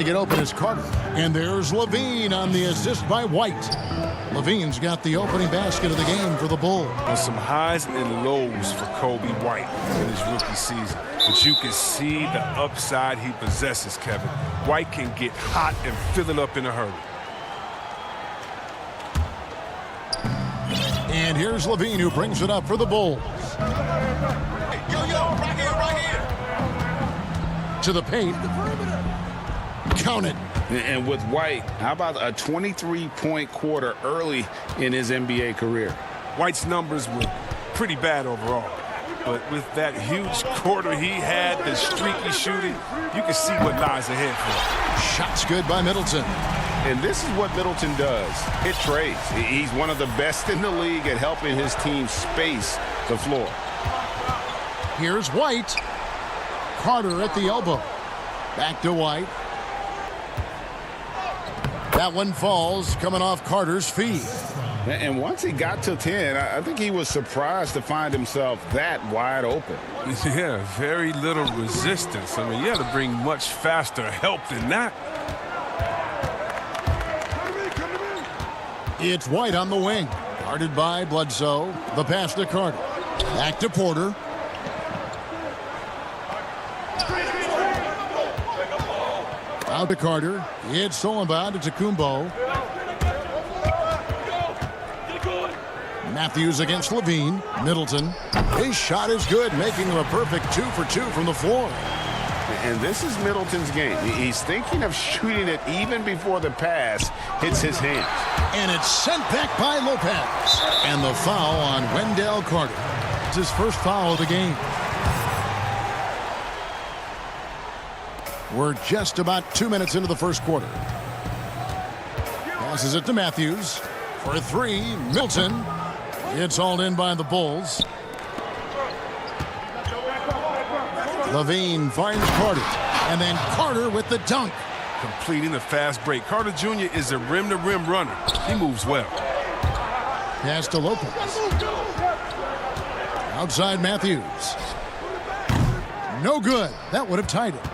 To get open is Carter. And there's LaVine on the assist by White. LaVine's got the opening basket of the game for the Bulls. On some highs and lows for Kobe White in his rookie season. But you can see the upside he possesses, Kevin. White can get hot and fill it up in a hurry. And here's LaVine who brings it up for the Bulls. Right here. To the paint. Count it. And with White, how about a 23-point quarter early in his NBA career? White's numbers were pretty bad overall. But with that huge quarter he had, the streaky shooting, you can see what lies ahead for him. Shots good by Middleton. And this is what Middleton does. Hit trades. He's one of the best in the league at helping his team space the floor. Here's White. Carter at the elbow. Back to White. That one falls, coming off Carter's feet. And once he got to 10, I think he was surprised to find himself that wide open. Yeah, very little resistance. I mean, you had to bring much faster help than that. It's White on the wing. Guarded by Bledsoe. The pass to Carter. Back to Porter. Out to Carter. It's stolen by Kumbo. Matthews against LaVine. Middleton. His shot is good, making him a perfect 2 for 2 from the floor. And this is Middleton's game. He's thinking of shooting it even before the pass hits his hands. And it's sent back by Lopez. And the foul on Wendell Carter. It's his first foul of the game. We're just about 2 minutes into the first quarter. Passes it to Matthews. For 3, Middleton. It's hauled in by the Bulls. LaVine finds Carter. And then Carter with the dunk. Completing the fast break. Carter Jr. is a rim-to-rim runner. He moves well. Pass to Lopez. Outside Matthews. No good. That would have tied it.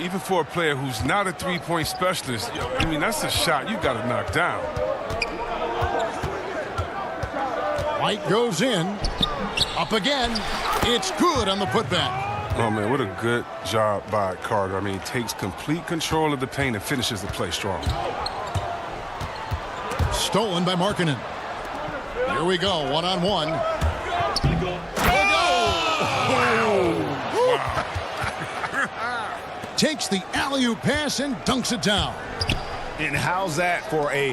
Even for a player who's not a three-point specialist, I mean, that's a shot you've got to knock down. White goes in. Up again. It's good on the putback. Oh, man, what a good job by Carter. I mean, he takes complete control of the paint and finishes the play strong. Stolen by Markkanen. Here we go, one-on-one. Takes the alley-oop pass and dunks it down. And how's that for a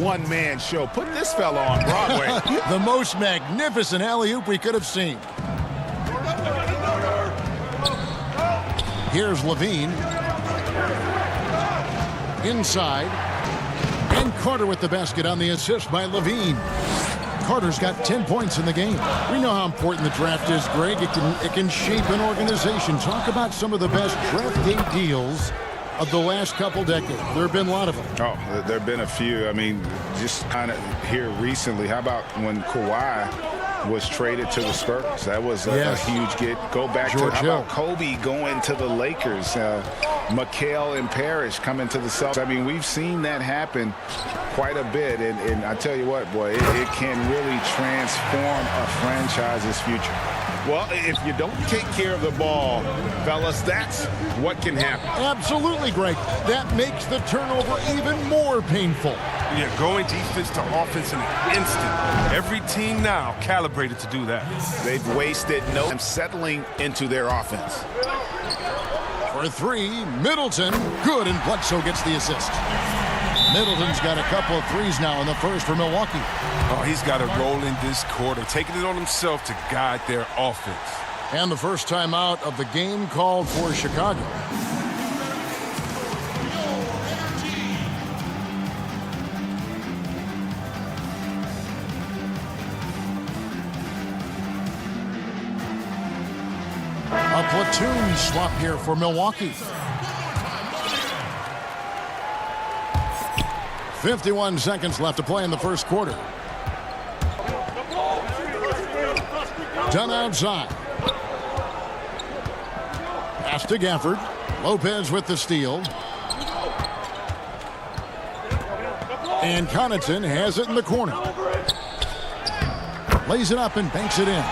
one-man show? Put this fella on Broadway. The most magnificent alley-oop we could have seen. Here's LaVine. Inside. And Carter with the basket on the assist by LaVine. Carter's got 10 points in the game. We know how important the draft is, Greg. It can shape an organization. Talk about some of the best draft day deals of the last couple decades. There have been a lot of them. Oh, there have been a few. I mean, just kind of here recently. How about when Kawhi was traded to the Spurs? That was a huge get. Go back George to how Hill. about Kobe going to the Lakers? McHale and Parrish coming to the Celtics. I mean, we've seen that happen quite a bit. And I tell you what, boy, it can really transform a franchise's future. Well, if you don't take care of the ball, fellas, that's what can happen. Absolutely, Greg. That makes the turnover even more painful. Yeah, going defense to offense in an instant. Every team now calibrated to do that. They've wasted no time settling into their offense. For 3, Middleton. Good, and Bledsoe gets the assist. Middleton's got a couple of threes now in the first for Milwaukee. Oh, he's got to roll in this quarter, taking it on himself to guide their offense. And the first timeout of the game called for Chicago. A platoon swap here for Milwaukee. 51 seconds left to play in the first quarter. Done outside. Pass to Gafford. Lopez with the steal. And Connaughton has it in the corner. Lays it up and banks it in.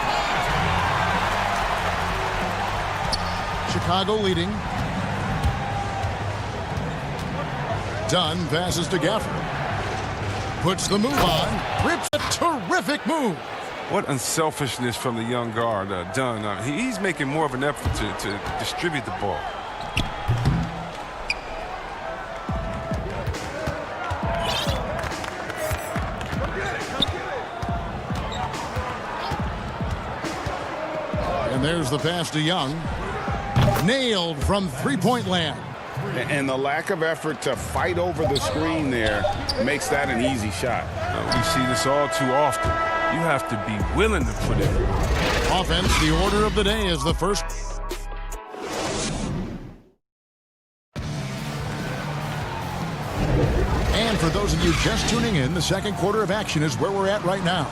Chicago leading. Dunn passes to Gafford. Puts the move on. Rips a terrific move. What unselfishness from the young guard, Dunn. He's making more of an effort to distribute the ball. And there's the pass to Young. Nailed from three-point land. And the lack of effort to fight over the screen there makes that an easy shot. We see this all too often. You have to be willing to put it in. Offense, the order of the day is the first. And for those of you just tuning in, the second quarter of action is where we're at right now.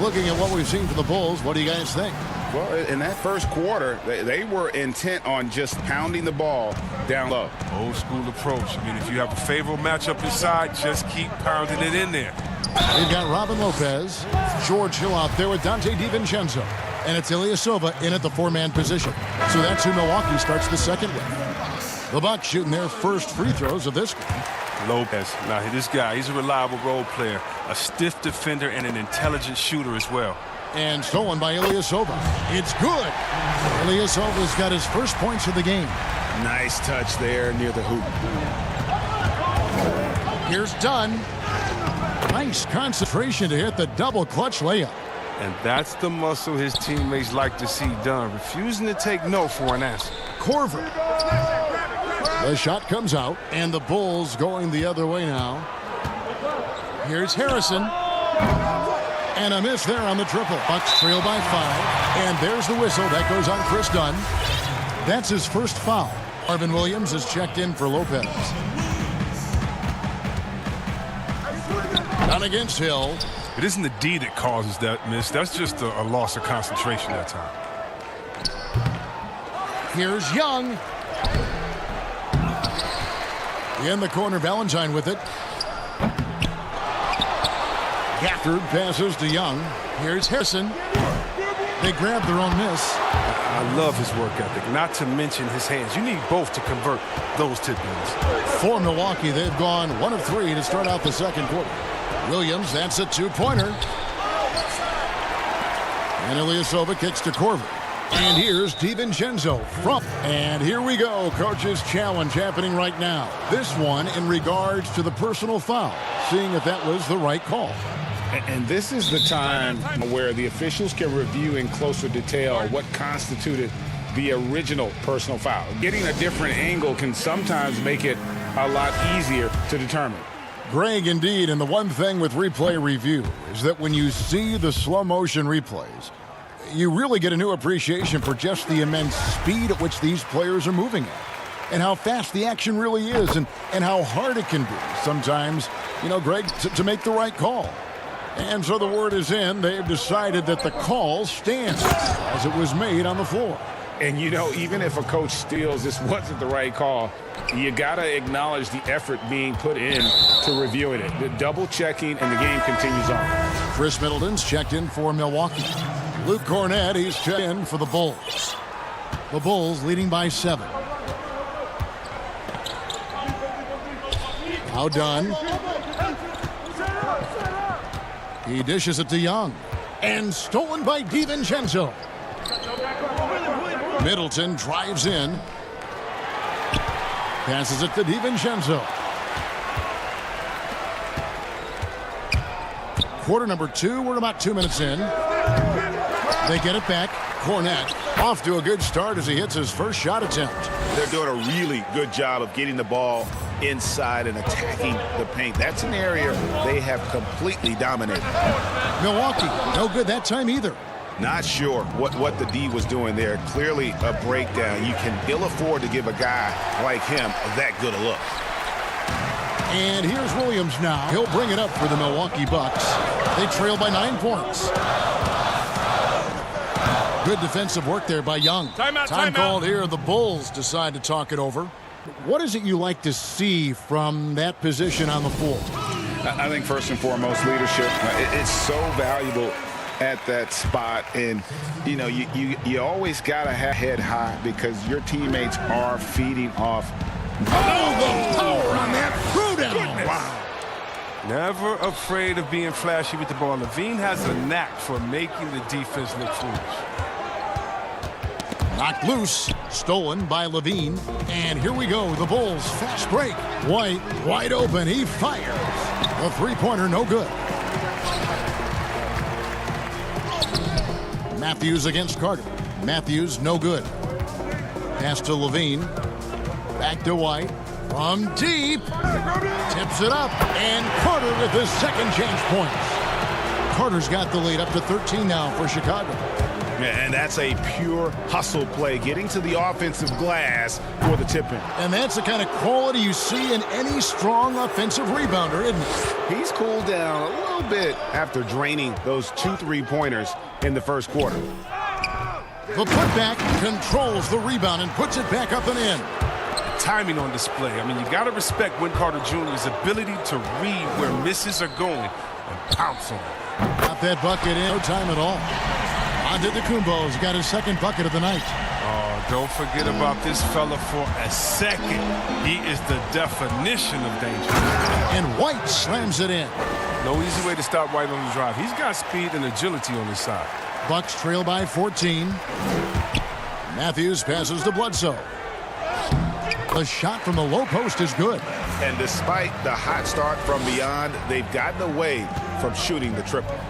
Looking at what we've seen for the Bulls, what do you guys think? Well, in that first quarter, they were intent on just pounding the ball down low. Old school approach. I mean, if you have a favorable matchup inside, just keep pounding it in there. They've got Robin Lopez, George Hill out there with Dante DiVincenzo, and it's Ilyasova in at the four-man position. So that's who Milwaukee starts the second with. The Bucks shooting their first free throws of this game. Lopez. Now, this guy, he's a reliable role player, a stiff defender, and an intelligent shooter as well. And stolen by Ilyasova. It's good. Ilyasova's got his first points of the game. Nice touch there near the hoop. Here's Dunn. Nice concentration to hit the double clutch layup. And that's the muscle his teammates like to see done, refusing to take no for an answer. Korver. The shot comes out, and the Bulls going the other way now. Here's Harrison. And a miss there on the triple. Bucks trail by 5. And there's the whistle. That goes on Chris Dunn. That's his first foul. Marvin Williams is checked in for Lopez. Dunn against Hill. It isn't the D that causes that miss. That's just a loss of concentration that time. Here's Young. In the corner, Valentine with it. Gafford passes to Young. Here's Harrison. They grab their own miss. I love his work ethic, not to mention his hands. You need both to convert those tip-ins. For Milwaukee, they've gone 1 of 3 to start out the second quarter. Williams, that's a two-pointer. And Ilyasova kicks to Korver. And here's DiVincenzo from. And here we go. Coach's challenge happening right now. This one in regards to the personal foul. Seeing if that was the right call. And this is the time where the officials can review in closer detail what constituted the original personal foul. Getting a different angle can sometimes make it a lot easier to determine. Greg, indeed, and the one thing with replay review is that when you see the slow motion replays, you really get a new appreciation for just the immense speed at which these players are moving at, and how fast the action really is, and how hard it can be sometimes, Greg, to make the right call. And so the word is in. They've decided that the call stands as it was made on the floor. And, even if a coach steals this wasn't the right call, you got to acknowledge the effort being put in to reviewing it. The double-checking, and the game continues on. Chris Middleton's checked in for Milwaukee. Luke Cornett, he's checked in for the Bulls. The Bulls leading by 7. Now done. He dishes it to Young. And stolen by DiVincenzo. Middleton drives in. Passes it to DiVincenzo. Quarter number 2. We're about 2 minutes in. They get it back. Cornett off to a good start as he hits his first shot attempt. They're doing a really good job of getting the ball inside and attacking the paint. That's an area they have completely dominated. Milwaukee, no good that time either. Not sure what the D was doing there. Clearly a breakdown. You can ill afford to give a guy like him that good a look. And here's Williams now. He'll bring it up for the Milwaukee Bucks. They trail by 9 points. Good defensive work there by Young. Time called here. The Bulls decide to talk it over. What is it you like to see from that position on the floor? I think first and foremost, leadership. It's so valuable at that spot, and you know you always gotta have head high because your teammates are feeding off. Oh, the power on that throwdown! Wow. Never afraid of being flashy with the ball. LaVine has a knack for making the defense look foolish. Knocked loose, stolen by LaVine, and here we go. The Bulls fast break. White wide open. He fires. The three-pointer no good. Matthews against Carter. Matthews no good. Pass to LaVine. Back to White. From deep. Tips it up. And Carter with his second chance points. Carter's got the lead up to 13 now for Chicago. And that's a pure hustle play, getting to the offensive glass for the tip-in. And that's the kind of quality you see in any strong offensive rebounder, isn't it? He's cooled down a little bit after draining those 2 3-pointers in the first quarter. The putback controls the rebound and puts it back up and in. Timing on display. I mean, you got to respect Win Carter Jr.'s ability to read where misses are going and pounce on them. Got that bucket in, no time at all. Antetokounmpo's got his second bucket of the night. Oh, don't forget about this fella for a second. He is the definition of danger. And White slams it in. No easy way to stop White on the drive. He's got speed and agility on his side. Bucks trail by 14. Matthews passes to Bledsoe. The shot from the low post is good. And despite the hot start from beyond, they've gotten away from shooting the triple.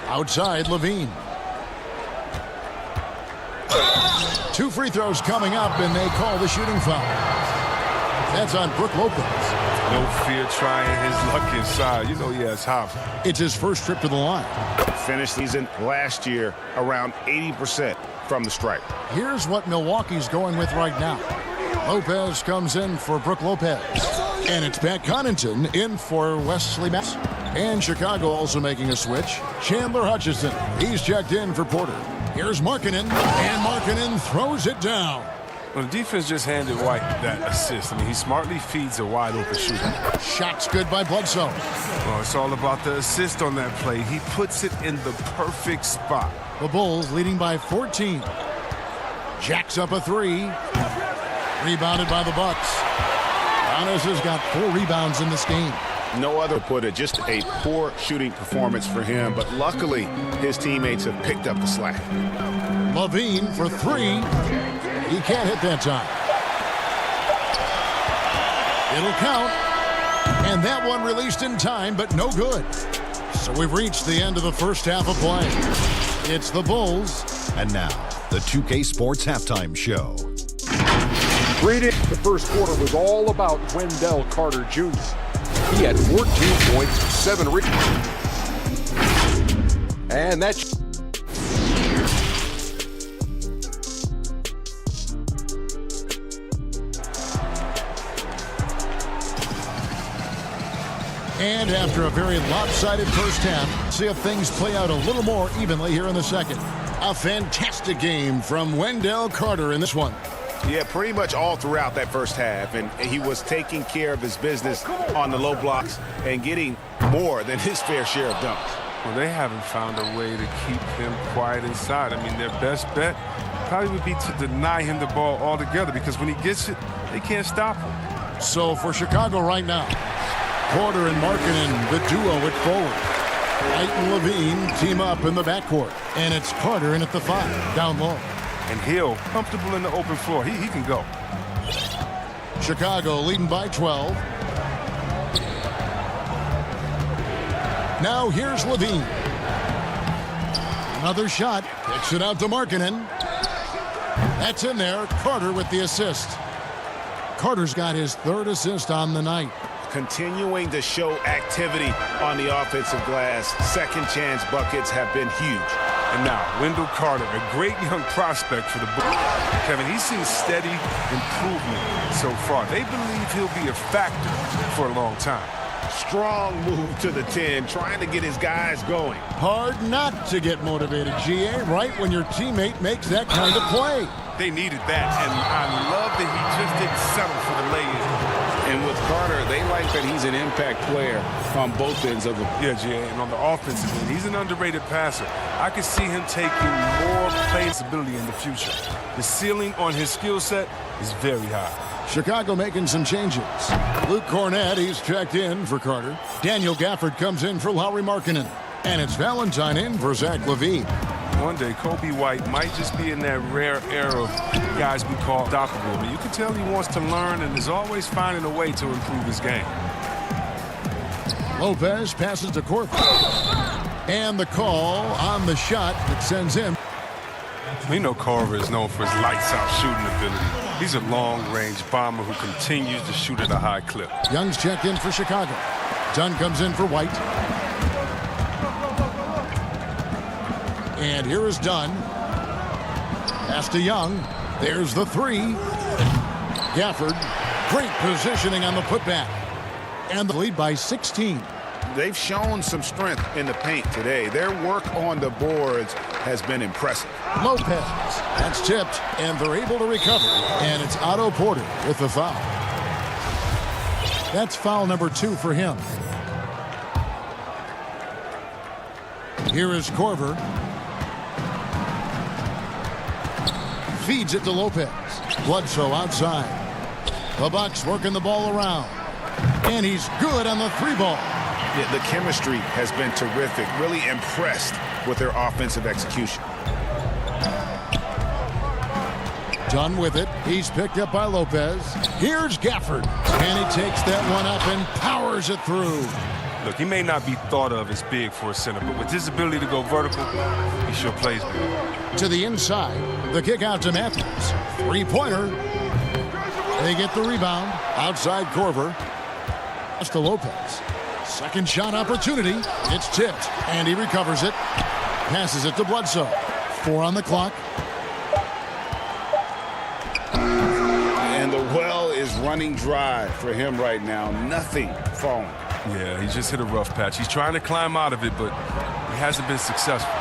Outside, LaVine. 2 free throws coming up, and they call the shooting foul. That's on Brook Lopez. No fear trying his luck inside. You know he has hop. It's his first trip to the line. Finished season last year around 80% from the stripe. Here's what Milwaukee's going with right now. Lopez comes in for Brook Lopez. And it's Pat Connaughton in for Wesley Matthews. And Chicago also making a switch. Chandler Hutchison. He's checked in for Porter. Here's Markkanen. And Markkanen throws it down. Well, the defense just handed White that assist. I mean, he smartly feeds a wide-open shooter. Shot's good by Bledsoe. Well, it's all about the assist on that play. He puts it in the perfect spot. The Bulls leading by 14. Jacks up a 3. Rebounded by the Bucks. Giannis has got 4 rebounds in this game. No other put it, just a poor shooting performance for him, but luckily his teammates have picked up the slack. LaVine for 3. He can't hit that time. It'll count. And that one released in time, but no good. So we've reached the end of the first half of play. It's the Bulls. And now, the 2K Sports Halftime Show. Greetings. The first quarter was all about Wendell Carter Jr. He had 14 points, 7 rebounds. And that's... And after a very lopsided first half, see if things play out a little more evenly here in the second. A fantastic game from Wendell Carter in this one. Yeah, pretty much all throughout that first half, and he was taking care of his business on the low blocks and getting more than his fair share of dunks. Well, they haven't found a way to keep him quiet inside. I mean, their best bet probably would be to deny him the ball altogether because when he gets it, they can't stop him. So for Chicago right now, Porter and Markkanen, the duo at forward. White and LaVine team up in the backcourt. And it's Carter in at the 5, down low. And Hill, comfortable in the open floor. He can go. Chicago leading by 12. Now here's LaVine. Another shot. Kicks it out to Markkanen. That's in there. Carter with the assist. Carter's got his 3rd assist on the night. Continuing to show activity on the offensive glass. Second chance buckets have been huge. And now, Wendell Carter, a great young prospect for the Bulls. Kevin, he's seen steady improvement so far. They believe he'll be a factor for a long time. Strong move to the 10, trying to get his guys going. Hard not to get motivated, GA, right when your teammate makes that kind of play. They needed that, and I love that he just didn't settle for the lay-in. And with Carter, they like that he's an impact player on both ends of the Yeah, Jay, and on the offensive end, he's an underrated passer. I can see him taking more playability in the future. The ceiling on his skill set is very high. Chicago making some changes. Luke Cornett, he's checked in for Carter. Daniel Gafford comes in for Lauri Markkanen. And it's Valentine in for Zach LaVine. One day, Kobe White might just be in that rare era of guys we call unstoppable. But you can tell he wants to learn and is always finding a way to improve his game. Lopez passes to Korver. And the call on the shot that sends him. We know Korver is known for his lights-out shooting ability. He's a long-range bomber who continues to shoot at a high clip. Young's checked in for Chicago. Dunn comes in for White. And here is Dunn. Pass to Young. There's the three. Gafford, great positioning on the putback. And the lead by 16. They've shown some strength in the paint today. Their work on the boards has been impressive. Lopez, that's tipped, and they're able to recover. And it's Otto Porter with the foul. That's foul number 2 for him. Here is Korver. Feeds it to Lopez. Bledsoe outside. The Bucks working the ball around. And he's good on the 3-ball. Yeah, the chemistry has been terrific. Really impressed with their offensive execution. Done with it. He's picked up by Lopez. Here's Gafford. And he takes that one up and powers it through. Look, he may not be thought of as big for a center, but with his ability to go vertical, he sure plays big. To the inside. The kick out to Matthews. 3-pointer. They get the rebound. Outside Korver. That's to Lopez. Second shot opportunity. It's tipped. And he recovers it. Passes it to Bledsoe. 4 on the clock. And the well is running dry for him right now. Nothing falling. Yeah, he just hit a rough patch. He's trying to climb out of it, but he hasn't been successful.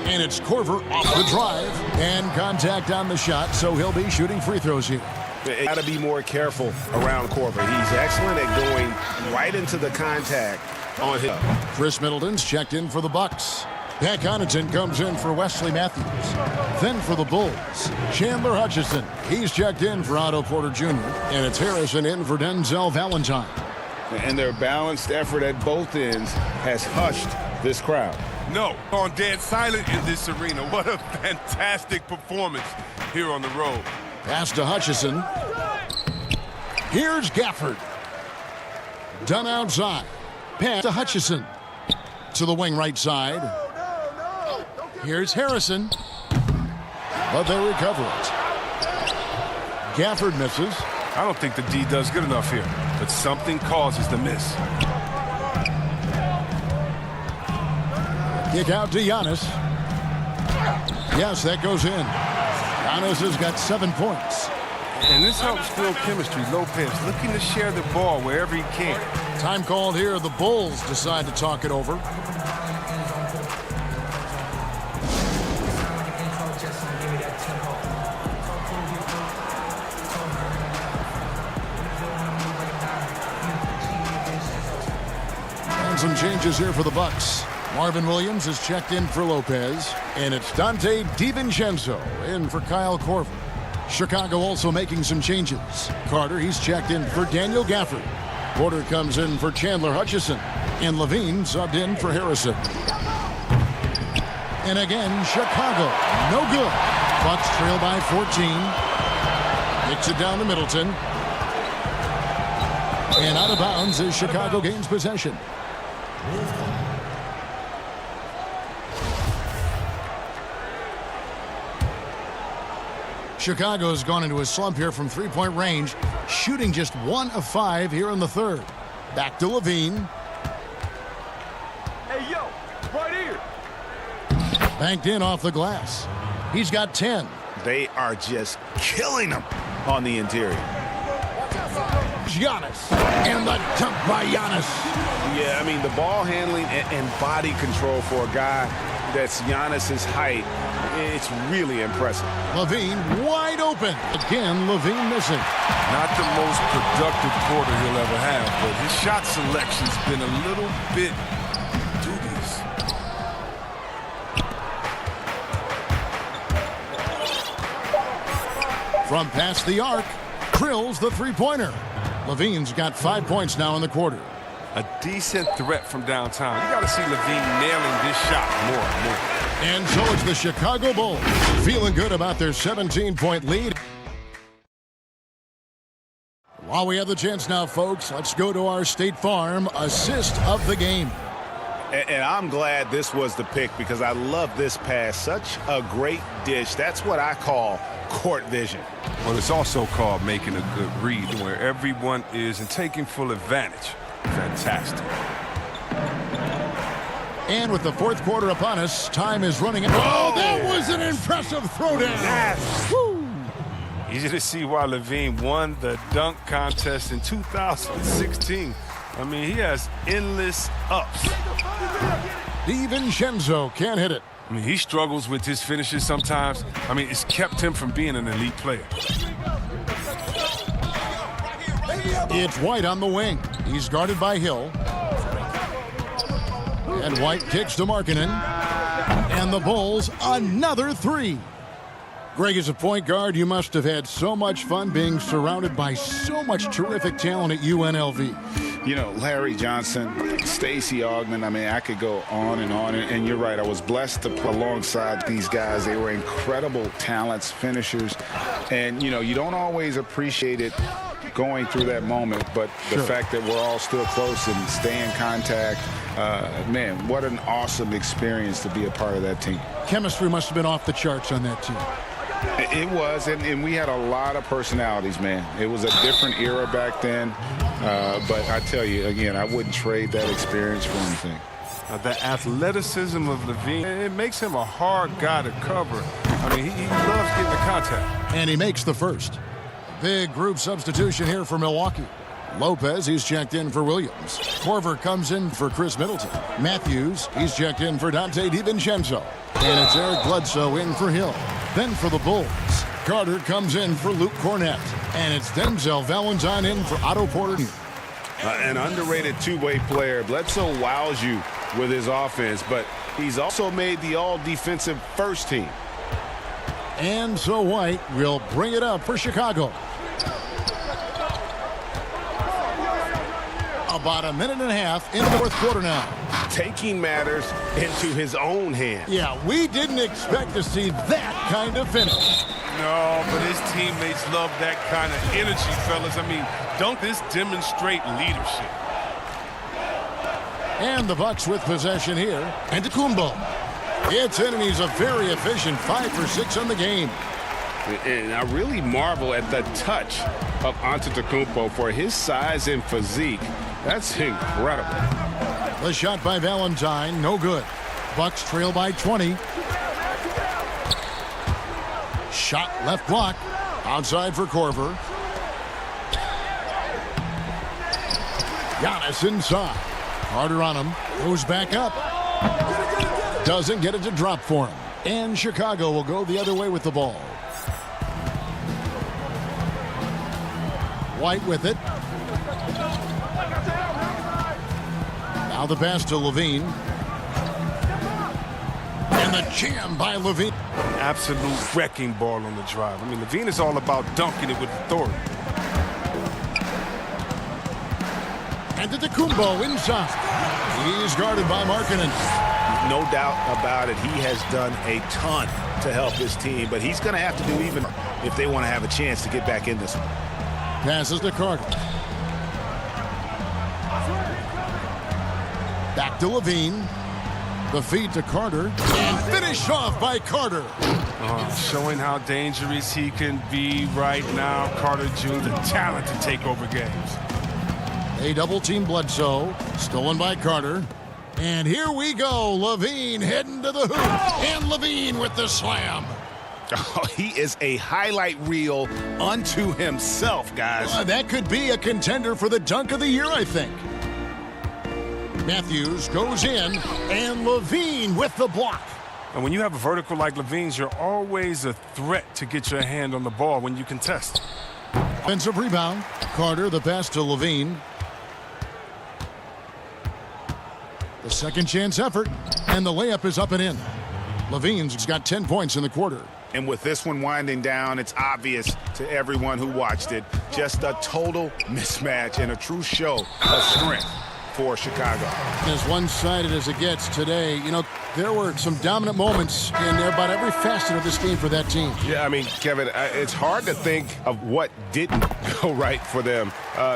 And it's Korver off the drive. And contact on the shot, so he'll be shooting free throws here. You got to be more careful around Korver. He's excellent at going right into the contact on him. Chris Middleton's checked in for the Bucks. Pat Connaughton comes in for Wesley Matthews. Then for the Bulls, Chandler Hutchison. He's checked in for Otto Porter Jr. And it's Harrison in for Denzel Valentine. And their balanced effort at both ends has hushed this crowd. No, on dead silent in this arena. What a fantastic performance here on the road. Pass to Hutchison. Here's Gafford. Done outside. Pass to Hutchison. To the wing right side. Here's Harrison. But they recover it. Gafford misses. I don't think the D does good enough here, but something causes the miss. Kick out to Giannis. Yes, that goes in. Giannis has got 7 points. And this helps build chemistry. Lopez looking to share the ball wherever he can. Time called here. The Bulls decide to talk it over. And some changes here for the Bucks. Marvin Williams is checked in for Lopez. And it's Dante DiVincenzo in for Kyle Korver. Chicago also making some changes. Carter, he's checked in for Daniel Gafford. Porter comes in for Chandler Hutchison. And LaVine subbed in for Harrison. And again, Chicago, no good. Bucks trail by 14. Kicks it down to Middleton. And out of bounds as Chicago gains possession. Chicago's gone into a slump here from three-point range, shooting just 1 of 5 here in the third. Back to LaVine. Hey, yo, right here. Banked in off the glass. He's got 10. They are just killing them on the interior. Giannis. And the dunk by Giannis. Yeah, I mean, the ball handling and body control for a guy that's Giannis's height, it's really impressive. LaVine wide open. Again, Levine missing. Not the most productive quarter he'll ever have, but his shot selection's been a little bit dubious. From past the arc, drills the three-pointer. Levine's got 5 points now in the quarter. A decent threat from downtown. You got to see Levine nailing this shot more and more. And so it's the Chicago Bulls feeling good about their 17-point lead. While we have the chance now, folks, let's go to our State Farm assist of the game. And I'm glad this was the pick because I love this pass. Such a great dish. That's what I call court vision. Well, it's also called making a good read where everyone is and taking full advantage. Fantastic. And with the fourth quarter upon us, time is running out. Oh, that was an impressive throwdown. Woo. Easy to see why Levine won the dunk contest in 2016. I mean, he has endless ups. DiVincenzo can't hit it. I mean, he struggles with his finishes sometimes. I mean, it's kept him from being an elite player. It's White on the wing. He's guarded by Hill. And White kicks to Markkanen. And the Bulls, another three. Greg, as a point guard, you must have had so much fun being surrounded by so much terrific talent at UNLV. You know, Larry Johnson, Stacey Augmon, I mean, I could go on. And you're right, I was blessed to play alongside these guys. They were incredible talents, finishers. And, you know, you don't always appreciate it going through that moment, but the fact that we're all still close and stay in contact, man, what an awesome experience to be a part of that team. Chemistry must have been off the charts on that team. It was, and we had a lot of personalities, man. It was a different era back then, but I tell you, again, I wouldn't trade that experience for anything. The athleticism of Levine, it makes him a hard guy to cover. I mean, he loves getting the contact. And he makes the first. Big group substitution here for Milwaukee. Lopez, he's checked in for Williams. Korver comes in for Chris Middleton. Matthews, he's checked in for Dante DiVincenzo. And it's Eric Bledsoe in for Hill. Then for the Bulls, Carter comes in for Luke Cornett. And it's Denzel Valentine in for Otto Porter. An underrated two-way player. Bledsoe wows you with his offense, but he's also made the all-defensive first team. And so White will bring it up for Chicago. About a minute and a half in the fourth quarter now. Taking matters into his own hands. Yeah, we didn't expect to see that kind of finish. No, but his teammates love that kind of energy, fellas. I mean, don't this demonstrate leadership? And the Bucks with possession here. And Antetokounmpo. It's in, and he's a very efficient 5 for 6 on the game. And I really marvel at the touch of Antetokounmpo for his size and physique. That's incredible. The shot by Valentine, no good. Bucks trail by 20. Shot left block. Outside for Korver. Giannis inside. Carter on him. Goes back up. Doesn't get it to drop for him. And Chicago will go the other way with the ball. White with it. Now the pass to Levine. And the jam by Levine. Absolute wrecking ball on the drive. I mean, Levine is all about dunking it with authority. And Antetokounmpo inside. He's guarded by Markkanen. No doubt about it. He has done a ton to help his team, but he's going to have to do even if they want to have a chance to get back in this one. Passes to Carter. Back to Levine. The feed to Carter. And finished off by Carter. Showing how dangerous he can be right now. Carter Jr., the talent to take over games. A double team Bledsoe. Stolen by Carter. And here we go. Levine heading to the hoop. And Levine with the slam. Oh, he is a highlight reel unto himself, guys. That could be a contender for the dunk of the year, I think. Matthews goes in, and Levine with the block. And when you have a vertical like Levine's, you're always a threat to get your hand on the ball when you contest. Offensive rebound. Carter, the pass to Levine. The second chance effort, and the layup is up and in. Levine's got 10 points in the quarter. And with this one winding down, it's obvious to everyone who watched it, just a total mismatch and a true show of strength for Chicago. As one-sided as it gets today, you know, there were some dominant moments in about every facet of this game for that team. Yeah, I mean, Kevin, it's hard to think of what didn't go right for them.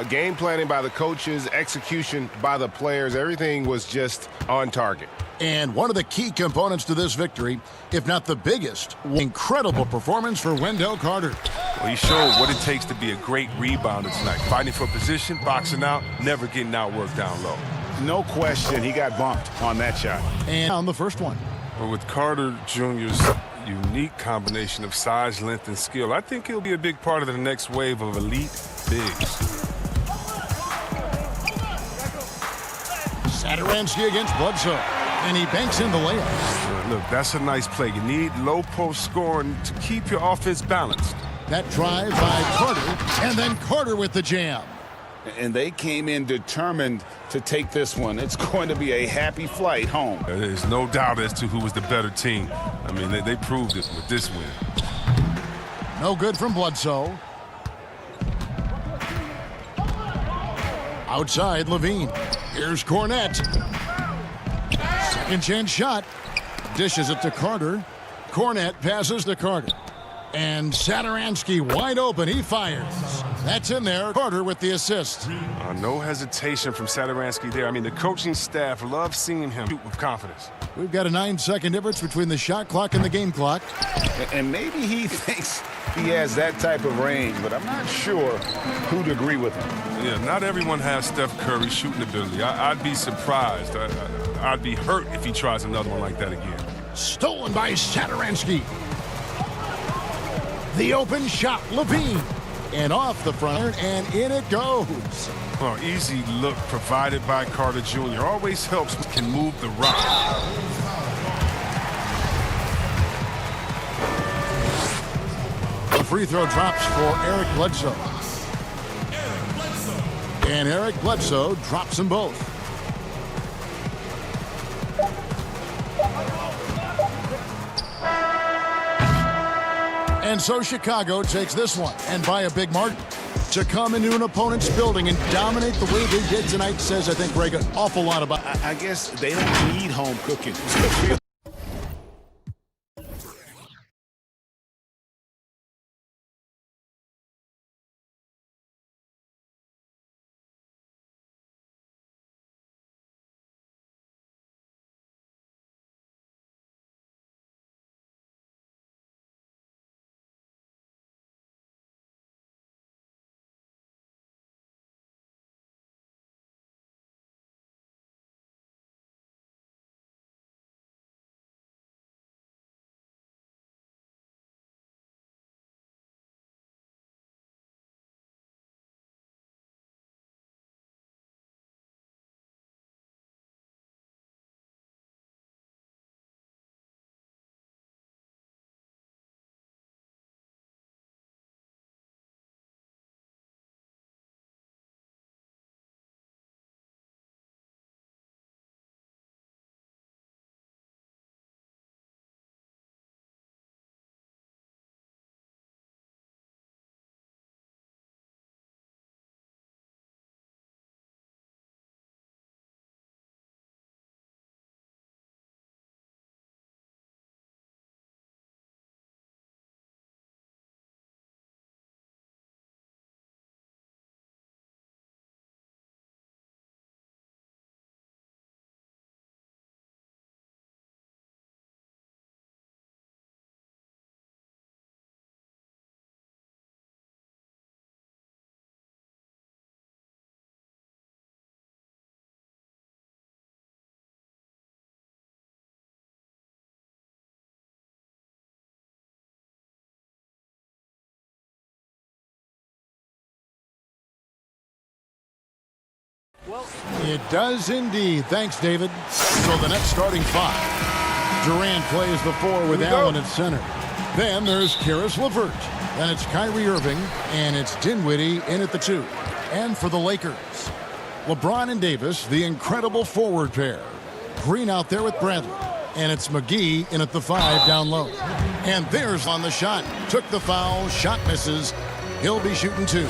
Game planning by the coaches, execution by the players, everything was just on target. And one of the key components to this victory, if not the biggest, incredible performance for Wendell Carter. Well, he showed what it takes to be a great rebounder tonight. Fighting for position, boxing out, never getting outworked down low. No question he got bumped on that shot. And on the first one. But with Carter Jr.'s unique combination of size, length, and skill, I think he'll be a big part of the next wave of elite bigs. Satoransky against Bledsoe. And he banks in the layup. Look, that's a nice play. You need low post scoring to keep your offense balanced. That drive by Carter, and then Carter with the jam. And they came in determined to take this one. It's going to be a happy flight home. There's no doubt as to who was the better team. I mean, they proved it with this win. No good from Bledsoe. Outside, Levine. Here's Cornette. Second chance shot. Dishes it to Carter. Cornette passes to Carter. And Satoransky wide open. He fires. That's in there. Carter with the assist. No hesitation from Satoransky there. I mean, the coaching staff loves seeing him shoot with confidence. We've got a 9-second difference between the shot clock and the game clock. And maybe he thinks he has that type of range, but I'm not sure who'd agree with him. Yeah, not everyone has Steph Curry's shooting ability. I'd be surprised. I'd be hurt if he tries another one like that again. Stolen by Satoransky. The open shot, Levine. And off the front, and in it goes. Oh, easy look provided by Carter Jr. Always helps when he can move the rock. The free throw drops for Eric Bledsoe. And Eric Bledsoe drops them both. And so Chicago takes this one, and by a big margin. To come into an opponent's building and dominate the way they did tonight says, I think, Greg, an awful lot about. I guess they don't need home cooking to feel. It does indeed. Thanks, David. So the next starting five. Durant plays the 4 with Allen at center. Then there's Karis LeVert. Then it's Kyrie Irving, and it's Dinwiddie in at the 2. And for the Lakers, LeBron and Davis, the incredible forward pair. Green out there with Bradley. And it's McGee in at the 5 down low. And there's on the shot. Took the foul. Shot misses. He'll be shooting 2.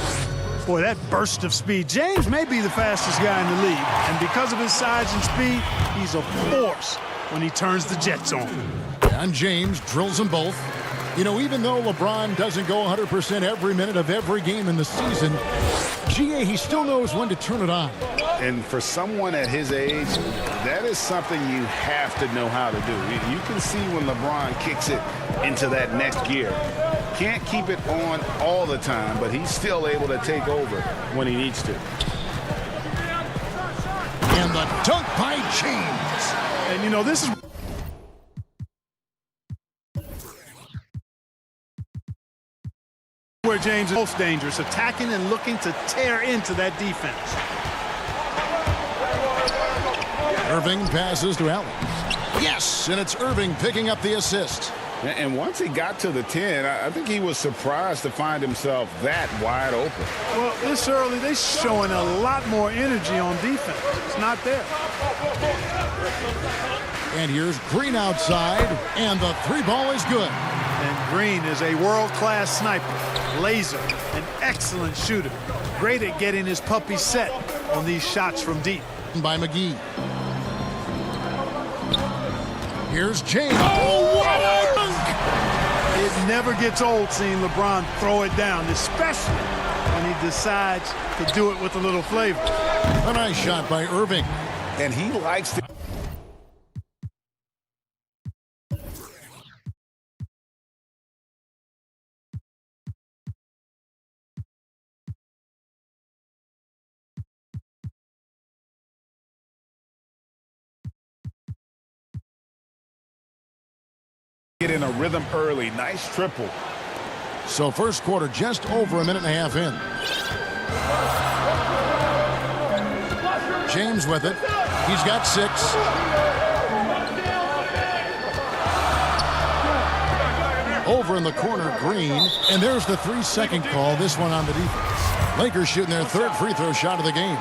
Boy, that burst of speed. James may be the fastest guy in the league. And because of his size and speed, he's a force when he turns the jets on. And James drills them both. You know, even though LeBron doesn't go 100% every minute of every game in the season, GA, he still knows when to turn it on. And for someone at his age, that is something you have to know how to do. You can see when LeBron kicks it into that next gear. Can't keep it on all the time, but he's still able to take over when he needs to. And the dunk by James. And, you know, this is where James is most dangerous, attacking and looking to tear into that defense. Irving passes to Allen. Yes, and it's Irving picking up the assist. And once he got to the 10, I think he was surprised to find himself that wide open. Well, this early, they're showing a lot more energy on defense. It's not there. And here's Green outside, and the 3 ball is good. And Green is a world-class sniper, laser, an excellent shooter. Great at getting his puppy set on these shots from deep. By McGee. Here's James. Oh, what a dunk! It never gets old seeing LeBron throw it down, especially when he decides to do it with a little flavor. A nice shot by Irving. And he likes to... get in a rhythm early. Nice triple. So first quarter just over a minute and a half in. James with it. He's got 6. Over in the corner, Green. And there's the 3-second call. This one on the defense. Lakers shooting their 3rd free throw shot of the game.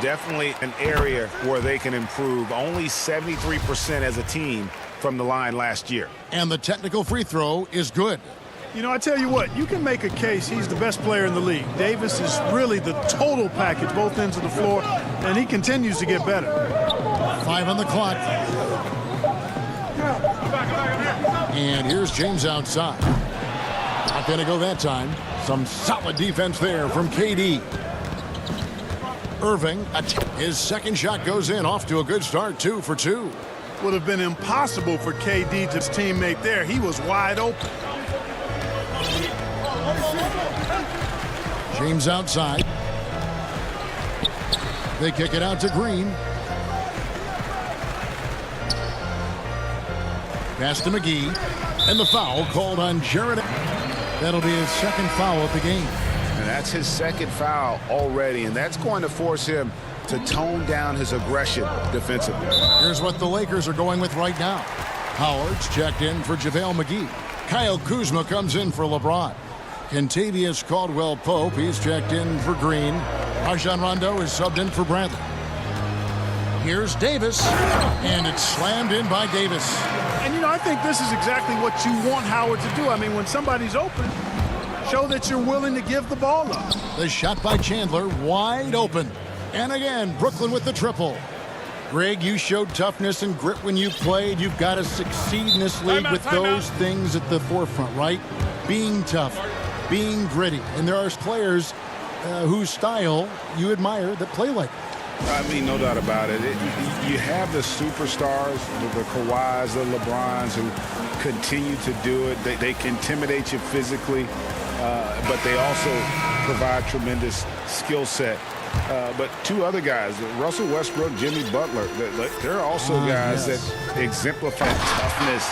Definitely an area where they can improve. Only 73% as a team from the line last year. And the technical free throw is good. You know, I tell you what, you can make a case he's the best player in the league. Davis is really the total package, both ends of the floor, and he continues to get better. 5 on the clock. And here's James outside. Not going to go that time. Some solid defense there from KD. Irving, his second shot goes in, off to a good start, 2 for 2. Would have been impossible for KD to his teammate there. He was wide open. James outside. They kick it out to Green. Pass to McGee. And the foul called on Jared. That'll be his 2nd foul of the game. And that's his 2nd foul already, and that's going to force him to tone down his aggression defensively. Here's what the Lakers are going with right now. Howard's checked in for JaVale McGee. Kyle Kuzma comes in for LeBron. Kentavious Caldwell-Pope, he's checked in for Green. Rajon Rondo is subbed in for Bradley. Here's Davis, and it's slammed in by Davis. And, you know, I think this is exactly what you want Howard to do. I mean, when somebody's open, show that you're willing to give the ball up. The shot by Chandler, wide open. And again, Brooklyn with the triple. Greg, you showed toughness and grit when you played. You've got to succeed in this league with those things at the forefront, right? Being tough, being gritty. And there are players whose style you admire that play like that. I mean, no doubt about it. You have the superstars, the Kawhis, the LeBrons, who continue to do it. They can intimidate you physically, but they also provide tremendous skill set. But 2 other guys, Russell Westbrook, Jimmy Butler, they're also guys that exemplify toughness.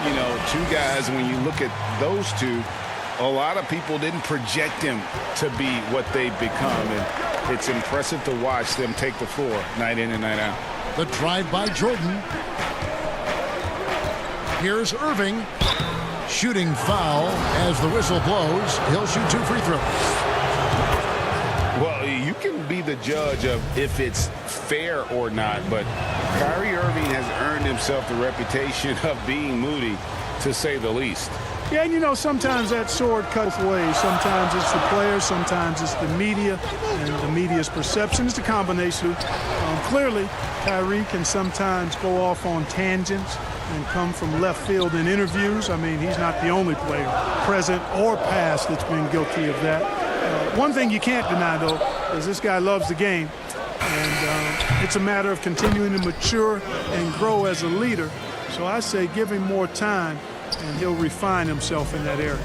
You know, 2 guys, when you look at those 2, a lot of people didn't project them to be what they've become. And it's impressive to watch them take the floor night in and night out. The drive by Jordan. Here's Irving. Shooting foul as the whistle blows. He'll shoot 2 free throws. Well, you can be the judge of if it's fair or not, but Kyrie Irving has earned himself the reputation of being moody, to say the least. Yeah, and you know, sometimes that sword cuts ways. Sometimes it's the players, sometimes it's the media, and the media's perception. It's a combination. Clearly, Kyrie can sometimes go off on tangents and come from left field in interviews. I mean, he's not the only player, present or past, that's been guilty of that. One thing you can't deny, though, is this guy loves the game, and it's a matter of continuing to mature and grow as a leader. So I say give him more time, and he'll refine himself in that area.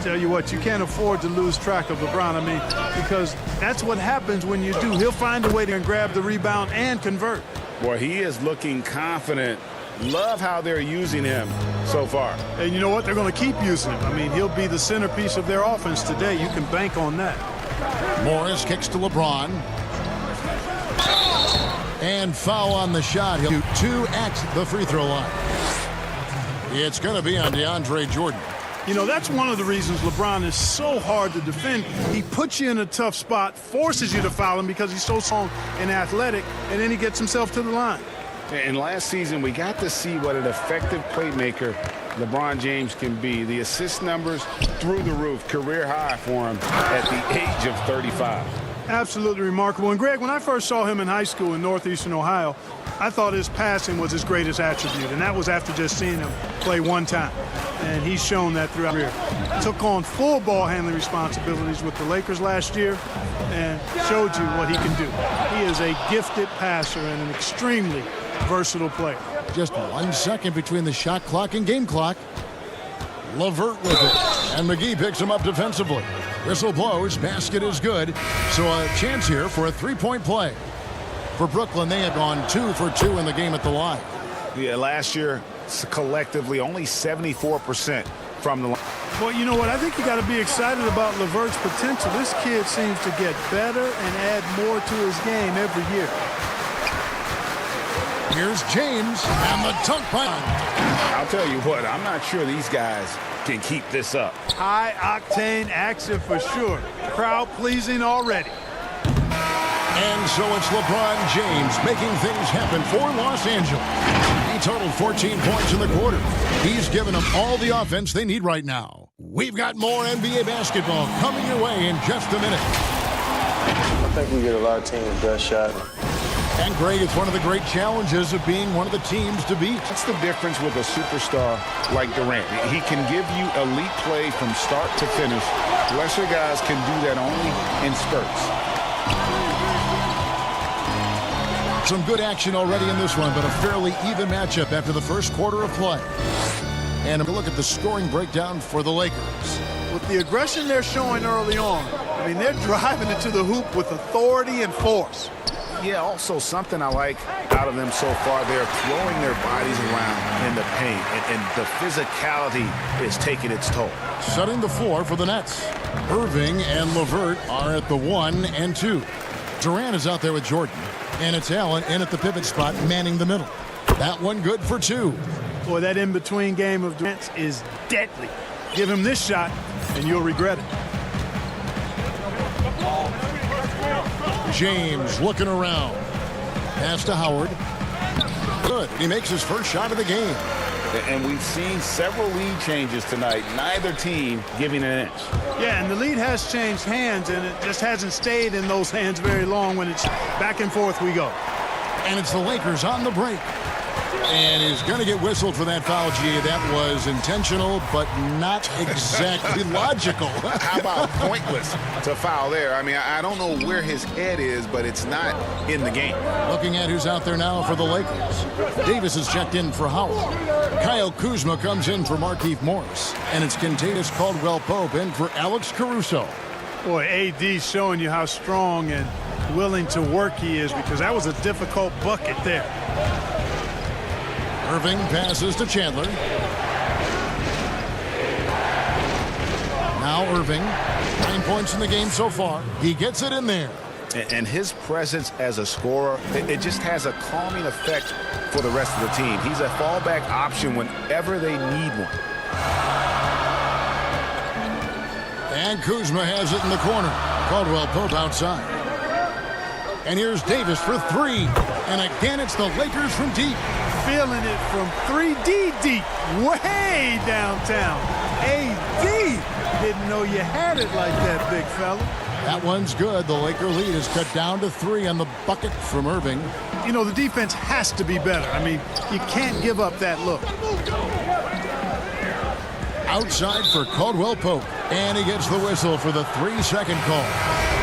Tell you what, you can't afford to lose track of LeBron. I mean, because that's what happens when you do. He'll find a way to grab the rebound and convert. Boy, he is looking confident. Love how they're using him so far. And you know what? They're going to keep using him. I mean, he'll be the centerpiece of their offense today. You can bank on that. Morris kicks to LeBron. And foul on the shot. He'll shoot 2 at the free throw line. It's going to be on DeAndre Jordan. You know, that's one of the reasons LeBron is so hard to defend. He puts you in a tough spot, forces you to foul him because he's so strong and athletic, and then he gets himself to the line. And last season, we got to see what an effective playmaker LeBron James can be. The assist numbers through the roof, career high for him at the age of 35. Absolutely remarkable. And Greg, when I first saw him in high school in northeastern Ohio, I thought his passing was his greatest attribute, and that was after just seeing him play one time. And he's shown that throughout his career. Took on full ball handling responsibilities with the Lakers last year and showed you what he can do. He is a gifted passer and an extremely versatile player. Just 1 second between the shot clock and game clock. LeVert with it, and McGee picks him up defensively. Whistle blows, basket is good, so a chance here for a 3-point play. For Brooklyn, they had gone 2 for 2 in the game at the line. Yeah, last year, collectively, only 74% from the line. Well, you know what? I think you got to be excited about LeVert's potential. This kid seems to get better and add more to his game every year. Here's James, and the dunk by. I'll tell you what, I'm not sure these guys can keep this up. High-octane action for sure. Crowd-pleasing already. And so it's LeBron James making things happen for Los Angeles. He totaled 14 points in the quarter. He's given them all the offense they need right now. We've got more NBA basketball coming your way in just a minute. I think we get a lot of teams' best shot. And Greg, it's one of the great challenges of being one of the teams to beat. That's the difference with a superstar like Durant. He can give you elite play from start to finish. Lesser guys can do that only in spurts. Some good action already in this one, but a fairly even matchup after the first quarter of play. And a look at the scoring breakdown for the Lakers. With the aggression they're showing early on, I mean, they're driving it to the hoop with authority and force. Yeah, also something I like out of them so far, they're throwing their bodies around in the paint, and the physicality is taking its toll. Setting the floor for the Nets. Irving and LeVert are at the 1 and 2. Durant is out there with Jordan, and it's Allen in at the pivot spot, manning the middle. That one good for 2. Boy, that in-between game of Durant is deadly. Give him this shot, and you'll regret it. James looking around. Pass to Howard. Good. He makes his first shot of the game. And we've seen several lead changes tonight. Neither team giving an inch. Yeah, and the lead has changed hands, and it just hasn't stayed in those hands very long. When it's back and forth we go. And it's the Lakers on the break. And he's going to get whistled for that foul, G. That was intentional, but not exactly logical. How about pointless to foul there? I mean, I don't know where his head is, but it's not in the game. Looking at who's out there now for the Lakers. Davis is checked in for Howard. Kyle Kuzma comes in for Markieff Morris. And it's Kentavious Caldwell-Pope in for Alex Caruso. Boy, AD's showing you how strong and willing to work he is, because that was a difficult bucket there. Irving passes to Chandler. Now Irving, 9 points in the game so far. He gets it in there. And his presence as a scorer, it just has a calming effect for the rest of the team. He's a fallback option whenever they need one. And Kuzma has it in the corner. Caldwell Pope outside. And here's Davis for three. And again, it's the Lakers from deep. Feeling it from 3D deep, way downtown. AD didn't know you had it like that, big fella. That one's good. The Laker lead is cut down to 3 on the bucket from Irving. You know, the defense has to be better. I mean, you can't give up that look. Outside for Caldwell Pope. And he gets the whistle for the 3-second call.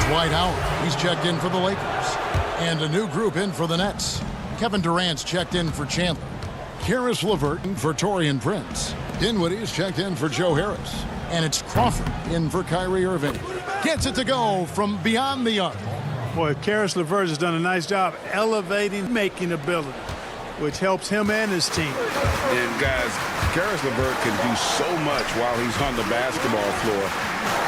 Dwight Howard, he's checked in for the Lakers. And a new group in for the Nets. Kevin Durant's checked in for Chandler. Karis LeVert for Taurean Prince. Dinwiddie's checked in for Joe Harris. And it's Crawford in for Kyrie Irving. Gets it to go from beyond the arc. Boy, Karis LeVert has done a nice job elevating making ability, which helps him and his team. And guys, Karis LeVert can do so much while he's on the basketball floor.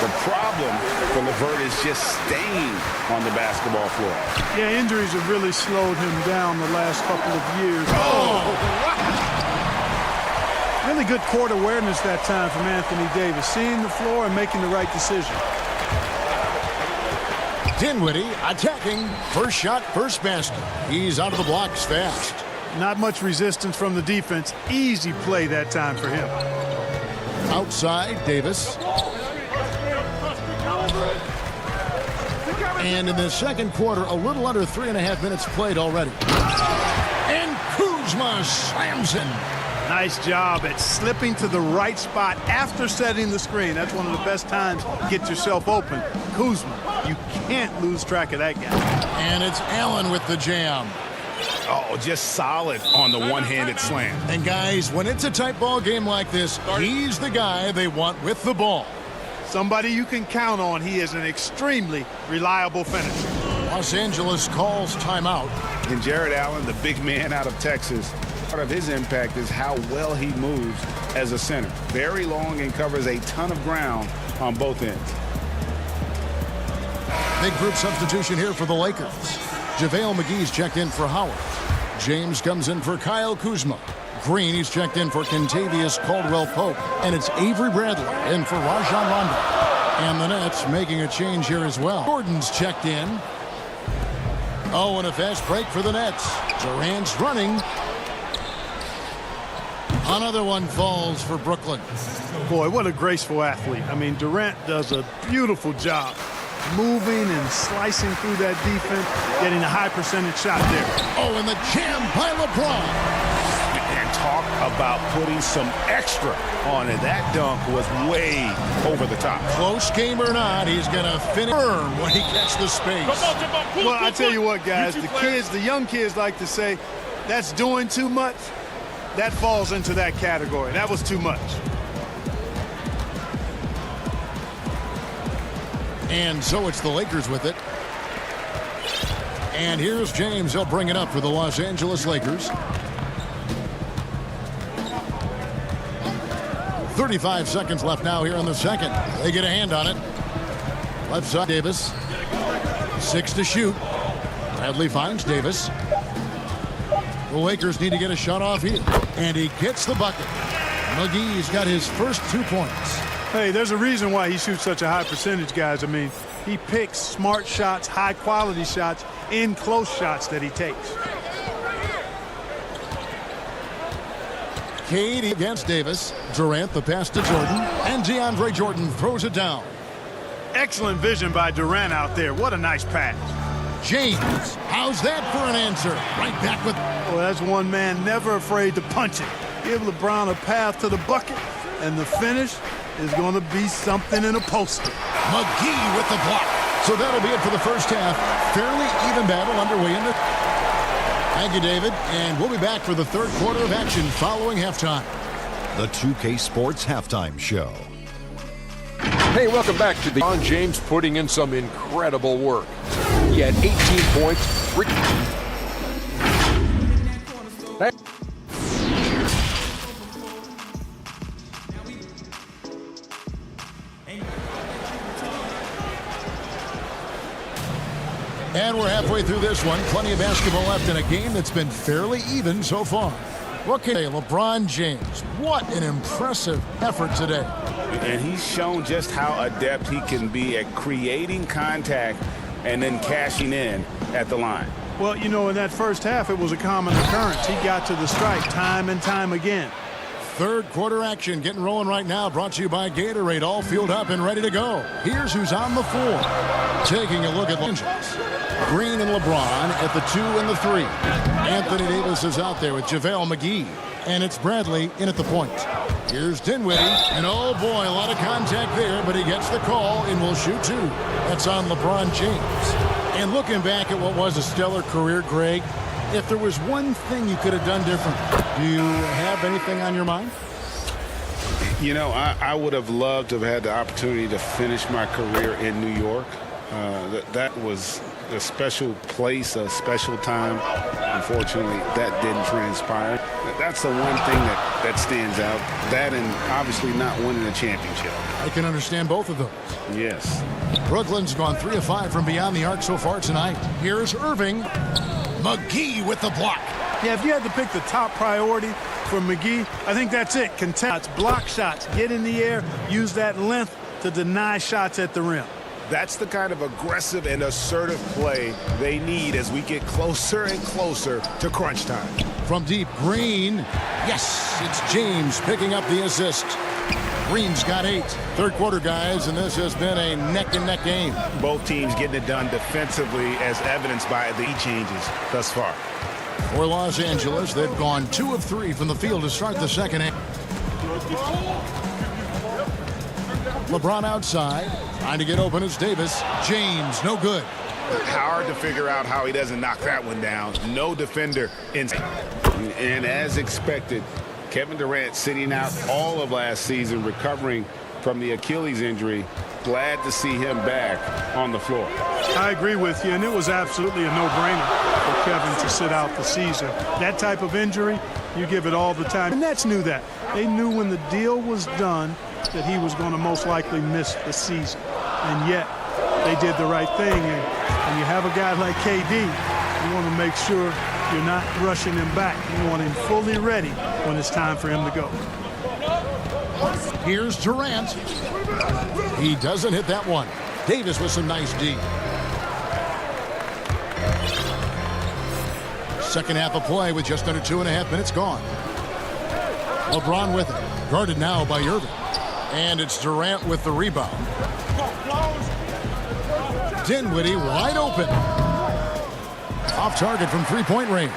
The problem for LeVert is just staying on the basketball floor. Yeah, injuries have really slowed him down the last couple of years. Really good court awareness that time from Anthony Davis, seeing the floor and making the right decision. Dinwiddie attacking. First shot, first basket. He's out of the blocks fast. Not much resistance from the defense. Easy play that time for him. Outside, Davis. And in the second quarter, a little under 3.5 minutes played already. And Kuzma slams in. Nice job at slipping to the right spot after setting the screen. That's one of the best times to get yourself open. Kuzma, you can't lose track of that guy. And it's Allen with the jam. Oh, just solid on the one-handed slam. And guys, when it's a tight ball game like this, he's the guy they want with the ball. Somebody you can count on. He is an extremely reliable finisher. Los Angeles calls timeout. And Jared Allen, the big man out of Texas, part of his impact is how well he moves as a center. Very long and covers a ton of ground on both ends. Big group substitution here for the Lakers. JaVale McGee's checked in for Howard. James comes in for Kyle Kuzma. Green, he's checked in for Kentavious Caldwell-Pope. And it's Avery Bradley in for Rajon Rondo. And the Nets making a change here as well. Gordon's checked in. Oh, and a fast break for the Nets. Durant's running. Another one falls for Brooklyn. Boy, what a graceful athlete. I mean, Durant does a beautiful job moving and slicing through that defense, getting a high percentage shot there. Oh, and the jam by LeBron. And talk about putting some extra on it. That dunk was way over the top. Close game or not, he's going to finish firm when he gets the space. Well, I tell you what, guys, the young kids like to say, that's doing too much. That falls into that category. That was too much. And so it's the Lakers with it. And here's James. He'll bring it up for the Los Angeles Lakers. 35 seconds left now here in the second. They get a hand on it. Left side, Davis. 6 to shoot. Bradley finds Davis. The Lakers need to get a shot off here. And he gets the bucket. McGee's got his first 2 points. Hey, there's a reason why he shoots such a high percentage, guys. I mean, he picks smart shots, high-quality shots, in close shots that he takes. KD against Davis. Durant the pass to Jordan. And DeAndre Jordan throws it down. Excellent vision by Durant out there. What a nice pass. James, how's that for an answer? Right back with... Well, that's one man never afraid to punch it. Give LeBron a path to the bucket, and the finish is going to be something in a poster. McGee with the block. So that'll be it for the first half. Fairly even battle underway in the... Thank you, David. And we'll be back for the third quarter of action following halftime. The 2K Sports Halftime Show. Hey, welcome back to the LeBron James putting in some incredible work. He had 18 points. And we're halfway through this one. Plenty of basketball left in a game that's been fairly even so far. What can LeBron James? What an impressive effort today. And he's shown just how adept he can be at creating contact and then cashing in at the line. Well, you know, in that first half, it was a common occurrence. He got to the stripe time and time again. Third quarter action getting rolling right now, brought to you by Gatorade, all fueled up and ready to go. Here's who's on the floor. Taking a look at Angels. Green and LeBron at the 2 and the 3. Anthony Davis is out there with JaVale McGee. And it's Bradley in at the point. Here's Dinwiddie. And oh boy, a lot of contact there, but he gets the call and will shoot 2. That's on LeBron James. And looking back at what was a stellar career, Greg, if there was one thing you could have done different, do you have anything on your mind? You know, I would have loved to have had the opportunity to finish my career in New York. That was a special place, a special time. Unfortunately, that didn't transpire. That's the one thing that stands out. That and obviously not winning a championship. I can understand both of those. Yes. Brooklyn's gone 3 of 5 from beyond the arc so far tonight. Here's Irving. McGee with the block. Yeah, if you had to pick the top priority for McGee, I think that's it. Contest, block shots, get in the air, use that length to deny shots at the rim. That's the kind of aggressive and assertive play they need as we get closer and closer to crunch time. From deep, Green. Yes, it's James picking up the assist. Green's got 8. Third quarter, guys, and this has been a neck-and-neck game. Both teams getting it done defensively as evidenced by the changes thus far. For Los Angeles, they've gone 2 of 3 from the field to start the second half. LeBron outside, trying to get open is Davis. James, no good. Hard to figure out how he doesn't knock that one down. No defender inside. And as expected, Kevin Durant sitting out all of last season, recovering from the Achilles injury. Glad to see him back on the floor. I agree with you, and it was absolutely a no-brainer for Kevin to sit out the season. That type of injury, you give it all the time. And the Nets knew that. They knew when the deal was done that he was going to most likely miss the season. And yet, they did the right thing. And when you have a guy like KD, you want to make sure you're not rushing him back. You want him fully ready when it's time for him to go. Here's Durant. He doesn't hit that one. Davis with some nice D. Second half of play with just under 2.5 minutes gone. LeBron with it. Guarded now by Irving. And it's Durant with the rebound. Dinwiddie wide open. Off target from three-point range.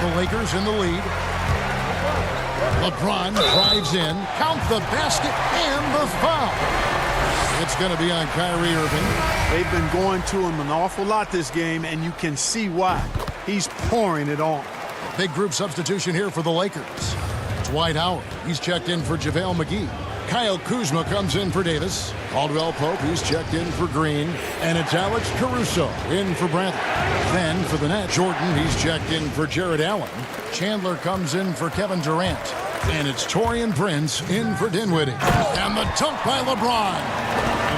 The Lakers in the lead. LeBron drives in. Count the basket and the foul. It's going to be on Kyrie Irving. They've been going to him an awful lot this game, and you can see why. He's pouring it on. Big group substitution here for the Lakers. It's Dwight Howard. He's checked in for JaVale McGee. Kyle Kuzma comes in for Davis. Caldwell Pope, he's checked in for Green. And it's Alex Caruso in for Bradley. Then for the Nets, Jordan, he's checked in for Jared Allen. Chandler comes in for Kevin Durant. And it's Taurean Prince in for Dinwiddie. And the dunk by LeBron.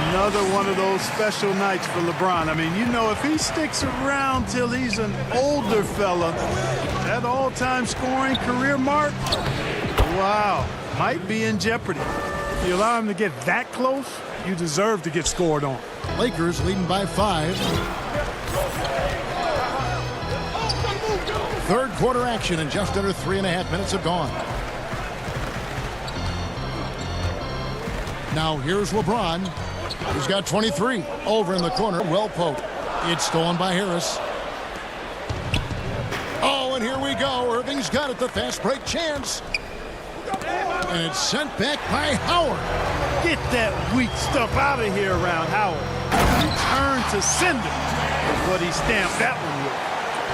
Another one of those special nights for LeBron. I mean, you know, if he sticks around till he's an older fella, that all-time scoring career mark, wow, might be in jeopardy. If you allow him to get that close, you deserve to get scored on. Lakers leading by 5. Third quarter action and just under 3.5 minutes have gone. Now here's LeBron. He's got 23 over in the corner. Well poked. It's stolen by Harris. Oh, and here we go. Irving's got it. The fast break chance. And it's sent back by Howard. Get that weak stuff out of here around Howard. Return to sender is what he stamped that one with.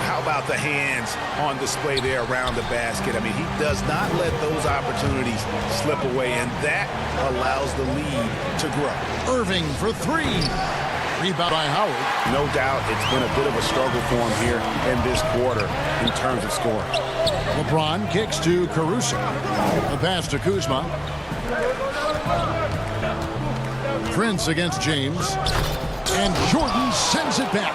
How about the hands on display there around the basket? I mean, he does not let those opportunities slip away, and that allows the lead to grow. Irving for 3. Rebound by Howard. No doubt it's been a bit of a struggle for him here in this quarter in terms of scoring. LeBron kicks to Caruso. The pass to Kuzma. Prince against James. And Jordan sends it back.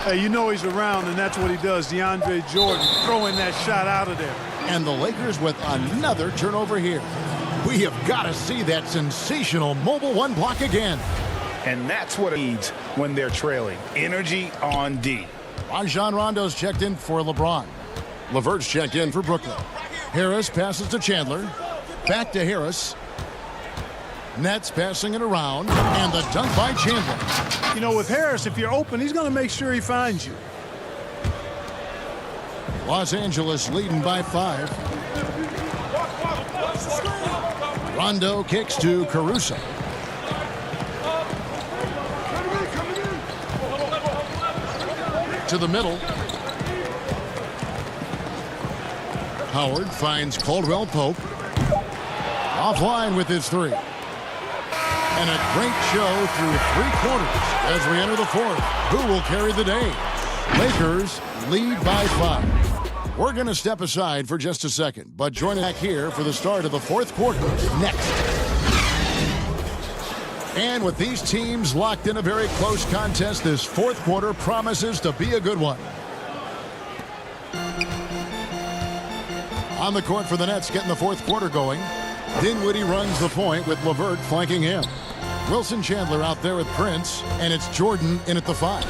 Hey, you know he's around, and that's what he does. DeAndre Jordan throwing that shot out of there. And the Lakers with another turnover here. We have got to see that sensational mobile one block again. And that's what it needs when they're trailing. Energy on D. Rajon Rondo's checked in for LeBron. LeVert's checked in for Brooklyn. Harris passes to Chandler. Back to Harris. Nets passing it around. And the dunk by Chandler. You know, with Harris, if you're open, he's going to make sure he finds you. Los Angeles leading by 5. Rondo kicks to Caruso. To the middle. Howard finds Caldwell Pope. Offline with his 3. And a great show through 3 quarters as we enter the 4th. Who will carry the day? Lakers lead by 5. We're going to step aside for just a second, but join us back here for the start of the 4th quarter next. And with these teams locked in a very close contest, this 4th quarter promises to be a good one. On the court for the Nets, getting the 4th quarter going. Dinwiddie runs the point with LeVert flanking him. Wilson Chandler out there with Prince, and it's Jordan in at the 5.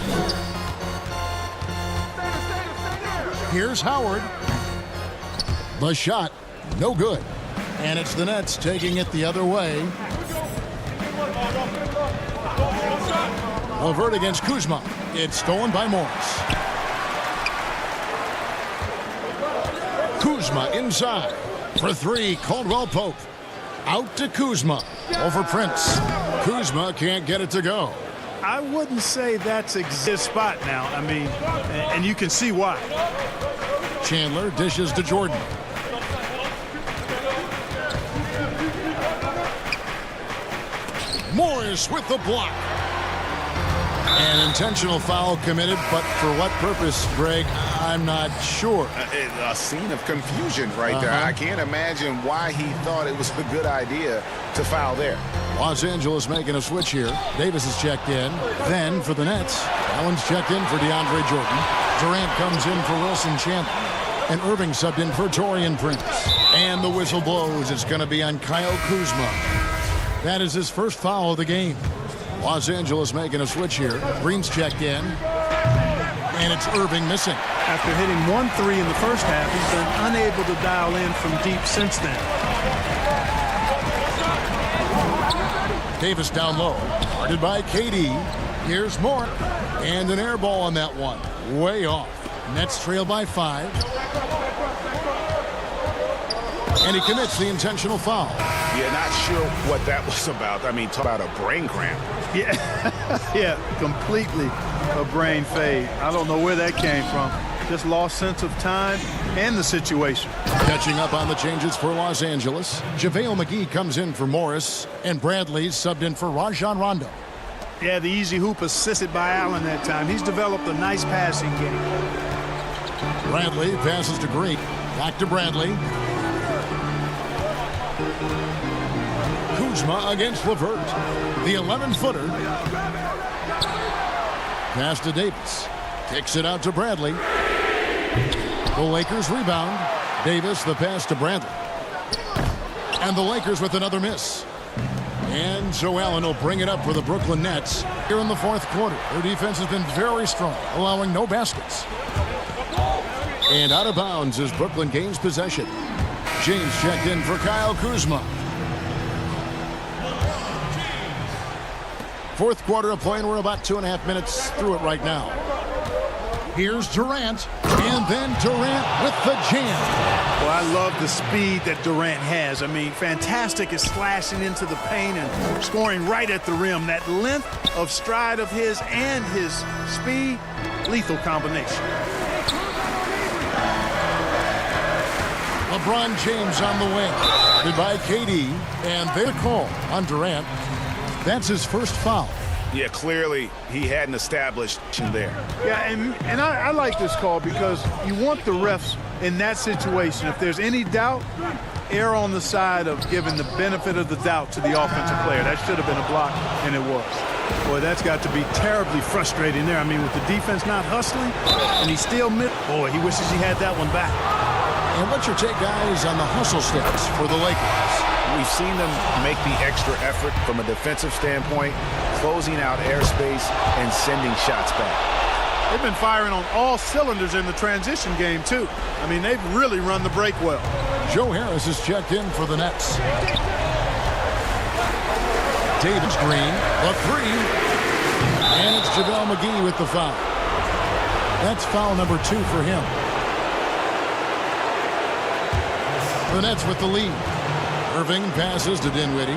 Here's Howard. The shot, no good. And it's the Nets taking it the other way. LeVert against Kuzma. It's stolen by Morris. Kuzma inside. For 3, Caldwell Pope. Out to Kuzma. Over Prince. Kuzma can't get it to go. I wouldn't say that's a good spot now. I mean, and you can see why. Chandler dishes to Jordan. Morris with the block. An intentional foul committed, but for what purpose, Greg, I'm not sure. A scene of confusion right there. I can't imagine why he thought it was a good idea to foul there. Los Angeles making a switch here. Davis is checked in. Then for the Nets, Allen's checked in for DeAndre Jordan. Durant comes in for Wilson Chandler. And Irving subbed in for Taurean Prince. And the whistle blows. It's going to be on Kyle Kuzma. That is his first foul of the game. Los Angeles making a switch here. Green's checked in. And it's Irving missing. After hitting 1 3 in the first half, he's been unable to dial in from deep since then. Davis down low. Guarded by KD. Here's more. And an air ball on that one. Way off. Nets trail by 5. And he commits the intentional foul. Yeah, not sure what that was about. I mean, talk about a brain cramp. Yeah, yeah, completely a brain fade. I don't know where that came from. Just lost sense of time and the situation. Catching up on the changes for Los Angeles. JaVale McGee comes in for Morris, and Bradley's subbed in for Rajon Rondo. Yeah, the easy hoop assisted by Allen that time. He's developed a nice passing game. Bradley passes to Green. Back to Bradley. Kuzma against LeVert. The 11-footer. Pass to Davis. Kicks it out to Bradley. The Lakers rebound. Davis, the pass to Bradley. And the Lakers with another miss. And Joe Allen will bring it up for the Brooklyn Nets here in the 4th quarter. Their defense has been very strong, allowing no baskets. And out of bounds as Brooklyn gains possession. James checked in for Kyle Kuzma. 4th quarter of play, and we're about 2.5 minutes through it right now. Here's Durant, and then Durant with the jam. Well, I love the speed that Durant has. I mean, fantastic at slashing into the paint and scoring right at the rim. That length of stride of his and his speed, lethal combination. LeBron James on the wing. Guarded by KD, and their call on Durant. That's his first foul. Yeah, clearly he hadn't established there. Yeah, and I like this call because you want the refs in that situation, if there's any doubt, err on the side of giving the benefit of the doubt to the offensive player. That should have been a block, and it was. Boy, that's got to be terribly frustrating there. I mean, with the defense not hustling, and he still missed. Boy, he wishes he had that one back. And what's your take, guys, on the hustle steps for the Lakers? We've seen them make the extra effort from a defensive standpoint, closing out airspace and sending shots back. They've been firing on all cylinders in the transition game, too. I mean, they've really run the break well. Joe Harris is checked in for the Nets. Davis Green, a three. And it's JaVale McGee with the foul. That's foul number 2 for him. The Nets with the lead. Irving passes to Dinwiddie.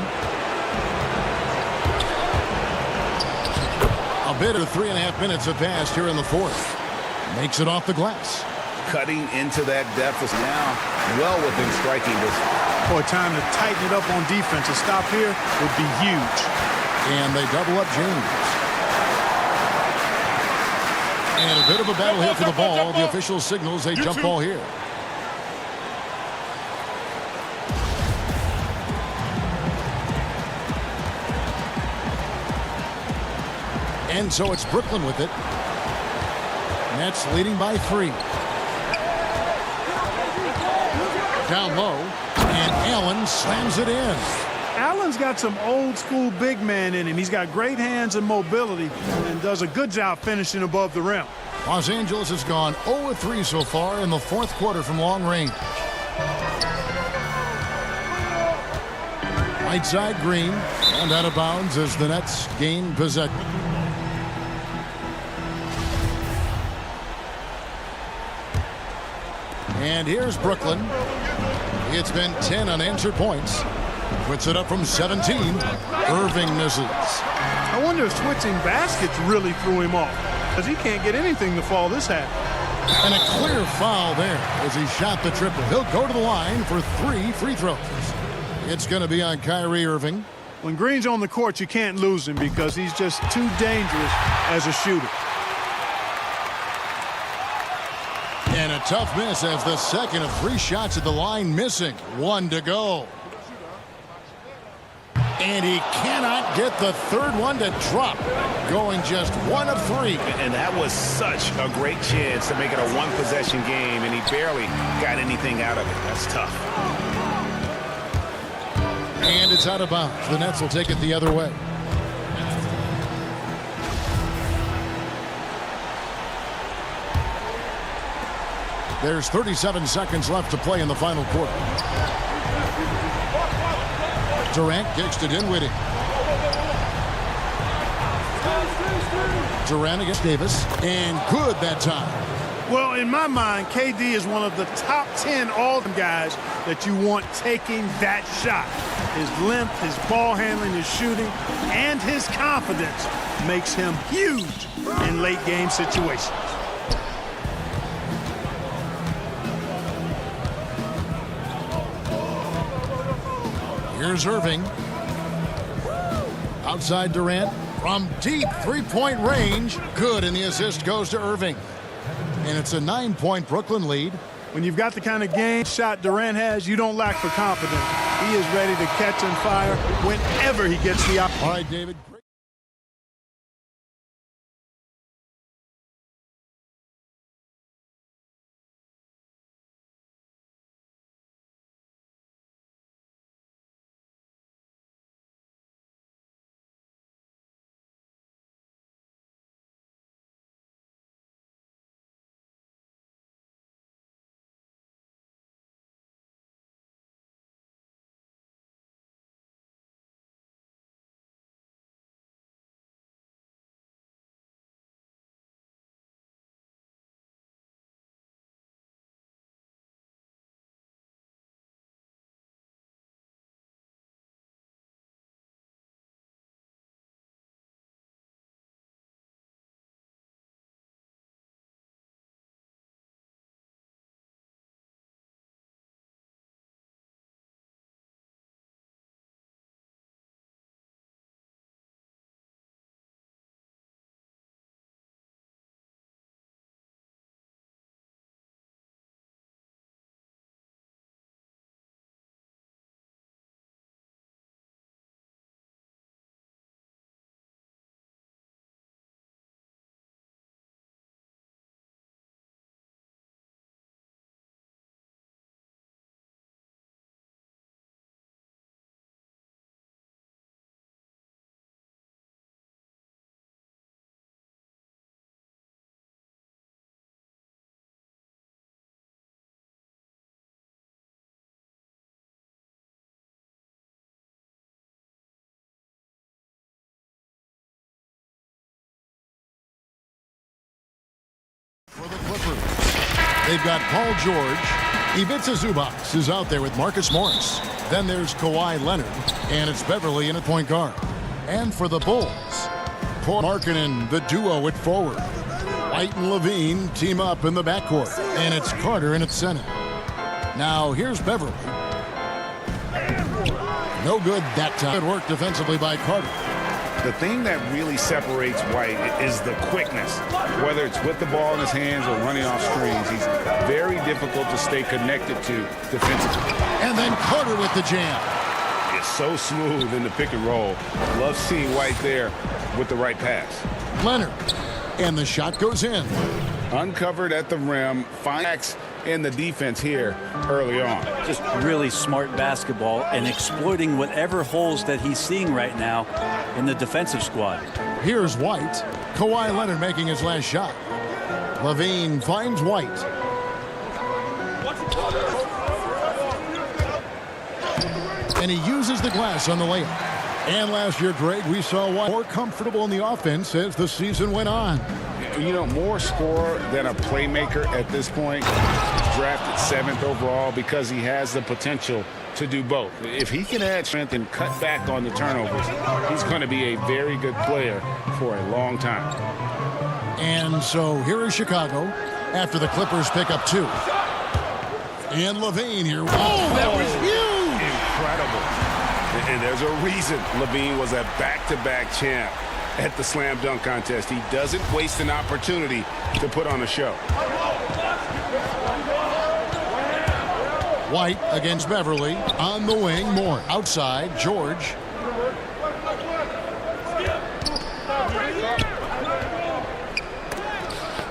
A bit of 3.5 minutes have passed here in the fourth. Makes it off the glass. Cutting into that deficit now, well within striking distance. Boy, time to tighten it up on defense. A stop here would be huge. And they double up James. And a bit of a battle here for the ball. The official signals a jump ball here. And so it's Brooklyn with it. Nets leading by 3. Down low, and Allen slams it in. Allen's got some old school big man in him. He's got great hands and mobility and does a good job finishing above the rim. Los Angeles has gone 0-3 so far in the fourth quarter from long range. Right side Green, and out of bounds as the Nets gain possession. And here's Brooklyn. It's been 10 unanswered points. Puts it up from 17. Irving misses. I wonder if switching baskets really threw him off, because he can't get anything to fall this half. And a clear foul there as he shot the triple. He'll go to the line for 3 free throws. It's going to be on Kyrie Irving. When Green's on the court, you can't lose him because he's just too dangerous as a shooter. And a tough miss as the second of 3 shots at the line missing. 1 to go. And he cannot get the third one to drop. Going just 1 of 3. And that was such a great chance to make it a one-possession game, and he barely got anything out of it. That's tough. And it's out of bounds. The Nets will take it the other way. There's 37 seconds left to play in the final quarter. Durant kicks to Dinwiddie. Durant against Davis. And good that time. Well, in my mind, KD is one of the top 10 all-time guys that you want taking that shot. His length, his ball handling, his shooting, and his confidence makes him huge in late-game situations. Here's Irving. Outside Durant. From deep three-point range. Good, and the assist goes to Irving. And it's a 9-point Brooklyn lead. When you've got the kind of game shot Durant has, you don't lack for confidence. He is ready to catch and fire whenever he gets the opportunity. All right, David. They've got Paul George. Ivica Zubac is out there with Marcus Morris. Then there's Kawhi Leonard, and it's Beverly in at point guard. And for the Bulls, Paul Markkanen, the duo at forward. White and Levine team up in the backcourt, and it's Carter in at center. Now here's Beverly. No good that time. Good work defensively by Carter. The thing that really separates White is the quickness. Whether it's with the ball in his hands or running off screens, he's very difficult to stay connected to defensively. And then Carter with the jam. It's so smooth in the pick and roll. Love seeing White there with the right pass. Leonard. And the shot goes in. Uncovered at the rim. Finds in the defense here early on. Just really smart basketball and exploiting whatever holes that he's seeing right now in the defensive squad. Here's White. Kawhi Leonard making his last shot. Levine finds White. And he uses the glass on the layup. And last year, Greg, we saw White more comfortable in the offense as the season went on. You know, more scorer than a playmaker at this point. Drafted 7th overall because he has the potential to do both. If he can add strength and cut back on the turnovers, he's going to be a very good player for a long time. And so here is Chicago after the Clippers pick up 2. And Levine here. Oh, that was huge! Incredible. And there's a reason Levine was a back-to-back champ at the slam dunk contest. He doesn't waste an opportunity to put on a show. White against Beverly. On the wing, Moore. Outside, George.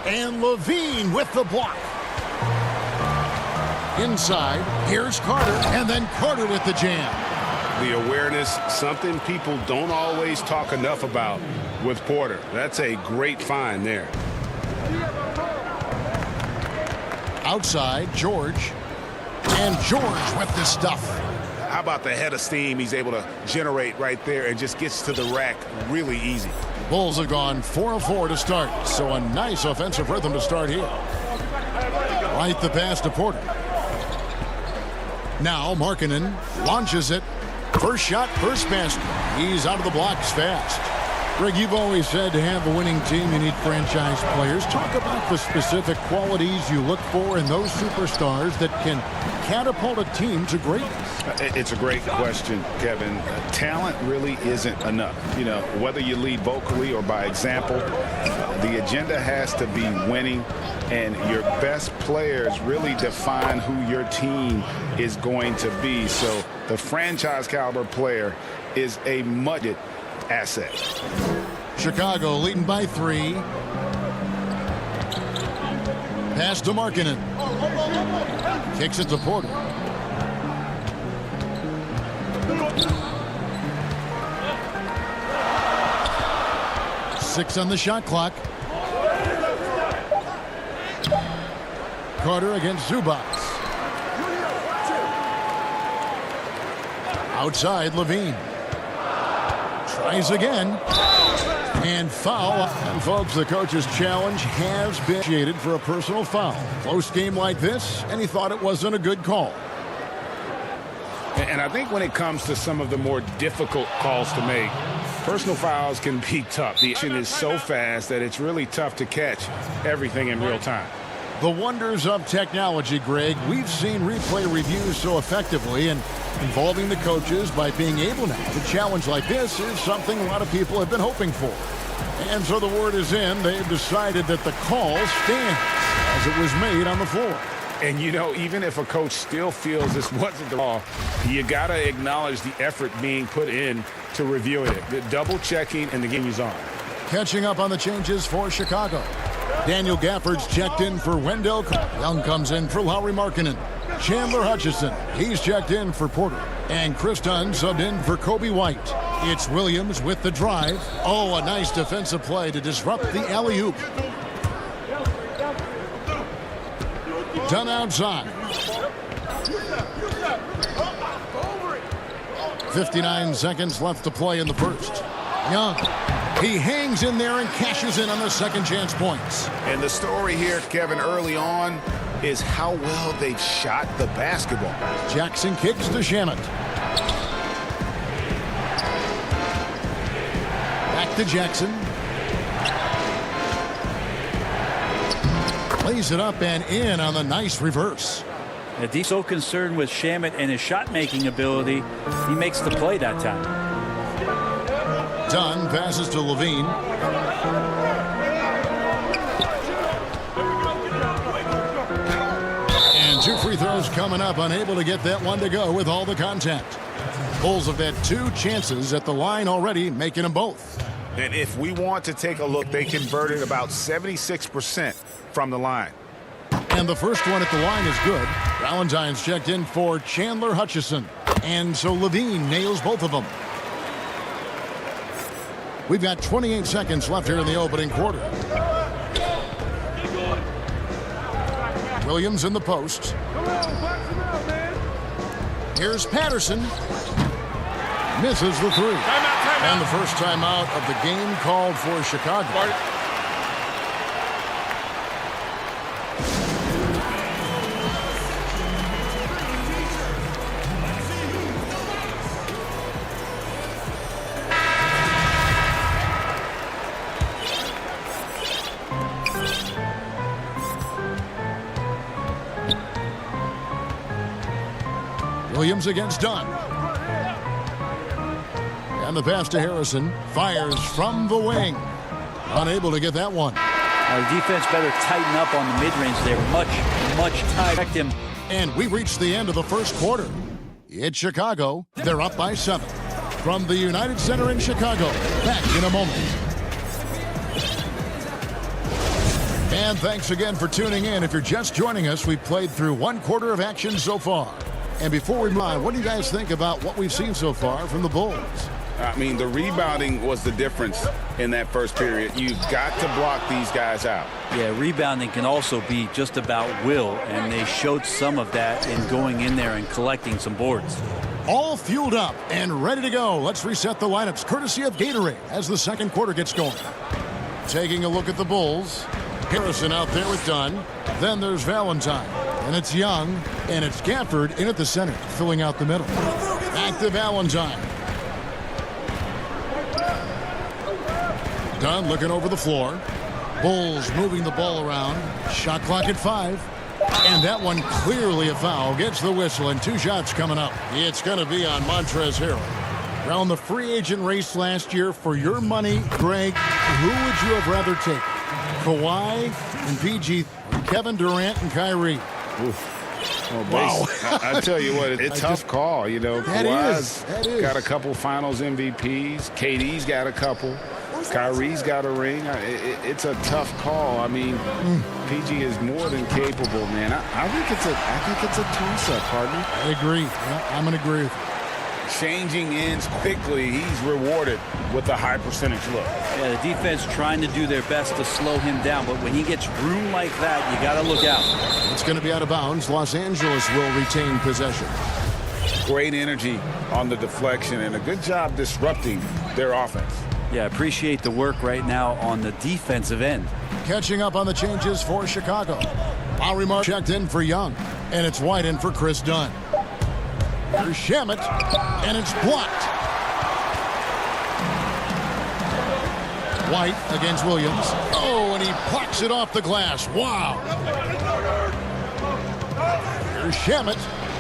And Levine with the block. Inside, here's Carter, and then Carter with the jam. The awareness, something people don't always talk enough about with Porter. That's a great find there. Outside, George. And George with the stuff. How about the head of steam he's able to generate right there and just gets to the rack really easy. Bulls have gone 4 of 4 to start, so a nice offensive rhythm to start here. Right the pass to Porter. Now Markkanen launches it. First shot, first basket. He's out of the blocks fast. Greg, you've always said to have a winning team, you need franchise players. Talk about the specific qualities you look for in those superstars that can catapult a team to greatness. It's a great question, Kevin. Talent really isn't enough. You know, whether you lead vocally or by example, the agenda has to be winning, and your best players really define who your team is going to be. So the franchise caliber player is a mudded asset. Chicago leading by 3. Pass to Markkanen. Kicks it to Porter. Six on the shot clock. Carter against Zubac. Outside, Levine. Tries again. And foul. And folks, the coach's challenge has been initiated for a personal foul. Close game like this, and he thought it wasn't a good call. And I think when it comes to some of the more difficult calls to make, personal fouls can be tough. The action is so fast that it's really tough to catch everything in real time. The wonders of technology, Greg. We've seen replay reviews so effectively, and involving the coaches by being able now to challenge like this is something a lot of people have been hoping for. And so the word is in. They've decided that the call stands as it was made on the floor. And, you know, even if a coach still feels this wasn't the call, you got to acknowledge the effort being put in to reviewing it. The double checking, and the game is on. Catching up on the changes for Chicago. Daniel Gafford's checked in for Wendell. Young comes in for Lauri Markkanen. Chandler Hutchison, he's checked in for Porter. And Chris Dunn subbed in for Kobe White. It's Williams with the drive. Oh, a nice defensive play to disrupt the alley-oop. Dunn outside. 59 seconds left to play in the first. Young. He hangs in there and cashes in on the second chance points. And the story here, Kevin, early on, is how well they've shot the basketball. Jackson kicks to Shamet. Back to Jackson. Lays it up and in on the nice reverse. He's so concerned with Shamet and his shot-making ability, he makes the play that time. Dunn passes to Levine. And 2 free throws coming up, unable to get that one to go with all the contact. Bulls have had 2 chances at the line already, making them both. And if we want to take a look, they converted about 76% from the line. And the first one at the line is good. Valentine's checked in for Chandler Hutchison. And so Levine nails both of them. We've got 28 seconds left here in the opening quarter. Williams in the post. Here's Patterson. Misses the 3. And the first timeout of the game called for Chicago. Williams against Dunn. And the pass to Harrison. Fires from the wing. Unable to get that one. The defense better tighten up on the mid-range. They were much tighter. And we reached the end of the first quarter. It's Chicago. They're up by 7. From the United Center in Chicago. Back in a moment. And thanks again for tuning in. If you're just joining us, we played through 1 quarter of action so far. And before we move on, what do you guys think about what we've seen so far from the Bulls? I mean, the rebounding was the difference in that first period. You've got to block these guys out. Yeah, rebounding can also be just about will, and they showed some of that in going in there and collecting some boards. All fueled up and ready to go. Let's reset the lineups courtesy of Gatorade as the second quarter gets going. Taking a look at the Bulls. Harrison out there with Dunn. Then there's Valentine. And it's Young. And it's Gafford in at the center, filling out the middle. Back to Valentine. Dunn looking over the floor. Bulls moving the ball around. Shot clock at 5. And that one clearly a foul. Gets the whistle and 2 shots coming up. It's going to be on Montrezl Harrell. Around the free agent race last year, for your money, Greg, who would you have rather taken? Kawhi and PG, Kevin Durant and Kyrie. Oh, wow. I tell you what, it's a tough call. You know, Kawhi's got a couple finals MVPs. KD's got a couple. Kyrie's got a ring. It's a tough call. I mean, PG is more than capable, man. I think it's a toss-up, partner. I agree. Yeah, I'm going to agree with you. Changing ends quickly, he's rewarded with a high percentage look. Yeah, the defense trying to do their best to slow him down, but when he gets room like that, you got to look out. It's going to be out of bounds. Los Angeles will retain possession. Great energy on the deflection and a good job disrupting their offense. Yeah, appreciate the work right now on the defensive end. Catching up on the changes for Chicago. Lowry Mark checked in for Young, and it's White in for Chris Dunn. Here's Shamet, and it's blocked. White against Williams. Oh, and he plucks it off the glass. Wow. Here's Shamet.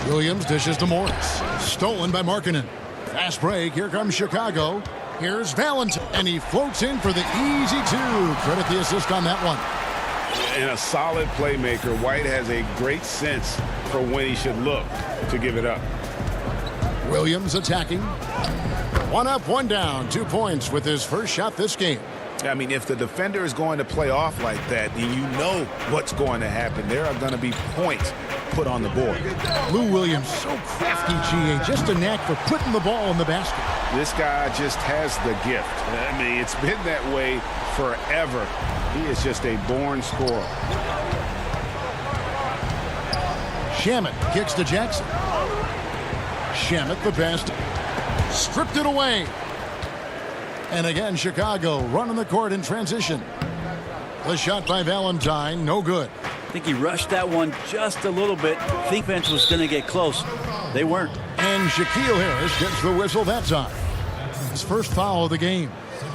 Williams dishes to Morris. Stolen by Markkanen. Fast break. Here comes Chicago. Here's Valentine, and he floats in for the easy 2. Credit the assist on that one. And a solid playmaker. White has a great sense for when he should look to give it up. Williams attacking. 1 up, 1 down. 2 points with his first shot this game. I mean, if the defender is going to play off like that, then you know what's going to happen. There are going to be points put on the board. Lou Williams, so crafty, GA. Just a knack for putting the ball in the basket. This guy just has the gift. I mean, it's been that way forever. He is just a born scorer. Shamet kicks to Jackson. Shamet the best. Stripped it away. And again, Chicago running the court in transition. The shot by Valentine, no good. think he rushed that one just a little bit. Defense was going to get close. They weren't. And Shaquille Harris gets the whistle that time. His first foul of the game.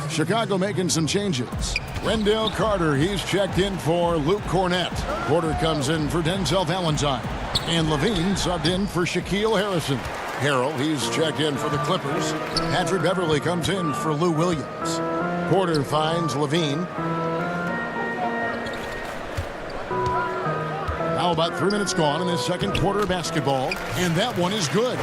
Chicago making some changes. Wendell Carter, he's checked in for Luke Cornett. Porter comes in for Denzel Valentine. And Levine subbed in for Shaquille Harrison. Harrell, he's checked in for the Clippers. Patrick Beverly comes in for Lou Williams. Porter finds Levine. Now about 3 minutes gone in this second quarter of basketball, and that one is good.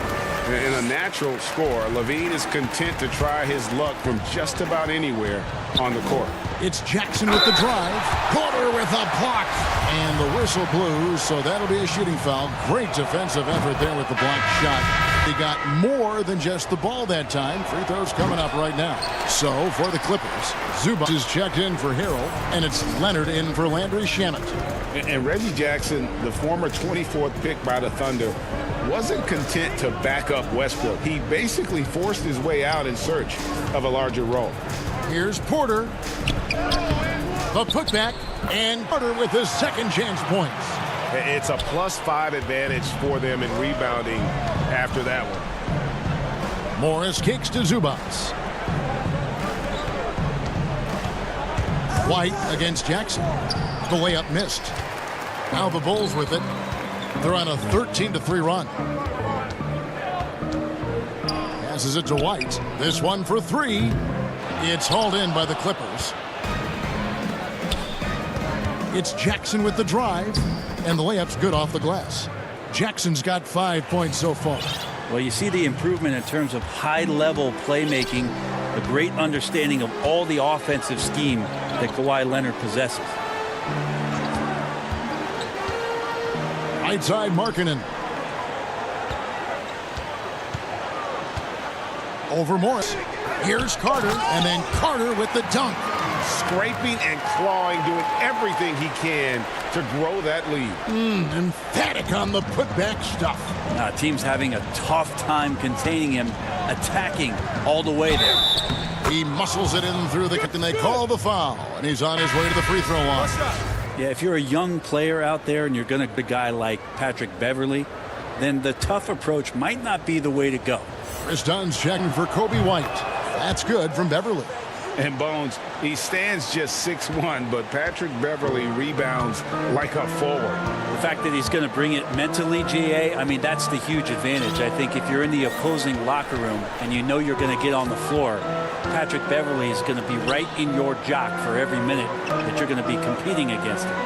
In a natural score, Levine is content to try his luck from just about anywhere on the court. It's Jackson with the drive. Porter with a block. And the whistle blew, so that'll be a shooting foul. Great defensive effort there with the block shot. He got more than just the ball that time. Free throws coming up right now. So for the Clippers, Zubac is checked in for Harrell, and it's Leonard in for Landry Shamet. And Reggie Jackson, the former 24th pick by the Thunder, wasn't content to back up Westbrook. He basically forced his way out in search of a larger role. Here's Porter. The putback, and Porter with his second chance points. It's a +5 advantage for them in rebounding after that one. Morris kicks to Zubac. White against Jackson. The layup missed. Now the Bulls with it. They're on a 13-3 run. Passes it to White. This one for three. It's hauled in by the Clippers. It's Jackson with the drive, and the layup's good off the glass. Jackson's got 5 points so far. Well, you see the improvement in terms of high-level playmaking, a great understanding of all the offensive scheme that Kawhi Leonard possesses. Right side, Markkanen. Over Morris. Here's Carter, and then Carter with the dunk. Scraping and clawing, doing everything he can to grow that lead. Emphatic on the putback stuff. Team's having a tough time containing him, attacking all the way there. He muscles it in through the and they call the foul, and he's on his way to the free throw line. Yeah, if you're a young player out there and you're going to be a guy like Patrick Beverly, then the tough approach might not be the way to go. Chris Dunn's checking for Kobe White. That's good from Beverly. And Bones, he stands just 6'1", but Patrick Beverly rebounds like a forward. The fact that he's going to bring it mentally, GA, I mean, that's the huge advantage. I think if you're in the opposing locker room and you know you're going to get on the floor, Patrick Beverly is going to be right in your jock for every minute that you're going to be competing against him.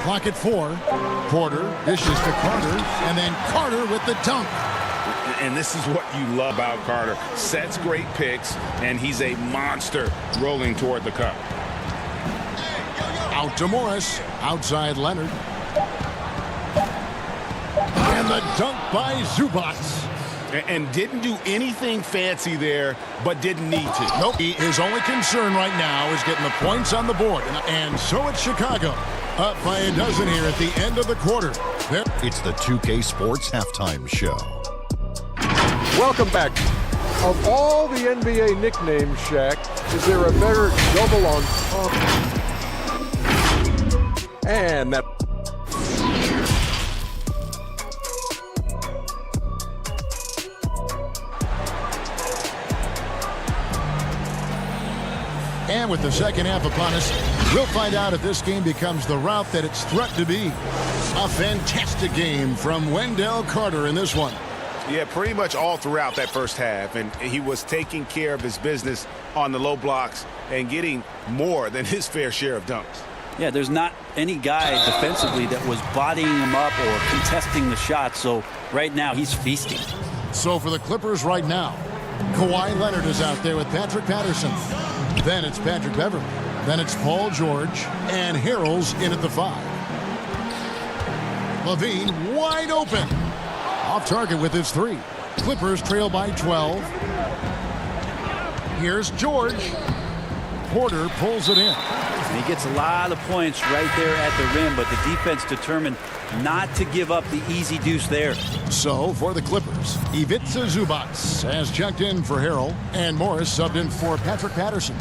Clock at 4. Porter dishes to Carter, and then Carter with the dunk. And this is what you love about Carter. Sets great picks, and he's a monster rolling toward the cup. Out to Morris. Outside Leonard. And the dunk by Zubac. And didn't do anything fancy there, but didn't need to. Nope. His only concern right now is getting the points on the board. And so it's Chicago. Up by a dozen here at the end of the quarter. It's the 2K Sports Halftime Show. Welcome back. Of all the NBA nicknames, Shaq, is there a better double on top? And that. And with the second half upon us, we'll find out if this game becomes the route that it's threatened to be. A fantastic game from Wendell Carter in this one. Yeah, pretty much all throughout that first half, and he was taking care of his business on the low blocks and getting more than his fair share of dunks. Yeah, there's not any guy defensively that was bodying him up or contesting the shot, so right now he's feasting. So for the Clippers right now, Kawhi Leonard is out there with Patrick Patterson. Then it's Patrick Beverly. Then it's Paul George, and Harrell's in at the 5. Levine wide open. Off target with his 3. Clippers trail by 12. Here's George. Porter pulls it in. And he gets a lot of points right there at the rim, but the defense determined not to give up the easy deuce there. So for the Clippers, Ivica Zubac has checked in for Harrell, and Morris subbed in for Patrick Patterson.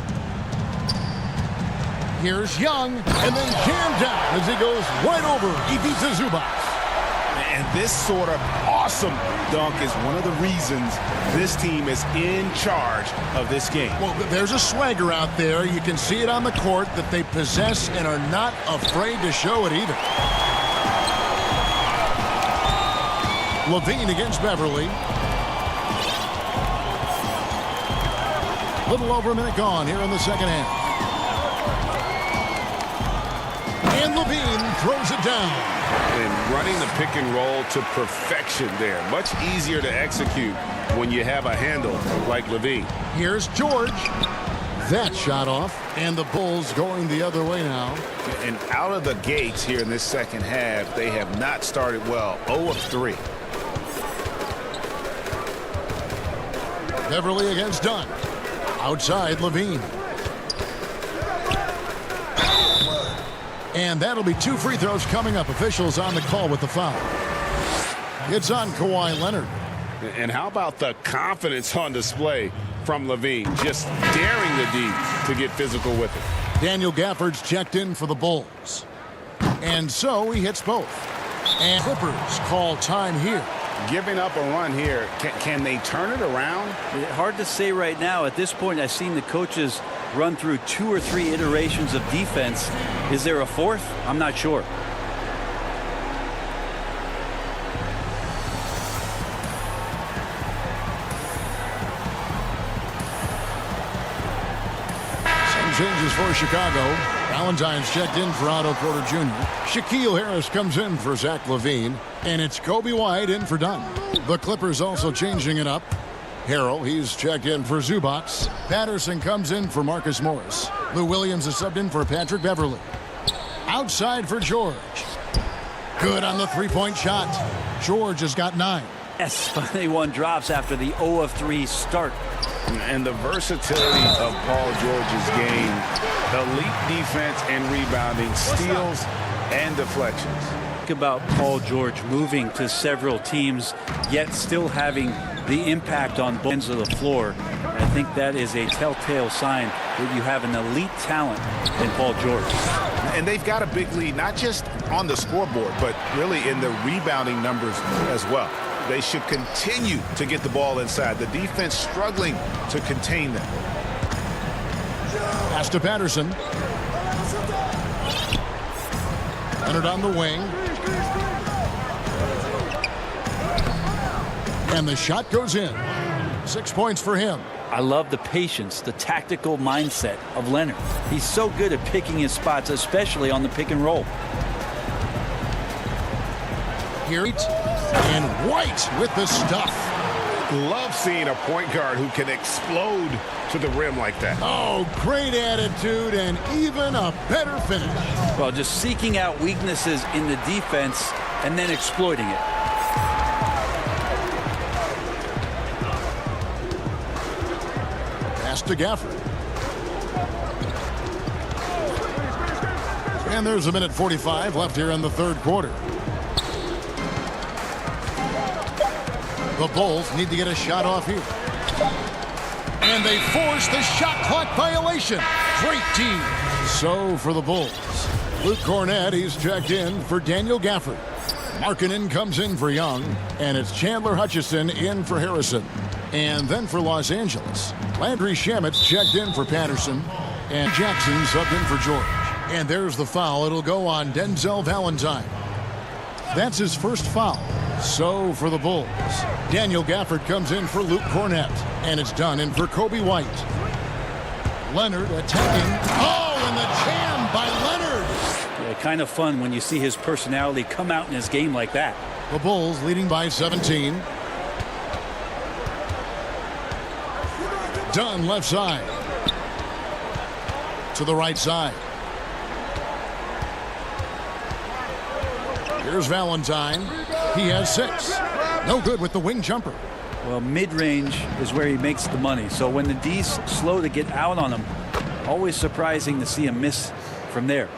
Here's Young, and then jammed down as he goes right over Ivica Zubac. And this sort of awesome dunk is one of the reasons this team is in charge of this game. Well, there's a swagger out there. You can see it on the court that they possess and are not afraid to show it either. LaVine against Beverly. Little over a minute gone here in the second half. And LaVine throws it down. And running the pick and roll to perfection there. Much easier to execute when you have a handle like LaVine. Here's George. That shot off. And the Bulls going the other way now. And out of the gates here in this second half, they have not started well. 0 of 3. Beverly against Dunn. Outside LaVine. And that'll be 2 free throws coming up. Officials on the call with the foul. It's on Kawhi Leonard. And how about the confidence on display from LaVine? Just daring the D to get physical with it. Daniel Gafford's checked in for the Bulls. And so he hits both. And Clippers call time here. Giving up a run here. Can they turn it around? Hard to say right now. At this point, I've seen the coaches run through 2 or 3 iterations of defense. Is there a fourth? I'm not sure. Some changes for Chicago. Valentine's checked in for Otto Porter Jr. Shaquille Harris comes in for Zach LaVine. And it's Kobe White in for Dunn. The Clippers also changing it up. Harrell, he's checked in for Zubac. Patterson comes in for Marcus Morris. Lou Williams is subbed in for Patrick Beverly. Outside for George. Good on the three-point shot. George has got 9. Yes, finally one drops after the 0 of 3 start. And the versatility of Paul George's game. Elite defense and rebounding, steals and deflections. Think about Paul George moving to several teams, yet still having the impact on both ends of the floor. I think that is a telltale sign that you have an elite talent in Paul George. And they've got a big lead, not just on the scoreboard, but really in the rebounding numbers as well. They should continue to get the ball inside. The defense struggling to contain them. Pass to Patterson. Leonard on the wing. And the shot goes in. 6 points for him. I love the patience, the tactical mindset of Leonard. He's so good at picking his spots, especially on the pick and roll. Here, and White with the stuff. Love seeing a point guard who can explode to the rim like that. Oh, great attitude and even a better finish. Well, just seeking out weaknesses in the defense and then exploiting it. Pass to Gafford. And there's 1:45 left here in the third quarter. The Bulls need to get a shot off here. And they force the shot clock violation. Great D. So for the Bulls, Luke Cornett, he's checked in for Daniel Gafford. Markkanen comes in for Young. And it's Chandler Hutchison in for Harrison. And then for Los Angeles, Landry Shamet's checked in for Patterson. And Jackson subbed in for George. And there's the foul. It'll go on Denzel Valentine. That's his first foul. So for the Bulls, Daniel Gafford comes in for Luke Cornett. And it's done in for Kobe White. Leonard attacking. Oh, and the jam by Leonard. Yeah, kind of fun when you see his personality come out in his game like that. The Bulls leading by 17. Dunn left side. To the right side. Here's Valentine. He has 6. No good with the wing jumper. Well, mid-range is where he makes the money. So when the D's slow to get out on him, always surprising to see him miss from there.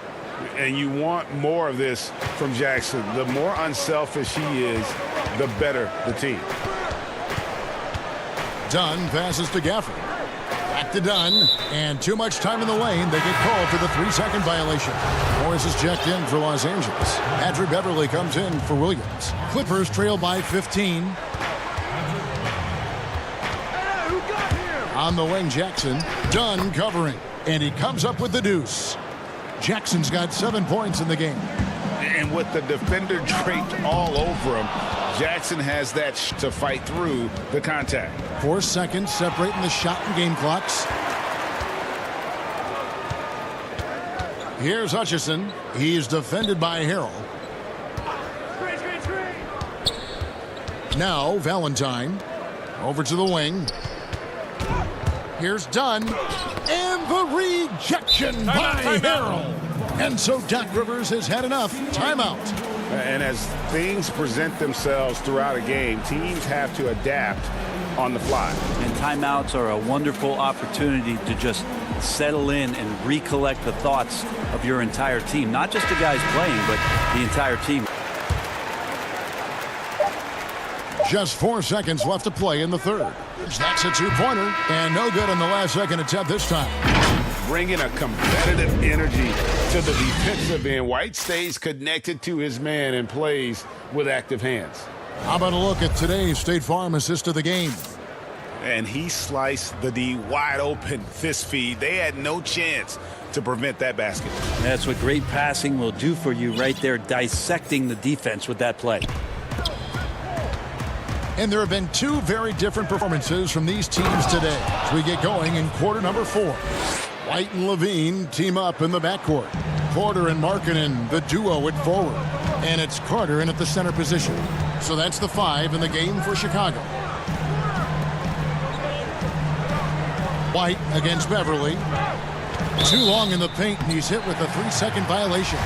And you want more of this from Jackson. The more unselfish he is, the better the team. Dunn passes to Gafford. Back to Dunn. And too much time in the lane. They get called for the 3-second violation. Morris is checked in for Los Angeles. Patrick Beverley comes in for Williams. Clippers trail by 15. On the wing, Jackson. Dunn covering. And he comes up with the deuce. Jackson's got 7 points in the game. And with the defender draped all over him, Jackson has that to fight through the contact. 4 seconds separating the shot and game clocks. Here's Hutchison. He's defended by Harrell. Now Valentine. Over to the wing. Here's Dunn. And the rejection by Harrell. And so Doc Rivers has had enough. Timeout. And as things present themselves throughout a game, teams have to adapt on the fly. And timeouts are a wonderful opportunity to just settle in and recollect the thoughts of your entire team. Not just the guys playing, but the entire team. Just 4 seconds left to play in the third. That's a two-pointer, and no good on the last second attempt this time. Bringing a competitive energy to the defensive end. White stays connected to his man and plays with active hands. How about a look at today's State Farm assist of the game? And he sliced the D wide open fist feed. They had no chance to prevent that basket. That's what great passing will do for you right there, dissecting the defense with that play. And there have been 2 very different performances from these teams today as we get going in quarter number 4. White and Levine team up in the backcourt. Porter and Markkanen, the duo at forward. And it's Carter in at the center position. So that's the 5 in the game for Chicago. White against Beverley. Too long in the paint, and he's hit with a 3-second violation.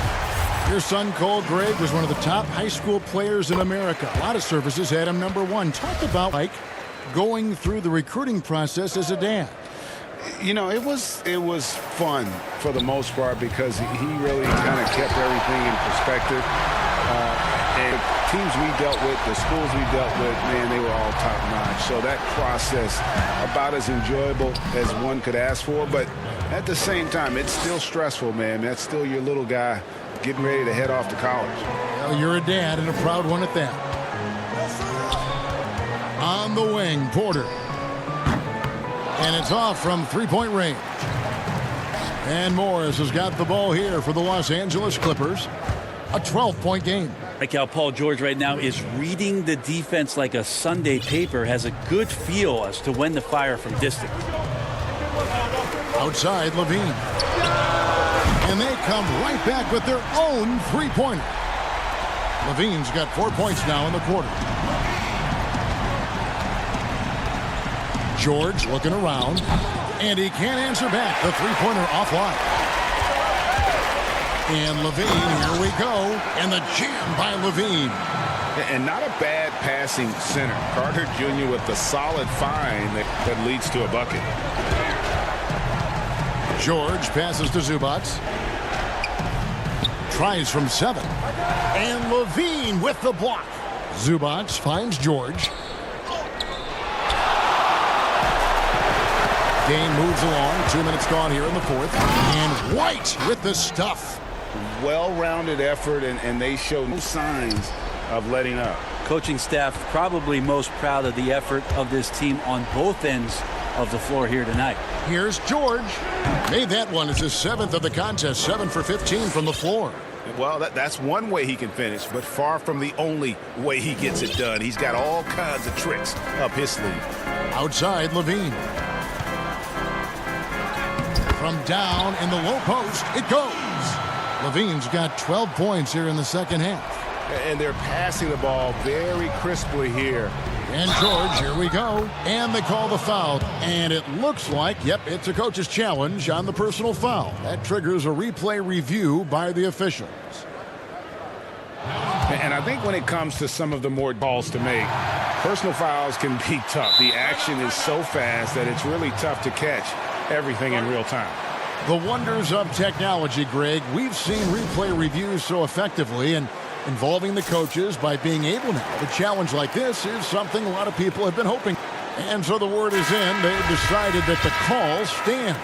Your son, Cole Gregg, was one of the top high school players in America. A lot of services had him number 1. Talk about, Mike, going through the recruiting process as a dad. You know, it was fun for the most part because he really kind of kept everything in perspective. And the teams we dealt with, the schools we dealt with, man, they were all top-notch. So that process, about as enjoyable as one could ask for. But at the same time, it's still stressful, man. That's still your little guy getting ready to head off to college. Well, you're a dad and a proud one at that. On the wing, Porter. And it's off from 3-point range. And Morris has got the ball here for the Los Angeles Clippers. A 12-point game. Like how Paul George right now is reading the defense like a Sunday paper, has a good feel as to when to fire from distance. Outside, Levine. And they come right back with their own 3-pointer. Levine's got 4 points now in the quarter. George looking around, and he can't answer back. The 3-pointer offline. And Levine, here we go, and the jam by Levine. And not a bad passing center. Carter Jr. with the solid find that leads to a bucket. George passes to Zubac. Tries from 7. And Levine with the block. Zubac finds George. Game moves along. 2 minutes gone here in the fourth. And White with the stuff. Well-rounded effort, and they show no signs of letting up. Coaching staff probably most proud of the effort of this team on both ends of the floor here tonight. Here's George. Made that one as his 7th of the contest. 7 for 15 from the floor. Well, that's one way he can finish, but far from the only way he gets it done. He's got all kinds of tricks up his sleeve. Outside, Levine. From down in the low post, it goes. Levine's got 12 points here in the second half. And they're passing the ball very crisply here. And George, here we go. And they call the foul. And it looks like, yep, it's a coach's challenge on the personal foul. That triggers a replay review by the officials. And I think when it comes to some of the more balls to make, personal fouls can be tough. The action is so fast that it's really tough to catch everything in real time. The wonders of technology, Greg. We've seen replay reviews so effectively and involving the coaches by being able now. A challenge like this is something a lot of people have been hoping. And so the word is in. They've decided that the call stands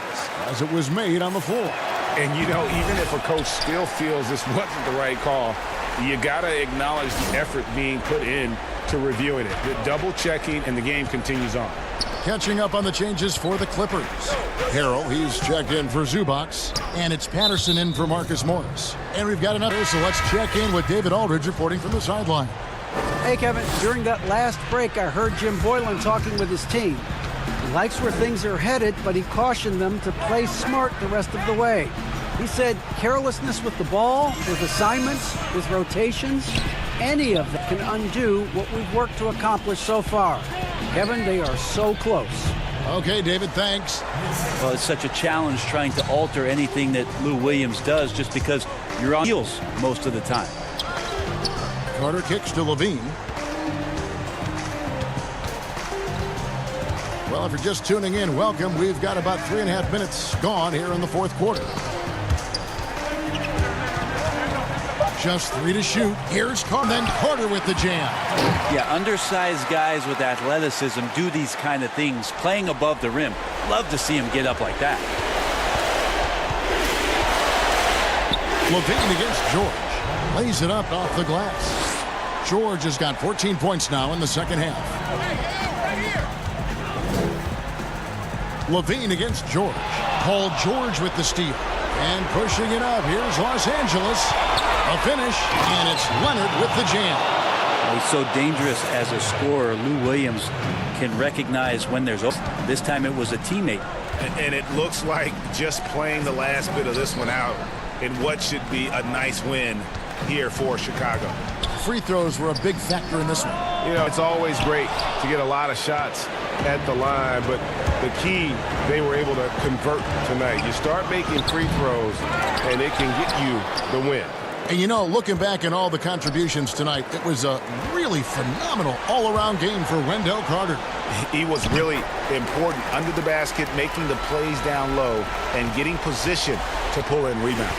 as it was made on the floor. And, you know, even if a coach still feels this wasn't the right call, you got to acknowledge the effort being put in to reviewing it. The double checking, and the game continues on. Catching up on the changes for the Clippers. Harrell, he's checked in for Zubac, and it's Patterson in for Marcus Morris. And we've got another, so let's check in with David Aldridge reporting from the sideline. Hey, Kevin, during that last break, I heard Jim Boylan talking with his team. He likes where things are headed, but he cautioned them to play smart the rest of the way. He said carelessness with the ball, with assignments, with rotations, any of that can undo what we've worked to accomplish so far. Kevin, they are so close. Okay, David, thanks. Well, it's such a challenge trying to alter anything that Lou Williams does just because you're on heels most of the time. Carter kicks to Levine. Well, if you're just tuning in, welcome. We've got about 3.5 minutes gone here in the fourth quarter. Just 3 to shoot. Here's Carter, then Carter with the jam. Yeah, undersized guys with athleticism do these kind of things, playing above the rim. Love to see him get up like that. Levine against George. Lays it up off the glass. George has got 14 points now in the second half. Levine against George. Paul George with the steal. And pushing it up. Here's Los Angeles. A finish, and it's Leonard with the jam. He's so dangerous as a scorer. Lou Williams can recognize when there's open. This time it was a teammate. And it looks like just playing the last bit of this one out in what should be a nice win here for Chicago. Free throws were a big factor in this one. You know, it's always great to get a lot of shots at the line, but the key, they were able to convert tonight. You start making free throws, and it can get you the win. And, you know, looking back at all the contributions tonight, it was a really phenomenal all-around game for Wendell Carter. He was really important under the basket, making the plays down low and getting position to pull in rebound.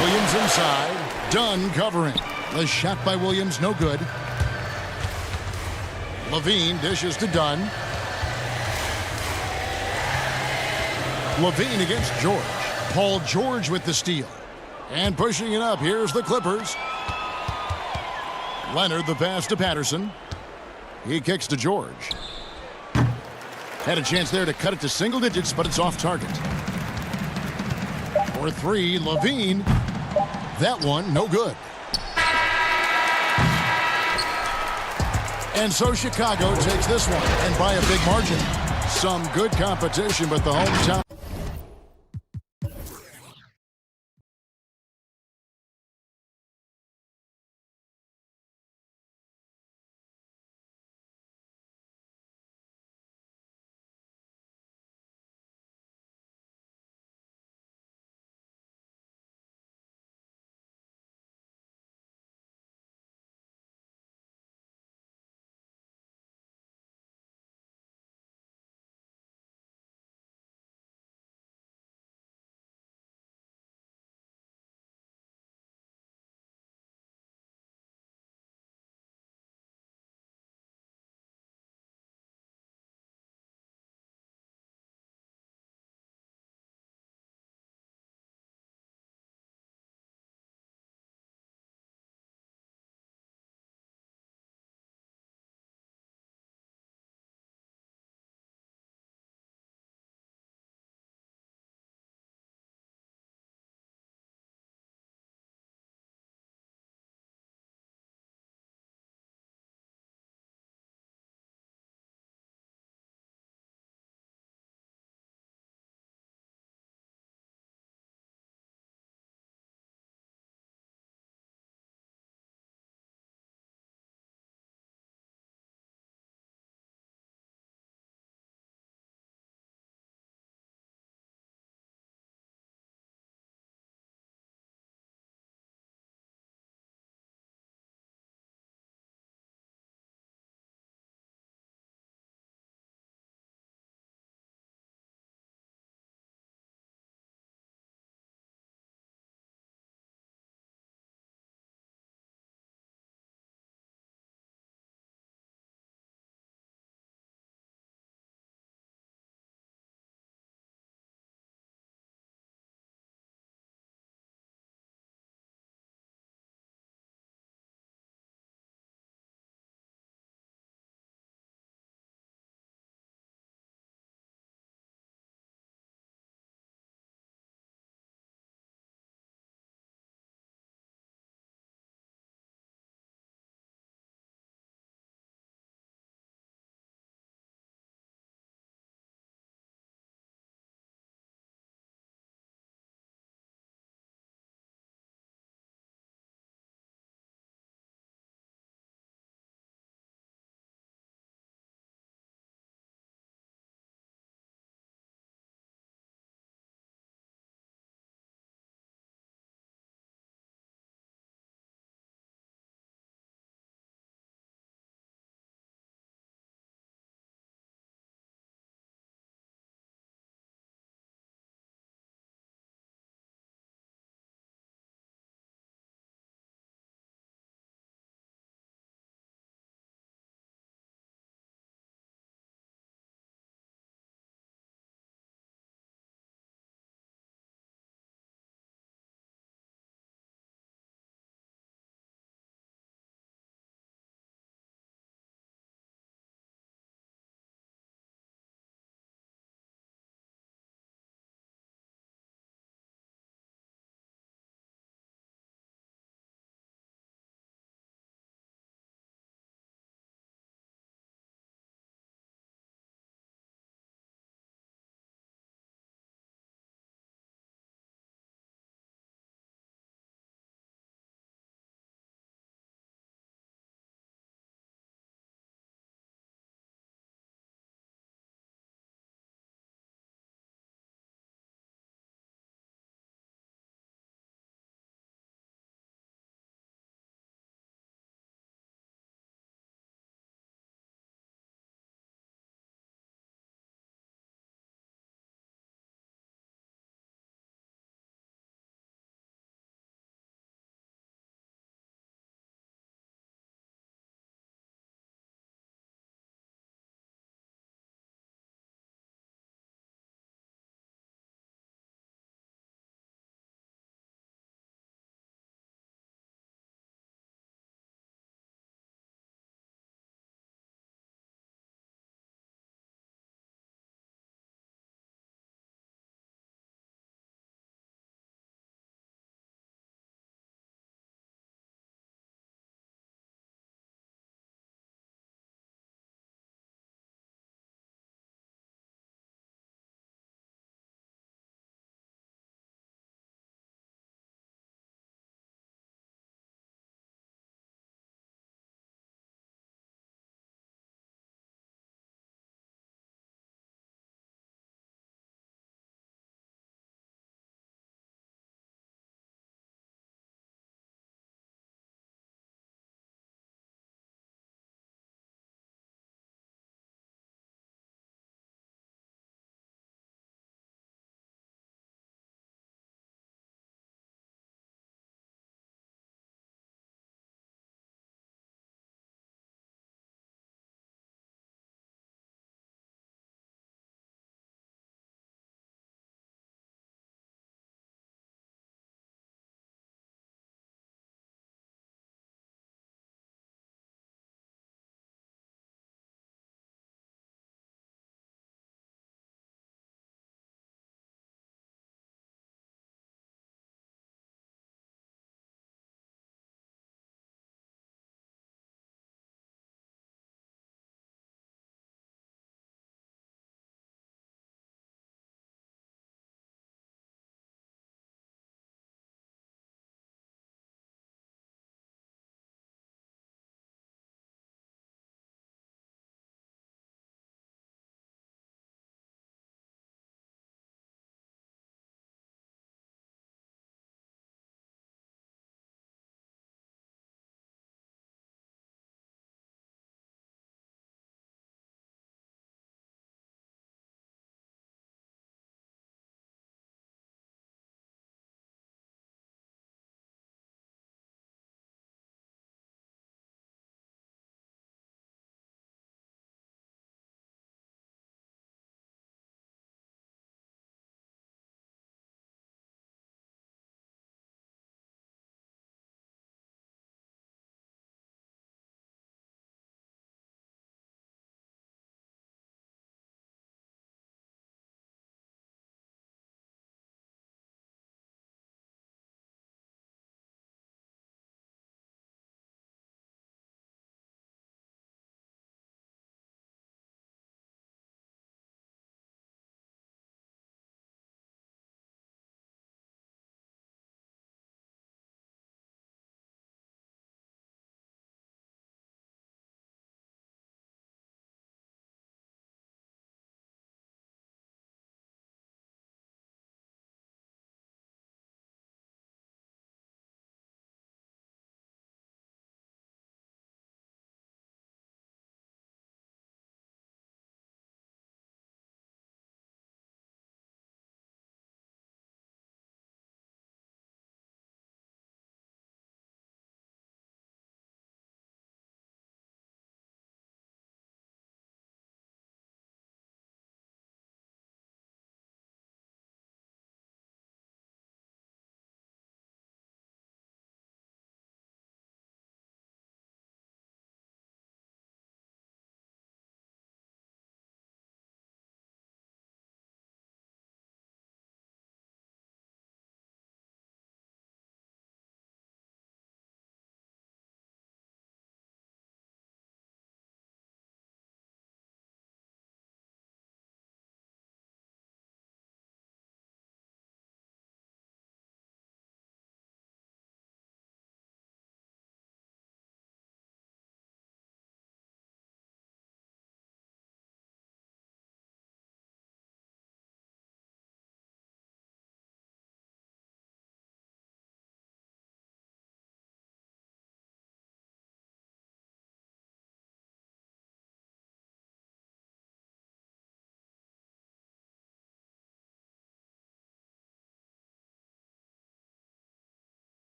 Williams inside. Dunn covering. The shot by Williams, no good. Levine dishes to Dunn. Levine against George. Paul George with the steal. And pushing it up, here's the Clippers. Leonard the pass to Patterson. He kicks to George. Had a chance there to cut it to single digits, but it's off target. For 3, Levine. That one, no good. And so Chicago takes this one, and by a big margin. Some good competition, but the hometown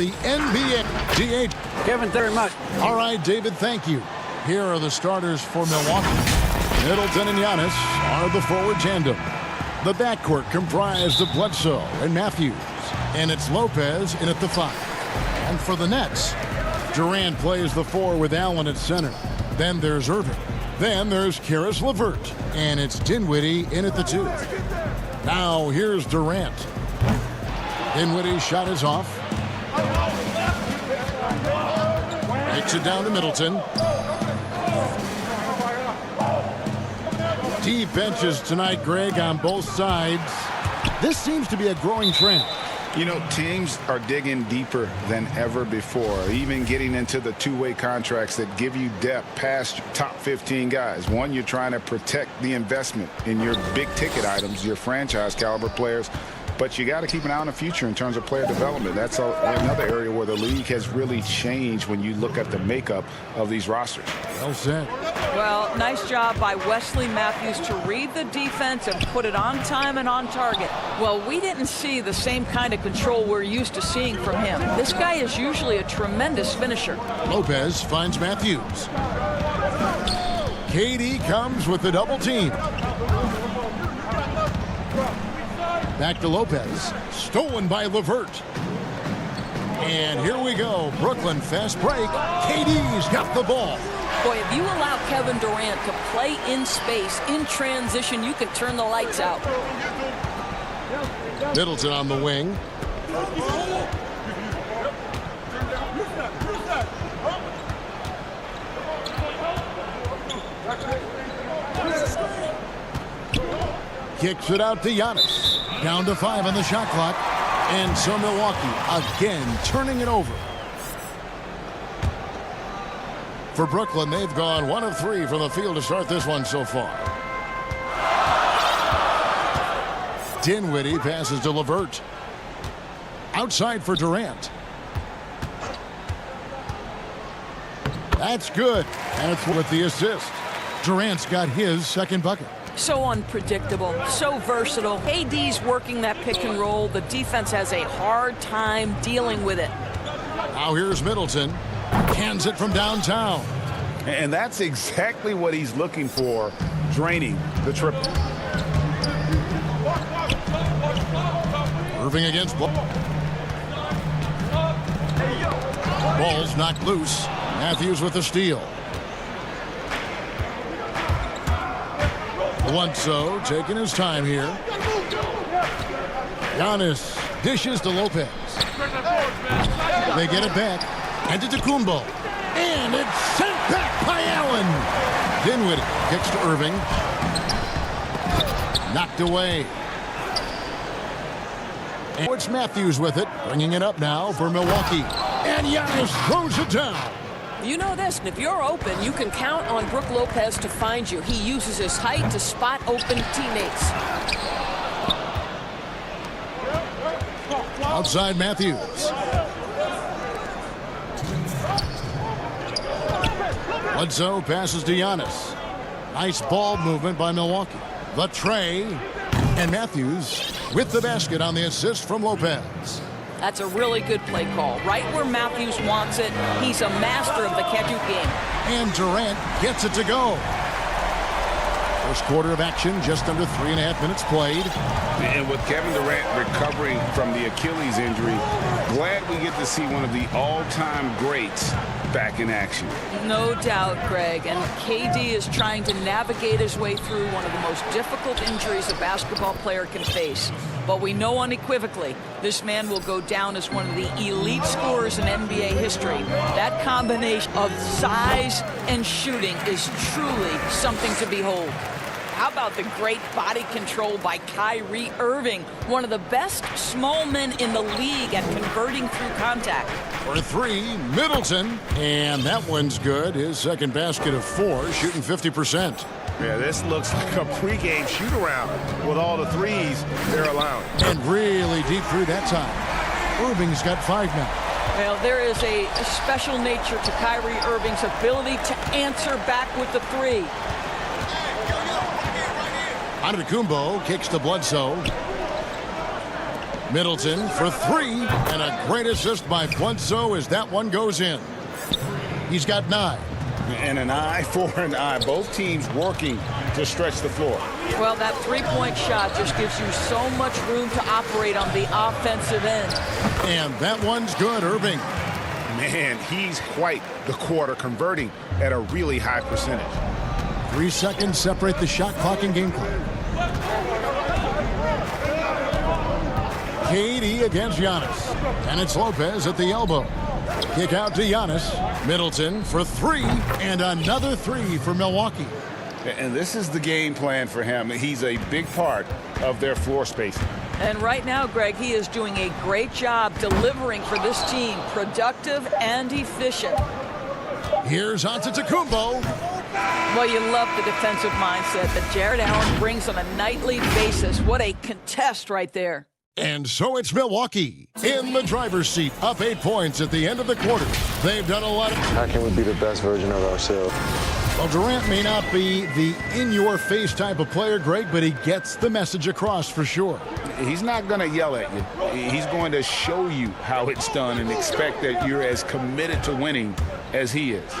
the NBA. DH. Kevin, very much. All right, David, thank you. Here are the starters for Milwaukee. Middleton and Giannis are the forward tandem. The backcourt comprised of Bledsoe and Matthews. And it's Lopez in at the 5. And for the Nets, Durant plays the 4 with Allen at center. Then there's Irving. Then there's Karis LeVert. And it's Dinwiddie in at the 2. Now here's Durant. Dinwiddie's shot is off. Kicks it down to Middleton. Deep benches tonight, Greg, on both sides. This seems to be a growing trend. You know, teams are digging deeper than ever before, even getting into the two-way contracts that give you depth past your top 15 guys. One, you're trying to protect the investment in your big-ticket items, your franchise-caliber players, but you got to keep an eye on the future in terms of player development. That's another area where the league has really changed when you look at the makeup of these rosters. Well said. Well, nice job by Wesley Matthews to read the defense and put it on time and on target. Well, we didn't see the same kind of control we're used to seeing from him. This guy is usually a tremendous finisher. Lopez finds Matthews. KD comes with the double team. Back to Lopez. Stolen by LeVert. And here we go. Brooklyn fast break. KD's got the ball. Boy, if you allow Kevin Durant to play in space, in transition, you can turn the lights out. Middleton on the wing. Kicks it out to Giannis. Down to 5 on the shot clock. And so Milwaukee again turning it over. For Brooklyn, they've gone 1 of 3 from the field to start this one so far. Dinwiddie passes to LeVert. Outside for Durant. That's good. And it's with the assist. Durant's got his second bucket. So unpredictable, so versatile. KD's working that pick and roll. The defense has a hard time dealing with it. Now here's Middleton. Cans it from downtown. And that's exactly what he's looking for, draining the triple. Irving against ball. Ball's knocked loose. Matthews with the steal. Bledsoe taking his time here. Giannis dishes to Lopez. They get it back. And to Antetokounmpo. And it's sent back by Allen. Dinwiddie kicks to Irving. Knocked away. And it's Matthews with it. Bringing it up now for Milwaukee. And Giannis throws it down. You know this, and if you're open, you can count on Brook Lopez to find you. He uses his height to spot open teammates. Outside Matthews. Bledsoe passes to Giannis. Nice ball movement by Milwaukee. The tray. And Matthews with the basket on the assist from Lopez. That's a really good play call. Right where Matthews wants it. He's a master of the catch-out game. And Durant gets it to go. First quarter of action, just under 3.5 minutes played. And with Kevin Durant recovering from the Achilles injury, glad we get to see one of the all-time greats back in action. No doubt, Greg. And KD is trying to navigate his way through one of the most difficult injuries a basketball player can face. But we know unequivocally this man will go down as one of the elite scorers in NBA history. That combination of size and shooting is truly something to behold. How about the great body control by Kyrie Irving, one of the best small men in the league at converting through contact. For 3, Middleton. And that one's good. His second basket of 4, shooting 50%. Yeah, this looks like a pregame shoot-around with all the threes they're allowing. And really deep through that time. Irving's got 5 now. Well, there is a special nature to Kyrie Irving's ability to answer back with the 3. Antetokounmpo kicks to Bledsoe. Middleton for three, and a great assist by Bledsoe as that one goes in. He's got 9. And an eye for an eye. Both teams working to stretch the floor. Well, that three-point shot just gives you so much room to operate on the offensive end. And that one's good, Irving. Man, he's quite the quarter, converting at a really high percentage. 3 seconds separate the shot clock and game clock. KD against Giannis. And it's Lopez at the elbow. Kick out to Giannis. Middleton for 3, and another 3 for Milwaukee. And this is the game plan for him. He's a big part of their floor spacing. And right now, Greg, he is doing a great job delivering for this team, productive and efficient. Here's Antetokounmpo. Well, you love the defensive mindset that Jarrett Allen brings on a nightly basis. What a contest right there. And so it's Milwaukee in the driver's seat, up 8 points at the end of the quarter. They've done a lot of... How can we be the best version of ourselves? Well, Durant may not be the in-your-face type of player, Greg, but he gets the message across for sure. He's not going to yell at you. He's going to show you how it's done and expect that you're as committed to winning as he is.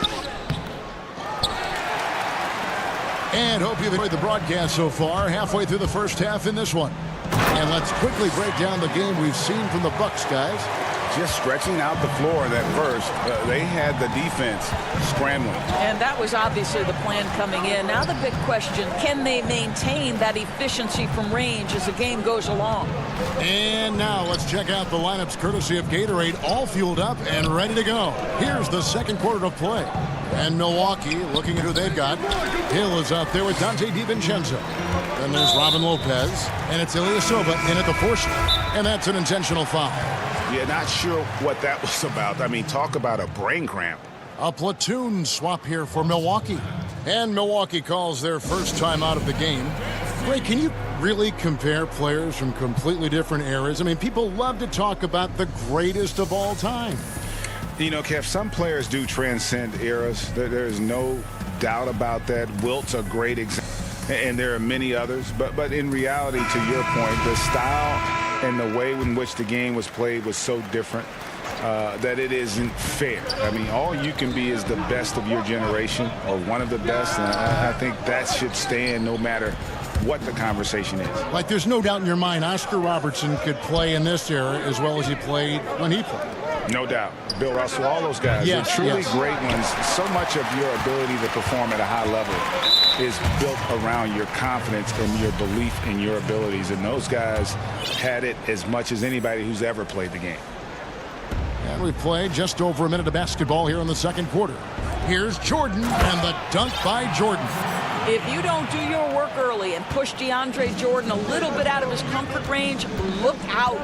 And hope you've enjoyed the broadcast so far, halfway through the first half in this one. And let's quickly break down the game we've seen from the Bucks, guys. Just stretching out the floor that first. They had the defense scrambling. And that was obviously the plan coming in. Now the big question, can they maintain that efficiency from range as the game goes along? And now let's check out the lineups courtesy of Gatorade, all fueled up and ready to go. Here's the second quarter of play. And Milwaukee, looking at who they've got. Hill is out there with Dante DiVincenzo. Then there's Robin Lopez, and it's Ilyasova in at the 4 slot. And that's an intentional foul. Yeah, not sure what that was about. I mean, talk about a brain cramp. A platoon swap here for Milwaukee. And Milwaukee calls their first time out of the game. Ray, can you really compare players from completely different eras? I mean, people love to talk about the greatest of all time. You know, Kev, some players do transcend eras. There's no doubt about that. Wilt's a great example, and there are many others. But in reality, to your point, the style and the way in which the game was played was so different that it isn't fair. I mean, all you can be is the best of your generation or one of the best, and I think that should stand no matter what the conversation is. Like, there's no doubt in your mind Oscar Robertson could play in this era as well as he played when he played. No doubt. Bill Russell, all those guys. Yes, They're truly yes. great ones. So much of your ability to perform at a high level is built around your confidence and your belief in your abilities. And those guys had it as much as anybody who's ever played the game. And we played just over a minute of basketball here in the second quarter. Here's Jordan, and the dunk by Jordan. If you don't do your work early and push DeAndre Jordan a little bit out of his comfort range, look out.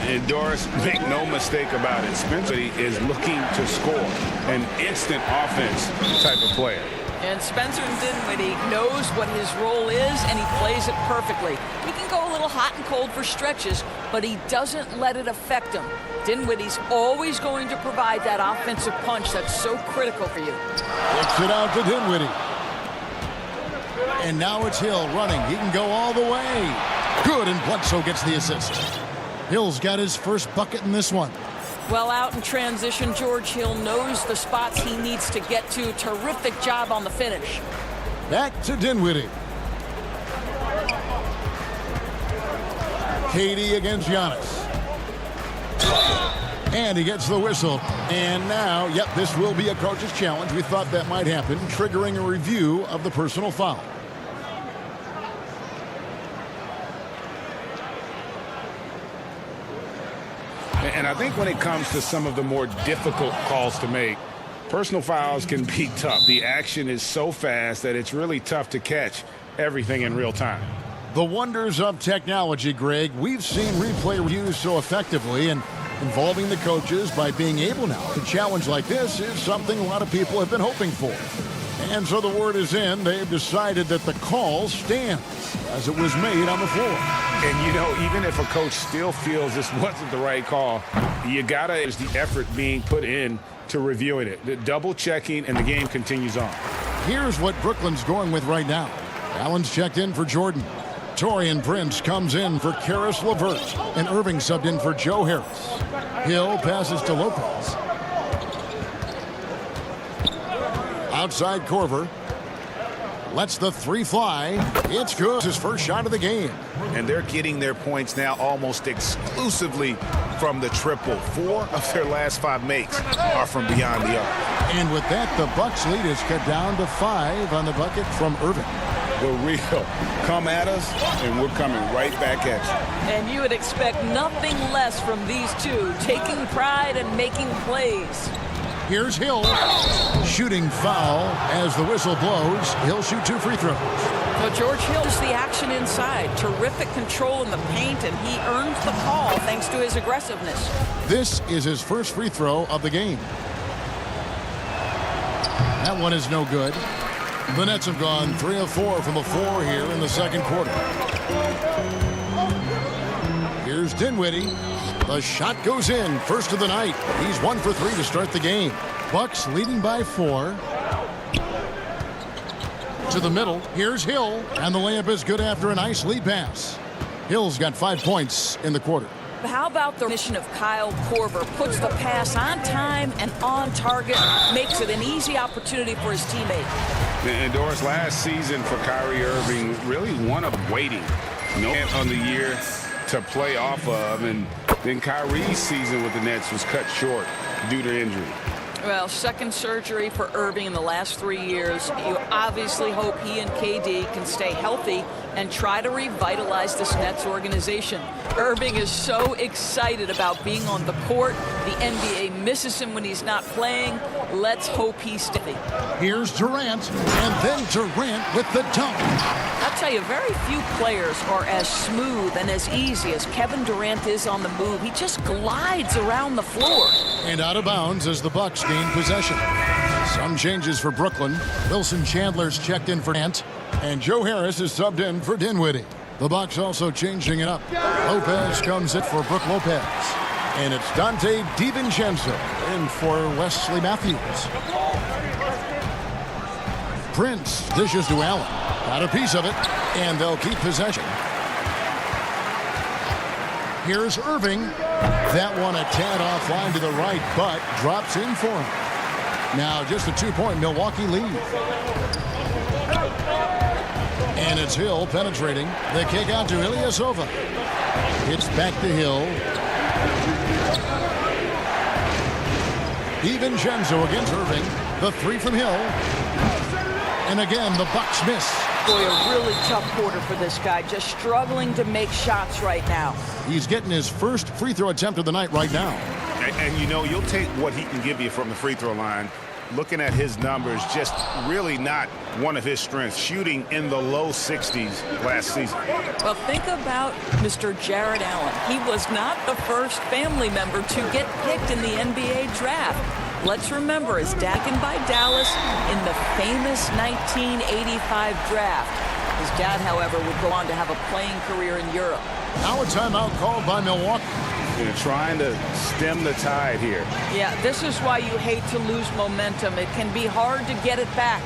And Doris, make no mistake about it. Spencer is looking to score, an instant offense type of player. And Spencer Dinwiddie knows what his role is, and he plays it perfectly. He can go a little hot and cold for stretches, but he doesn't let it affect him. Dinwiddie's always going to provide that offensive punch that's so critical for you. Kicks it out to Dinwiddie. And now it's Hill running. He can go all the way. Good, and Bledsoe gets the assist. Hill's got his first bucket in this one. Well, out in transition, George Hill knows the spots he needs to get to. Terrific job on the finish. Back to Dinwiddie. KD against Giannis. And he gets the whistle. And now, yep, this will be a coach's challenge. We thought that might happen, triggering a review of the personal foul. And I think when it comes to some of the more difficult calls to make, personal fouls can be tough. The action is so fast that it's really tough to catch everything in real time. The wonders of technology, Greg. We've seen replay reviews so effectively, and involving the coaches by being able now to challenge like this is something a lot of people have been hoping for. And so the word is in. They've decided that the call stands as it was made on the floor. And, you know, even if a coach still feels this wasn't the right call, you gotta, is the effort being put in to reviewing it. The double checking, and the game continues on. Here's what Brooklyn's going with right now. Allen's checked in for Jordan. Taurean Prince comes in for Karis LeVert, and Irving subbed in for Joe Harris. Hill passes to Lopez. Outside Korver. Lets the three fly. It's good. His first shot of the game. And they're getting their points now almost exclusively from the triple. 4 of their last 5 makes are from beyond the arc. And with that, the Bucks lead is cut down to 5 on the bucket from Irving. The real come at us, and we're coming right back at you. And you would expect nothing less from these two, taking pride and making plays. Here's Hill. Shooting foul as the whistle blows. He'll shoot 2 free throws. Well, George Hill's the action inside. Terrific control in the paint, and he earned the call thanks to his aggressiveness. This is his first free throw of the game. That one is no good. The Nets have gone 3 of 4 from the floor here in the second quarter. Here's Dinwiddie. The shot goes in. First of the night. He's 1 for 3 to start the game. Bucks leading by 4. To the middle. Here's Hill. And the layup is good after a nice lead pass. Hill's got 5 points in the quarter. How about the mission of Kyle Korver? Puts the pass on time and on target. Makes it an easy opportunity for his teammate. And Doris, last season for Kyrie Irving, really one of waiting. No on the year to play off of, and then Kyrie's season with the Nets was cut short due to injury. Well, second surgery for Irving in the last 3 years. You obviously hope he and KD can stay healthy and try to revitalize this Nets organization. Irving is so excited about being on the court. The NBA misses him when he's not playing. Let's hope he's steady. Here's Durant, and then Durant with the dunk. I'll tell you, very few players are as smooth and as easy as Kevin Durant is on the move. He just glides around the floor. And out of bounds as the Bucks gain possession. Some changes for Brooklyn. Wilson Chandler's checked in for Ant, and Joe Harris is subbed in for Dinwiddie. The Bucks also changing it up. Lopez comes in for Brook Lopez. And it's Dante DiVincenzo in for Wesley Matthews. Prince dishes to Allen. Got a piece of it, and they'll keep possession. Here's Irving. That one a tad offline to the right, but drops in for him. Now just a 2-point Milwaukee lead. And it's Hill penetrating. The kick out to Ilyasova. It's back to Hill. DiVincenzo against Irving. The 3 from Hill. And again, the Bucks miss. Boy, a really tough quarter for this guy. Just struggling to make shots right now. He's getting his first free throw attempt of the night right now. And you know, you'll take what he can give you from the free throw line. Looking at his numbers, just really not one of his strengths. Shooting in the low 60s last season. Well, think about Mr. Jared Allen. He was not the first family member to get picked in the NBA draft. Let's remember, his dad by Dallas in the famous 1985 draft. His dad, however, would go on to have a playing career in Europe. Now a timeout called by Milwaukee. They're trying to stem the tide here. Yeah, this is why you hate to lose momentum. It can be hard to get it back.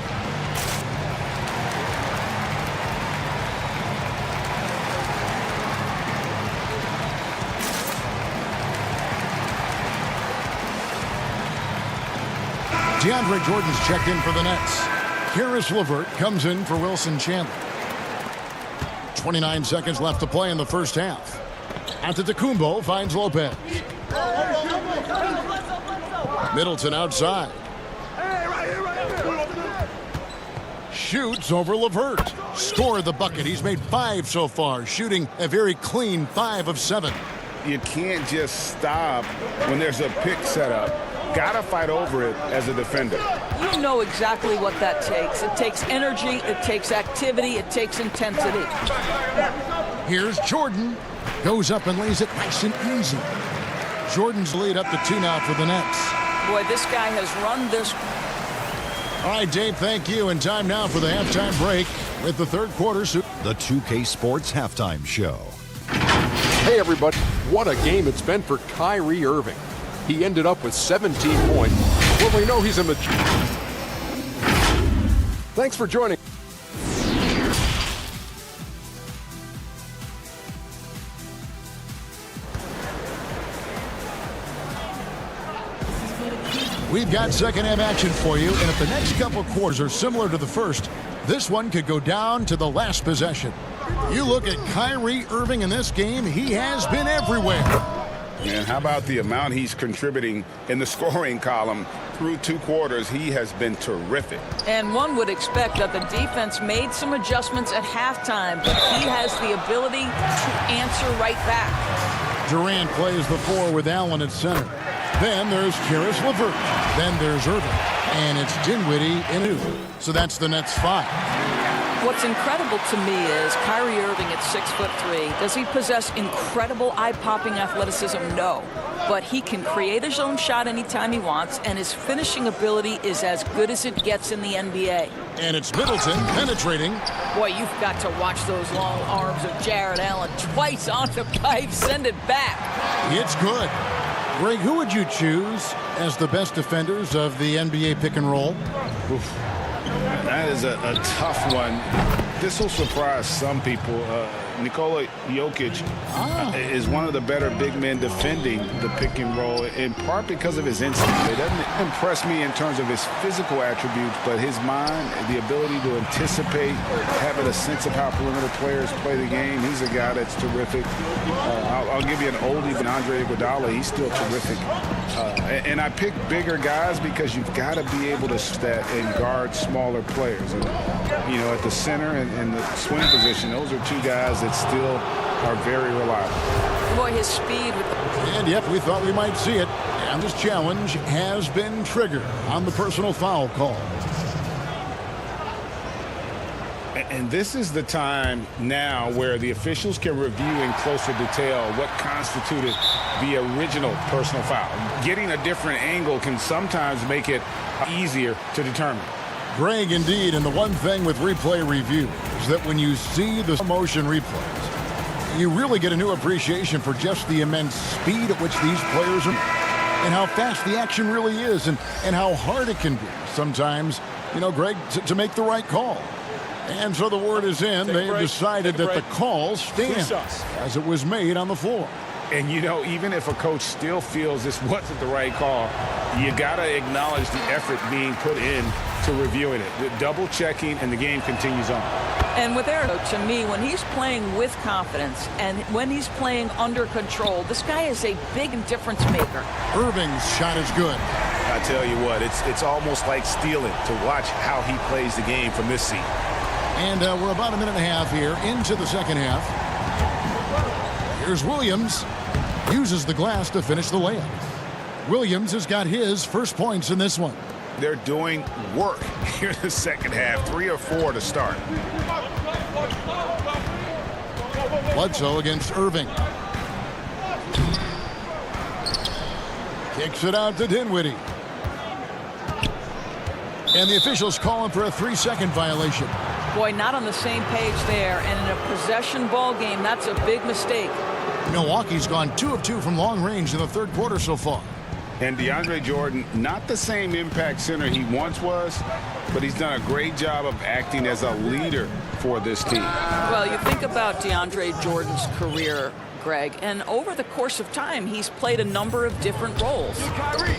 DeAndre Jordan's checked in for the Nets. Karis LeVert comes in for Wilson Chandler. 29 seconds left to play in the first half. Antetokounmpo finds Lopez. Middleton outside. Shoots over LeVert. Scored the bucket. He's made 5 so far, shooting a very clean 5 of 7. You can't just stop when there's a pick set up. Gotta fight over it as a defender. You know exactly what that takes. It takes energy, it takes activity, it takes intensity. Here's Jordan. Goes up and lays it nice and easy. Jordan's lead up to 2 now for the Nets. Boy, this guy has run this. All right, Dave, thank you. And time now for the halftime break with the third quarter. The 2K Sports Halftime Show. Hey, everybody. What a game it's been for Kyrie Irving. He ended up with 17 points. Well, we know he's a magician. Thanks for joining. We've got second half action for you, and if the next couple quarters are similar to the first, this one could go down to the last possession. You look at Kyrie Irving in this game, he has been everywhere. And how about the amount he's contributing in the scoring column? Through 2 quarters, he has been terrific. And one would expect that the defense made some adjustments at halftime, but he has the ability to answer right back. Durant plays the 4 with Allen at center. Then there's Caris LeVert. Then there's Irving. And it's Dinwiddie in 2. So that's the Nets 5. What's incredible to me is Kyrie Irving at 6'3". Does he possess incredible eye-popping athleticism? No. But he can create his own shot anytime he wants, and his finishing ability is as good as it gets in the NBA. And it's Middleton penetrating. Boy, you've got to watch those long arms of Jared Allen. Twice on the pipe, send it back. It's good. Greg, who would you choose as the best defenders of the NBA pick and roll? Oof. That is a tough one. This will surprise some people. Nikola Jokic is one of the better big men defending the pick and roll, in part because of his instinct. It doesn't impress me in terms of his physical attributes, but his mind, the ability to anticipate, having a sense of how perimeter players play the game. He's a guy that's terrific. I'll give you an oldie, but Andre Iguodala, he's still terrific. And I pick bigger guys because you've got to be able to stat and guard smaller players. And, you know, at the center and the swing position, those are 2 guys that still are very reliable. Boy, his speed. And yep, we thought we might see it. And this challenge has been triggered on the personal foul call. And this is the time now where the officials can review in closer detail what constituted the original personal foul. Getting a different angle can sometimes make it easier to determine. Greg, indeed, and the one thing with replay review is that when you see the motion replays, you really get a new appreciation for just the immense speed at which these players are and how fast the action really is and how hard it can be sometimes, you know, Greg, to make the right call. And so the word is in. They've decided that the call stands as it was made on the floor. And, you know, even if a coach still feels this wasn't the right call, you got to acknowledge the effort being put in to reviewing it. The double checking, and the game continues on. And with Eric, to me, when he's playing with confidence and when he's playing under control, this guy is a big difference maker. Irving's shot is good. I tell you what, it's almost like stealing to watch how he plays the game from this seat. And we're about a minute and a half here into the second half. Here's Williams. Uses the glass to finish the layup. Williams has got his first points in this one. They're doing work here in the second half. 3 or 4 to start. Bledsoe against Irving. Kicks it out to Dinwiddie. And the officials calling for a 3-second violation. Boy, not on the same page there. And in a possession ball game, that's a big mistake. Milwaukee's gone 2 of 2 from long range in the third quarter so far. And DeAndre Jordan, not the same impact center he once was, but he's done a great job of acting as a leader for this team. Well, you think about DeAndre Jordan's career, Greg, and over the course of time, he's played a number of different roles.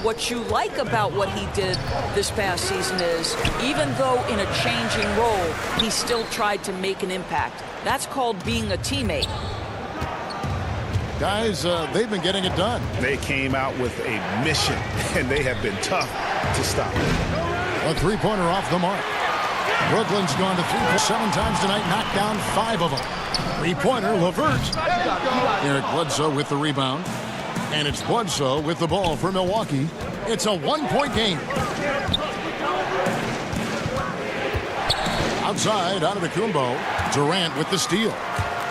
What you like about what he did this past season is, even though in a changing role, he still tried to make an impact. That's called being a teammate. Guys, they've been getting it done. They came out with a mission, and they have been tough to stop. A 3-pointer off the mark. Brooklyn's gone to 7 times tonight, knocked down 5 of them. 3-pointer, LeVert. Eric Bledsoe with the rebound. And it's Bledsoe with the ball for Milwaukee. It's a 1-point game. Outside, Antetokounmpo. Durant with the steal.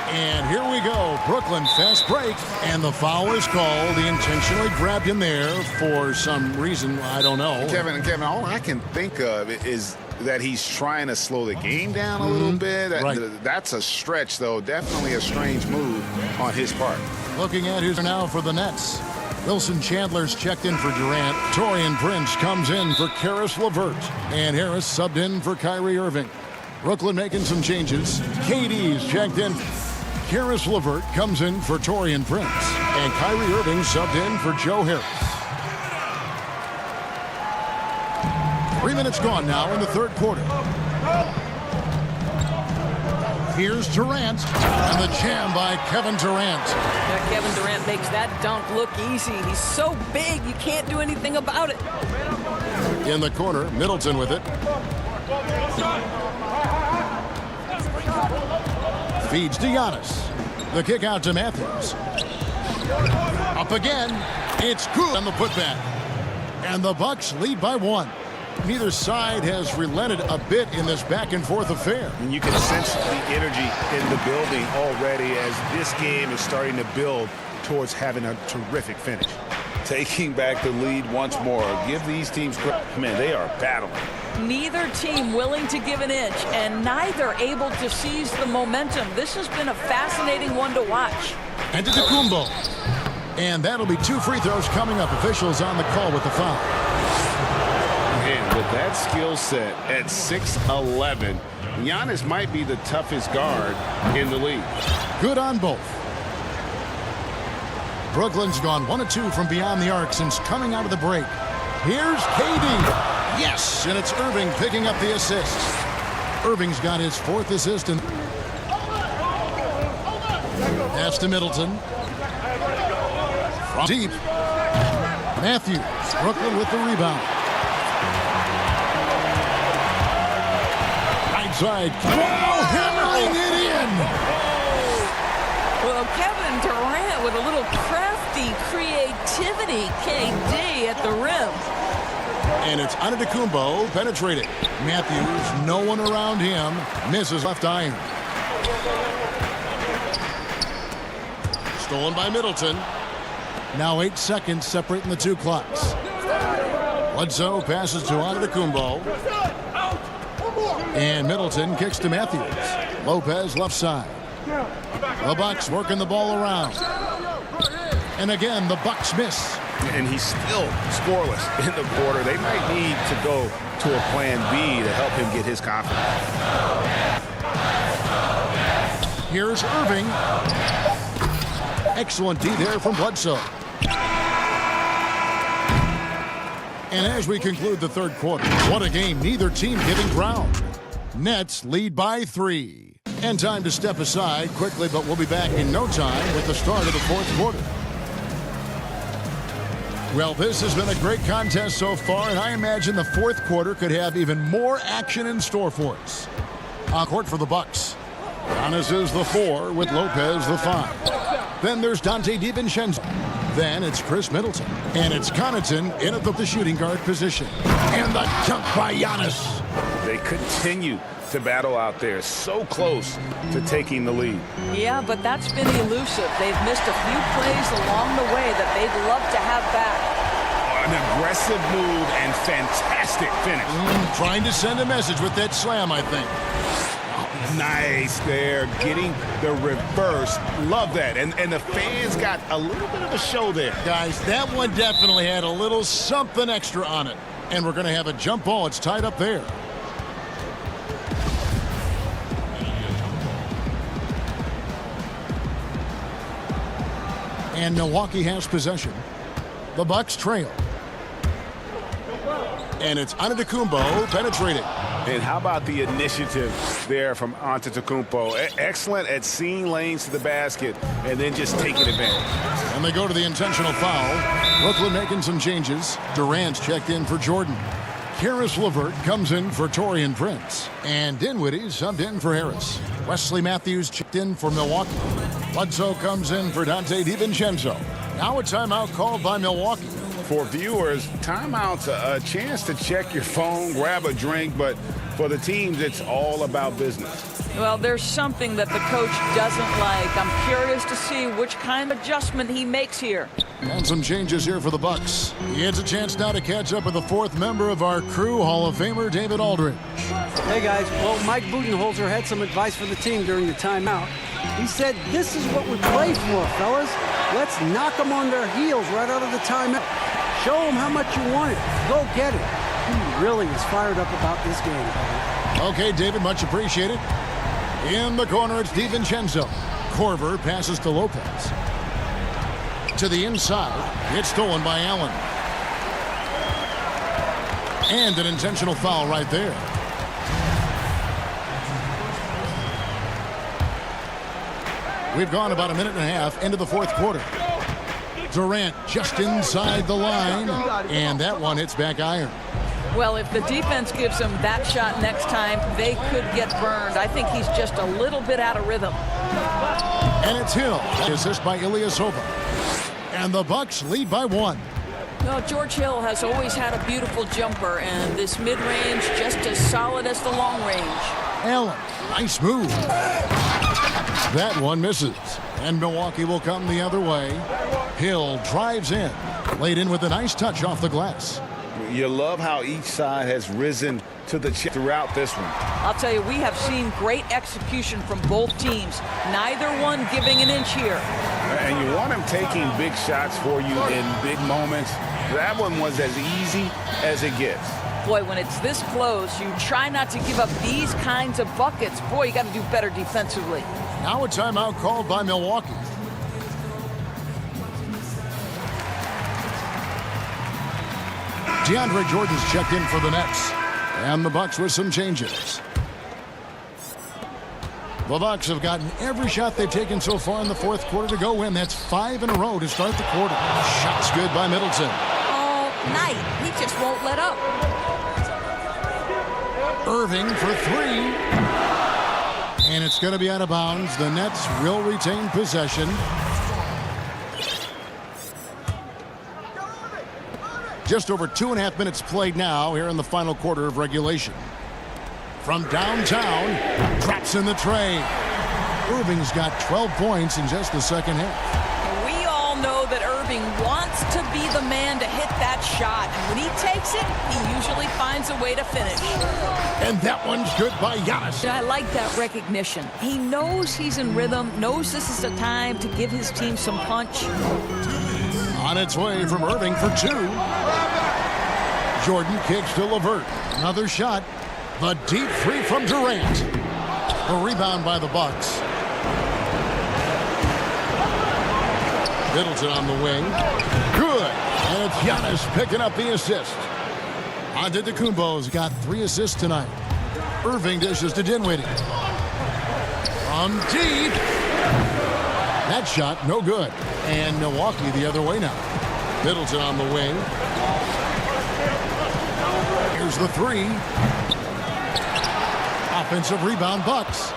And here we go. Brooklyn fast break. And the foul is called. He intentionally grabbed him there for some reason. I don't know. Kevin, all I can think of is that he's trying to slow the game down a little bit. Right. That's a stretch, though. Definitely a strange move on his part. Looking at who's now for the Nets. Wilson Chandler's checked in for Durant. Taurean Prince comes in for Caris LeVert. And Harris subbed in for Kyrie Irving. Brooklyn making some changes. KD's checked in. Caris LeVert comes in for Taurean Prince. And Kyrie Irving subbed in for Joe Harris. minutes gone now in the third quarter. Here's Durant, and the jam by Kevin Durant. Yeah, Kevin Durant makes that dunk look easy. He's so big, you can't do anything about it. In the corner, Middleton with it. Feeds to Giannis. The kick out to Matthews. Up again. It's good on the putback. And the Bucks lead by 1. Neither side has relented a bit in this back-and-forth affair. And you can sense the energy in the building already as this game is starting to build towards having a terrific finish. Taking back the lead once more. Give these teams credit. Man, they are battling. Neither team willing to give an inch, and neither able to seize the momentum. This has been a fascinating one to watch. Antetokounmpo. And that'll be 2 free throws coming up. Officials on the call with the foul. And with that skill set at 6'11", Giannis might be the toughest guard in the league. Good on both. Brooklyn's gone 1 of 2 from beyond the arc since coming out of the break. Here's KD. Yes, and it's Irving picking up the assist. Irving's got his 4th assist. And pass to Middleton. From deep. Matthews. Brooklyn with the rebound. Right side. Whoa, hammering it in. Well, Kevin Durant with a little crafty creativity. KD at the rim. And it's Antetokounmpo penetrating. Matthews, no one around him, misses left iron. Stolen by Middleton. Now 8 seconds separating the 2 clocks. Bledsoe passes to Antetokounmpo. And Middleton kicks to Matthews. Lopez left side. The Bucks working the ball around. And again, the Bucks miss. And he's still scoreless in the quarter. They might need to go to a plan B to help him get his confidence. Here's Irving. Excellent D there from Bledsoe. And as we conclude the third quarter, what a game, neither team giving ground. Nets lead by 3. And time to step aside quickly, but we'll be back in no time with the start of the fourth quarter. Well, this has been a great contest so far, and I imagine the fourth quarter could have even more action in store for us. On court for the Bucks. Giannis is the 4 with Lopez the 5. Then there's Dante DiVincenzo. Then it's Chris Middleton. And it's Connaughton in at the shooting guard position. And the jump by Giannis. They continue to battle out there, so close to taking the lead. Yeah, but that's been elusive. They've missed a few plays along the way that they'd love to have back. An aggressive move and fantastic finish. Trying to send a message with that slam, I think. Nice there, getting the reverse. Love that. And the fans got a little bit of a show there. Guys, that one definitely had a little something extra on it. And we're going to have a jump ball. It's tied up there. And Milwaukee has possession. The Bucks trail. And it's Antetokounmpo penetrating. And how about the initiative there from Antetokounmpo? Excellent at seeing lanes to the basket and then just taking advantage. And they go to the intentional foul. Brooklyn making some changes. Durant's checked in for Jordan. Karis LeVert comes in for Taurean Prince. And Dinwiddie subbed in for Harris. Wesley Matthews checked in for Milwaukee. Bledsoe comes in for Dante DiVincenzo. Now a timeout called by Milwaukee. For viewers, timeout's a chance to check your phone, grab a drink, but for the teams, it's all about business. Well, there's something that the coach doesn't like. I'm curious to see which kind of adjustment he makes here. And some changes here for the Bucks. He has a chance now to catch up with the fourth member of our crew, Hall of Famer David Aldridge. Hey, guys. Well, Mike Budenholzer had some advice for the team during the timeout. He said, this is what we play for, fellas. Let's knock them on their heels right out of the timeout. Show them how much you want it. Go get it. He really is fired up about this game. Okay, David, much appreciated. In the corner, it's DiVincenzo. Korver passes to Lopez. To the inside. It's stolen by Allen. And an intentional foul right there. We've gone about a minute and a half into the fourth quarter. Durant just inside the line, and that one hits back iron. Well, if the defense gives him that shot next time, they could get burned. I think he's just a little bit out of rhythm. And it's Hill. Assist by Ilyasova. And the Bucks lead by 1. Well, George Hill has always had a beautiful jumper, and this mid-range just as solid as the long range. Allen, nice move. That one misses. And Milwaukee will come the other way. Hill drives in. Laid in with a nice touch off the glass. You love how each side has risen to the chip throughout this one. I'll tell you, we have seen great execution from both teams. Neither one giving an inch here. And you want him taking big shots for you in big moments. That one was as easy as it gets. Boy, when it's this close, you try not to give up these kinds of buckets. Boy, you got to do better defensively. Now a timeout called by Milwaukee. DeAndre Jordan's checked in for the Nets. And the Bucks with some changes. The Bucks have gotten every shot they've taken so far in the fourth quarter to go win. That's 5 in a row to start the quarter. Shots good by Middleton. All night. He just won't let up. Irving for 3. And it's going to be out of bounds. The Nets will retain possession. Just over 2.5 minutes played now here in the final quarter of regulation. From downtown, drops in the tray. Irving's got 12 points in just the second half. We all know that Irving wants to be the man to hit that shot. And when he takes it, he usually finds a way to finish. And that one's good by Giannis. I like that recognition. He knows he's in rhythm, knows this is the time to give his team some punch. On its way from Irving for 2. Jordan kicks to LeVert. Another shot. The deep 3 from Durant. A rebound by the Bucks. Middleton on the wing. Good. And it's Giannis picking up the assist. Antetokounmpo's got 3 assists tonight. Irving dishes to Dinwiddie. From deep. That shot, no good. And Milwaukee the other way now. Middleton on the wing. Here's the 3. Offensive rebound, Bucks.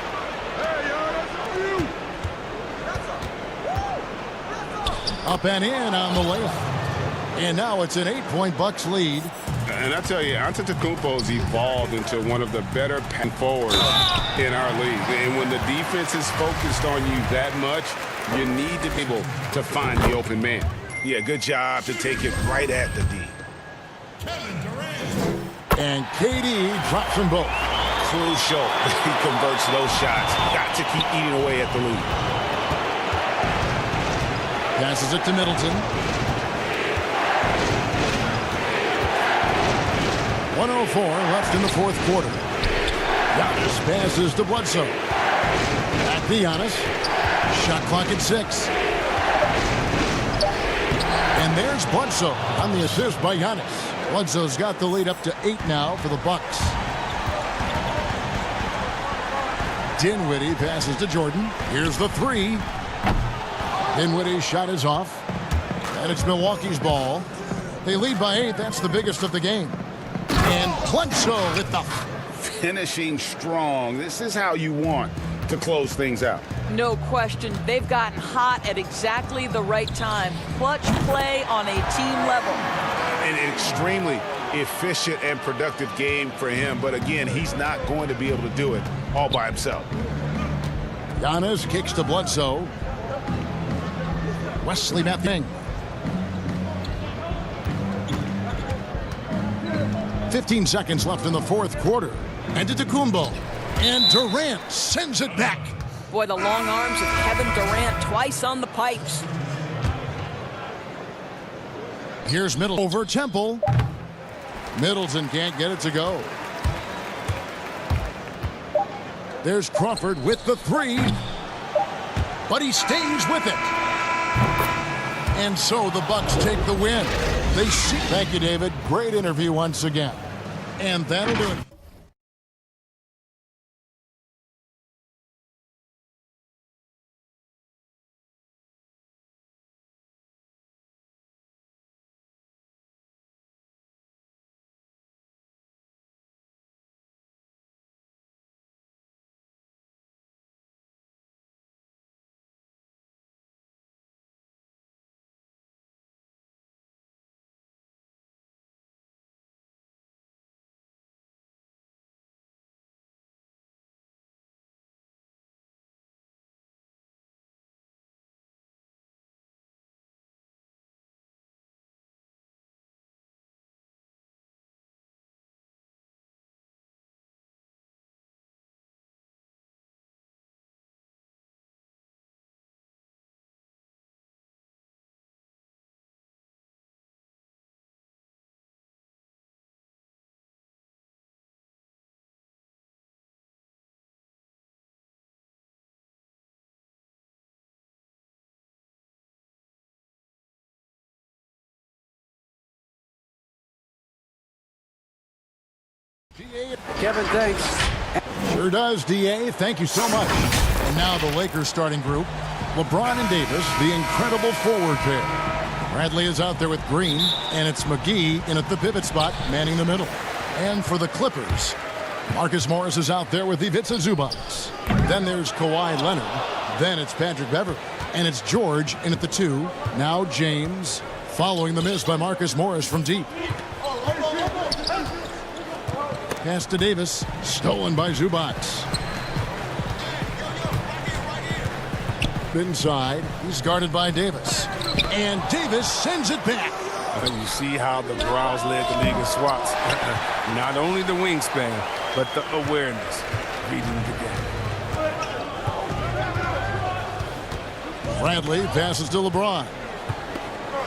Up and in on the layup. And now it's an 8-point Bucks lead. And I tell you, Antetokounmpo's evolved into one of the better pen forwards in our league. And when the defense is focused on you that much, you need to be able to find the open man. Yeah, good job to take it right at the D. And KD drops them both. Crucial. He converts those shots. Got to keep eating away at the lead. Passes it to Middleton. 1:04 left in the fourth quarter. Giannis passes to Bledsoe. Back to Giannis. Shot clock at 6. And there's Bledsoe on the assist by Giannis. Bledsoe's got the lead up to 8 now for the Bucks. Dinwiddie passes to Jordan. Here's the 3. Dinwiddie's shot is off. And it's Milwaukee's ball. They lead by 8. That's the biggest of the game. And Bledsoe with the finishing strong. This is how you want to close things out. No question. They've gotten hot at exactly the right time. Clutch play on a team level. An extremely efficient and productive game for him. But again, he's not going to be able to do it all by himself. Giannis kicks to Bledsoe. Wesley Matthews. 15 seconds left in the fourth quarter. Antetokounmpo. And Durant sends it back. Boy, the long arms of Kevin Durant twice on the pipes. Here's Middleton over Temple. Middleton can't get it to go. There's Crawford with the 3. But he stays with it. And so the Bucks take the win. They see. Thank you, David. Great interview once again. And that'll do it. Kevin, thanks. Sure does, DA. Thank you so much. And now the Lakers starting group. LeBron and Davis, the incredible forward pair. Bradley is out there with Green, and it's McGee in at the pivot spot, manning the middle. And for the Clippers, Marcus Morris is out there with Ivica Zubac. Then there's Kawhi Leonard. Then it's Patrick Beverley. And it's George in at the 2. Now James, following the miss by Marcus Morris from deep. Pass to Davis, stolen by Zubac. Inside, he's guarded by Davis. And Davis sends it back. You see how the Browns led the league in swats. Not only the wingspan, but the awareness. Reading the game. Bradley passes to LeBron.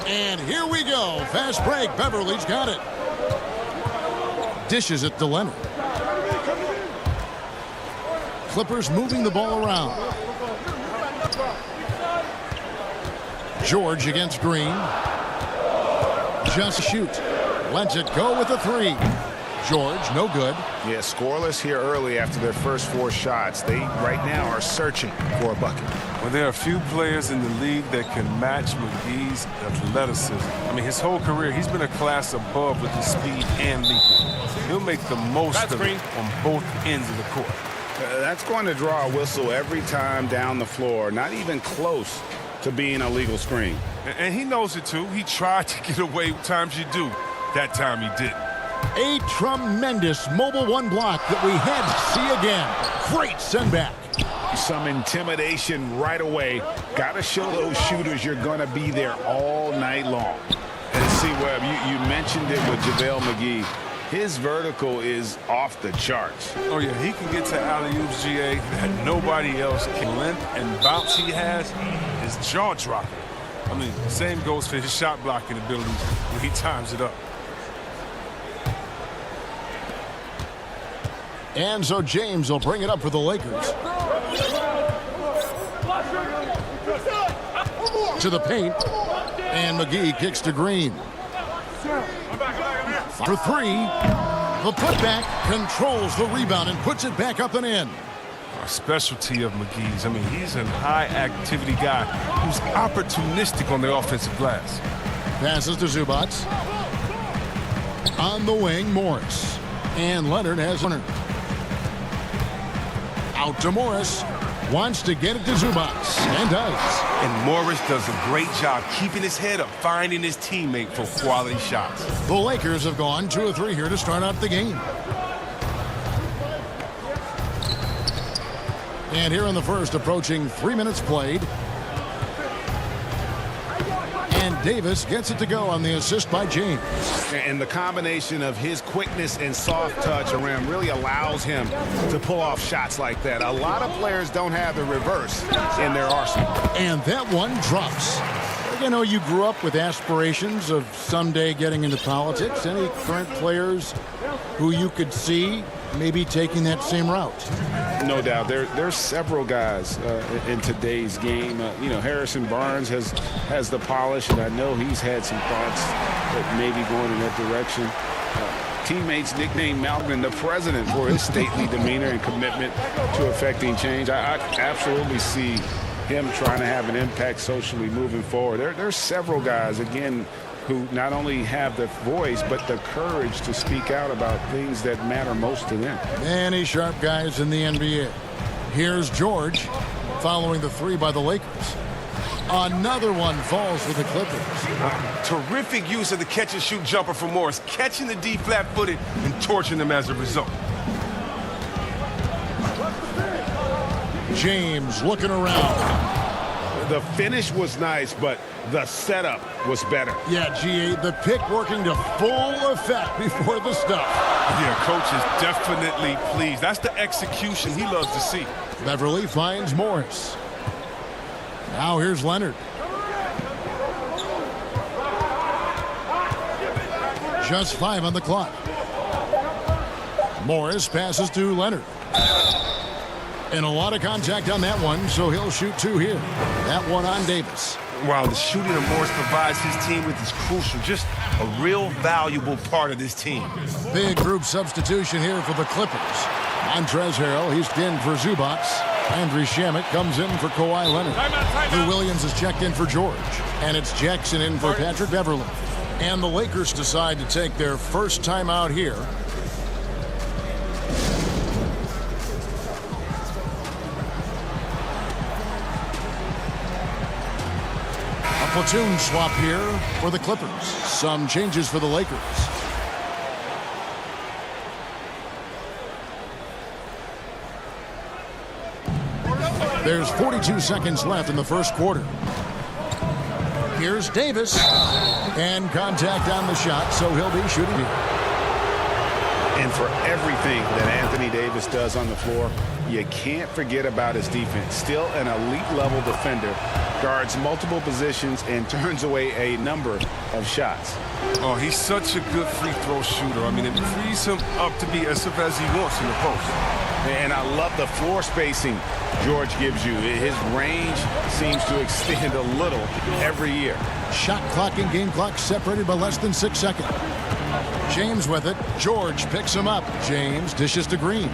And here we go. Fast break. Beverly's got it. Dishes it to Leonard. Clippers moving the ball around. George against Green. Just shoot. Lets it go with a 3. George, no good. Yeah, scoreless here early after their first 4 shots. They right now are searching for a bucket. Well, there are a few players in the league that can match McGee's athleticism. I mean, his whole career, he's been a class above with his speed and leaping. He'll make the most of it on both ends of the court. That's going to draw a whistle every time down the floor. Not even close to being a legal screen. And he knows it, too. He tried to get away times you do. That time he didn't. A tremendous mobile 1 block that we had to see again. Great send back. Some intimidation right away. Got to show those shooters you're going to be there all night long. And see, Webb, you mentioned it with JaVale McGee. His vertical is off the charts. Oh, yeah, he can get to alley-oops, GA, that nobody else can. Length and bounce he has is jaw-dropping. I mean, the same goes for his shot-blocking abilities when he times it up. And so James will bring it up for the Lakers. To the paint. And McGee kicks to Green. For 3. The putback controls the rebound and puts it back up and in. A specialty of McGee's. I mean, he's a high-activity guy who's opportunistic on the offensive glass. Passes to Zubac. On the wing, Morris. And Leonard has Leonard. Out to Morris. Wants to get it to Zubac. And does. And Morris does a great job keeping his head up, finding his teammate for quality shots. The Lakers have gone 2 of 3 here to start out the game. And here in the first, approaching 3 minutes played. And Davis gets it to go on the assist by James. And the combination of his quickness and soft touch around really allows him to pull off shots like that. A lot of players don't have the reverse in their arsenal. And that one drops. You know, you grew up with aspirations of someday getting into politics. Any current players who you could see maybe taking that same route? No doubt. There's several guys in today's game. You know, Harrison Barnes has the polish, and I know he's had some thoughts that maybe going in that direction. Teammates nicknamed Malcolm the President for his stately demeanor and commitment to effecting change. I absolutely see him trying to have an impact socially moving forward. There's several guys, again, who not only have the voice, but the courage to speak out about things that matter most to them. Many sharp guys in the NBA. Here's George following the three by the Lakers. Another one falls for the Clippers. Terrific use of the catch-and-shoot jumper for Morris, catching the D flat-footed and torching them as a result. James looking around. The finish was nice, but the setup was better. Yeah, GA, the pick working to full effect before the stuff. Yeah, coach is definitely pleased. That's the execution he loves to see. Beverly finds Morris. Now here's Leonard. Just 5 on the clock. Morris passes to Leonard. And a lot of contact on that one, so he'll shoot 2 here. That one on Davis. Wow, the shooting of Morris provides his team with is crucial. Just a real valuable part of this team. Big group substitution here for the Clippers. Montrezl Harrell, he's in for Zubac. Landry Shamet comes in for Kawhi Leonard. Lou Williams is checked in for George. And it's Jackson in for Patrick Beverly. And the Lakers decide to take their first timeout here. A platoon swap here for the Clippers. Some changes for the Lakers. There's 42 seconds left in the first quarter. Here's Davis. And contact on the shot, so he'll be shooting here. And for everything that Anthony Davis does on the floor, you can't forget about his defense. Still an elite-level defender, guards multiple positions, and turns away a number of shots. Oh, he's such a good free throw shooter. I mean, it frees him up to be as tough as he wants in the post. And I love the floor spacing George gives you. His range seems to extend a little every year. Shot clock and game clock separated by less than 6 seconds. James with it. George picks him up. James dishes to Green.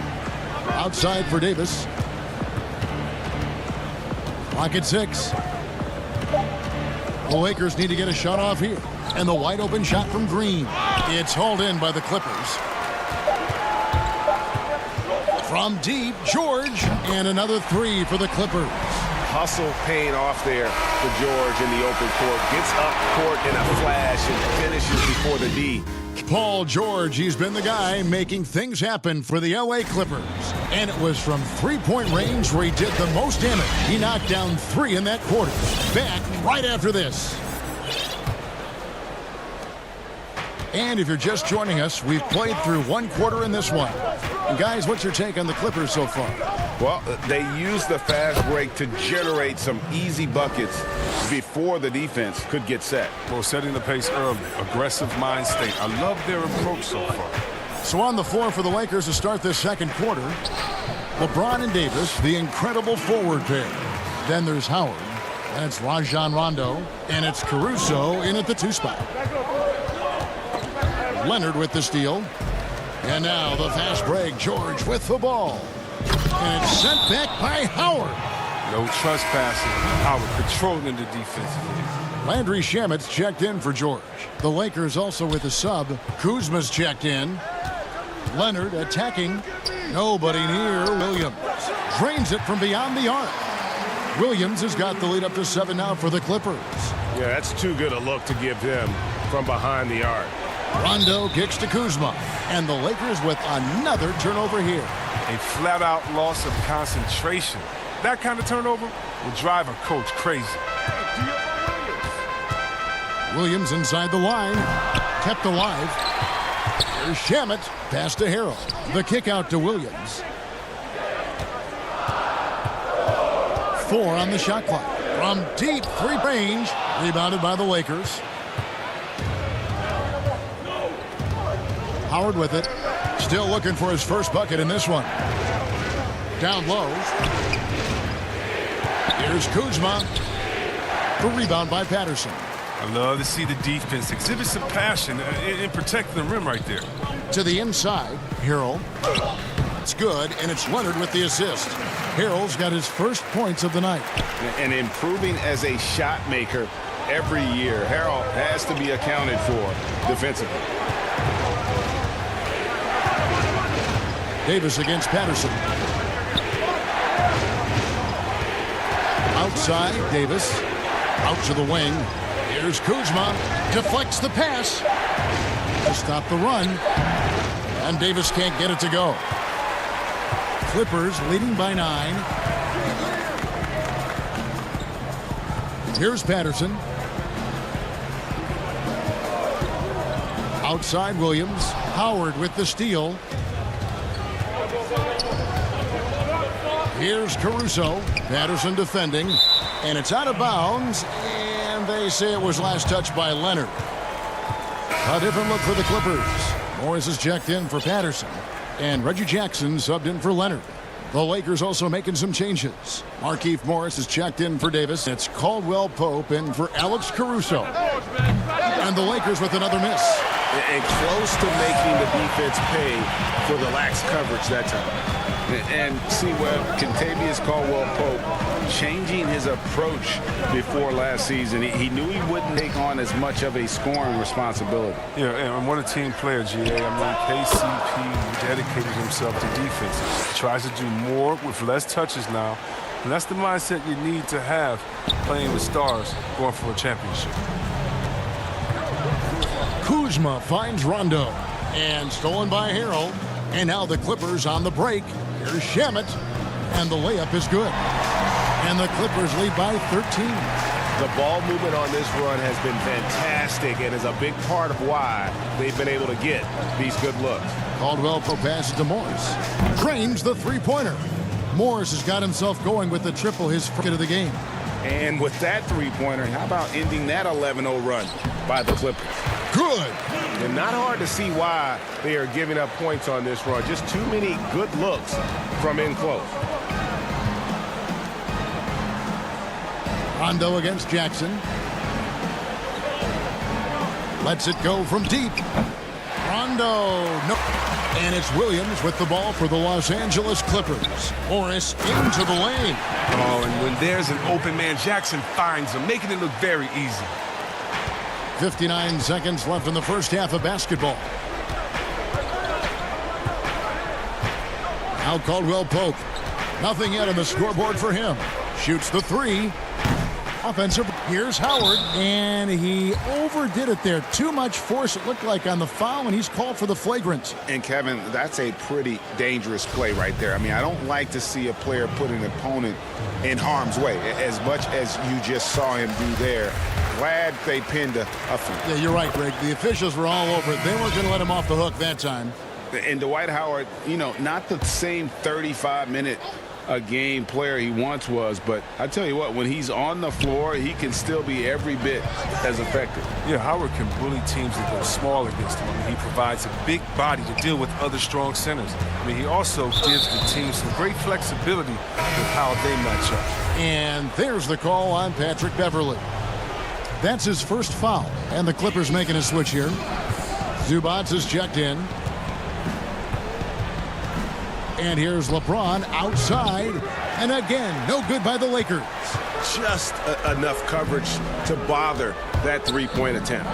Outside for Davis. Clock at 6. The Lakers need to get a shot off here. And the wide open shot from Green. It's hauled in by the Clippers. From deep, George, and another 3 for the Clippers. Hustle paying off there for George in the open court. Gets up court in a flash and finishes before the D. Paul George, he's been the guy making things happen for the LA Clippers. And it was from three-point range where he did the most damage. He knocked down 3 in that quarter. Back right after this. And if you're just joining us, we've played through 1 quarter in this one. And guys, what's your take on the Clippers so far? Well, they used the fast break to generate some easy buckets before the defense could get set. Well, setting the pace early, aggressive mind state. I love their approach so far. So on the floor for the Lakers to start this second quarter, LeBron and Davis, the incredible forward pair. Then there's Howard, and it's Rajon Rondo, and it's Caruso in at the 2 spot. Leonard with the steal. And now the fast break, George with the ball. And it's sent back by Howard. No trespassing. Howard controlling the defense. Landry Shamet's checked in for George. The Lakers also with a sub. Kuzma's checked in. Leonard attacking. Nobody near Williams. Drains it from beyond the arc. Williams has got the lead up to 7 now for the Clippers. Yeah, that's too good a look to give him from behind the arc. Rondo kicks to Kuzma. And the Lakers with another turnover here. A flat-out loss of concentration. That kind of turnover will drive a coach crazy. Williams inside the line. Kept alive. There's Shamet. Pass to Harrell. The kick out to Williams. 4 on the shot clock. From deep 3 range. Rebounded by the Lakers. Howard with it. Still looking for his first bucket in this one. Down low. Here's Kuzma. The rebound by Patterson. I love to see the defense exhibit some passion in protecting the rim right there. To the inside, Harrell. It's good, and it's Leonard with the assist. Harrell's got his first points of the night. And improving as a shot maker every year. Harrell has to be accounted for defensively. Davis against Patterson. Outside, Davis. Out to the wing. Here's Kuzma. Deflects the pass. To stop the run. And Davis can't get it to go. Clippers leading by 9. Here's Patterson. Outside Williams. Howard with the steal. Here's Caruso. Patterson defending. And it's out of bounds. And they say it was last touched by Leonard. A different look for the Clippers. Morris is checked in for Patterson. And Reggie Jackson subbed in for Leonard. The Lakers also making some changes. Markieff Morris is checked in for Davis. It's Caldwell Pope in for Alex Caruso. And the Lakers with another miss. And close to making the defense pay for the lax coverage that time. And see where Kentavious Caldwell-Pope changing his approach before last season. He knew he wouldn't take on as much of a scoring responsibility. Yeah, and what a team player, GA. KCP dedicated himself to defense. He tries to do more with less touches now. And that's the mindset you need to have playing with stars going for a championship. Kuzma finds Rondo. And stolen by Harrell. And now the Clippers on the break. Here's Shamet. And the layup is good. And the Clippers lead by 13. The ball movement on this run has been fantastic and is a big part of why they've been able to get these good looks. Caldwell passes to Morris. Drains the three-pointer. Morris has got himself going with the triple, his first of the game. And with that three-pointer, how about ending that 11-0 run by the Clippers? Good. And not hard to see why they are giving up points on this run. Just too many good looks from in close. Rondo against Jackson. Lets it go from deep. Rondo. No. And it's Williams with the ball for the Los Angeles Clippers. Morris into the lane. Oh, and when there's an open man, Jackson finds him, making it look very easy. 59 seconds left in the first half of basketball. Now Caldwell Pope. Nothing yet on the scoreboard for him. Shoots the three. Offensive. Here's Howard. And he overdid it there. Too much force, it looked like, on the foul, and he's called for the flagrant. And, Kevin, that's a pretty dangerous play right there. I mean, I don't like to see a player put an opponent in harm's way, as much as you just saw him do there. Glad they pinned a foul. Yeah, you're right, Greg. The officials were all over it. They weren't going to let him off the hook that time. And Dwight Howard, you know, not the same 35-minute a game player he once was, but I tell you what, when he's on the floor, he can still be every bit as effective. Yeah, Howard can bully teams that go small against him. I mean, he provides a big body to deal with other strong centers. I mean, he also gives the team some great flexibility with how they match up. And there's the call on Patrick Beverley. That's his first foul, and the Clippers making a switch here. Zubac is checked in. And here's LeBron outside. And again, no good by the Lakers. Just enough coverage to bother that three-point attempt.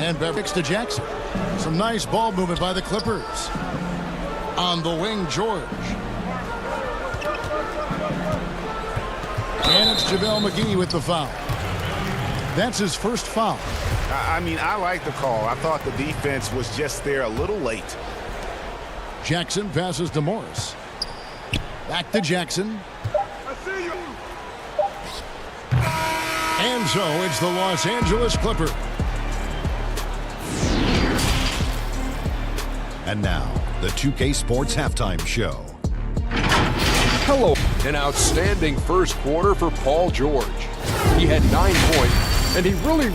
And Beverly to Jackson. Some nice ball movement by the Clippers. On the wing, George. And it's JaVale McGee with the foul. That's his first foul. I mean, I like the call. I thought the defense was just there a little late. Jackson passes to Morris. Back to Jackson. And so it's the Los Angeles Clippers. And now, the 2K Sports Halftime Show. Hello. An outstanding first quarter for Paul George. He had 9 points, and he really...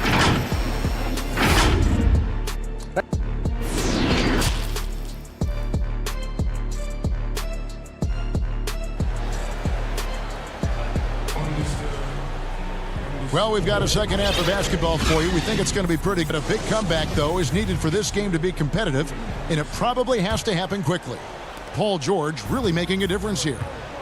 Well, we've got a second half of basketball for you. We think it's going to be pretty good. A big comeback, though, is needed for this game to be competitive, and it probably has to happen quickly. Paul George really making a difference here.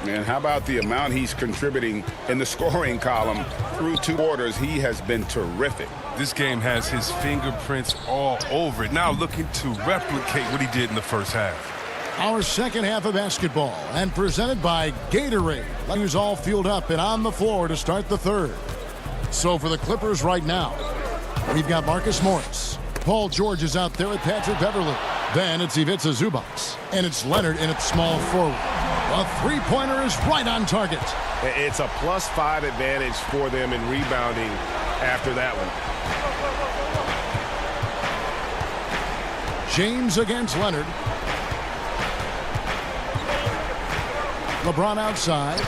And how about the amount he's contributing in the scoring column through 2 quarters? He has been terrific. This game has his fingerprints all over it. Now looking to replicate what he did in the first half. Our second half of basketball, and presented by Gatorade. Who's all fueled up and on the floor to start the third. So for the Clippers right now, we've got Marcus Morris. Paul George is out there with Patrick Beverley. Then it's Ivica Zubac. And it's Leonard in its small forward. A three-pointer is right on target. It's a +5 advantage for them in rebounding after that one. James against Leonard. LeBron outside.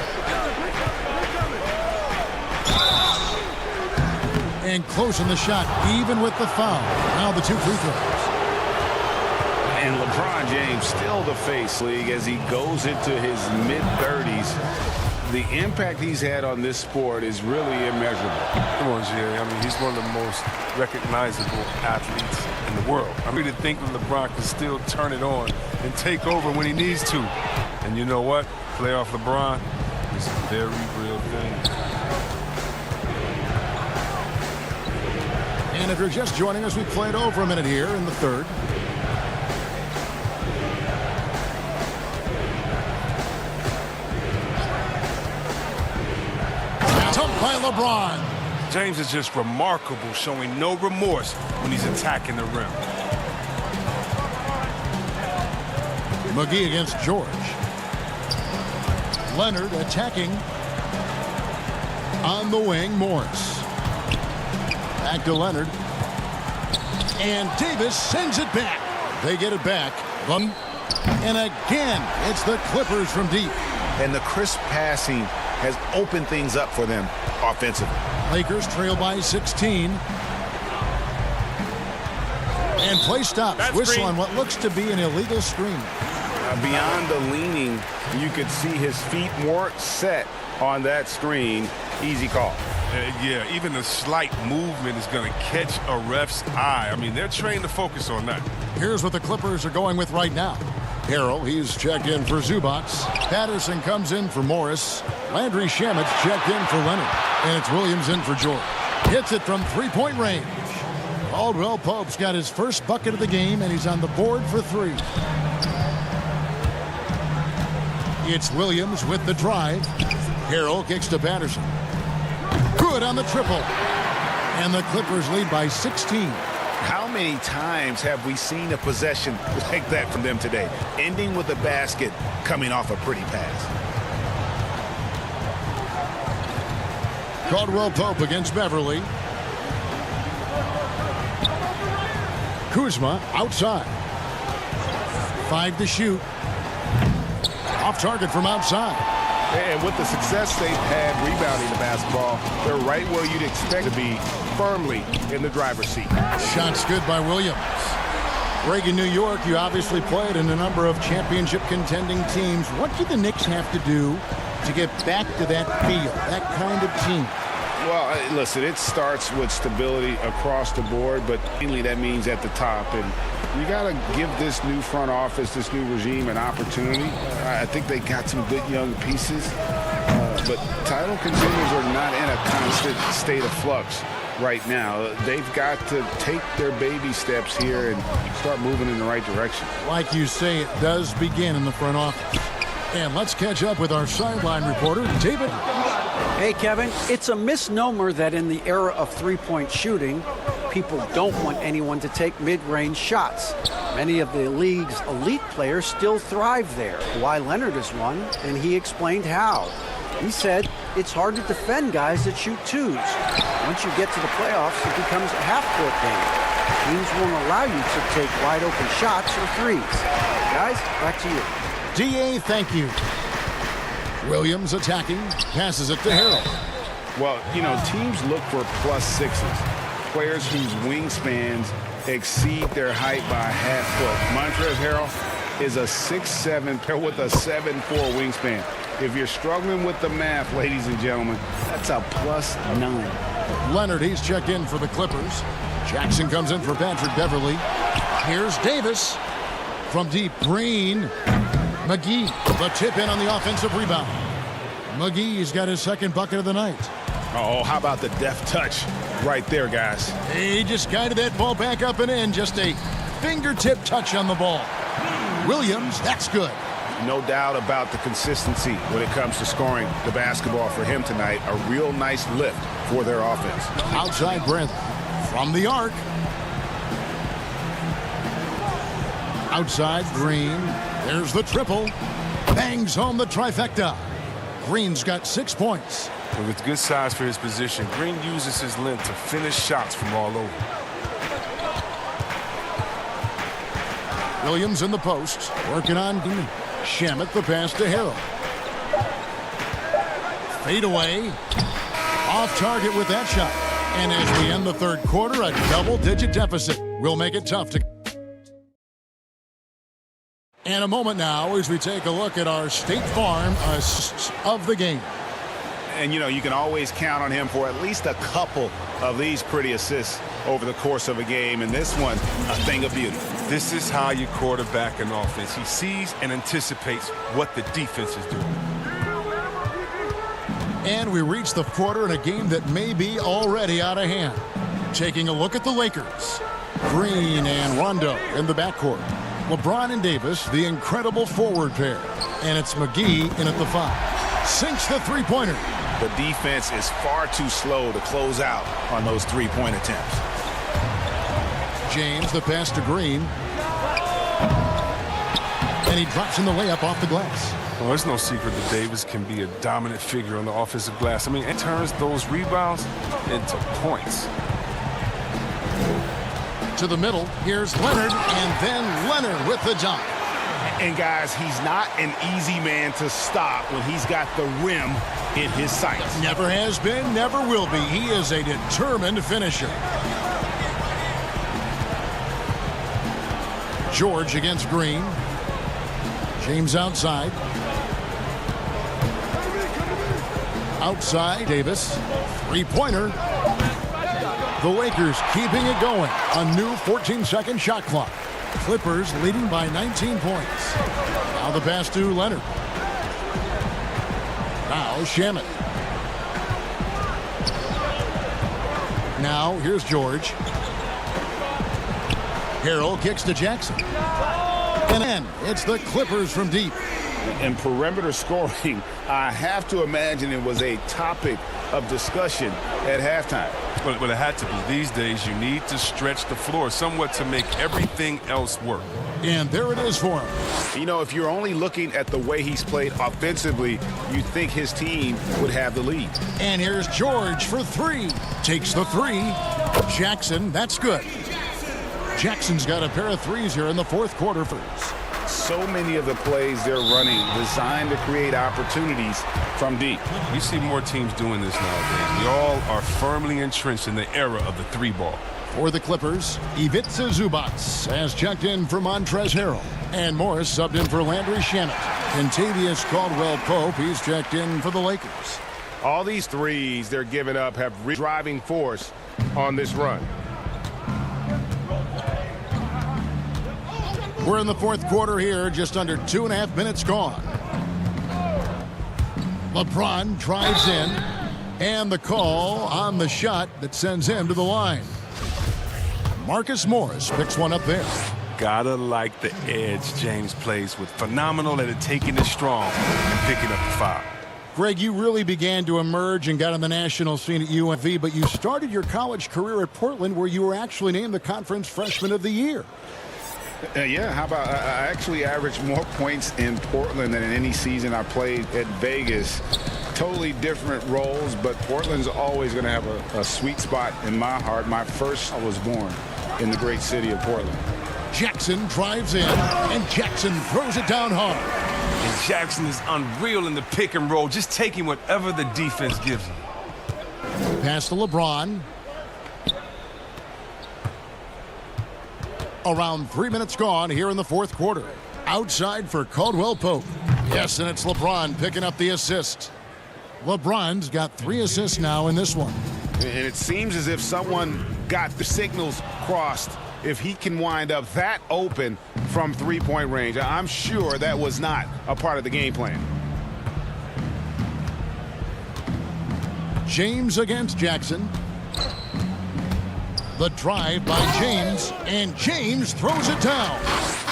And close in the shot, even with the foul. Now the 2 free throws. And LeBron James still the face league as he goes into his mid-30s. The impact he's had on this sport is really immeasurable. Come on, Jerry. I mean, he's one of the most recognizable athletes in the world. I really think that LeBron can still turn it on and take over when he needs to. And you know what? Playoff LeBron is a very real thing. And if you're just joining us, we played over a minute here in the third. Dumped by LeBron. James is just remarkable, showing no remorse when he's attacking the rim. McGee against George. Leonard attacking on the wing. Morris. Back to Leonard. And Davis sends it back. They get it back. And again, it's the Clippers from deep. And the crisp passing has opened things up for them offensively. Lakers trail by 16. And play stops. Whistle on what looks to be an illegal screen. Beyond the leaning, you could see his feet more set on that screen. Easy call. Yeah, even a slight movement is going to catch a ref's eye. I mean, they're trained to focus on that. Here's what the Clippers are going with right now. Harrell, he's checked in for Zubac. Patterson comes in for Morris. Landry Shamit's checked in for Leonard. And it's Williams in for George. Hits it from three-point range. Caldwell Pope's got his first bucket of the game, and he's on the board for 3. It's Williams with the drive. Harrell kicks to Patterson. Good on the triple. And the Clippers lead by 16. How many times have we seen a possession like that from them today? Ending with a basket, coming off a pretty pass. Caldwell Pope against Beverly. Kuzma outside. 5 to shoot. Off target from outside. And with the success they've had rebounding the basketball, they're right where you'd expect to be, firmly in the driver's seat. Shots good by Williams. Greg, in New York, you obviously played in a number of championship contending teams. What do the Knicks have to do to get back to that feel, that kind of team? Well, listen, it starts with stability across the board, but mainly that means at the top. And you got to give this new front office, this new regime, an opportunity. I think they got some good young pieces, but title contenders are not in a constant state of flux right now. They've got to take their baby steps here and start moving in the right direction. Like you say, it does begin in the front office. And let's catch up with our sideline reporter, David. Hey, Kevin, it's a misnomer that in the era of three-point shooting, people don't want anyone to take mid-range shots. Many of the league's elite players still thrive there. Kawhi Leonard is one, and he explained how. He said it's hard to defend guys that shoot twos. Once you get to the playoffs, it becomes a half-court game. Teams won't allow you to take wide-open shots or threes. Guys, back to you. D.A., thank you. Williams attacking, passes it to Harrell. Well, you know, teams look for +6s, players whose wingspans exceed their height by a half foot. Montrezl Harrell is a 6'7" player with a 7'4" wingspan. If you're struggling with the math, ladies and gentlemen, that's a +9. Leonard, he's checked in for the Clippers. Jackson comes in for Patrick Beverly. Here's Davis. From deep, Green. McGee, the tip in on the offensive rebound. McGee's got his second bucket of the night. Oh, how about the deft touch right there, guys? He just guided that ball back up and in. Just a fingertip touch on the ball. Williams, that's good. No doubt about the consistency when it comes to scoring the basketball for him tonight. A real nice lift for their offense. Outside Bradley from the arc. Outside Green. There's the triple. Bangs home the trifecta. Green's got 6 points. With good size for his position, Green uses his length to finish shots from all over. Williams in the post, working on Dean. Shamet the pass to Harrell. Fade away. Off target with that shot. And as we end the third quarter, a double-digit deficit will make it tough to... And a moment now as we take a look at our State Farm assists of the game. And, you know, you can always count on him for at least a couple of these pretty assists over the course of a game. And this one, a thing of beauty. This is how you quarterback an offense. He sees and anticipates what the defense is doing. And we reach the quarter in a game that may be already out of hand. Taking a look at the Lakers. Green and Rondo in the backcourt. LeBron and Davis, the incredible forward pair. And it's McGee in at the 5. Sinks the three-pointer. The defense is far too slow to close out on those three-point attempts. James, the pass to Green. And he drops in the layup off the glass. Well, there's no secret that Davis can be a dominant figure on the offensive glass. I mean, it turns those rebounds into points. To the middle, here's Leonard, and then Leonard with the dunk. And guys, he's not an easy man to stop when he's got the rim in his sights. Never has been, never will be. He is a determined finisher. George against Green. James outside. Outside, Davis. Three-pointer. The Lakers keeping it going. A new 14-second shot clock. Clippers leading by 19 points. Now the pass to Leonard. Now Shamet. Now here's George. Harrell kicks to Jackson. And then it's the Clippers from deep. And perimeter scoring, I have to imagine it was a topic of discussion at halftime. Well, it had to be. These days, you need to stretch the floor somewhat to make everything else work. And there it is for him. You know, if you're only looking at the way he's played offensively, you'd think his team would have the lead. And here's George for 3. Takes the 3. Jackson, that's good. Jackson's got a pair of threes here in the fourth quarter first. So many of the plays they're running designed to create opportunities from deep. You see more teams doing this nowadays. We all are firmly entrenched in the era of the 3-ball. For the Clippers, Ivica Zubac has checked in for Montrezl Harrell. And Morris subbed in for Landry Shamet. Kentavious Caldwell-Pope, he's checked in for the Lakers. All these threes they're giving up have driving force on this run. We're in the fourth quarter here, just under 2.5 minutes gone. LeBron drives in, and the call on the shot that sends him to the line. Marcus Morris picks one up there. Gotta like the edge James plays with. Phenomenal at it, taking it strong and picking up the foul. Greg, you really began to emerge and got on the national scene at UNV, but you started your college career at Portland, where you were actually named the Conference Freshman of the Year. Yeah, how about I actually averaged more points in Portland than in any season I played at Vegas. Totally different roles, but Portland's always going to have a sweet spot in my heart. I was born in the great city of Portland. Jackson drives in, and Jackson throws it down hard. And Jackson is unreal in the pick and roll, just taking whatever the defense gives him. Pass to LeBron. Around 3 minutes gone here in the fourth quarter. Outside for Caldwell-Pope. Yes, and it's LeBron picking up the assist. LeBron's got 3 assists now in this one. And it seems as if someone got the signals crossed. If he can wind up that open from three-point range, I'm sure that was not a part of the game plan. James against Jackson. The drive by James, and James throws it down.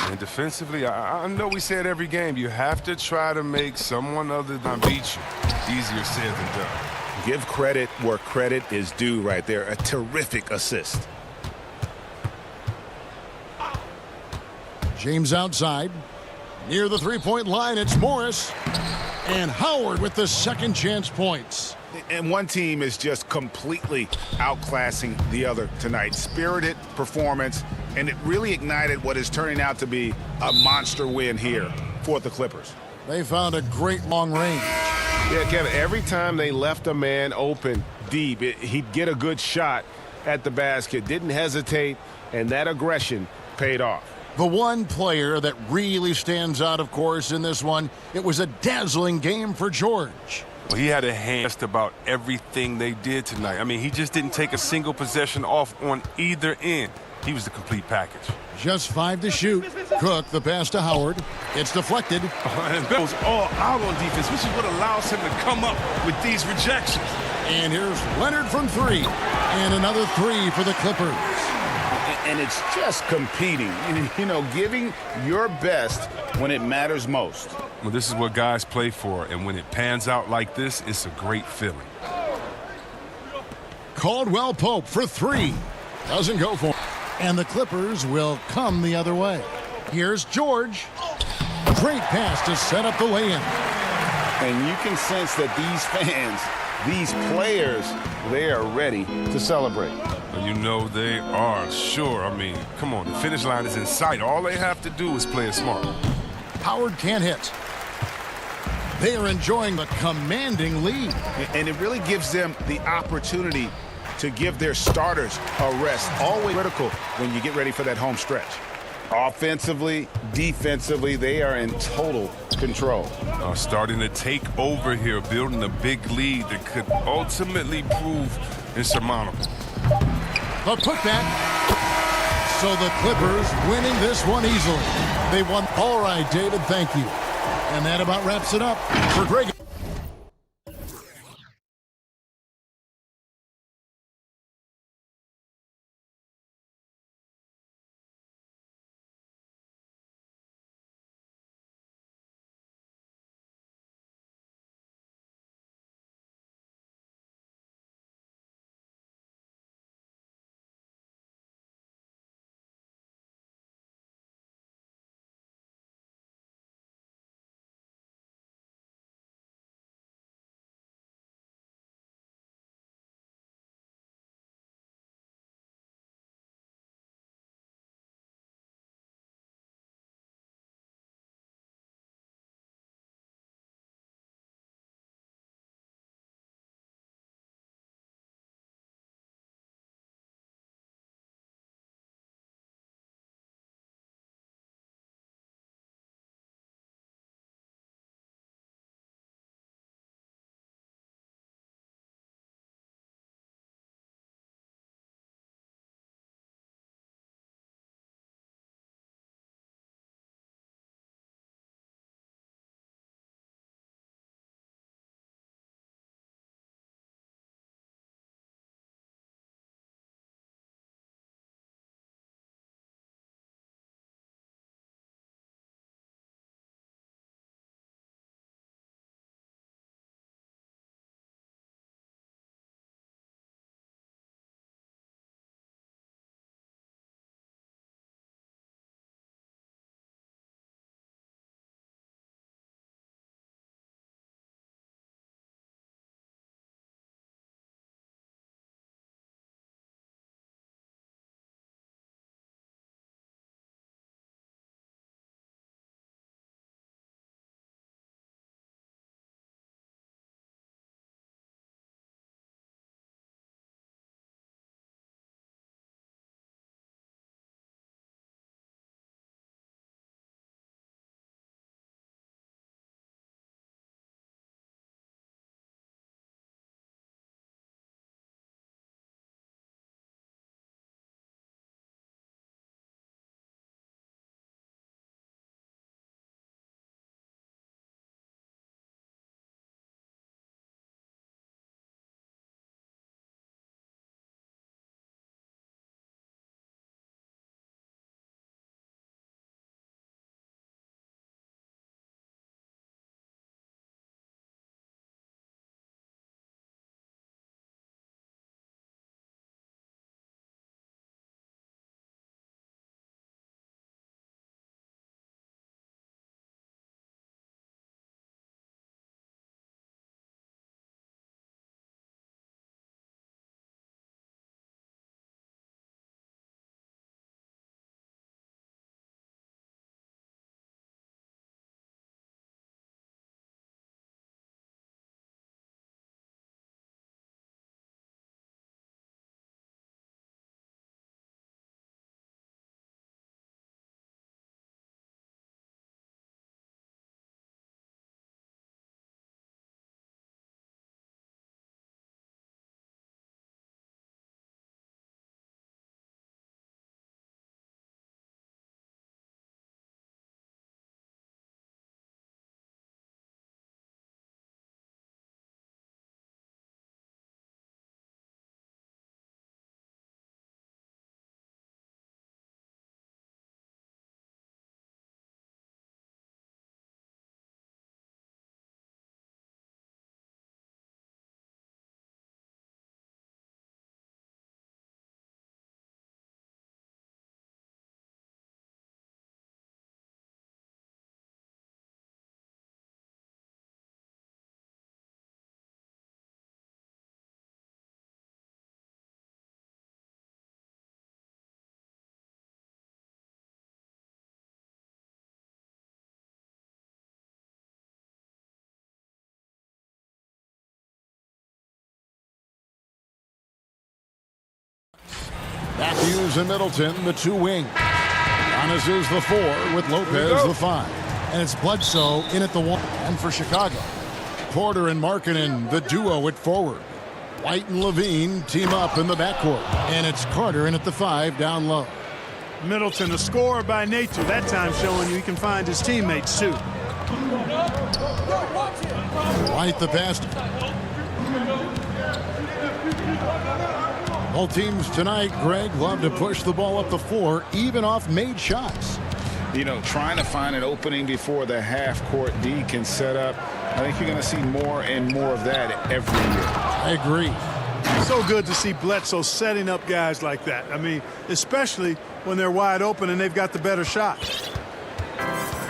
And defensively, I know we say it every game, you have to try to make someone other than beat you. Easier said than done. Give credit where credit is due right there. A terrific assist. James outside. Near the three-point line, it's Morris. And Howard with the second chance points. And one team is just completely outclassing the other tonight. Spirited performance, and it really ignited what is turning out to be a monster win here for the Clippers. They found a great long range. Yeah, Kevin, every time they left a man open deep, he'd get a good shot at the basket. Didn't hesitate, and that aggression paid off. The one player that really stands out, of course, in this one, it was a dazzling game for George. Well, he had a hand just about everything they did tonight. I mean, he just didn't take a single possession off on either end. He was the complete package. Just 5 to shoot. Cook, the pass to Howard. It's deflected. And goes all out on defense, which is what allows him to come up with these rejections. And here's Leonard from 3. And another 3 for the Clippers. And it's just competing, you know, giving your best when it matters most. Well, this is what guys play for, and when it pans out like this, it's a great feeling. Caldwell Pope for 3. Doesn't go for it. And the Clippers will come the other way. Here's George. Great pass to set up the lay-in. And you can sense that these fans, these players, they are ready to celebrate. You know they are, sure. I mean, come on, the finish line is in sight. All they have to do is play it smart. Howard can't hit. They are enjoying the commanding lead. And it really gives them the opportunity to give their starters a rest. Always critical when you get ready for that home stretch. Offensively, defensively, they are in total control. Starting to take over here, building a big lead that could ultimately prove insurmountable. The putback. So the Clippers winning this one easily. They won. All right, David, thank you. And that about wraps it up for Greg. Matthews and Middleton, the two wings. Giannis is the 4 with Lopez the 5. And it's Bledsoe in at the 1. And for Chicago, Porter and Markkanen, the duo at forward. White and Levine team up in the backcourt. And it's Carter in at the 5 down low. Middleton, a scorer by nature, that time showing you he can find his teammates too. White the pass. Both teams tonight, Greg, love to push the ball up the floor, even off made shots. You know, trying to find an opening before the half-court D can set up. I think you're going to see more and more of that every year. I agree. So good to see Bledsoe setting up guys like that. I mean, especially when they're wide open and they've got the better shot.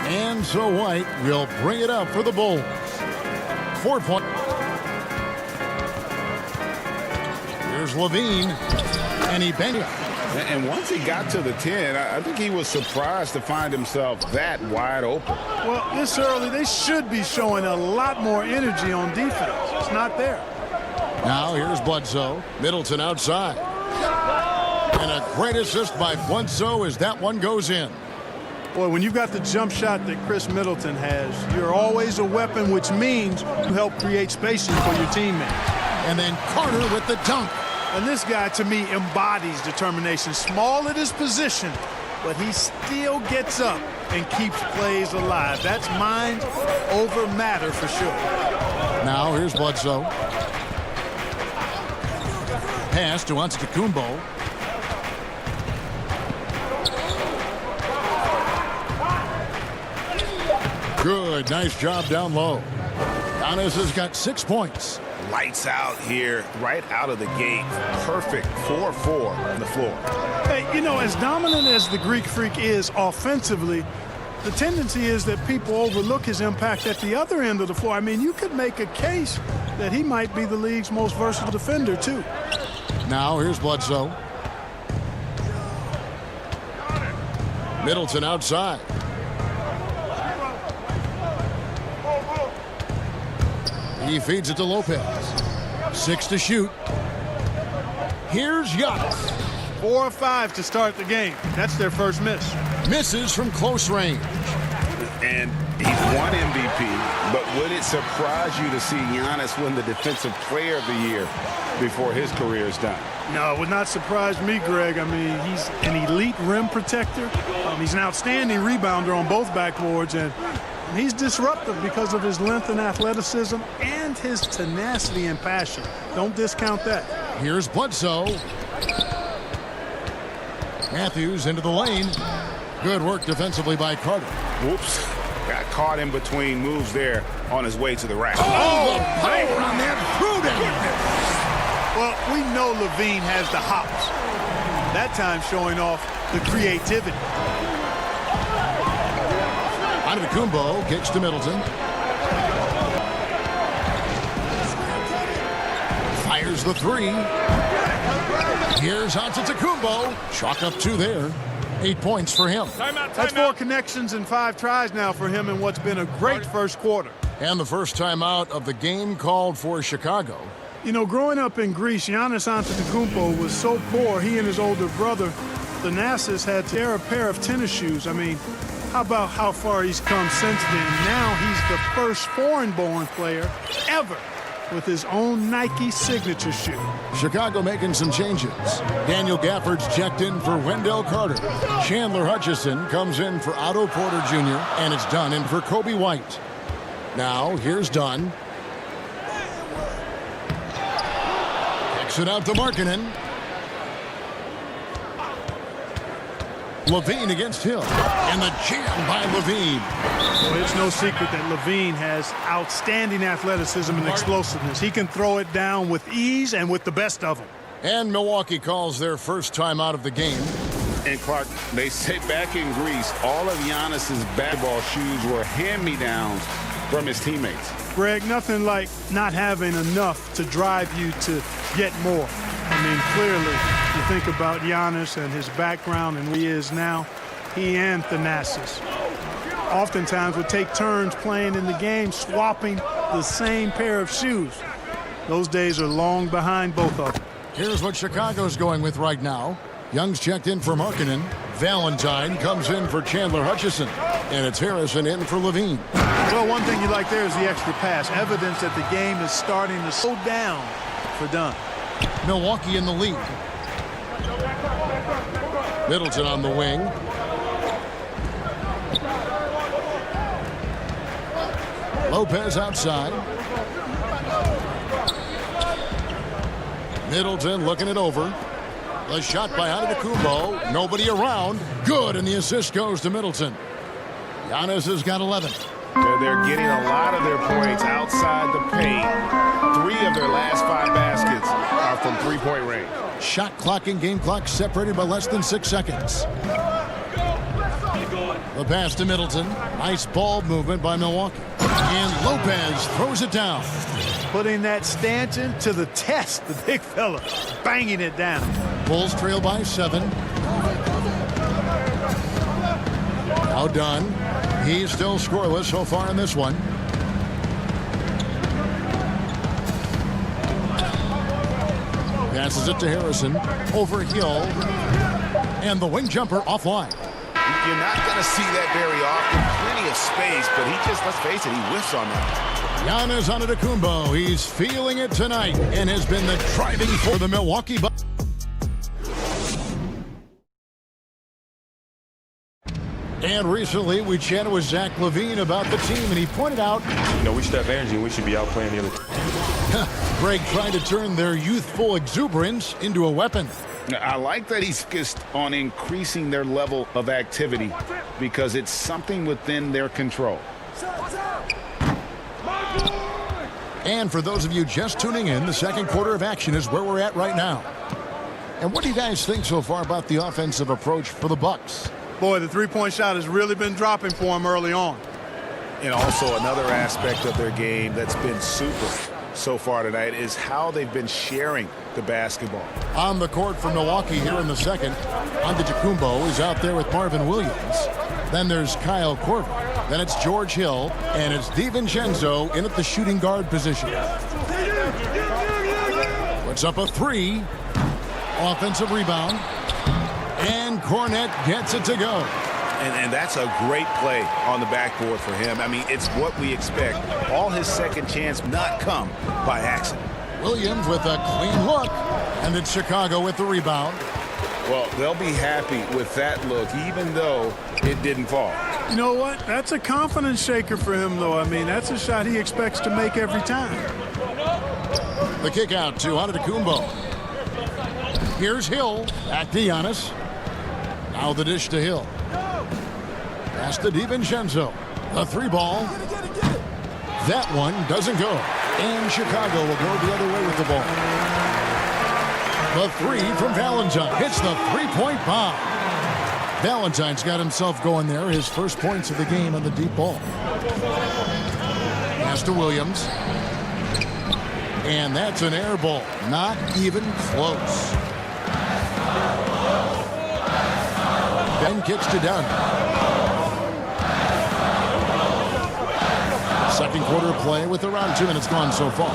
And so White will bring it up for the Bulls. 4 point. Here's Levine, and he banged it. And once he got to the 10, I think he was surprised to find himself that wide open. Well, this early, they should be showing a lot more energy on defense. It's not there. Now here's Bledsoe. Middleton outside. And a great assist by Bledsoe as that one goes in. Boy, when you've got the jump shot that Chris Middleton has, you're always a weapon, which means you help create spacing for your teammates. And then Carter with the dunk. And this guy, to me, embodies determination. Small at his position, but he still gets up and keeps plays alive. That's mind over matter for sure. Now here's Bledsoe. Pass to Antetokounmpo. Good, nice job down low. Giannis has got 6 points. Lights out here right out of the gate. Perfect 4-4 on the floor. Hey, you know, as dominant as the Greek Freak is offensively, the tendency is that people overlook his impact at the other end of the floor. I mean, you could make a case that he might be the league's most versatile defender, too. Now here's Bledsoe. Middleton outside. He feeds it to Lopez. 6 to shoot. Here's Giannis. 4 or 5 to start the game. That's their first miss. Misses from close range. And he's won MVP, but would it surprise you to see Giannis win the Defensive Player of the Year before his career is done? No, it would not surprise me, Greg. I mean, he's an elite rim protector. He's an outstanding rebounder on both backboards, and he's disruptive because of his length and athleticism and his tenacity and passion. Don't discount that. Here's Bledsoe. Matthews into the lane. Good work defensively by Carter. Whoops. Got caught in between moves there on his way to the rack. Oh, the power on that threw down. Well, we know Levine has the hops. That time showing off the creativity. Antetokounmpo kicks to Middleton. Fires the 3. Here's Antetokounmpo. Chalk up 2 there. 8 points for him. That's 4 connections and 5 tries now for him in what's been a great first quarter. And the first time out of the game called for Chicago. You know, growing up in Greece, Giannis Antetokounmpo was so poor, he and his older brother, Thanasis, had to wear a pair of tennis shoes. I mean, how about how far he's come since then? Now he's the first foreign-born player ever with his own Nike signature shoe. Chicago making some changes. Daniel Gafford's checked in for Wendell Carter. Chandler Hutchison comes in for Otto Porter Jr. and it's Dunn in for Kobe White. Now here's Dunn. Kicks it out to Markkanen. Levine against Hill. And the jam by Levine. Well, it's no secret that Levine has outstanding athleticism and explosiveness. He can throw it down with ease and with the best of them. And Milwaukee calls their first time out of the game. And Clark, they say back in Greece, all of Giannis's basketball shoes were hand-me-downs from his teammates. Greg, nothing like not having enough to drive you to get more. I mean, clearly, you think about Giannis and his background and where he is now, he and Thanasis oftentimes would take turns playing in the game, swapping the same pair of shoes. Those days are long behind both of them. Here's what Chicago's going with right now. Young's checked in for Markkanen. Valentine comes in for Chandler Hutchison. And it's Harrison in for Levine. Well, one thing you like there is the extra pass. Evidence that the game is starting to slow down for Dunn. Milwaukee in the lead. Middleton on the wing. Lopez outside. Middleton looking it over. The shot by Antetokounmpo. Nobody around. Good, and the assist goes to Middleton. Giannis has got 11. They're getting a lot of their points outside the paint. 3 of their last 5 baskets are from three-point range. Shot clock and game clock separated by less than 6 seconds. The pass to Middleton. Nice ball movement by Milwaukee. And Lopez throws it down. Putting that stanchion to the test, the big fella. Banging it down. Bulls trail by 7. Now Dunn. He's still scoreless so far in this one. Passes it to Harrison. Over Hill. And the wing jumper offline. You're not going to see that very often. Plenty of space, but he just, let's face it, he whiffs on that. Giannis Antetokounmpo. He's feeling it tonight and has been the driving for the Milwaukee Bucks. And recently, we chatted with Zach LaVine about the team, and he pointed out, we should have energy and we should be out playing the other team. Greg trying to turn their youthful exuberance into a weapon. I like that he's focused on increasing their level of activity because it's something within their control. And for those of you just tuning in, the second quarter of action is where we're at right now. And what do you guys think so far about the offensive approach for the Bucks? Boy, the three-point shot has really been dropping for him early on. And also another aspect of their game that's been super so far tonight is how they've been sharing the basketball. On the court for Milwaukee here in the second, Antetokounmpo is out there with Marvin Williams. Then there's Kyle Korver. Then it's George Hill, and it's DiVincenzo in at the shooting guard position. Puts up a 3. Offensive rebound. And Kornet gets it to go. And that's a great play on the backboard for him. I mean, it's what we expect. All his second chance not come by accident. Williams with a clean look. And then Chicago with the rebound. Well, they'll be happy with that look, even though it didn't fall. You know what? That's a confidence shaker for him, though. I mean, that's a shot he expects to make every time. The kick out to Antetokounmpo. Here's Hill. Back to Giannis. Now the dish to Hill. Pass to DiVincenzo. The 3-ball. That one doesn't go. And Chicago will go the other way with the ball. The 3 from Valentine. Hits the 3-point bomb. Valentine's got himself going there. His first points of the game on the deep ball. Pass to Williams. And that's an air ball. Not even close. Ben kicks to Dunn. Second quarter play with around 2 minutes gone so far.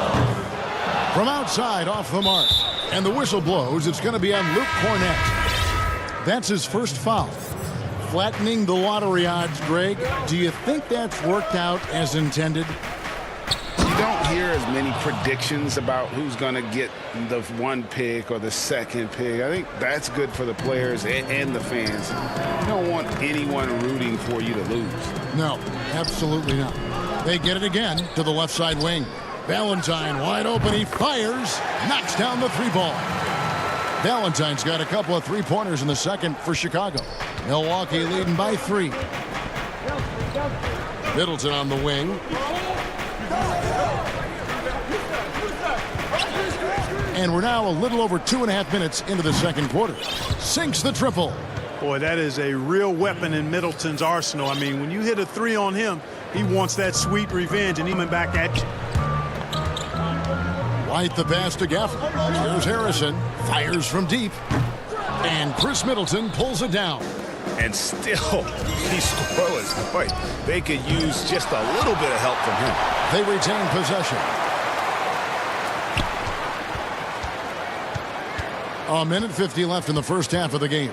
From outside, off the mark. And the whistle blows. It's going to be on Luke Kornet. That's his first foul. Flattening the lottery odds, Greg. Do you think that's worked out as intended? You don't hear as many predictions about who's going to get the 1 pick or the 2nd pick. I think that's good for the players and the fans. You don't want anyone rooting for you to lose. No, absolutely not. They get it again to the left side wing. Valentine wide open. He fires. Knocks down the 3-ball. Valentine's got a couple of 3-pointers in the second for Chicago. Milwaukee leading by 3. Middleton on the wing. And we're now a little over 2.5 minutes into the second quarter. Sinks the triple. Boy, that is a real weapon in Middleton's arsenal. I mean, when you hit a 3 on him, he wants that sweet revenge, and he went back at you. White the pass to Gafford. Here's Harrison. Fires from deep. And Chris Middleton pulls it down. And still, he's scoreless. Boy, they could use just a little bit of help from him. They retain possession. A minute 50 left in the first half of the game.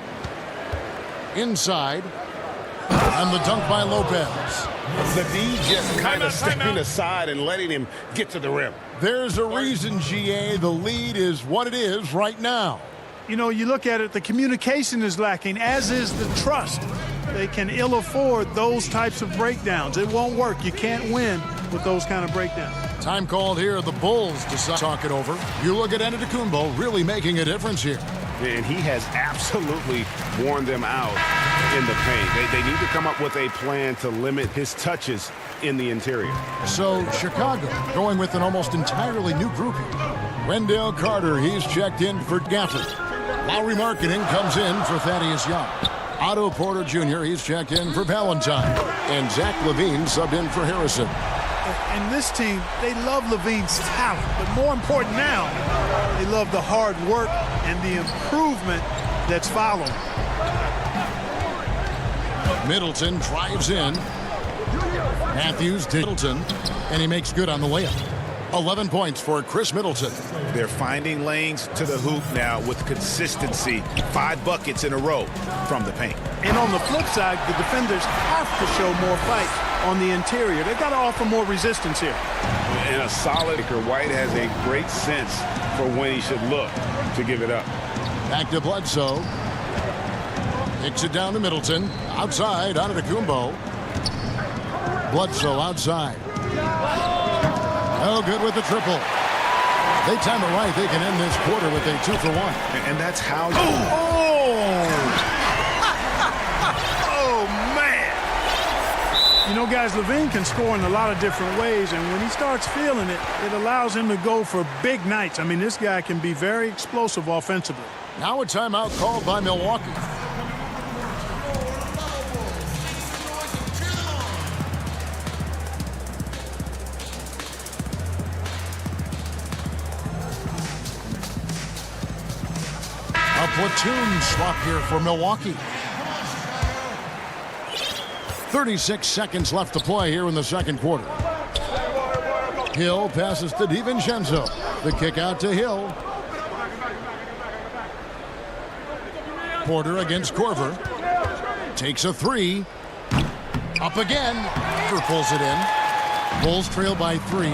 Inside. And the dunk by Lopez. The D just kind of stepping aside and letting him get to the rim. There's a reason, GA. The lead is what it is right now. You know, you look at it, the communication is lacking, as is the trust. They can ill afford those types of breakdowns. It won't work. You can't win with those kind of breakdowns. Time called here. The Bulls decide to talk it over. You look at Antetokounmpo really making a difference here. And he has absolutely worn them out in the paint. They need to come up with a plan to limit his touches in the interior. So Chicago going with an almost entirely new group here. Wendell Carter, he's checked in for Gafford. Lowry Marketing comes in for Thaddeus Young. Otto Porter Jr., he's checked in for Valentine. And Zach LaVine subbed in for Harrison. And this team, they love LaVine's talent. But more important now, they love the hard work and the improvement that's following. Middleton drives in. Matthews to Middleton, and he makes good on the layup. 11 points for Chris Middleton. They're finding lanes to the hoop now with consistency. 5 buckets in a row from the paint. And on the flip side, the defenders have to show more fight on the interior. They've got to offer more resistance here. And a solid White has a great sense for when he should look to give it up. Back to Bledsoe. Kicks it down to Middleton. Outside, Antetokounmpo. Bledsoe outside. Oh, good with the triple. They time it right. They can end this quarter with a 2-for-1. And that's how you... Oh, man. You know, guys, LaVine can score in a lot of different ways, and when he starts feeling it, it allows him to go for big nights. I mean, this guy can be very explosive offensively. Now a timeout called by Milwaukee. A platoon swap here for Milwaukee. 36 seconds left to play here in the second quarter. Hill passes to DiVincenzo. The kick out to Hill. Porter against Korver. Takes a 3. Up again. Korver pulls it in. Bulls trail by 3.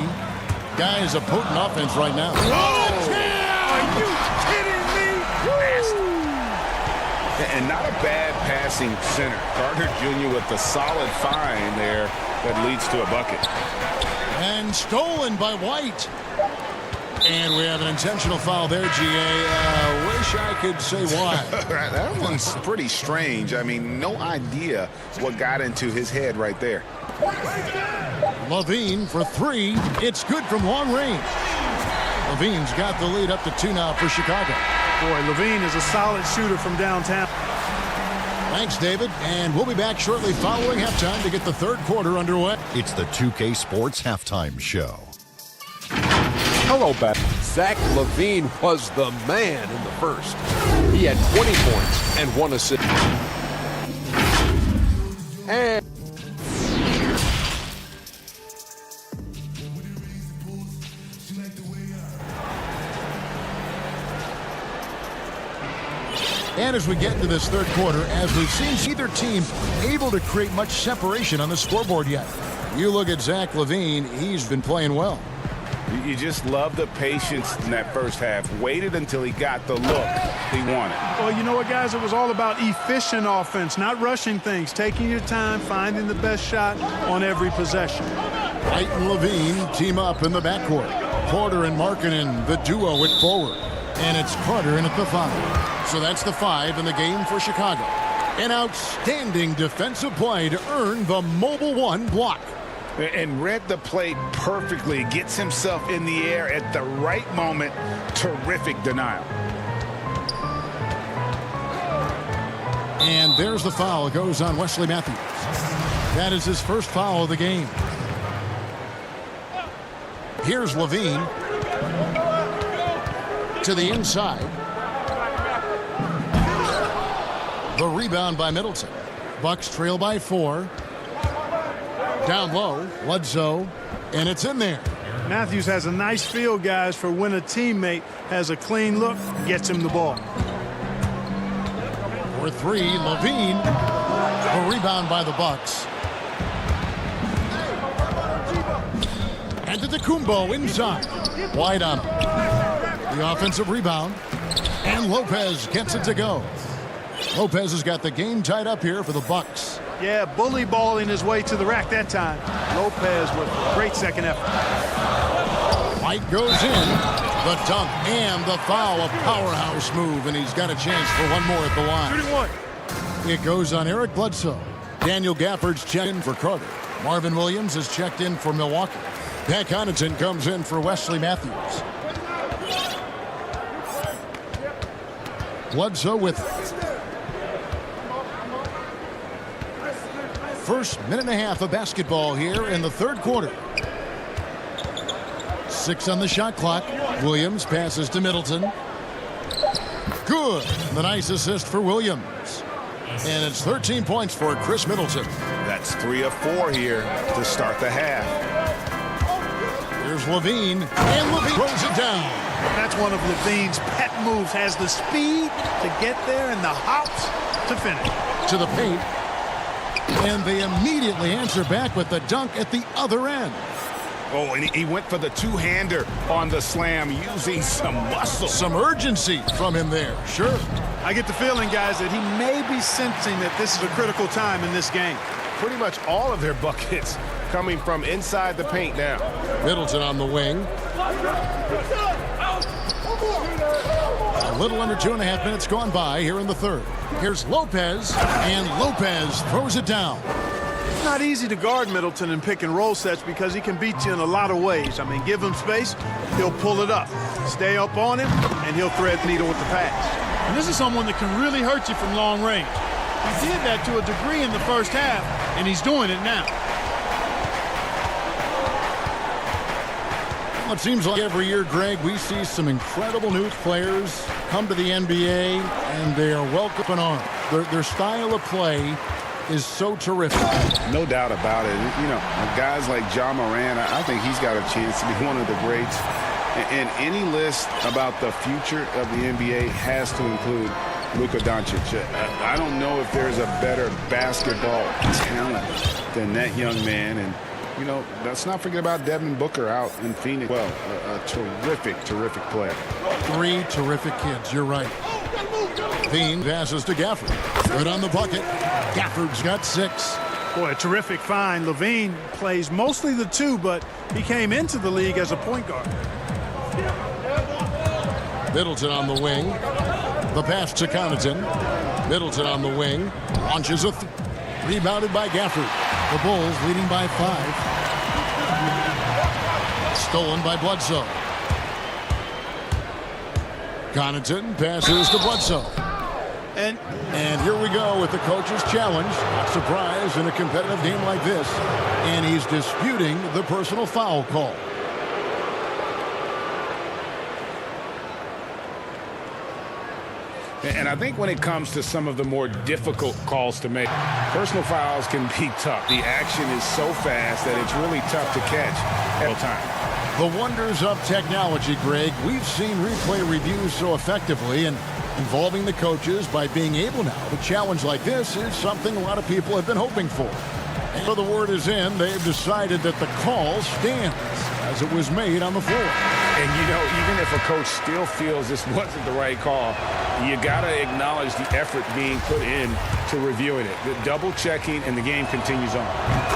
Guy is a potent offense right now. Are you kidding me? And not a bad passing center. Carter Jr. with the solid find there that leads to a bucket. And stolen by White. And we have an intentional foul there, GA. Wish I could say why. That one's pretty strange. I mean, no idea what got into his head right there. LaVine for 3. It's good from long range. LaVine's got the lead up to 2 now for Chicago. Boy, LaVine is a solid shooter from downtown. Thanks, David. And we'll be back shortly following halftime to get the third quarter underway. It's the 2K Sports Halftime Show. Hello, back. Zach LaVine was the man in the first. He had 20 points and 1 assist. And as we get into this third quarter, as we've seen either team able to create much separation on the scoreboard yet. You look at Zach LaVine, he's been playing well. You just love the patience in that first half. Waited until he got the look he wanted. Well, you know what, guys? It was all about efficient offense, not rushing things, taking your time, finding the best shot on every possession. White and LaVine team up in the backcourt. Porter and Markkanen, the duo at forward. And it's Carter in at the 5. So that's the 5 in the game for Chicago. An outstanding defensive play to earn the Mobile One block. And read the play perfectly. Gets himself in the air at the right moment. Terrific denial. And there's the foul. It goes on Wesley Matthews. That is his first foul of the game. Here's LaVine. To the inside. The rebound by Middleton. Bucks trail by 4. Down low, Bledsoe, and it's in there. Matthews has a nice feel, guys, for when a teammate has a clean look, gets him the ball. For three, Levine. A rebound by the Bucks. And to Kumbo inside. Wide on him. The offensive rebound. And Lopez gets it to go. Lopez has got the game tied up here for the Bucks. Yeah, bully balling his way to the rack that time. Lopez with a great second effort. White goes in. The dunk and the foul. A powerhouse move, and he's got a chance for one more at the line. Shooting one. It goes on Eric Bledsoe. Daniel Gafford's checked in for Carter. Marvin Williams has checked in for Milwaukee. Pat Connaughton comes in for Wesley Matthews. Bledsoe with first minute and a half of basketball here in the third quarter. 6 on the shot clock. Williams passes to Middleton. Good. The nice assist for Williams. And it's 13 points for Chris Middleton. That's 3 of 4 here to start the half. Here's Levine. And Levine throws it down. That's one of Levine's pet moves. Has the speed to get there and the hops to finish. To the paint. And they immediately answer back with the dunk at the other end. Oh, and he went for the two-hander on the slam using some muscle. Some urgency from him there, sure. I get the feeling, guys, that he may be sensing that this is a critical time in this game. Pretty much all of their buckets coming from inside the paint now. Middleton on the wing. A little under 2.5 minutes gone by here in the third. Here's Lopez, and Lopez throws it down. It's not easy to guard Middleton in pick and roll sets because he can beat you in a lot of ways. I mean, give him space, he'll pull it up. Stay up on him, and he'll thread the needle with the pass. And this is someone that can really hurt you from long range. He did that to a degree in the first half, and he's doing it now. Well, it seems like every year, Greg, we see some incredible new players come to the NBA, and they are welcome on. Their style of play is so terrific. No doubt about it. You know, guys like Ja Morant, I think he's got a chance to be one of the greats. And any list about the future of the NBA has to include Luka Doncic. I don't know if there's a better basketball talent than that young man. And, you know, let's not forget about Devin Booker out in Phoenix. Well, a terrific, terrific player. 3 terrific kids, you're right. Dean passes to Gafford. Good on the bucket. Gafford's got 6. Boy, a terrific find. Levine plays mostly the 2, but he came into the league as a point guard. Middleton on the wing. The pass to Connaughton. Middleton on the wing. Launches a rebounded by Gafford. The Bulls leading by 5. Stolen by Bledsoe. Connaughton passes to Bledsoe. And here we go with the coach's challenge. Not surprised in a competitive game like this. And he's disputing the personal foul call. And I think when it comes to some of the more difficult calls to make, personal fouls can be tough. The action is so fast that it's really tough to catch at a time. The wonders of technology, Greg. We've seen replay reviews so effectively, and involving the coaches by being able now to challenge like this is something a lot of people have been hoping for. And so the word is in, they've decided that the call stands as it was made on the floor. And, you know, even if a coach still feels this wasn't the right call, you got to acknowledge the effort being put in to reviewing it. The double checking, and the game continues on.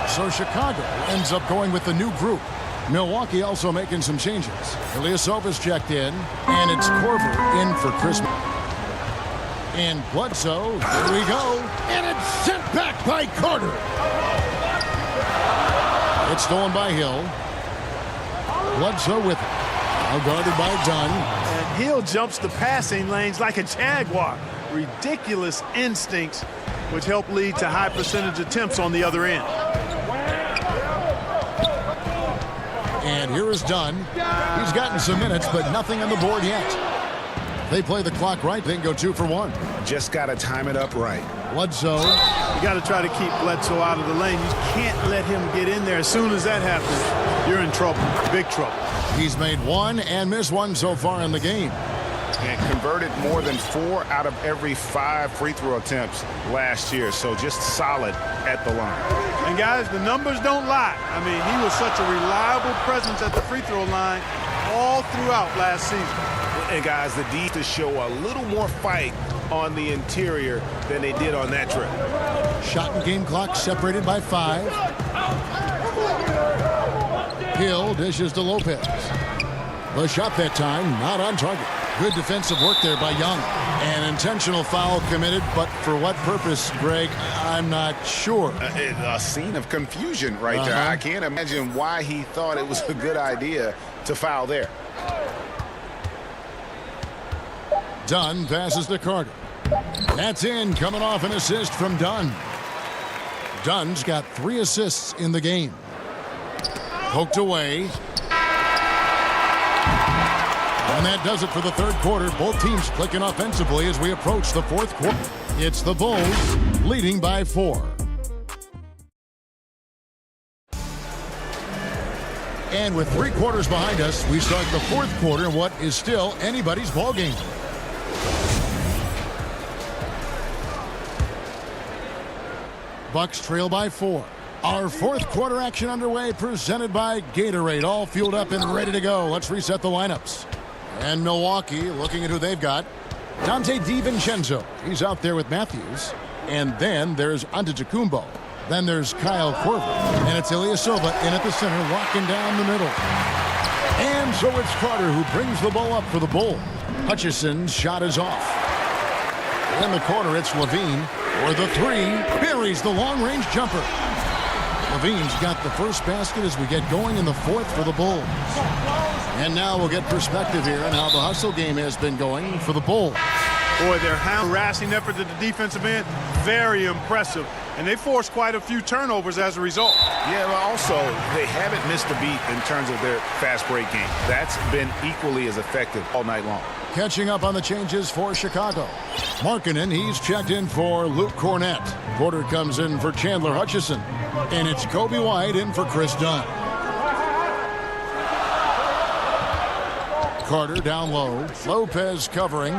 So Chicago ends up going with the new group. Milwaukee also making some changes. Ilyasova's checked in, and it's Korver in for Christmas. And Bledsoe, here we go, and it's sent back by Carter. It's stolen by Hill. Bledsoe with it. Now guarded by Dunn. And Hill jumps the passing lanes like a Jaguar. Ridiculous instincts, which help lead to high percentage attempts on the other end. And here is Dunn. He's gotten some minutes, but nothing on the board yet. They play the clock right, then go 2 for 1. Just got to time it up right. Bledsoe. You got to try to keep Bledsoe out of the lane. You can't let him get in there. As soon as that happens, you're in trouble, big trouble. He's made 1 and missed 1 so far in the game. And converted more than 4 out of every 5 free throw attempts last year. So just solid at the line. And guys, the numbers don't lie. I mean, he was such a reliable presence at the free throw line all throughout last season. And guys, the D to show a little more fight on the interior than they did on that trip. Shot and game clock separated by 5. Hill dishes to Lopez. The shot that time not on target. Good defensive work there by Young. An intentional foul committed, but for what purpose, Greg, I'm not sure. A scene of confusion right there. I can't imagine why he thought it was a good idea to foul there. Dunn passes to Carter. That's in, coming off an assist from Dunn. Dunn's got 3 assists in the game. Poked away. And that does it for the third quarter. Both teams clicking offensively as we approach the fourth quarter. It's the Bulls leading by 4. And with 3 quarters behind us, we start the fourth quarter in what is still anybody's ball game. Bucks trail by 4. Our fourth quarter action underway, presented by Gatorade. All fueled up and ready to go. Let's reset the lineups. And Milwaukee, looking at who they've got. Dante DiVincenzo. He's out there with Matthews. And then there's Antetokounmpo. Then there's Kyle Korver. And it's Ilyasova in at the center, walking down the middle. And so it's Carter who brings the ball up for the Bull. Hutchison's shot is off. In the corner, it's Levine. For the 3, buries the long-range jumper. Levine's got the first basket as we get going in the fourth for the Bulls. And now we'll get perspective here on how the hustle game has been going for the Bulls. Boy, their harassing effort at the defensive end, very impressive. And they forced quite a few turnovers as a result. Yeah, but also, they haven't missed a beat in terms of their fast break game. That's been equally as effective all night long. Catching up on the changes for Chicago. Markkanen, he's checked in for Luke Cornett. Porter comes in for Chandler Hutchison. And it's Kobe White in for Chris Dunn. Carter down low. Lopez covering.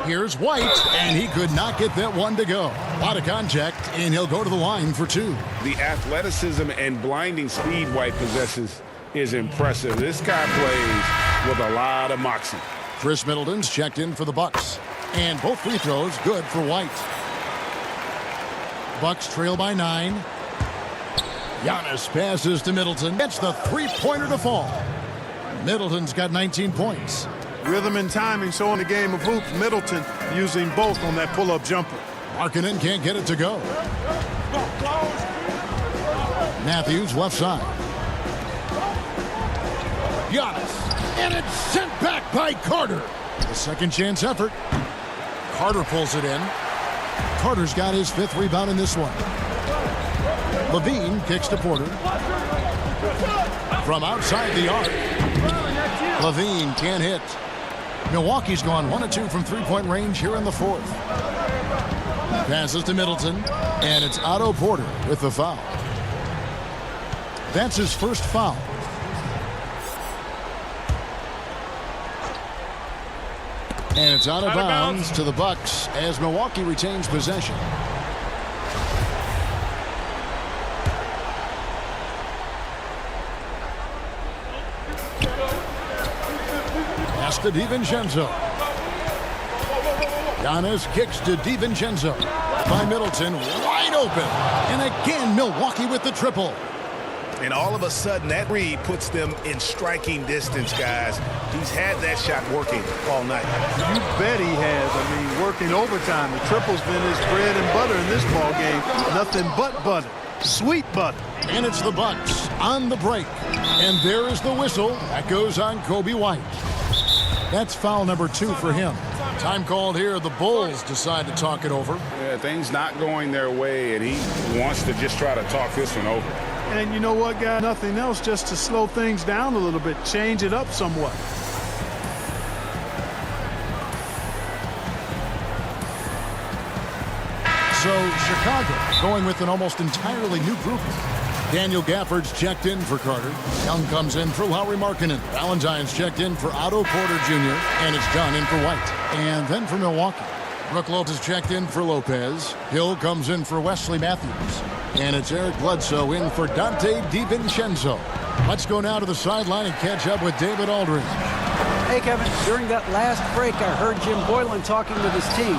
Here's White, and he could not get that one to go. A lot of contact, and he'll go to the line for 2. The athleticism and blinding speed White possesses is impressive. This guy plays with a lot of moxie. Chris Middleton's checked in for the Bucks. And both free throws good for White. Bucks trail by 9. Giannis passes to Middleton. Gets the three-pointer to fall. Middleton's got 19 points. Rhythm and timing so in the game of hoops. Middleton using both on that pull-up jumper. Markkanen can't get it to go. Matthews left side. Giannis. And it's sent back by Carter. A second chance effort. Carter pulls it in. Carter's got his 5th rebound in this one. Levine kicks to Porter. From outside the arc. Levine can't hit. Milwaukee's gone 1 of 2 from three-point range here in the fourth. Passes to Middleton, and it's Otto Porter with the foul. That's his first foul. And it's out of bounds to the Bucks as Milwaukee retains possession. Pass to DiVincenzo. Giannis kicks to DiVincenzo. By Middleton, wide open. And again, Milwaukee with the triple. And all of a sudden, that read puts them in striking distance, guys. He's had that shot working all night. You bet he has. I mean, working overtime. The triple's been his bread and butter in this ball game. Nothing but butter. Sweet butter. And it's the Bucks on the break. And there is the whistle. That goes on Kobe White. That's foul number 2 for him. Time called here. The Bulls decide to talk it over. Yeah, things not going their way, and he wants to just try to talk this one over. And you know what, guys? Nothing else, just to slow things down a little bit, change it up somewhat. So Chicago going with an almost entirely new group. Daniel Gafford's checked in for Carter. Young comes in for Lauri Markkanen. Valentine's checked in for Otto Porter Jr. And it's Dunn in for White. And then for Milwaukee, Brook Lopez checked in for Lopez. Hill comes in for Wesley Matthews. And it's Eric Bledsoe in for Dante DiVincenzo. Let's go now to the sideline and catch up with David Aldridge. Hey, Kevin, during that last break, I heard Jim Boylen talking with his team.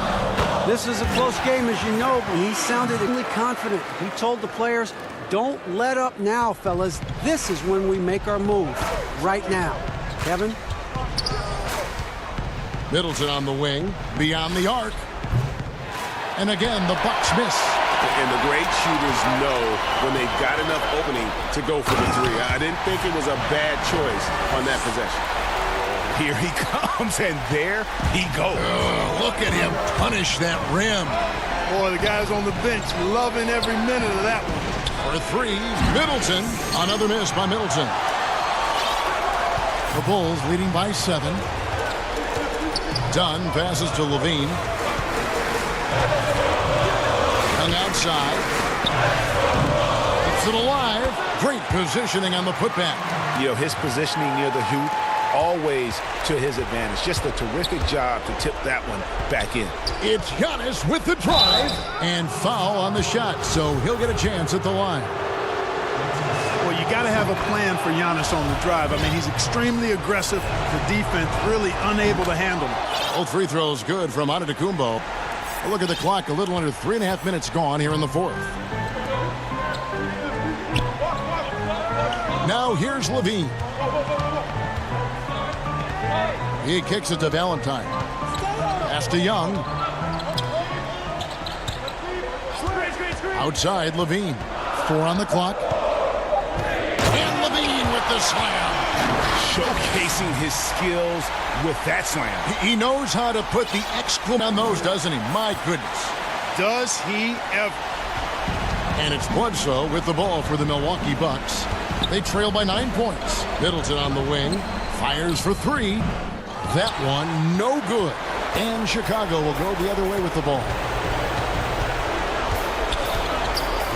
This is a close game, as you know, but he sounded really confident. He told the players, don't let up now, fellas. This is when we make our move. Right now. Kevin? Middleton on the wing, beyond the arc. And again, the Bucks miss. And the great shooters know when they've got enough opening to go for the three. I didn't think it was a bad choice on that possession. Here he comes, and there he goes. Look at him punish that rim. Boy, the guys on the bench loving every minute of that one. For three, Middleton. Another miss by Middleton. The Bulls leading by 7. Dunn passes to Levine. Young outside. Keeps it alive. Great positioning on the putback. You know, his positioning near the hoop, always to his advantage. Just a terrific job to tip that one back in. It's Giannis with the drive. And foul on the shot, so he'll get a chance at the line. Well, you got to have a plan for Giannis on the drive. I mean, he's extremely aggressive. The defense really unable to handle him. Both free throws good from Antetokounmpo. Look at the clock, a little under 3.5 minutes gone here in the fourth. Now here's Levine. He kicks it to Valentine. Pass to Young. Outside, Levine. 4 on the clock. And Levine with the slam. Showcasing his skills with that slam. He knows how to put the exclamation on those, doesn't he? My goodness. Does he ever? And it's Bledsoe with the ball for the Milwaukee Bucks. They trail by 9 points. Middleton on the wing. Fires for 3. That one, no good. And Chicago will go the other way with the ball.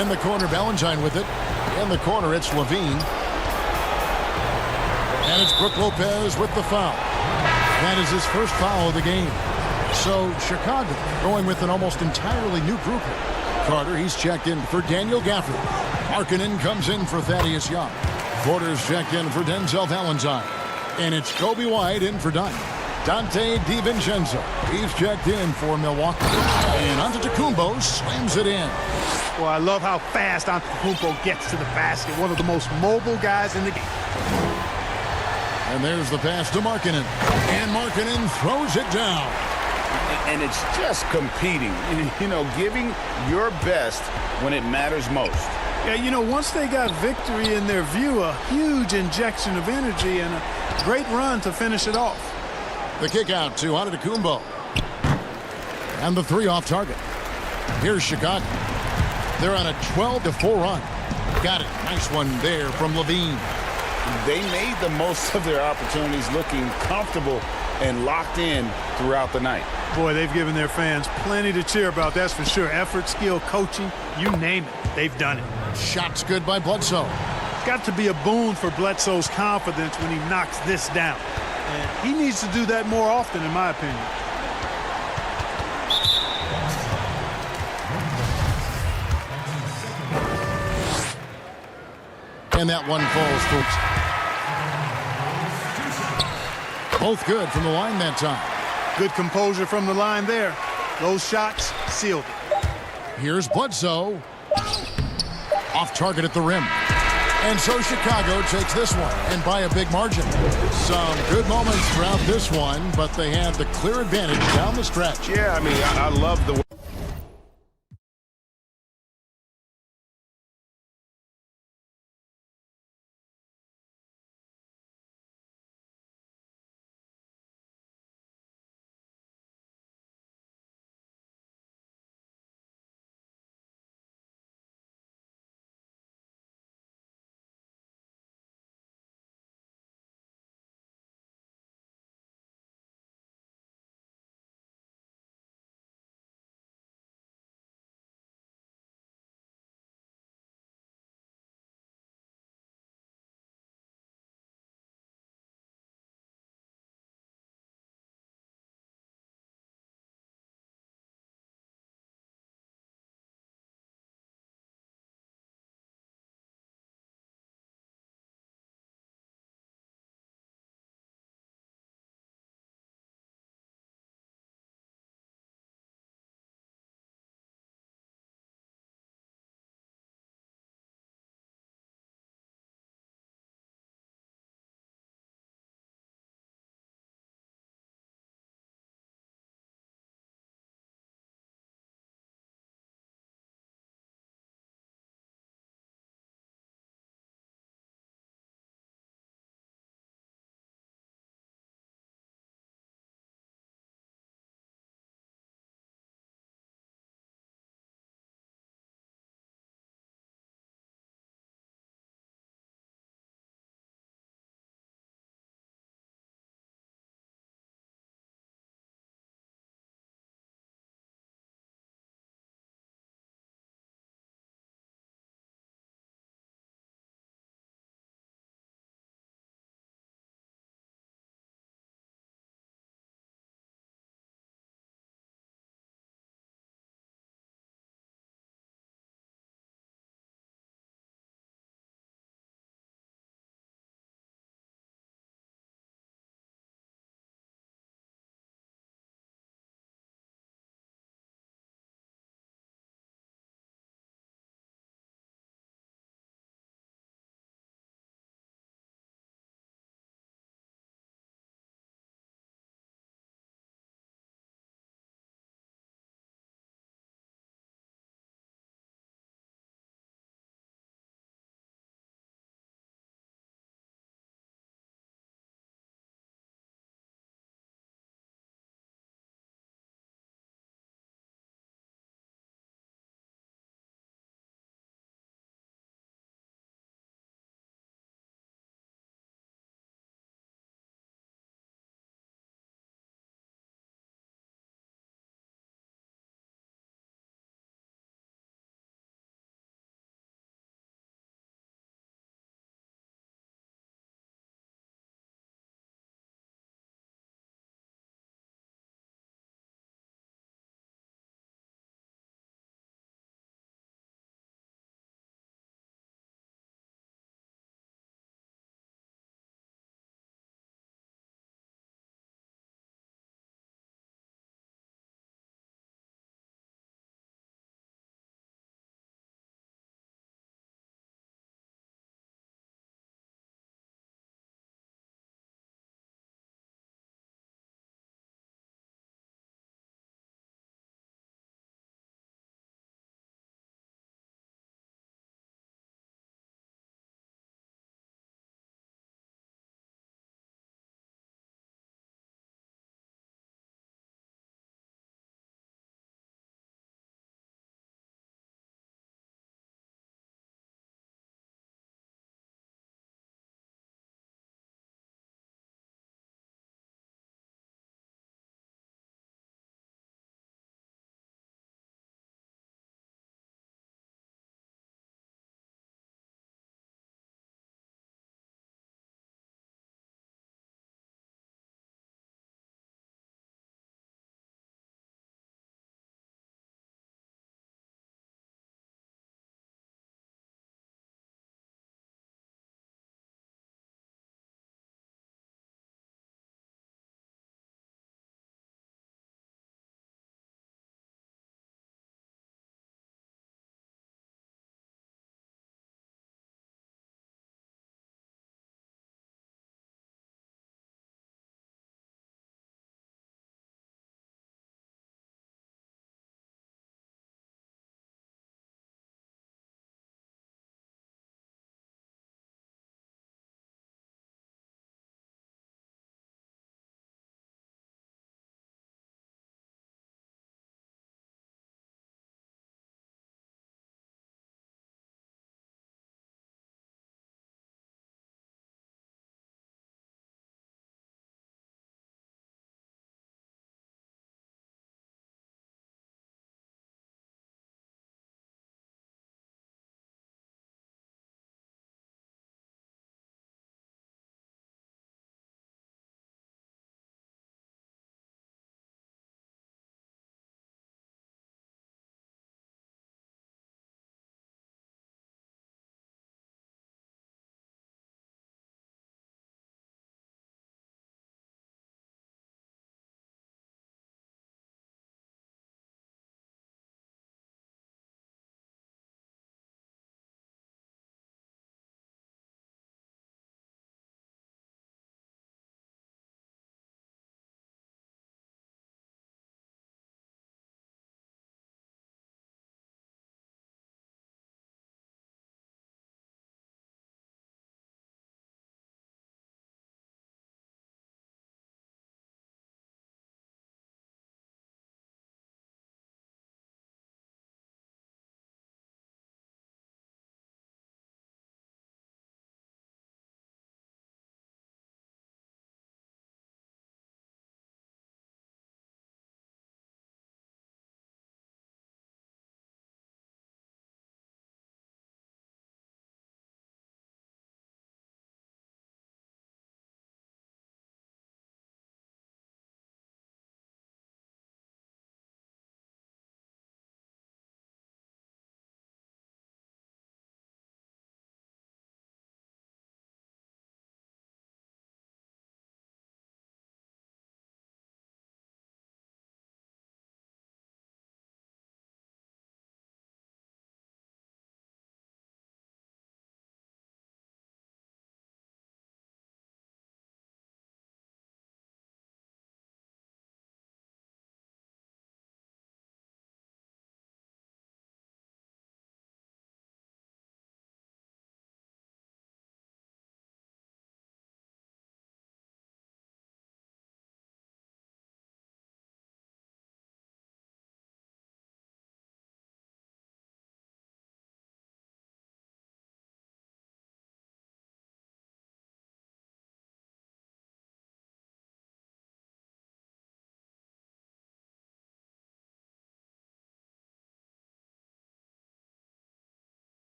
In the corner, Valentine with it. In the corner, it's Levine. And it's Brook Lopez with the foul. That is his first foul of the game. So Chicago going with an almost entirely new group here. Carter, he's checked in for Daniel Gafford. Markkanen comes in for Thaddeus Young. Porter's checked in for Denzel Valentine. And it's Kobe White in for Dunn. Dante DiVincenzo, he's checked in for Milwaukee. And Antetokounmpo slams it in. Well, I love how fast Antetokounmpo gets to the basket. One of the most mobile guys in the game. And there's the pass to Markkanen. And Markkanen throws it down. And it's just competing. You know, giving your best when it matters most. Yeah, you know, once they got victory in their view, a huge injection of energy and a great run to finish it off. The kick out to Antetokounmpo. And the 3 off target. Here's Chicago. They're on a 12-4 run. Got it. Nice one there from Levine. They made the most of their opportunities, looking comfortable and locked in throughout the night. Boy, they've given their fans plenty to cheer about, that's for sure. Effort, skill, coaching, you name it. They've done it. Shots good by Bledsoe. It's got to be a boon for Bledsoe's confidence when he knocks this down. And he needs to do that more often, in my opinion. And that one falls, folks. Both good from the line that time. Good composure from the line there. Those shots sealed it. Here's Bledsoe. Off target at the rim. And so Chicago takes this one, and by a big margin. Some good moments throughout this one, but they have the clear advantage down the stretch. Yeah, I mean, I love the way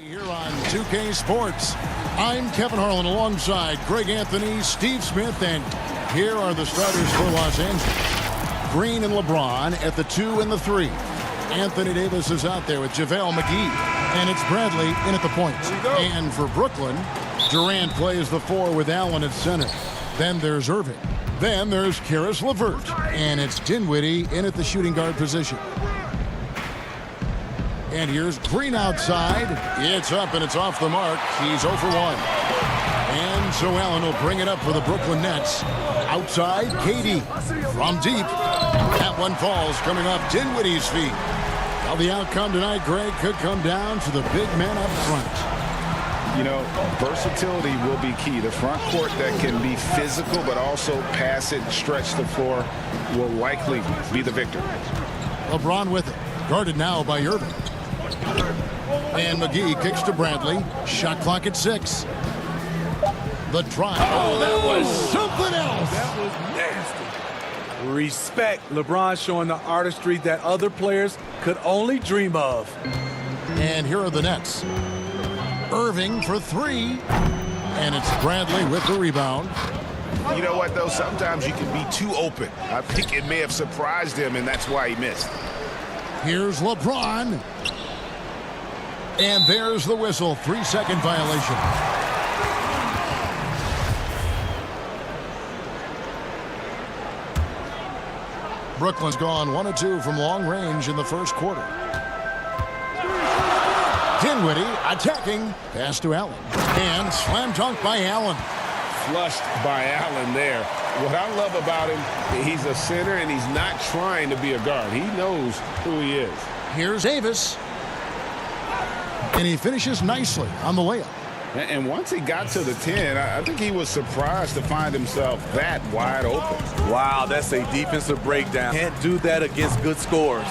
Here on 2K Sports, I'm Kevin Harlan alongside Greg Anthony, Steve Smith, and here are the starters for Los Angeles. Green and LeBron at the 2 and the 3. Anthony Davis is out there with JaVale McGee, and it's Bradley in at the point. And for Brooklyn, Durant plays the 4 with Allen at center. Then there's Irving. Then there's Karis LeVert, and it's Dinwiddie in at the shooting guard position. And here's Green outside. It's up and it's off the mark. He's 0 for 1. And so Allen will bring it up for the Brooklyn Nets. Outside, KD from deep. That one falls coming off Dinwiddie's feet. Now the outcome tonight, Greg, could come down to the big man up front. You know, versatility will be key. The front court that can be physical but also pass it, stretch the floor will likely be the victor. LeBron with it. Guarded now by Irving. And McGee kicks to Bradley. Shot clock at 6. The drive. Oh, that was something else. That was nasty. Respect. LeBron showing the artistry that other players could only dream of. And here are the Nets. Irving for 3. And it's Bradley with the rebound. You know what, though? Sometimes you can be too open. I think it may have surprised him, and that's why he missed. Here's LeBron. And there's the whistle. 3-second violation. Brooklyn's gone 1 of 2 from long range in the first quarter. Dinwiddie attacking. Pass to Allen. And slam dunk by Allen. Flushed by Allen there. What I love about him, he's a center and he's not trying to be a guard. He knows who he is. Here's Davis. And he finishes nicely on the layup. And once he got to the 10, I think he was surprised to find himself that wide open. Wow, that's a defensive breakdown. Can't do that against good scores.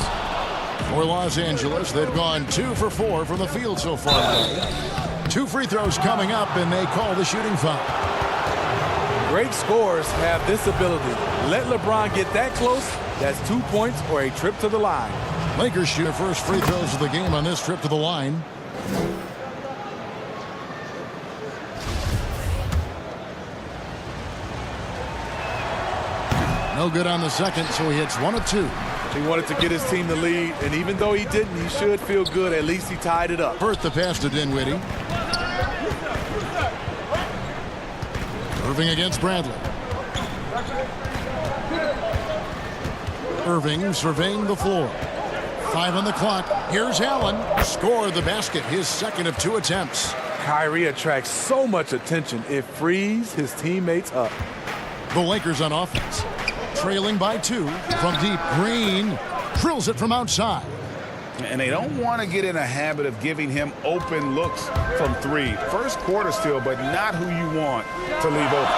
For Los Angeles, they've gone 2 for 4 from the field so far today. 2 free throws coming up, and they call the shooting foul. Great scorers have this ability. Let LeBron get that close. That's 2 points or a trip to the line. Lakers shoot their first free throws of the game on this trip to the line. No good on the second, so he hits 1 of 2. He wanted to get his team the lead, and even though he didn't, he should feel good. At least he tied it up. First the pass to Dinwiddie. Irving against Bradley. Irving surveying the floor. 5 on the clock. Here's Allen. Scored the basket, his second of 2 attempts. Kyrie attracts so much attention, it frees his teammates up. The Lakers on offense. Trailing by 2 from deep. Green drills it from outside. And they don't want to get in a habit of giving him open looks from 3. First quarter still, but not who you want to leave open.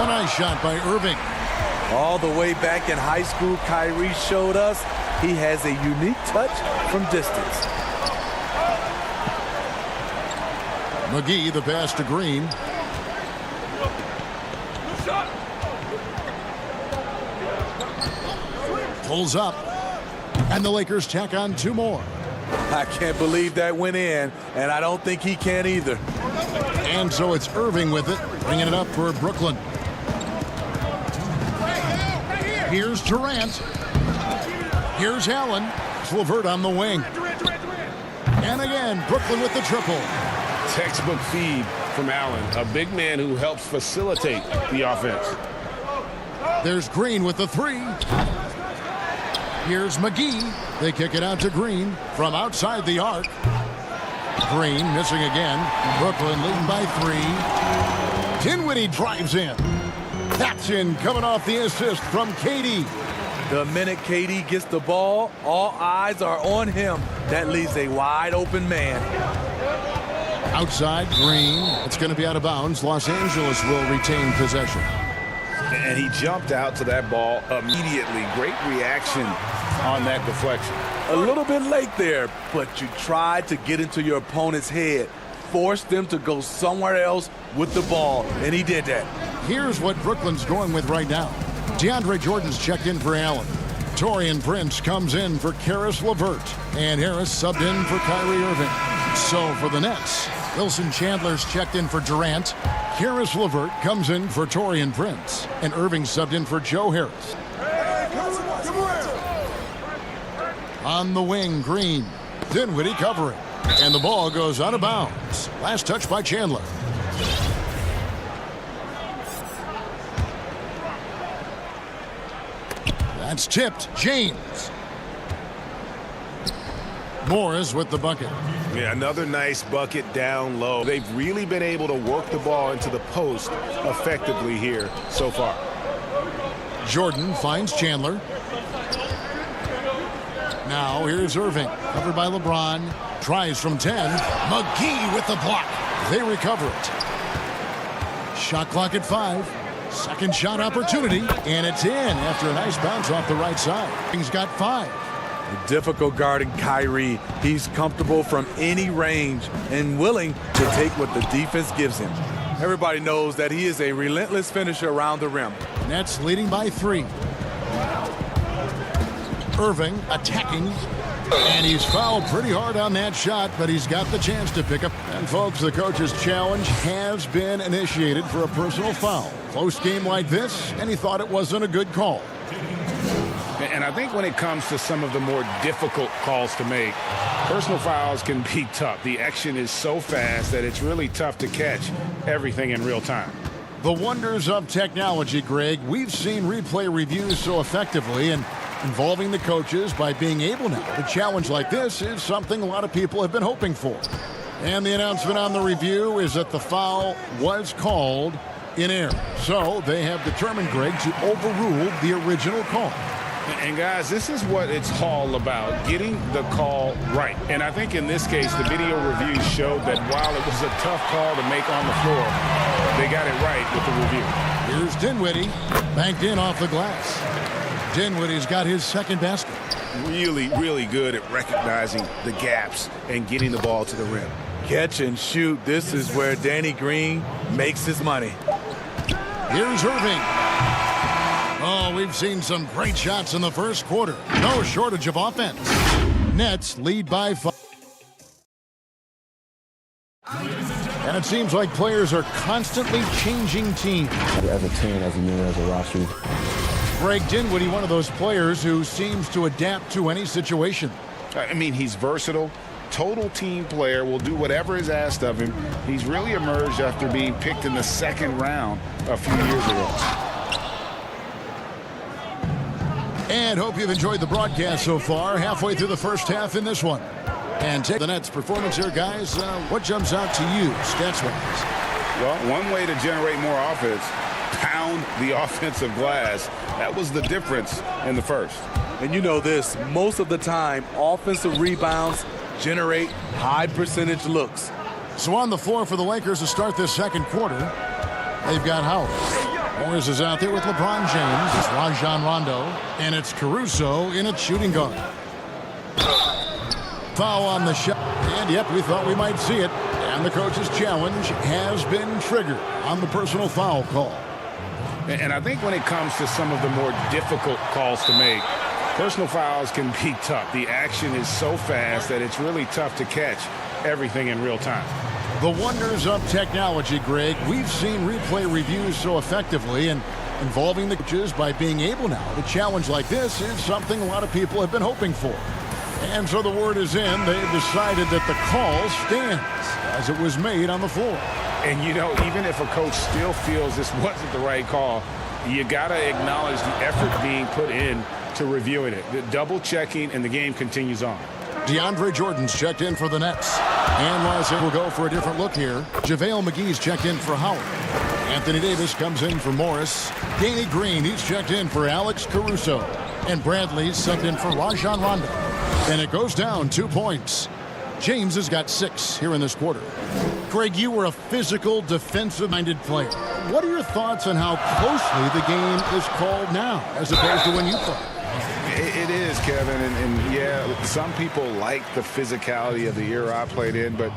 A nice shot by Irving. All the way back in high school, Kyrie showed us he has a unique touch from distance. McGee, the pass to Green. Pulls up. And the Lakers tack on 2 more. I can't believe that went in, and I don't think he can either. And so it's Irving with it, bringing it up for Brooklyn. Here's Durant. Here's Allen. LeVert on the wing. And again, Brooklyn with the triple. Textbook feed from Allen, a big man who helps facilitate the offense. There's Green with the 3. Here's McGee. They kick it out to Green from outside the arc. Green missing again. Brooklyn leading by 3. Dinwiddie drives in. That's in, coming off the assist from KD. The minute KD gets the ball, all eyes are on him. That leaves a wide open man. Outside, Green. It's going to be out of bounds. Los Angeles will retain possession. And he jumped out to that ball immediately. Great reaction on that deflection. A little bit late there, but you tried to get into your opponent's head. Force them to go somewhere else with the ball, and he did that. Here's what Brooklyn's going with right now. DeAndre Jordan's checked in for Allen. Taurean Prince comes in for Karis LeVert. And Harris subbed in for Kyrie Irving. So for the Nets, Wilson Chandler's checked in for Durant. Karis LeVert comes in for Taurean Prince. And Irving subbed in for Joe Harris. On the wing, Green. Dinwiddie covering. And the ball goes out of bounds. Last touch by Chandler. That's tipped. James. Morris with the bucket. Yeah, another nice bucket down low. They've really been able to work the ball into the post effectively here so far. Jordan finds Chandler. Now here's Irving, covered by LeBron. Tries from 10. McGee with the block. They recover it. Shot clock at 5. Second shot opportunity, and it's in after a nice bounce off the right side. He's got 5. Difficult guarding Kyrie. He's comfortable from any range and willing to take what the defense gives him. Everybody knows that he is a relentless finisher around the rim. Nets leading by 3. Irving attacking, and he's fouled pretty hard on that shot, but he's got the chance to pick up. And folks, the coach's challenge has been initiated for a personal foul. Close game like this, and he thought it wasn't a good call. And I think when it comes to some of the more difficult calls to make, personal fouls can be tough. The action is so fast that it's really tough to catch everything in real time. The wonders of technology, Greg. We've seen replay reviews so effectively, and involving the coaches by being able now to challenge like this is something a lot of people have been hoping for. And the announcement on the review is that the foul was called in error. So they have determined, Greg, to overrule the original call. And guys, this is what it's all about, getting the call right. And I think in this case, the video review showed that while it was a tough call to make on the floor, they got it right with the review. Here's Dinwiddie, banked in off the glass. Dinwiddie's got his second basket. Really, really good at recognizing the gaps and getting the ball to the rim. Catch and shoot. This is where Danny Green makes his money. Here's Irving. Oh, we've seen some great shots in the first quarter. No shortage of offense. Nets lead by 5. And it seems like players are constantly changing teams. As a team, as a unit, as a roster. Greg Dinwiddie, one of those players who seems to adapt to any situation. I mean, he's versatile. Total team player, will do whatever is asked of him. He's really emerged after being picked in the second round a few years ago. And hope you've enjoyed the broadcast so far. Halfway through the first half in this one. And take the Nets' performance here, guys. What jumps out to you, stats-wise? Well, one way to generate more offense, pound the offensive glass. That was the difference in the first. And you know this, most of the time, offensive rebounds generate high percentage looks. So on the floor for the Lakers to start this second quarter, they've got Howard. Morris is out there with LeBron James. It's Rajon Rondo. And it's Caruso in a shooting guard. Foul on the shot. And yep, we thought we might see it. And the coach's challenge has been triggered on the personal foul call. And I think when it comes to some of the more difficult calls to make, personal fouls can be tough. The action is so fast that it's really tough to catch everything in real time. The wonders of technology, Greg. We've seen replay reviews so effectively, and involving the coaches by being able now to challenge like this is something a lot of people have been hoping for. And so the word is in. They've decided that the call stands as it was made on the floor. And, you know, even if a coach still feels this wasn't the right call, you got to acknowledge the effort being put in to reviewing it. The double checking, and the game continues on. DeAndre Jordan's checked in for the Nets. And Larson will go for a different look here. JaVale McGee's checked in for Howard. Anthony Davis comes in for Morris. Danny Green, he's checked in for Alex Caruso. And Bradley's subbed in for Rajon Rondo. And it goes down 2 points. James has got 6 here in this quarter. Greg, you were a physical, defensive-minded player. What are your thoughts on how closely the game is called now as opposed to when you played? It is, Kevin, and yeah, some people like the physicality of the era I played in, but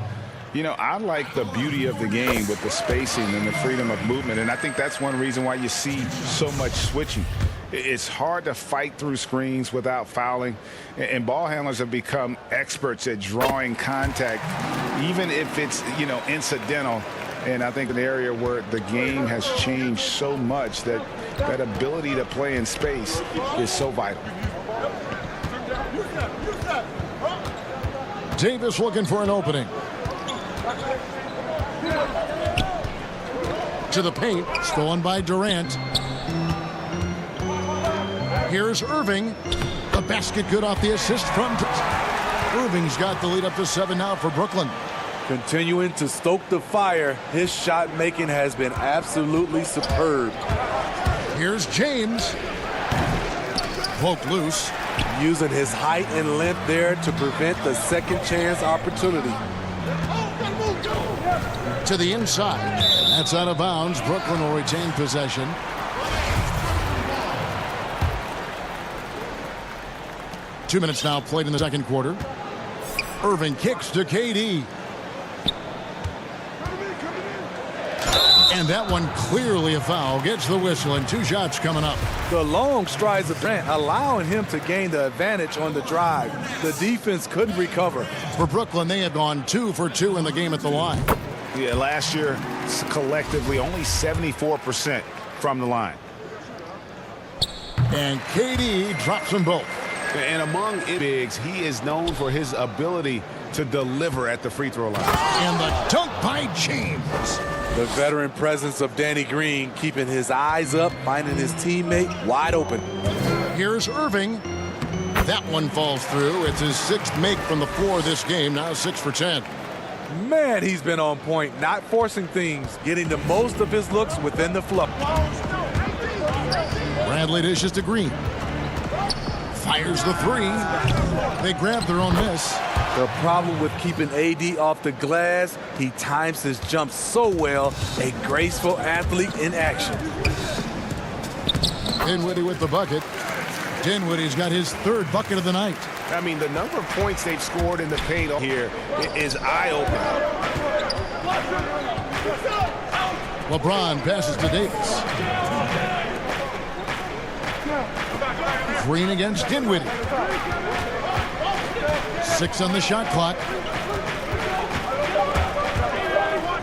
You know, I like the beauty of the game with the spacing and the freedom of movement, and I think that's one reason why you see so much switching. It's hard to fight through screens without fouling, and ball handlers have become experts at drawing contact, even if it's, you know, incidental. And I think an area where the game has changed so much that that ability to play in space is so vital. Davis looking for an opening. To the paint, stolen by Durant. Here's Irving. The basket good off the assist from Irving's got the lead up to 7 now for Brooklyn. Continuing to stoke the fire, his shot making has been absolutely superb. Here's James. Poke loose. Using his height and length there to prevent the second chance opportunity. To the inside. That's out of bounds. Brooklyn will retain possession. Two minutes now played in the second quarter. Irving kicks to KD. And that one clearly a foul. Gets the whistle and 2 shots coming up. The long strides of Durant allowing him to gain the advantage on the drive. The defense couldn't recover. For Brooklyn, they have gone 2 for 2 in the game at the line. Yeah, last year, collectively, only 74% from the line. And KD drops them both. And among bigs, he is known for his ability to deliver at the free throw line. And the dunk by James. The veteran presence of Danny Green keeping his eyes up, finding his teammate wide open. Here's Irving. That one falls through. It's his 6th make from the floor this game, now 6 for 10. Man, he's been on point, not forcing things, getting the most of his looks within the flow. Bradley dishes to Green. Fires the 3. They grab their own miss. The problem with keeping AD off the glass, he times his jump so well, a graceful athlete in action. Dinwiddie with the bucket. Dinwiddie's got his 3rd bucket of the night. I mean, the number of points they've scored in the paint here is eye-opening. LeBron passes to Davis. Green against Dinwiddie. 6 on the shot clock.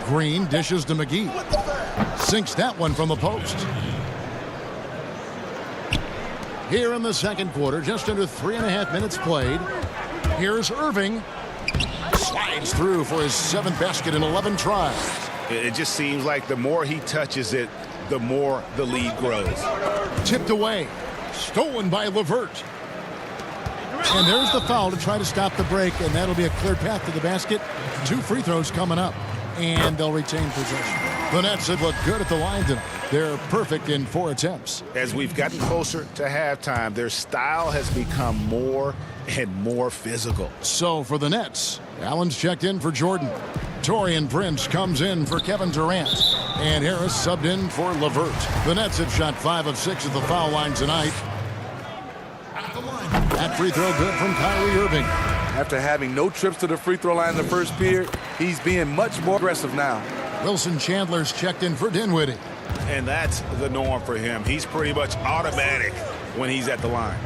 Green dishes to McGee. Sinks that one from the post. Here in the second quarter, just under 3.5 minutes played. Here's Irving. Slides through for his 7th basket in 11 tries. It just seems like the more he touches it, the more the lead grows. Tipped away. Stolen by LeVert. And there's the foul to try to stop the break, and that'll be a clear path to the basket. 2 free throws coming up, and they'll retain possession. The Nets have looked good at the line tonight. They're perfect in 4 attempts. As we've gotten closer to halftime, their style has become more and more physical. So for the Nets, Allen's checked in for Jordan. Taurean Prince comes in for Kevin Durant. And Harris subbed in for LeVert. The Nets have shot 5 of 6 at the foul line tonight. That free throw good from Kyrie Irving. After having no trips to the free throw line in the first period, he's being much more aggressive now. Wilson Chandler's checked in for Dinwiddie. And that's the norm for him. He's pretty much automatic when he's at the line.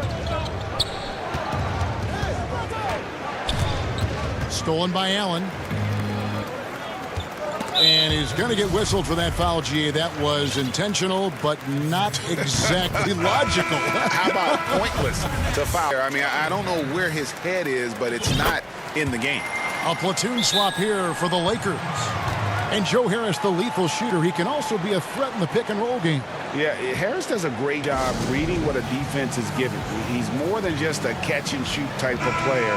Stolen by Allen. And he's going to get whistled for that foul, G. That was intentional, but not exactly logical. How about pointless to foul? I mean, I don't know where his head is, but it's not in the game. A platoon swap here for the Lakers. And Joe Harris, the lethal shooter, he can also be a threat in the pick-and-roll game. Yeah, Harris does a great job reading what a defense is giving. He's more than just a catch-and-shoot type of player.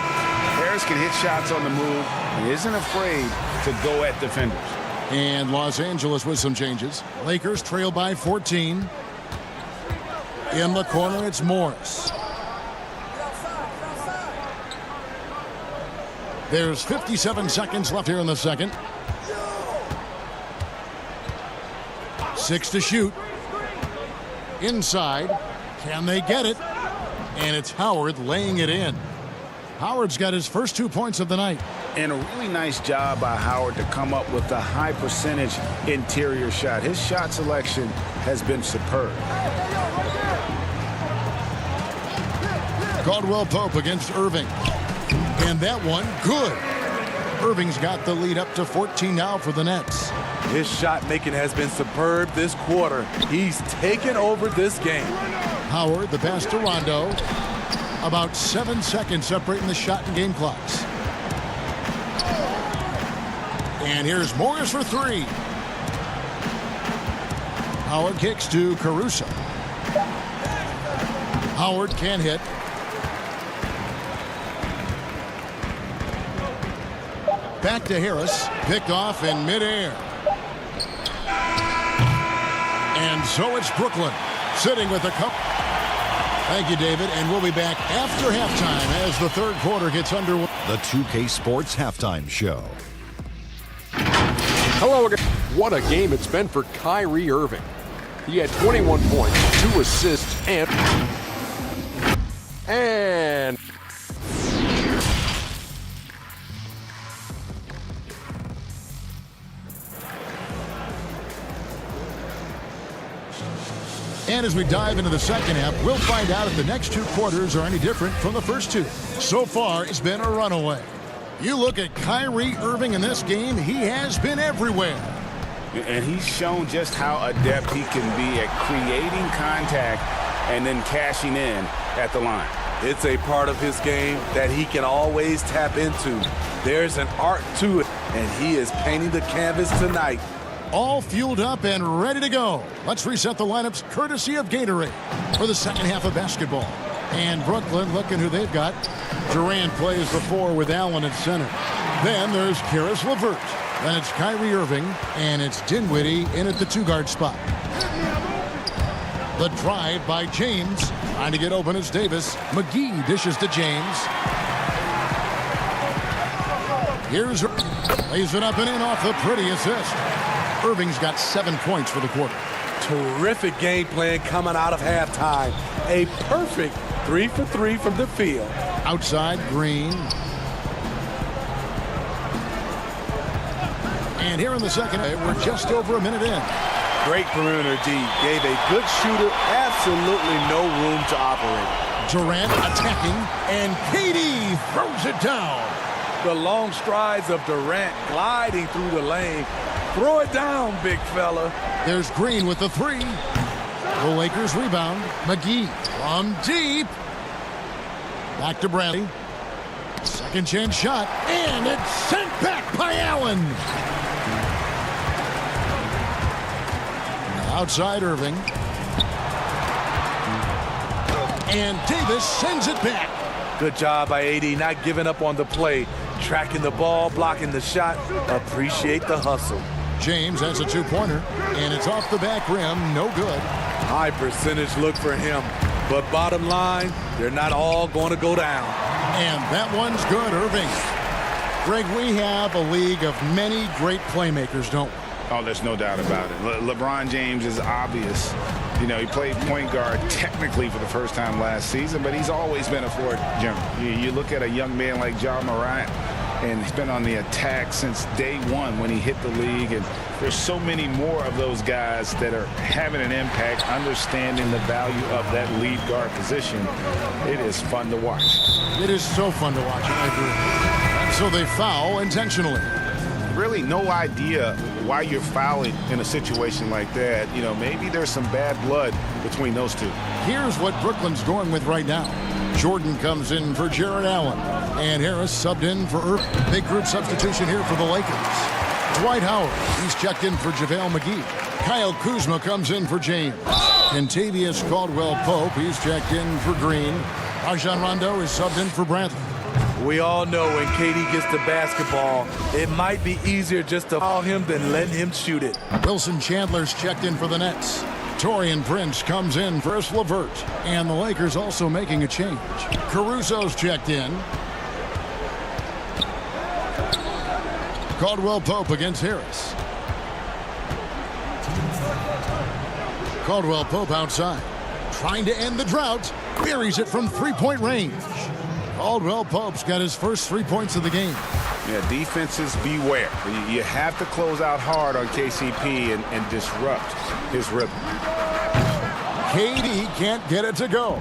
Harris can hit shots on the move and isn't afraid to go at defenders. And Los Angeles with some changes. Lakers trail by 14. In the corner, it's Morris. There's 57 seconds left here in the second. 6 to shoot. Inside. Can they get it? And it's Howard laying it in. Howard's got his first 2 points of the night. And a really nice job by Howard to come up with a high percentage interior shot. His shot selection has been superb. Caldwell Pope against Irving. And that one, good. Irving's got the lead up to 14 now for the Nets. His shot making has been superb this quarter. He's taken over this game. Howard, the pass to Rondo. About 7 seconds separating the shot and game clocks. And here's Morris for three. Howard kicks to Caruso. Howard can't hit. Back to Harris. Picked off in midair. And so it's Brooklyn sitting with a cup. Thank you, David. And we'll be back after halftime as the third quarter gets underway. The 2K Sports Halftime Show. Hello again. What a game it's been for Kyrie Irving. He had 21 points, 2 assists, and And as we dive into the second half, we'll find out if the next 2 quarters are any different from the first 2. So far, it's been a runaway. You look at Kyrie Irving in this game, he has been everywhere. And he's shown just how adept he can be at creating contact and then cashing in at the line. It's a part of his game that he can always tap into. There's an art to it, and he is painting the canvas tonight. All fueled up and ready to go. Let's reset the lineups courtesy of Gatorade for the second half of basketball. And Brooklyn, looking who they've got. Durant plays the 4 with Allen at center. Then there's Karis LeVert. Then it's Kyrie Irving, and it's Dinwiddie in at the 2-guard spot. The drive by James. Trying to get open is Davis. McGee dishes to James. Here's lays it up and in off the pretty assist. Irving's got 7 points for the quarter. Terrific game plan coming out of halftime. A perfect 3 for 3 from the field. Outside, Green. And here in the second, we're just over a minute in. Great perimeter D. Gave a good shooter absolutely no room to operate. Durant attacking, and KD throws it down. The long strides of Durant gliding through the lane. Throw it down, big fella. There's Green with the 3. The Lakers rebound. McGee from deep. Back to Bradley. Second chance shot, and it's sent back by Allen. Outside Irving. And Davis sends it back. Good job by AD, not giving up on the play. Tracking the ball, blocking the shot. Appreciate the hustle. James has a 2-pointer, and it's off the back rim. No good. High percentage look for him. But bottom line, they're not all going to go down. And that one's good, Irving. Greg, we have a league of many great playmakers, don't we? Oh, there's no doubt about it. LeBron James is obvious. You know, he played point guard technically for the first time last season, but he's always been a floor general. You look at a young man like Ja Morant, and he's been on the attack since day one when he hit the league. And there's so many more of those guys that are having an impact, understanding the value of that lead guard position. It is fun to watch. It is so fun to watch, I agree. And so they foul intentionally. Really no idea why you're fouling in a situation like that. You know, maybe there's some bad blood between those two. Here's what Brooklyn's going with right now. Jordan comes in for Jared Allen. And Harris subbed in for Irving. Big group substitution here for the Lakers. Dwight Howard, he's checked in for JaVale McGee. Kyle Kuzma comes in for James. Kentavious Caldwell-Pope, he's checked in for Green. Rajon Rondo is subbed in for Bradley. We all know when KD gets the basketball, it might be easier just to foul him than letting him shoot it. Wilson Chandler's checked in for the Nets. Taurean Prince comes in for LeVert. And the Lakers also making a change. Caruso's checked in. Caldwell-Pope against Harris. Caldwell-Pope outside. Trying to end the drought. Buries it from 3-point range. Caldwell Pope's got his first 3 points of the game. Yeah, defenses beware. You have to close out hard on KCP and disrupt his rhythm. KD can't get it to go.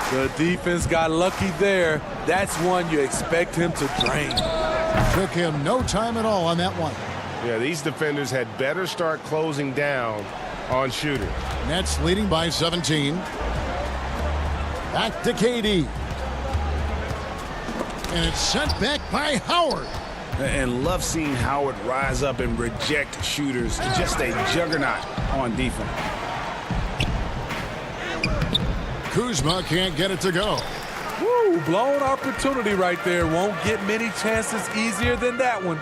The defense got lucky there. That's one you expect him to drain. Took him no time at all on that one. Yeah, these defenders had better start closing down on shooters. Nets leading by 17. Back to KD. And it's sent back by Howard. And love seeing Howard rise up and reject shooters. Just a juggernaut on defense. Kuzma can't get it to go. Woo, blown opportunity right there. Won't get many chances easier than that one.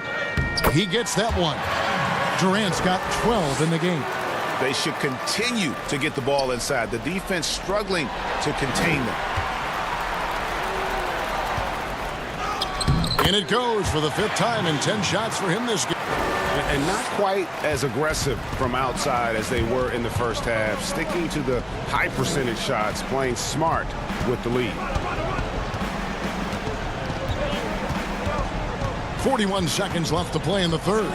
He gets that one. Durant's got 12 in the game. They should continue to get the ball inside. The defense struggling to contain them. And it goes for the 5th time in 10 shots for him this game. And not quite as aggressive from outside as they were in the first half. Sticking to the high percentage shots, playing smart with the lead. 41 seconds left to play in the 3rd.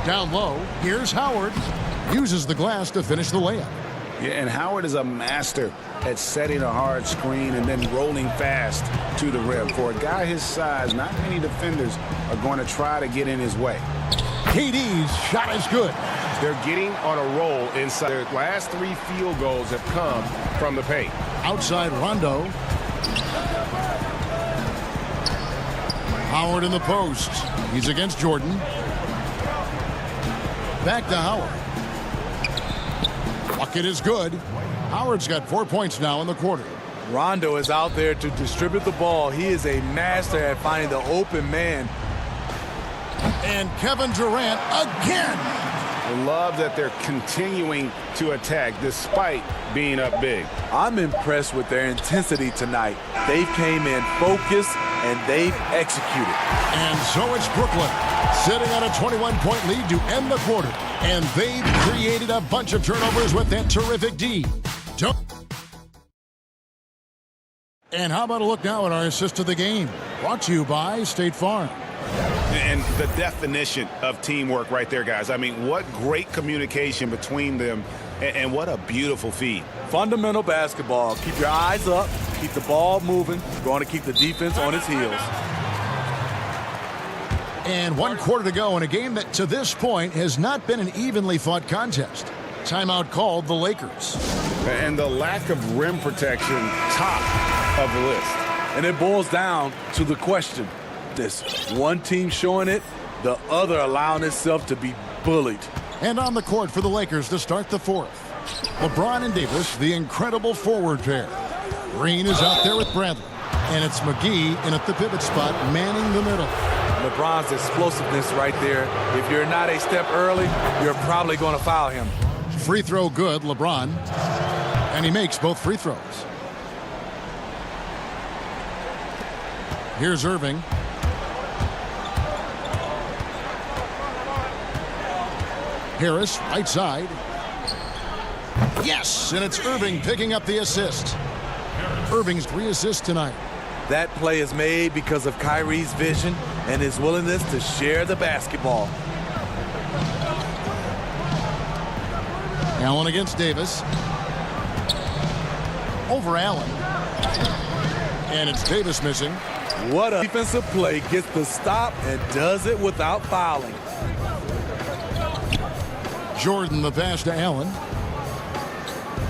Down low, here's Howard. Uses the glass to finish the layup. Yeah, and Howard is a master at setting a hard screen and then rolling fast to the rim. For a guy his size, not many defenders are going to try to get in his way. KD's shot is good. They're getting on a roll inside. Their last 3 field goals have come from the paint. Outside Rondo. Howard in the post. He's against Jordan. Back to Howard. Bucket is good. Howard's got 4 points now in the quarter. Rondo is out there to distribute the ball. He is a master at finding the open man. And Kevin Durant again. I love that they're continuing to attack despite being up big. I'm impressed with their intensity tonight. They came in focused and they've executed. And so it's Brooklyn sitting on a 21-point lead to end the quarter. And they've created a bunch of turnovers with that terrific D. And how about a look now at our assist of the game? Brought to you by State Farm. And the definition of teamwork right there, guys. I mean, what great communication between them, and what a beautiful feed. Fundamental basketball. Keep your eyes up, keep the ball moving. You're going to keep the defense on its heels. And 1 quarter to go in a game that to this point has not been an evenly fought contest. Timeout called the Lakers. And the lack of rim protection, top of the list. And it boils down to the question. This one team showing it, the other allowing itself to be bullied. And on the court for the Lakers to start the 4th. LeBron and Davis, the incredible forward pair. Green is out there with Bradley. And it's McGee in at the pivot spot, manning the middle. LeBron's explosiveness right there. If you're not a step early, you're probably going to foul him. Free throw good, LeBron. And he makes both free throws. Here's Irving. Harris, right side. Yes, and it's Irving picking up the assist. Irving's 3 assists tonight. That play is made because of Kyrie's vision and his willingness to share the basketball. Allen against Davis. Over Allen. And it's Davis missing. What a defensive play. Gets the stop and does it without fouling. Jordan the pass to Allen.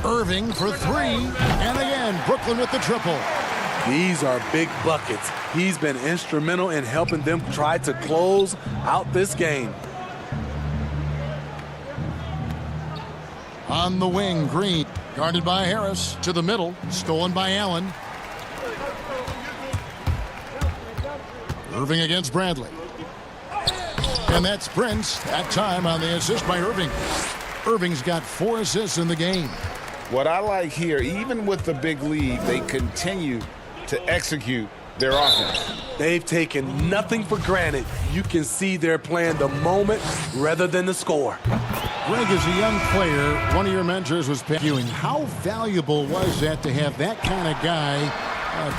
Irving for 3. And again, Brooklyn with the triple. These are big buckets. He's been instrumental in helping them try to close out this game. On the wing, Green. Guarded by Harris. To the middle. Stolen by Allen. Irving against Bradley. And that's Prince. That time on the assist by Irving. Irving's got 4 assists in the game. What I like here, even with the big lead, they continue to execute their offense. They've taken nothing for granted. You can see they're playing the moment rather than the score. Greg, as a young player, one of your mentors was Pat Ewing. How valuable was that to have that kind of guy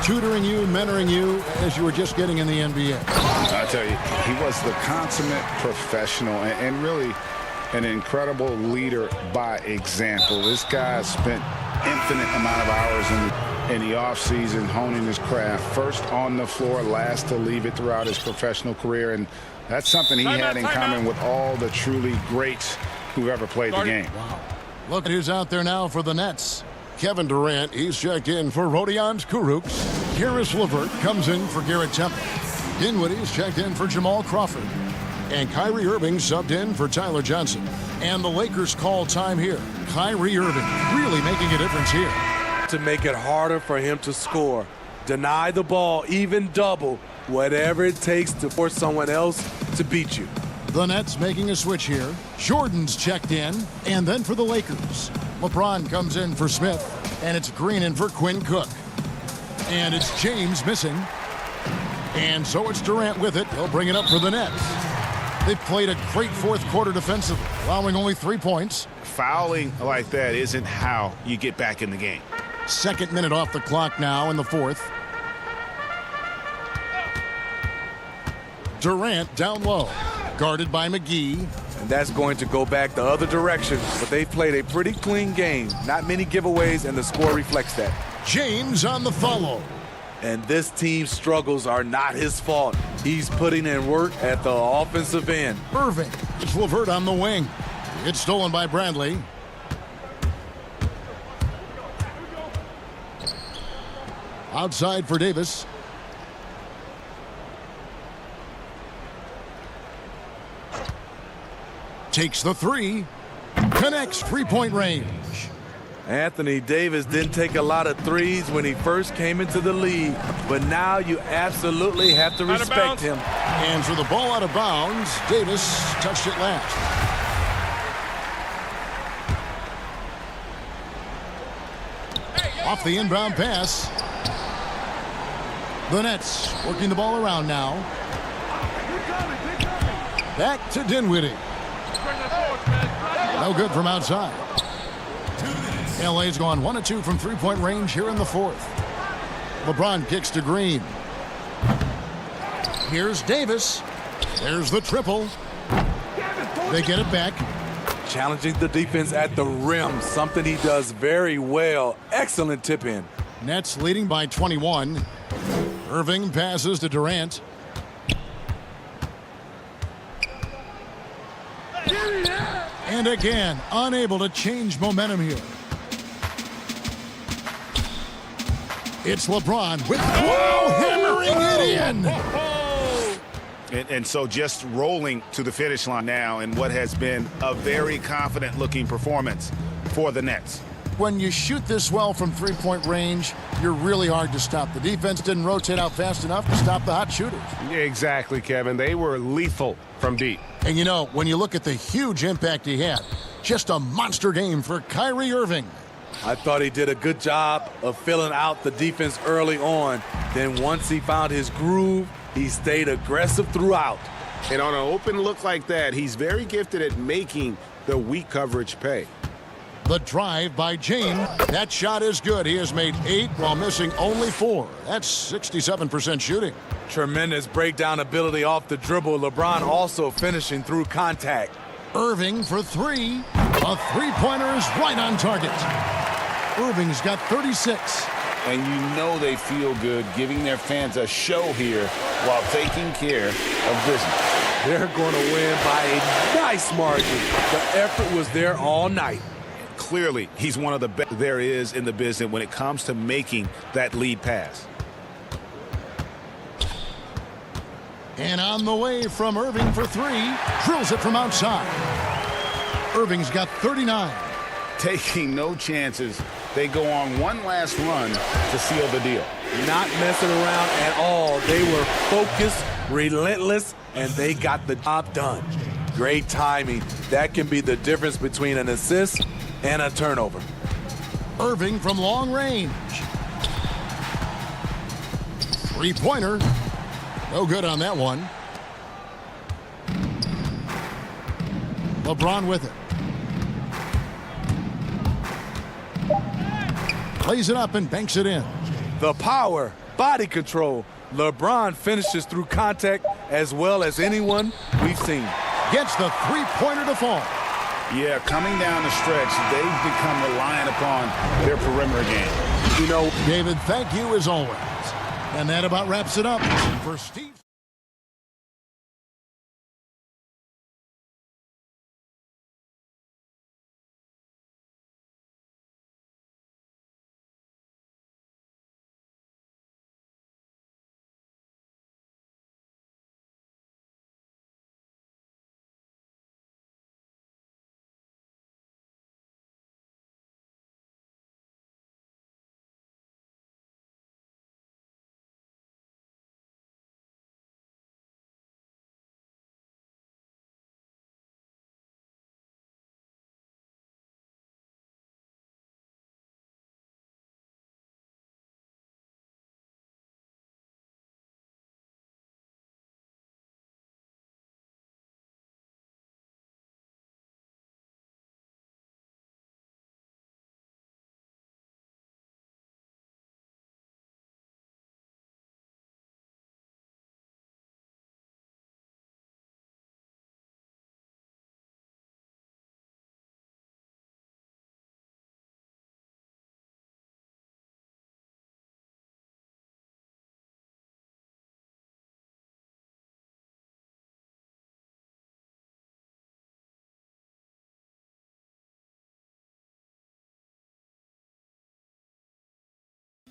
tutoring you, mentoring you as you were just getting in the NBA? I tell you, he was the consummate professional and really an incredible leader by example. This guy spent infinite amount of hours in the offseason honing his craft, first on the floor, last to leave it throughout his professional career, and that's something he had in common with all the truly greats who ever played the game. Wow. Look who's out there now for the Nets. Kevin Durant, he's checked in for Rodion Kurucs. Karis LeVert comes in for Garrett Temple. Dinwiddie's checked in for Jamal Crawford. And Kyrie Irving subbed in for Tyler Johnson. And the Lakers call time here. Kyrie Irving really making a difference here. To make it harder for him to score. Deny the ball, even double, whatever it takes to force someone else to beat you. The Nets making a switch here. Jordan's checked in. And then for the Lakers, LeBron comes in for Smith. And it's Green in for Quinn Cook. And it's James missing. And so it's Durant with it. He'll bring it up for the Nets. They played a great fourth quarter defensively, allowing only 3 points. Fouling like that isn't how you get back in the game. Second minute off the clock now in the fourth. Durant down low, guarded by McGee. And that's going to go back the other direction, but they played a pretty clean game. Not many giveaways, and the score reflects that. James on the follow. And this team's struggles are not his fault. He's putting in work at the offensive end. Irving. It's LeVert on the wing. It's stolen by Bradley. Outside for Davis. Takes the three. Connects three-point range. Anthony Davis didn't take a lot of threes when he first came into the league, but now you absolutely have to respect him. And for the ball out of bounds, Davis touched it last. Off the inbound pass. The Nets working the ball around now. Back to Dinwiddie. No good from outside. LA's gone 1 of 2 from three-point range here in the fourth. LeBron kicks to Green. Here's Davis. There's the triple. They get it back. Challenging the defense at the rim, something he does very well. Excellent tip in. Nets leading by 21. Irving passes to Durant. And again, unable to change momentum here. It's LeBron with hammering it in. And so just rolling to the finish line now in what has been a very confident-looking performance for the Nets. When you shoot this well from three-point range, you're really hard to stop. The defense didn't rotate out fast enough to stop the hot shooters. Yeah, exactly, Kevin. They were lethal from deep. And you know, when you look at the huge impact he had, just a monster game for Kyrie Irving. I thought he did a good job of filling out the defense early on. Then once he found his groove, he stayed aggressive throughout. And on an open look like that, he's very gifted at making the weak coverage pay. The drive by James. That shot is good. He has made 8 while missing only 4. That's 67% shooting. Tremendous breakdown ability off the dribble. LeBron also finishing through contact. Irving for 3. A three-pointer is right on target. Irving's got 36. And you know they feel good giving their fans a show here while taking care of business. They're going to win by a nice margin. The effort was there all night. Clearly, he's one of the best there is in the business when it comes to making that lead pass. And on the way from Irving for 3. Drills it from outside. Irving's got 39. Taking no chances. They go on one last run to seal the deal. Not messing around at all. They were focused, relentless, and they got the job done. Great timing. That can be the difference between an assist and a turnover. Irving from long range. Three-pointer. No good on that one. LeBron with it. Plays it up and banks it in. The power, body control. LeBron finishes through contact as well as anyone we've seen. Gets the three-pointer to fall. Yeah, coming down the stretch, they've become reliant upon their perimeter game. You know, David, thank you as always. And that about wraps it up for Steve.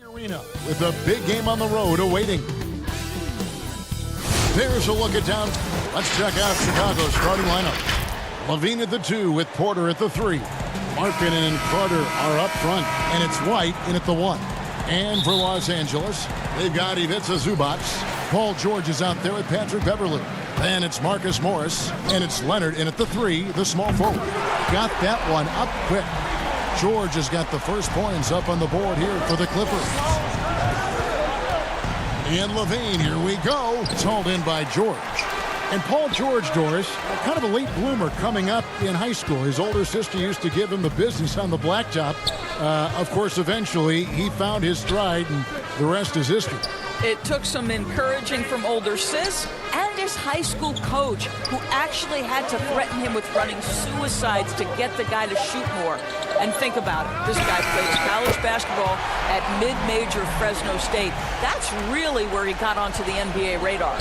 Arena with a big game on the road awaiting. There's a look at down. Let's check out Chicago's starting lineup. LaVine at the 2 with Porter at the 3. Markkanen and Carter are up front, and it's White in at the 1. And for Los Angeles, they've got Ivica Zubac. Paul George is out there with Patrick Beverley. Then it's Marcus Morris, and it's Leonard in at the 3, the small forward. Got that one up quick. George has got the first points up on the board here for the Clippers. And LaVine, here we go. It's hauled in by George. And Paul George, Doris, kind of a late bloomer coming up in high school. His older sister used to give him the business on the blacktop. Of course, eventually, he found his stride, and the rest is history. It took some encouraging from older sis and his high school coach, who actually had to threaten him with running suicides to get the guy to shoot more. And think about it. This guy plays college basketball at mid-major Fresno State. That's really where he got onto the NBA radar.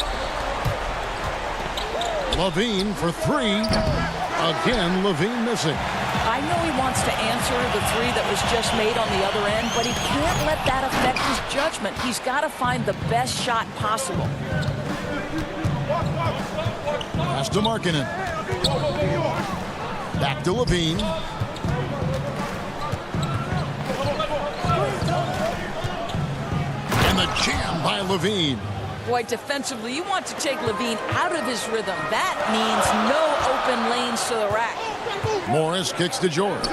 LaVine for 3. Again, LaVine missing. I know he wants to answer the 3 that was just made on the other end, but he can't let that affect his judgment. He's got to find the best shot possible. Pass to Markkanen. Back to LaVine. And the jam by LaVine. Boy, defensively, you want to take LaVine out of his rhythm. That means no open lanes to the rack. Morris kicks to George.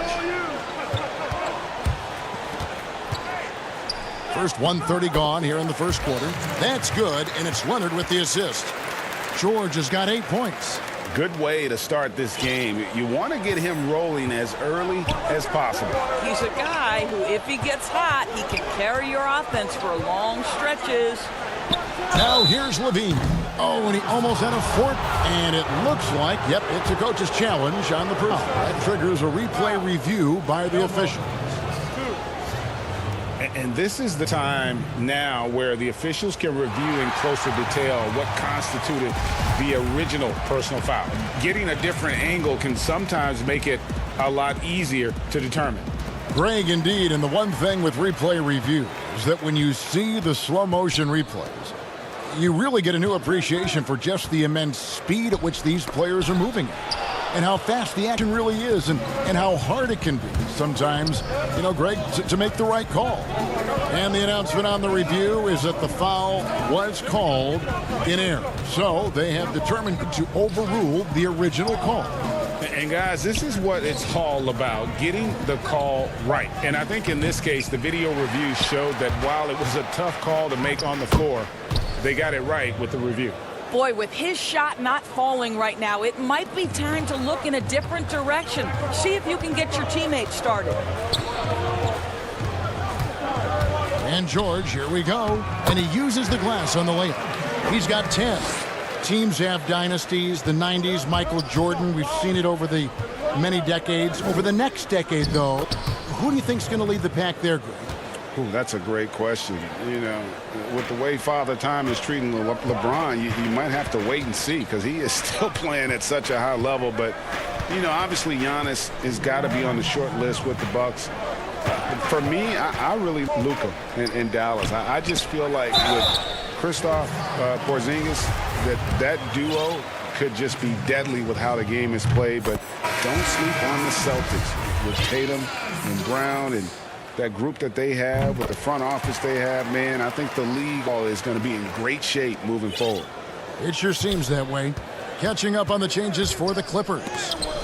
First 1:30 gone here in the first quarter. That's good, and it's Leonard with the assist. George has got 8 points. Good way to start this game. You want to get him rolling as early as possible. He's a guy who, if he gets hot, he can carry your offense for long stretches. Now here's LaVine. Oh, and he almost had a fort, and it looks like, yep, it's a coach's challenge on the person. That triggers a replay review by the official. And this is the time now where the officials can review in closer detail what constituted the original personal foul. Getting a different angle can sometimes make it a lot easier to determine. Greg, indeed, and the one thing with replay review is that when you see the slow motion replays, you really get a new appreciation for just the immense speed at which these players are moving at, and how fast the action really is, and how hard it can be sometimes, you know, Greg, to make the right call. And the announcement on the review is that the foul was called in error. So they have determined to overrule the original call. And guys, this is what it's all about, getting the call right. And I think in this case, the video review showed that while it was a tough call to make on the floor, they got it right with the review. Boy, with his shot not falling right now, it might be time to look in a different direction. See if you can get your teammates started. And George, here we go. And he uses the glass on the layup. He's got 10. Teams have dynasties. The 90s, Michael Jordan. We've seen it over the many decades. Over the next decade, though, who do you think is going to lead the pack there, Greg? Ooh, that's a great question. You know, with the way Father Time is treating LeBron, you might have to wait and see because he is still playing at such a high level. But, you know, obviously Giannis has got to be on the short list with the Bucks. For me, I really Luka in Dallas. I just feel like with Kristaps Porzingis, that duo could just be deadly with how the game is played. But don't sleep on the Celtics with Tatum and Brown and that group that they have, with the front office they have. Man, I think the league is going to be in great shape moving forward. It sure seems that way. Catching up on the changes for the Clippers.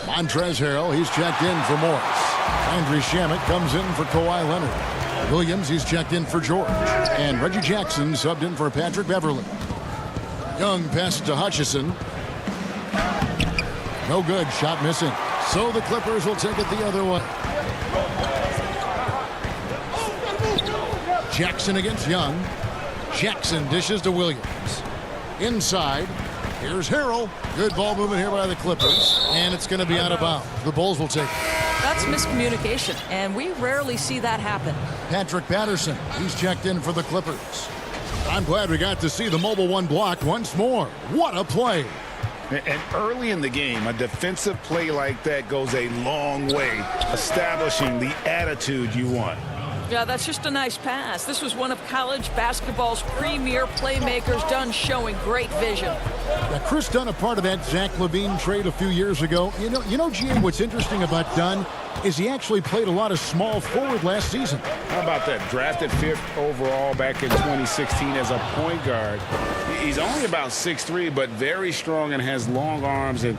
Montrezl Harrell, he's checked in for Morris. Landry Shamet comes in for Kawhi Leonard. Williams, he's checked in for George. And Reggie Jackson subbed in for Patrick Beverley. Young passes to Hutchison. No good, shot missing. So the Clippers will take it the other way. Jackson against Young. Jackson dishes to Williams. Inside, here's Harrell. Good ball movement here by the Clippers. And it's going to be out of bounds. The Bulls will take it. That's miscommunication, and we rarely see that happen. Patrick Patterson, he's checked in for the Clippers. I'm glad we got to see the mobile one block once more. What a play. And early in the game, a defensive play like that goes a long way, establishing the attitude you want. Yeah, that's just a nice pass. This was one of college basketball's premier playmakers, Dunn showing great vision. Yeah, Chris Dunn, a part of that Zach LaVine trade a few years ago. You know, GA, what's interesting about Dunn is he actually played a lot of small forward last season. How about that? Drafted 5th overall back in 2016 as a point guard. He's only about 6'3", but very strong and has long arms and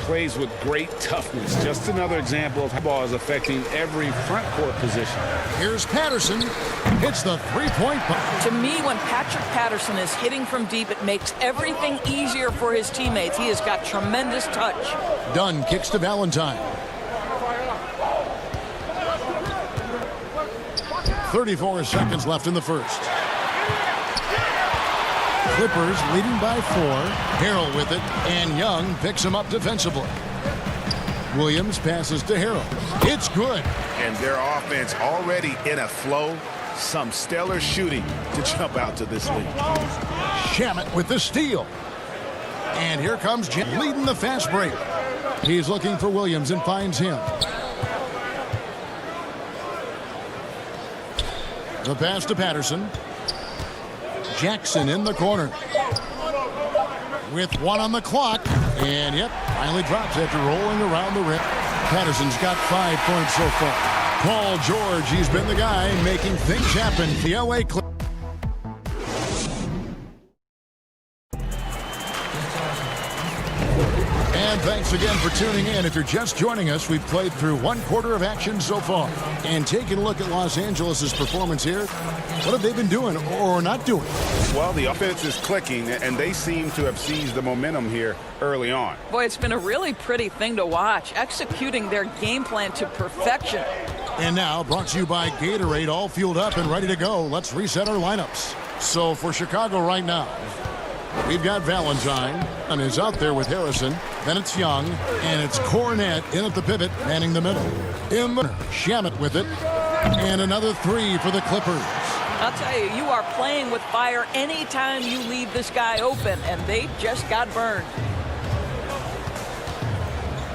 plays with great toughness. Just another example of how ball is affecting every front court position. Here's Patterson. Hits the three-point bucket. To me, when Patrick Patterson is hitting from deep, it makes everything easier for his teammates. He has got tremendous touch. Dunn kicks to Valentine. 34 seconds left in the first. Clippers leading by 4. Harrell with it, and Young picks him up defensively. Williams passes to Harrell. It's good. And their offense already in a flow. Some stellar shooting to jump out to this lead. Shamet with the steal. And here comes Jim leading the fast break. He's looking for Williams and finds him. The pass to Patterson. Jackson in the corner. With 1 on the clock. And yep, finally drops after rolling around the rim. Patterson's got 5 points so far. Paul George, he's been the guy making things happen. The LA Clippers. And thanks again for tuning in. If you're just joining us, we've played through 1/4 of action so far. And taking a look at Los Angeles' performance here, what have they been doing or not doing? Well, the offense is clicking, and they seem to have seized the momentum here early on. Boy, it's been a really pretty thing to watch, executing their game plan to perfection. And now, brought to you by Gatorade, all fueled up and ready to go. Let's reset our lineups. So for Chicago right now, we've got Valentine, and is out there with Harrison. Then it's Young, and it's Cornette in at the pivot, manning the middle. In the Shamet with it, and another 3 for the Clippers. I'll tell you, you are playing with fire anytime you leave this guy open, and they just got burned.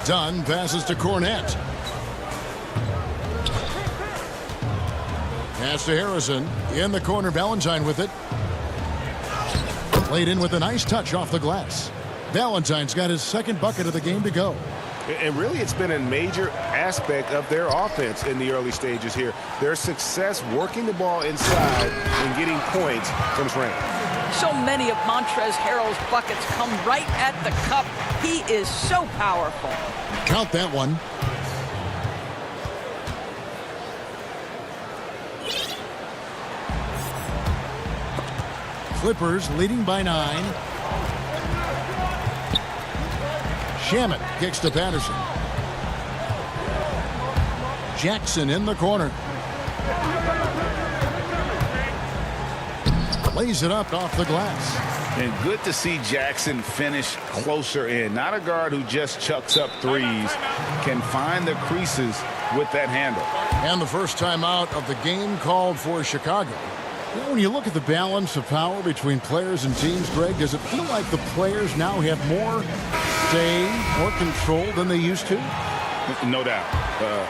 Dunn passes to Cornette. Pass to Harrison. In the corner, Valentine with it. Played in with a nice touch off the glass. Valentine's got his 2nd bucket of the game to go. And really, it's been a major aspect of their offense in the early stages here. Their success working the ball inside and getting points from range. So many of Montrezl Harrell's buckets come right at the cup. He is so powerful. Count that one. Clippers leading by 9. Shamet kicks to Patterson. Jackson in the corner. lays it up off the glass. And good to see Jackson finish closer in. Not a guard who just chucks up threes. Can find the creases with that handle. And the first time out of the game called for Chicago. You know, when you look at the balance of power between players and teams, Greg, does it feel like the players now have more say, more control than they used to? No doubt.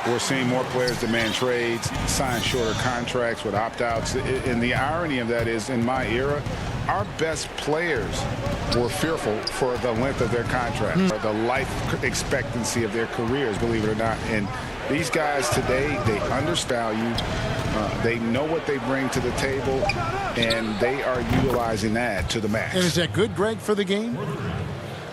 We're seeing more players demand trades, sign shorter contracts with opt-outs. And the irony of that is, in my era, our best players were fearful for the length of their contract, or the life expectancy of their careers, believe it or not. And these guys today, they undervalue. They know what they bring to the table, and they are utilizing that to the max. And is that good, Greg, for the game?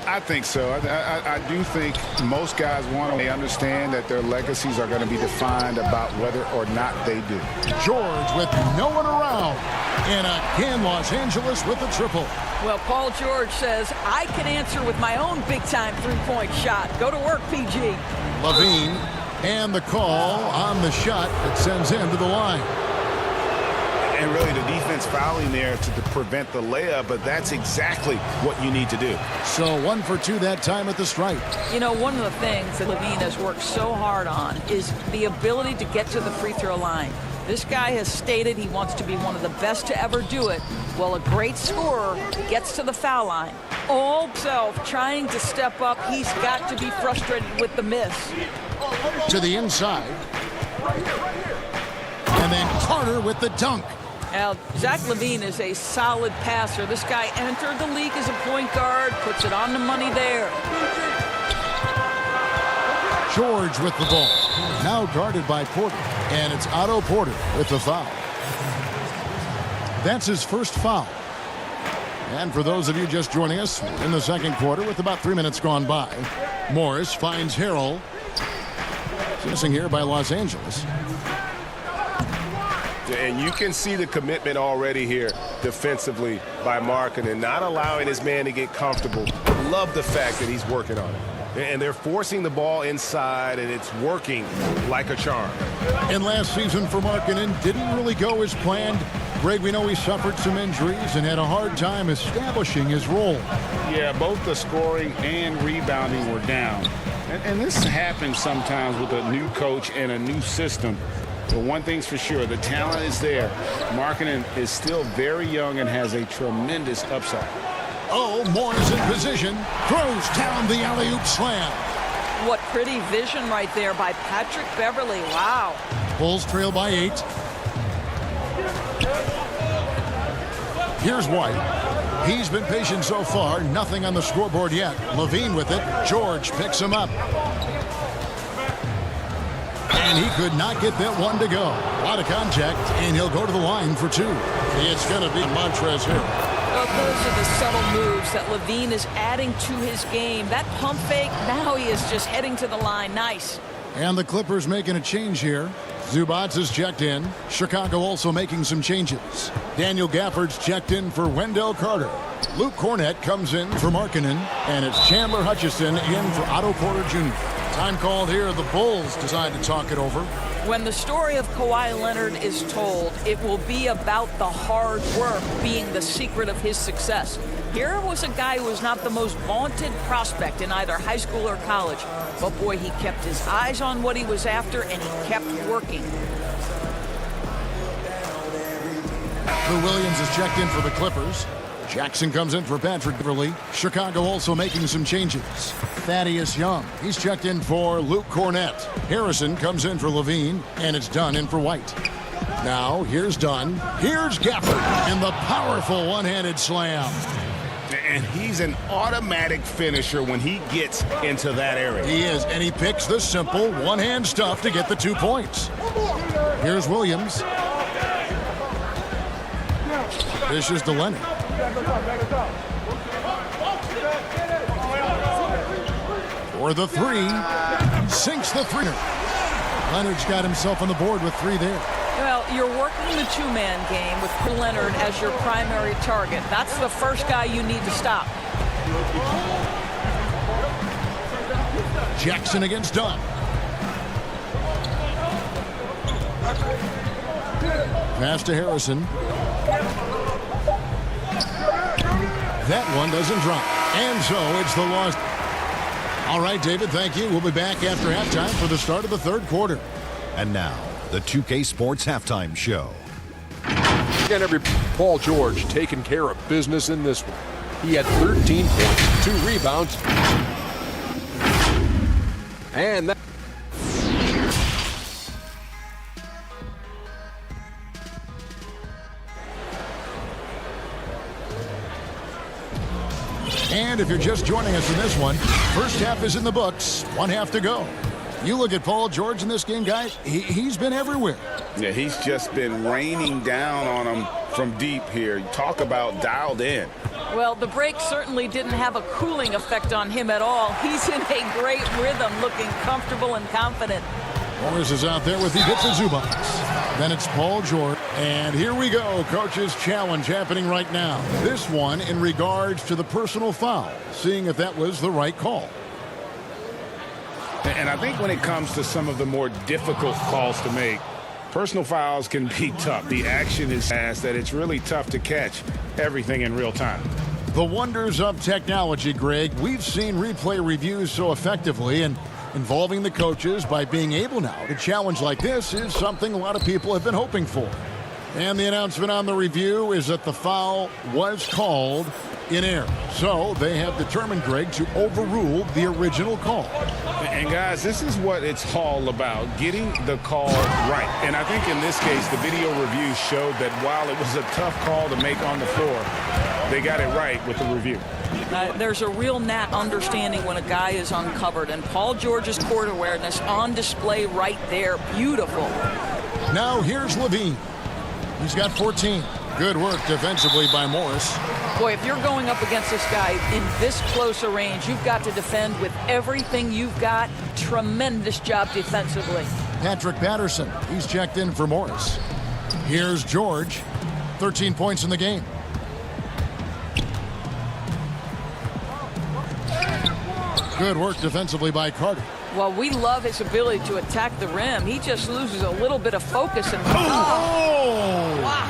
I think so. I do think most guys they understand that their legacies are going to be defined about whether or not they do. George with no one around. And again, Los Angeles with a triple. Well, Paul George says, I can answer with my own big-time three-point shot. Go to work, PG. LaVine, and the call on the shot that sends him to the line. And really the defense fouling there to prevent the layup, but that's exactly what you need to do. So 1 for 2 that time at the stripe. You know, one of the things that LaVine has worked so hard on is the ability to get to the free throw line. This guy has stated he wants to be one of the best to ever do it. Well, a great scorer gets to the foul line. All self trying to step up, he's got to be frustrated with the miss. To the inside. And then Carter with the dunk. Now, Zach LaVine is a solid passer. This guy entered the league as a point guard, puts it on the money there. George with the ball. Now guarded by Porter. And it's Otto Porter with the foul. That's his first foul. And for those of you just joining us in the second quarter with about 3 minutes gone by, Morris finds Harrell. Missing here by Los Angeles. And you can see the commitment already here defensively by Markkanen, not allowing his man to get comfortable. Love the fact that he's working on it. And they're forcing the ball inside, and it's working like a charm. And last season for Markkanen didn't really go as planned. Greg, we know he suffered some injuries and had a hard time establishing his role. Yeah, both the scoring and rebounding were down. And this happens sometimes with a new coach and a new system. But one thing's for sure, the talent is there. Markkanen is still very young and has a tremendous upside. Oh, Morris in position, throws down the alley-oop slam. What pretty vision right there by Patrick Beverly. Wow. Bulls trail by 8. Here's White. He's been patient so far. Nothing on the scoreboard yet. LaVine with it. George picks him up. And he could not get that one to go. A lot of contact, and he'll go to the line for 2. It's going to be Montrezl Harrell. Well, those are the subtle moves that LaVine is adding to his game. That pump fake, now he is just heading to the line. Nice. And the Clippers making a change here. Zubac is checked in. Chicago also making some changes. Daniel Gafford's checked in for Wendell Carter. Luke Cornett comes in for Markkanen. And it's Chandler Hutchison in for Otto Porter Jr. Time called here. The Bulls decide to talk it over. When the story of Kawhi Leonard is told, it will be about the hard work being the secret of his success. Here was a guy who was not the most vaunted prospect in either high school or college. But boy, he kept his eyes on what he was after, and he kept working. Lou Williams is checked in for the Clippers. Jackson comes in for Patrick Beverly. Chicago also making some changes. Thaddeus Young, he's checked in for Luke Cornett. Harrison comes in for LaVine, and it's Dunn in for White. Now, here's Dunn. Here's Gafford, and the powerful one-handed slam. And he's an automatic finisher when he gets into that area. He is, and he picks the simple one-hand stuff to get the 2 points. Here's Williams. Dishes to Leonard. For the 3, sinks the 3. Leonard's got himself on the board with 3 there. Well, you're working the two-man game with Leonard as your primary target. That's the first guy you need to stop. Jackson against Dunn. Pass to Harrison. That one doesn't drop. And so it's the loss. All right, David, thank you. We'll be back after halftime for the start of the third quarter. And now, the 2K Sports Halftime Show. Again, Paul George taking care of business in this one. He had 13 points, 2 rebounds. And that... And if you're just joining us in this one, first half is in the books. 1 half to go. You look at Paul George in this game, guys, he's been everywhere. Yeah, he's just been raining down on him from deep here. Talk about dialed in. Well, the break certainly didn't have a cooling effect on him at all. He's in a great rhythm, looking comfortable and confident. Morris is out there with the hit to Zubac. Then it's Paul George. And here we go. Coach's challenge happening right now. This one in regards to the personal foul, seeing if that was the right call. And I think when it comes to some of the more difficult calls to make, personal fouls can be tough. The action is fast that it's really tough to catch everything in real time. The wonders of technology, Greg. We've seen replay reviews so effectively, and involving the coaches by being able now to challenge like this is something a lot of people have been hoping for. And the announcement on the review is that the foul was called in error. So they have determined, Greg, to overrule the original call. And guys, this is what it's all about, getting the call right. And I think in this case, the video review showed that while it was a tough call to make on the floor, they got it right with the review. There's a real knack understanding when a guy is uncovered, and Paul George's court awareness on display right there. Beautiful. Now here's Levine. He's got 14. Good work defensively by Morris. Boy, if you're going up against this guy in this close a range, you've got to defend with everything you've got. Tremendous job defensively. Patrick Patterson, he's checked in for Morris. Here's George, 13 points in the game. Good work defensively by Carter. Well, we love his ability to attack the rim. He just loses a little bit of focus. And wow.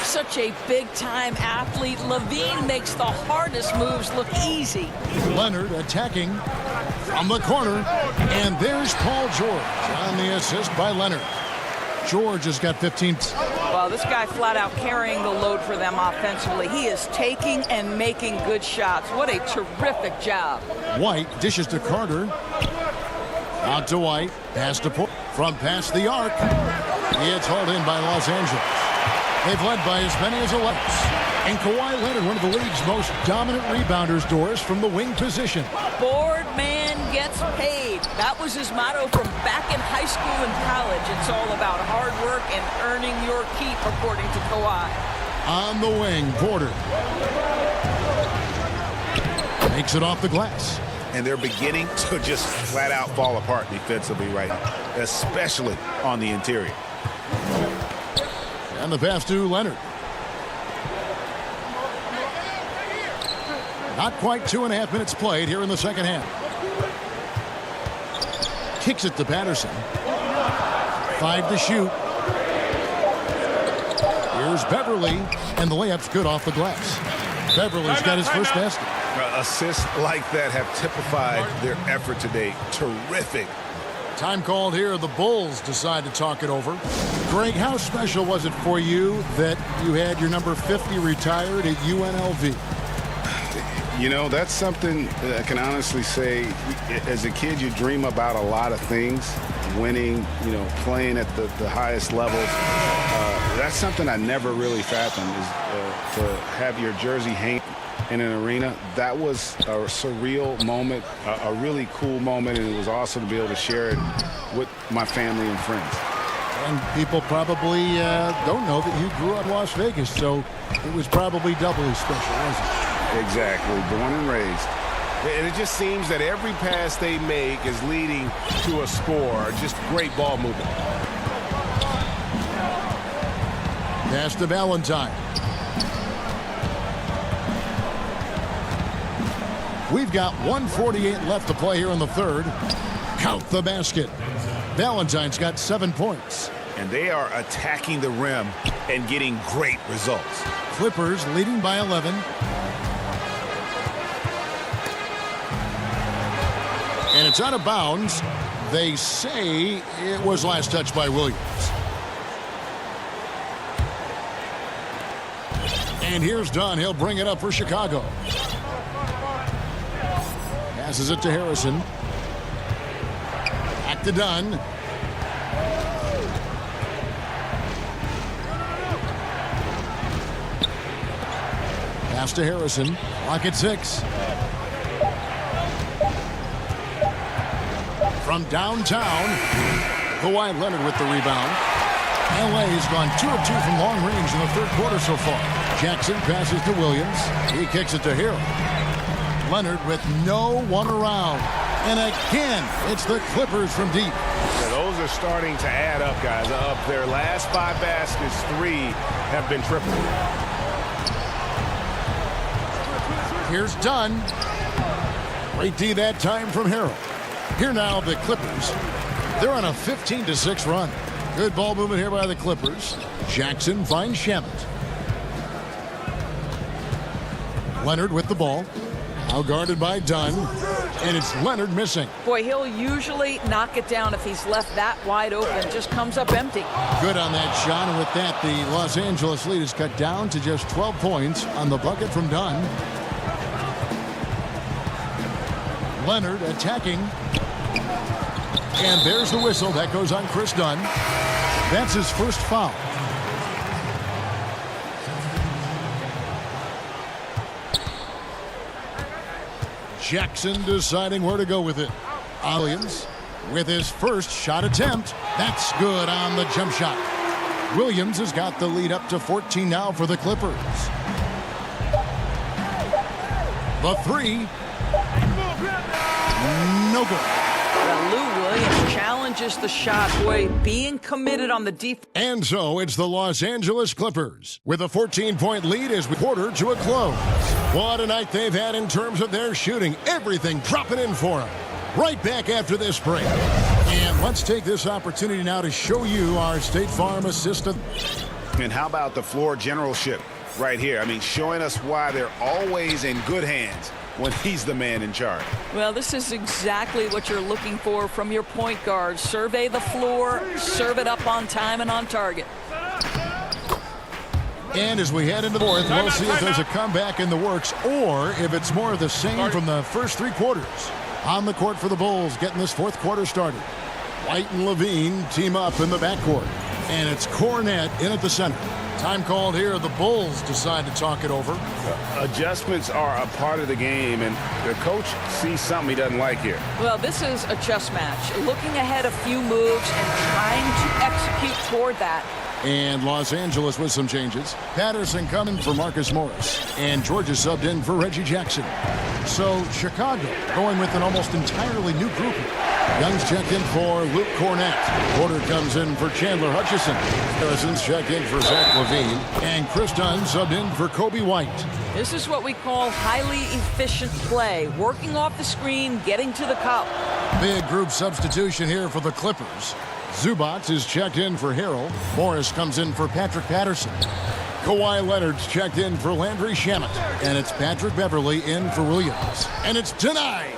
Such a big-time athlete. Levine makes the hardest moves look easy. Leonard attacking from the corner. And there's Paul George on the assist by Leonard. George has got 15. Well, this guy flat out carrying the load for them offensively. He is taking and making good shots. What a terrific job. White dishes to Carter. Out to White. Pass to Paul. From past the arc. It's hauled in by Los Angeles. They've led by as many as 11. And Kawhi Leonard, one of the league's most dominant rebounders, Doris, from the wing position. Board man gets paid. That was his motto from back in high school and college. It's all about hard work and earning your keep, according to Kawhi. On the wing, Porter. Makes it off the glass. And they're beginning to just flat out fall apart defensively right now, especially on the interior. And the pass to Leonard. Not quite 2.5 minutes played here in the second half. Kicks it to Patterson. 5 to shoot. Here's Beverly, and the layup's good off the glass. Beverly's got his first basket. Assists like that have typified their effort today. Terrific. Time called here. The Bulls decide to talk it over. Greg, how special was it for you that you had your number 50 retired at UNLV? You know, that's something that I can honestly say. As a kid, you dream about a lot of things. Winning, you know, playing at the highest levels. That's something I never really fathomed, is to have your jersey hang in an arena. That was a surreal moment, a really cool moment, and it was awesome to be able to share it with my family and friends. And people probably don't know that you grew up in Las Vegas, so it was probably doubly special, wasn't it? Exactly, born and raised. And it just seems that every pass they make is leading to a score. Just great ball movement. Pass to Valentine. We've got 1:48 left to play here in the third. Count the basket. Valentine's got 7 points. and they are attacking the rim and getting great results. Clippers leading by 11. And it's out of bounds. They say it was last touched by Williams. And here's Dunn. He'll bring it up for Chicago. Passes it to Harrison. Back to Dunn. Pass to Harrison. Clock at 6. From downtown, Kawhi Leonard with the rebound. LA's gone 2 of 2 from long range in the third quarter so far. Jackson passes to Williams. He kicks it to Hill. Leonard with no one around. And again, it's the Clippers from deep. Yeah, those are starting to add up, guys. Of their last 5 baskets, 3 have been triple. Here's Dunn. Great D that time from Harrell. Here now, the Clippers. They're on a 15-6 run. Good ball movement here by the Clippers. Jackson finds Shamet. Leonard with the ball. Now guarded by Dunn. And it's Leonard missing. Boy, he'll usually knock it down if he's left that wide open. Just comes up empty. Good on that shot. And with that, the Los Angeles lead is cut down to just 12 points on the bucket from Dunn. Leonard attacking. And there's the whistle. That goes on Chris Dunn. That's his first foul. Jackson deciding where to go with it. Williams with his first shot attempt. That's good on the jump shot. Williams has got the lead up to 14 now for the Clippers. The 3. No good. Well, Lou Williams challenges the shot. Boy, being committed on the defense. And so it's the Los Angeles Clippers with a 14-point lead as we quarter to a close. What a night they've had in terms of their shooting. Everything dropping in for them. Right back after this break. And let's take this opportunity now to show you our State Farm assistant. And how about the floor generalship right here? I mean, showing us why they're always in good hands when he's the man in charge. Well, this is exactly what you're looking for from your point guard. Survey the floor, serve it up on time and on target. And as we head into the fourth, we'll see if there's a comeback in the works or if it's more of the same from the first 3 quarters. On the court for the Bulls, getting this fourth quarter started. White and Levine team up in the backcourt. And it's Cornette in at the center. Time called here. The Bulls decide to talk it over. Adjustments are a part of the game, and the coach sees something he doesn't like here. Well, this is a chess match. Looking ahead a few moves and trying to execute toward that. And Los Angeles with some changes. Patterson coming for Marcus Morris. And Georgia subbed in for Reggie Jackson. So Chicago going with an almost entirely new group. Young's checked in for Luke Cornette. Porter comes in for Chandler Hutchison. Harrison's checked in for Zach LaVine. And Chris Dunn subbed in for Kobe White. This is what we call highly efficient play. Working off the screen, getting to the cup. Big group substitution here for the Clippers. Zubac is checked in for Harrell. Morris comes in for Patrick Patterson. Kawhi Leonard's checked in for Landry Shamet. And it's Patrick Beverly in for Williams. And it's denied.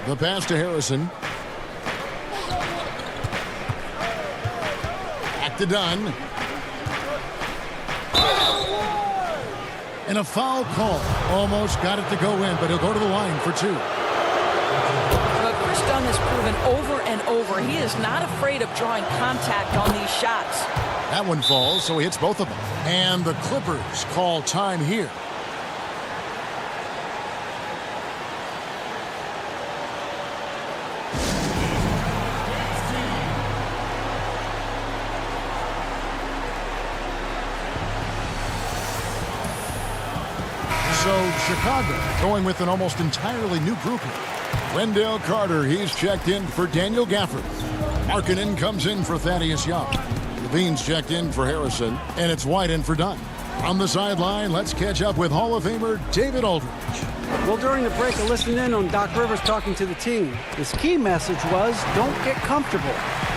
The pass to Harrison. Back to Dunn. And a foul call. Almost got it to go in, but he'll go to the line for 2. But Chris Dunn has proven over and over he is not afraid of drawing contact on these shots. That one falls, so he hits both of them. And the Clippers call time here. So Chicago going with an almost entirely new group here. Wendell Carter, he's checked in for Daniel Gafford. Markkanen comes in for Thaddeus Young. Levine's checked in for Harrison, and it's White in for Dunn. On the sideline, let's catch up with Hall of Famer David Aldridge. Well, during the break, I listened in on Doc Rivers talking to the team. His key message was, don't get comfortable.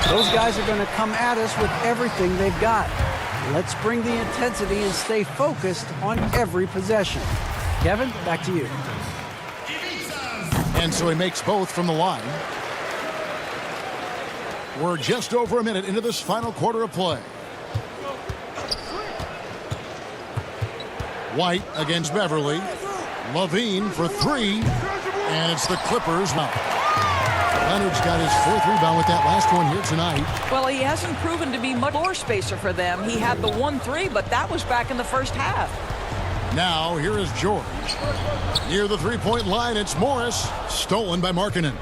Those guys are going to come at us with everything they've got. Let's bring the intensity and stay focused on every possession. Kevin, back to you. And so he makes both from the line. We're just over a minute into this final quarter of play. White against Beverly. LaVine for three. And it's the Clippers now. Leonard's got his fourth rebound with that last one here tonight. Well, he hasn't proven to be much floor spacer for them. He had the 1-3, but that was back in the first half. Now, here is George. Near the three-point line, it's Morris. Stolen by Markkanen.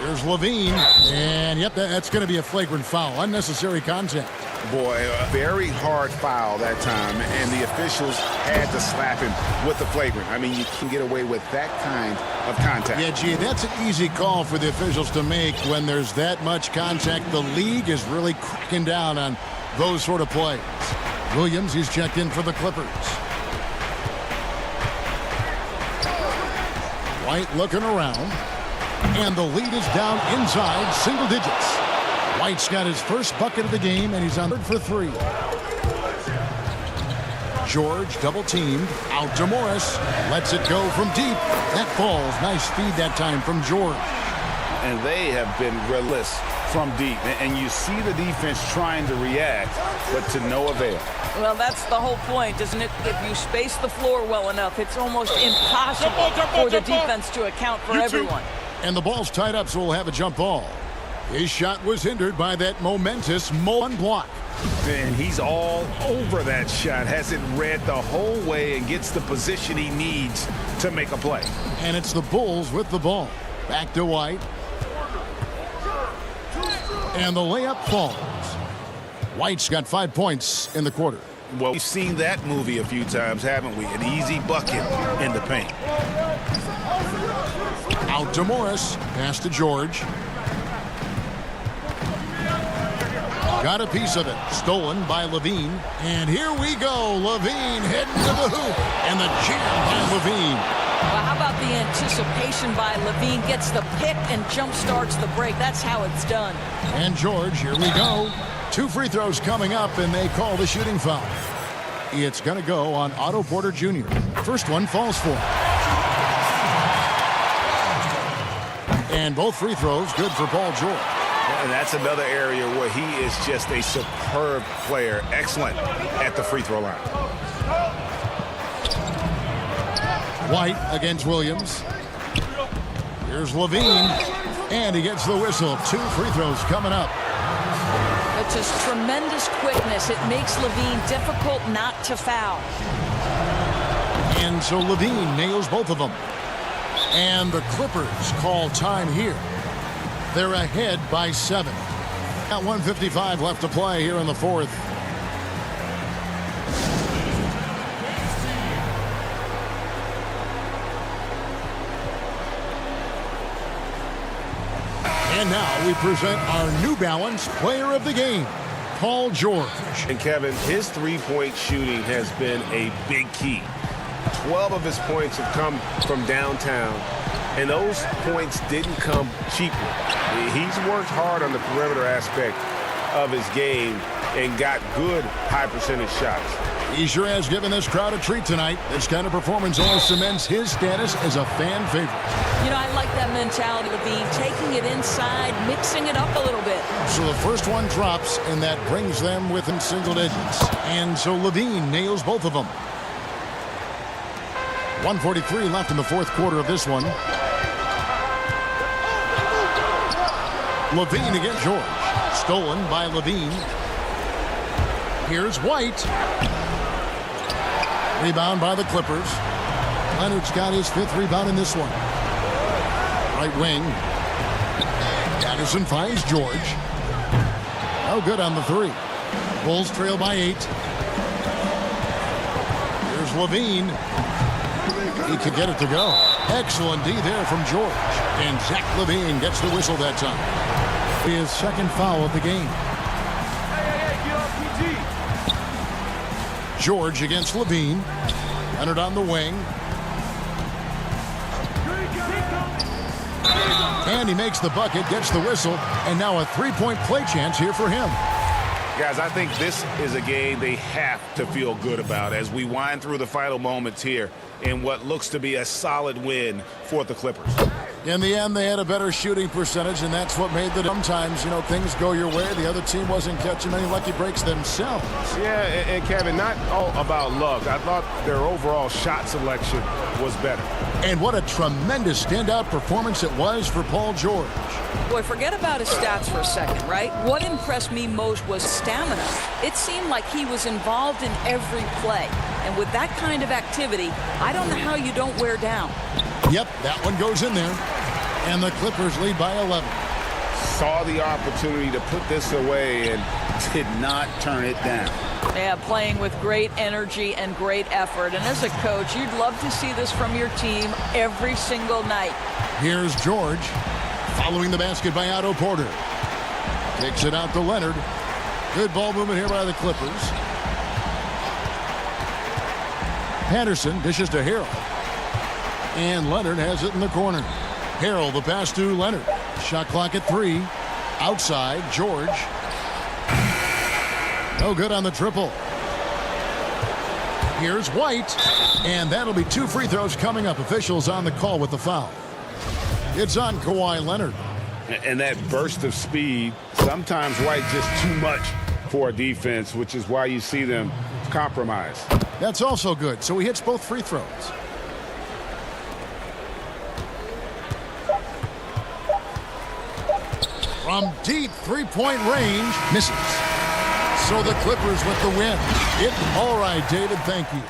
Here's LaVine. And, yep, that's going to be a flagrant foul. Unnecessary contact. Boy, a very hard foul that time, and the officials had to slap him with the flagrant. I mean, you can get away with that kind of contact. Yeah, gee, that's an easy call for the officials to make when there's that much contact. The league is really cracking down on those sort of plays. Williams, he's checked in for the Clippers. White looking around, and the lead is down inside single digits. White's got his first bucket of the game, and he's on third for three. George double-teamed. Out to Morris. Lets it go from deep. That falls. Nice feed that time from George. And they have been relentless from deep. And you see the defense trying to react, but to no avail. Well, that's the whole point, isn't it? If you space the floor well enough, it's almost impossible for the defense to account for everyone. And the ball's tied up, so we'll have a jump ball. His shot was hindered by that momentous Mullen block. And he's all over that shot. Has it read the whole way and gets the position he needs to make a play. And it's the Bulls with the ball. Back to White. And the layup falls. White's got 5 points in the quarter. Well, we've seen that movie a few times, haven't we? An easy bucket in the paint. Out to Morris. Pass to George. Got a piece of it. Stolen by LaVine. And here we go. LaVine heading to the hoop. And the jam by LaVine. Well, how about the anticipation by LaVine? Gets the pick and jump starts the break. That's how it's done. And George, here we go. 2 free throws coming up, and they call the shooting foul. It's going to go on Otto Porter Jr. First one falls for. And both free throws good for Paul George. And that's another area where he is just a superb player. Excellent at the free throw line. White against Williams. Here's LaVine. And he gets the whistle. 2 free throws coming up. It's just tremendous quickness. It makes LaVine difficult not to foul. And so LaVine nails both of them. And the Clippers call time here. They're ahead by 7. Got 1:55 left to play here in the fourth. And now we present our New Balance Player of the Game, Paul George. And Kevin, his three-point shooting has been a big key. 12 of his points have come from downtown, and those points didn't come cheaply. He's worked hard on the perimeter aspect of his game and got good high-percentage shots. He sure has given this crowd a treat tonight. This kind of performance only cements his status as a fan favorite. You know, I like that mentality, LaVine, taking it inside, mixing it up a little bit. So the first one drops, and that brings them within single digits. And so LaVine nails both of them. 1:43 left in the fourth quarter of this one. LaVine against George. Stolen by LaVine. Here's White. Rebound by the Clippers. Leonard's got his 5th rebound in this one. Right wing. Anderson finds George. No good on the 3. Bulls trail by 8. Here's LaVine. He could get it to go. Excellent D there from George. And Zach LaVine gets the whistle that time. His second foul of the game. George against LaVine. Leonard on the wing. And he makes the bucket, gets the whistle, and now a three-point play chance here for him. Guys, I think this is a game they have to feel good about as we wind through the final moments here in what looks to be a solid win for the Clippers. In the end, they had a better shooting percentage, and that's what made the sometimes, things go your way. The other team wasn't catching many lucky breaks themselves. Yeah, and Kevin, not all about luck. I thought their overall shot selection was better. And what a tremendous standout performance it was for Paul George. Boy, forget about his stats for a second, right? What impressed me most was stamina. It seemed like he was involved in every play. And with that kind of activity, I don't know how you don't wear down. Yep, that one goes in there. And the Clippers lead by 11. Saw the opportunity to put this away and did not turn it down. Yeah, playing with great energy and great effort. And as a coach, you'd love to see this from your team every single night. Here's George. Following the basket by Otto Porter. Takes it out to Leonard. Good ball movement here by the Clippers. Patterson dishes to Harrell. And Leonard has it in the corner. Harrell, the pass to Leonard. Shot clock at 3. Outside, George. No good on the triple. Here's White. And that'll be 2 free throws coming up. Officials on the call with the foul. It's on Kawhi Leonard. And that burst of speed, sometimes White just too much for a defense, which is why you see them compromise. That's also good. So he hits both free throws. From deep three-point range, misses. So the Clippers with the win. All right, David, thank you.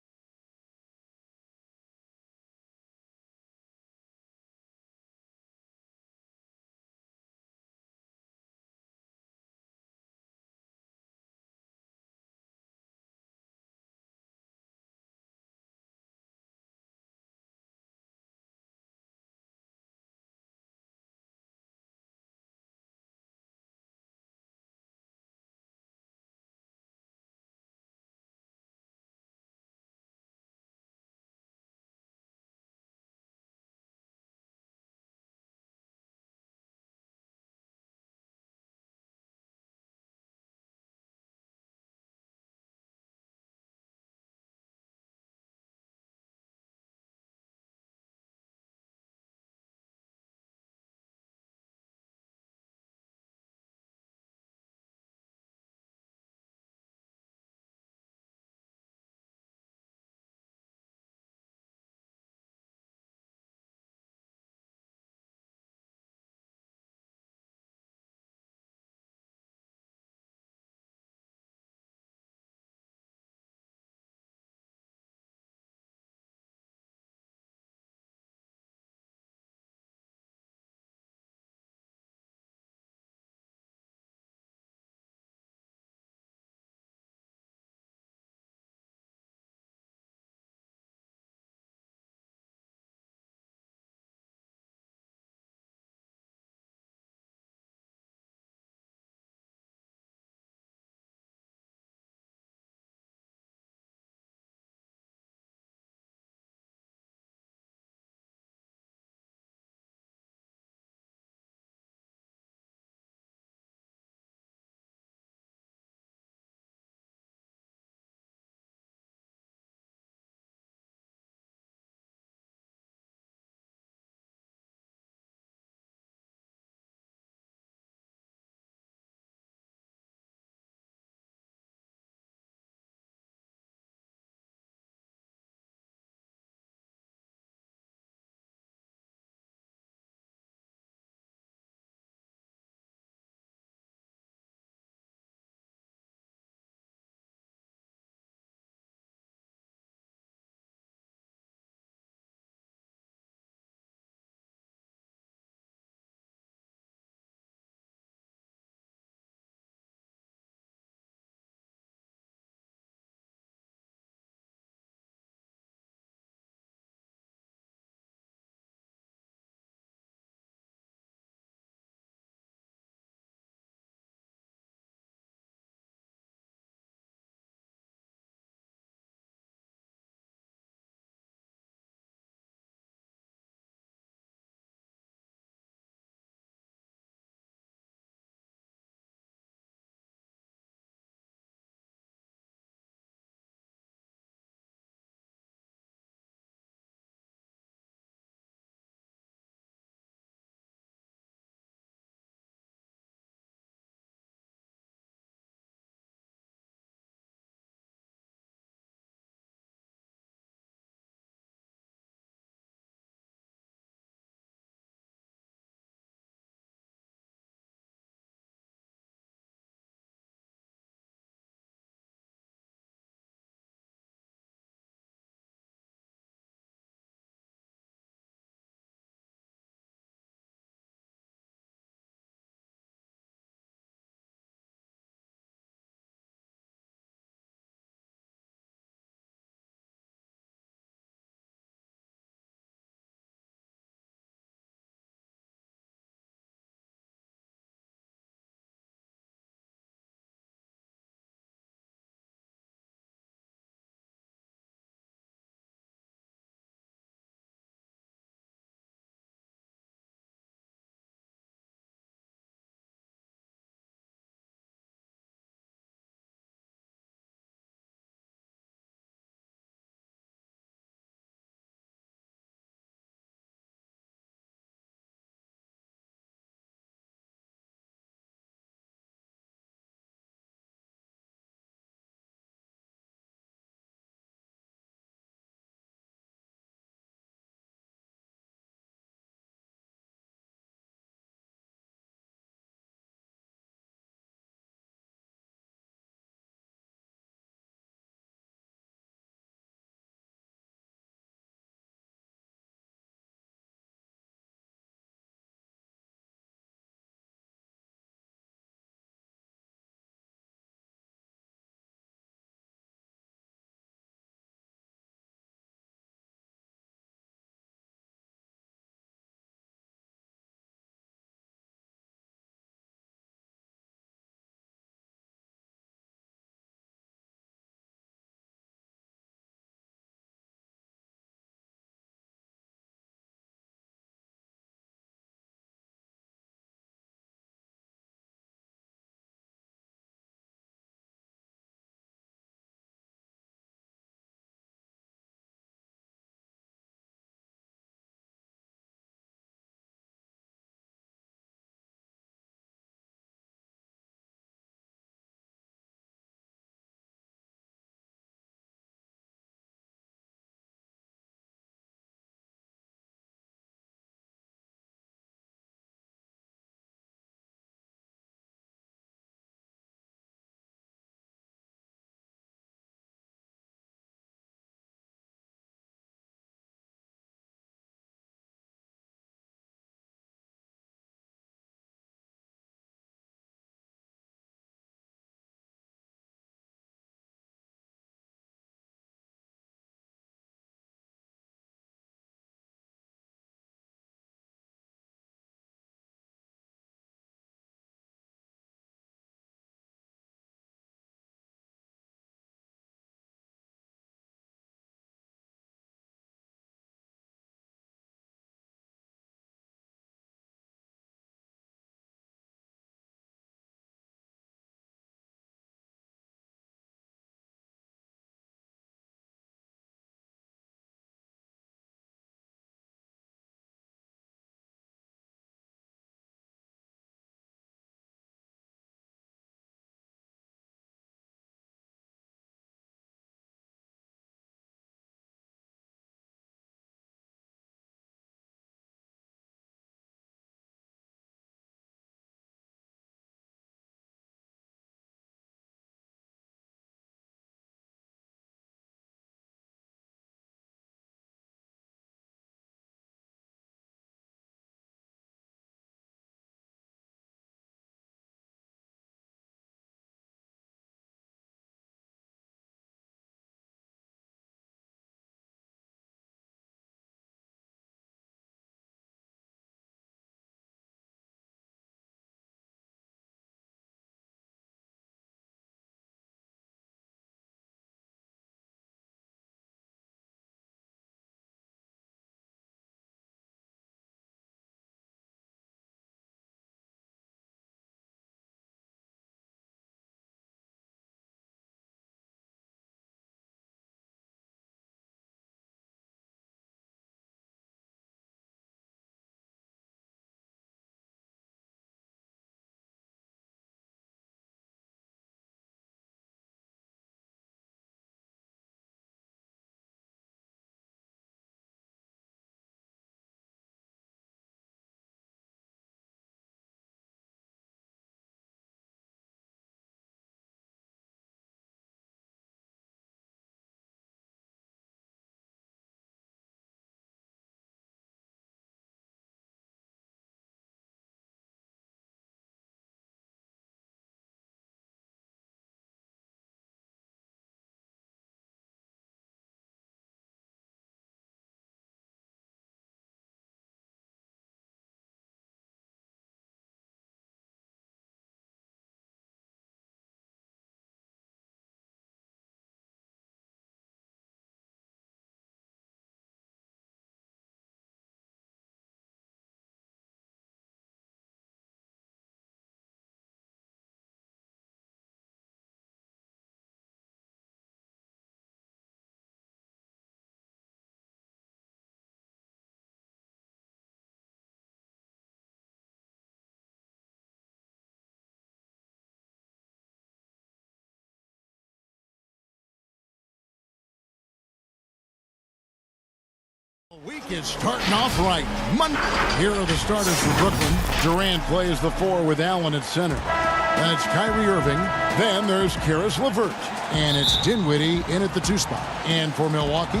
The week is starting off right. Monday. Here are the starters for Brooklyn. Durant plays the 4 with Allen at center. That's Kyrie Irving. Then there's Karis LeVert. And it's Dinwiddie in at the 2 spot. And for Milwaukee,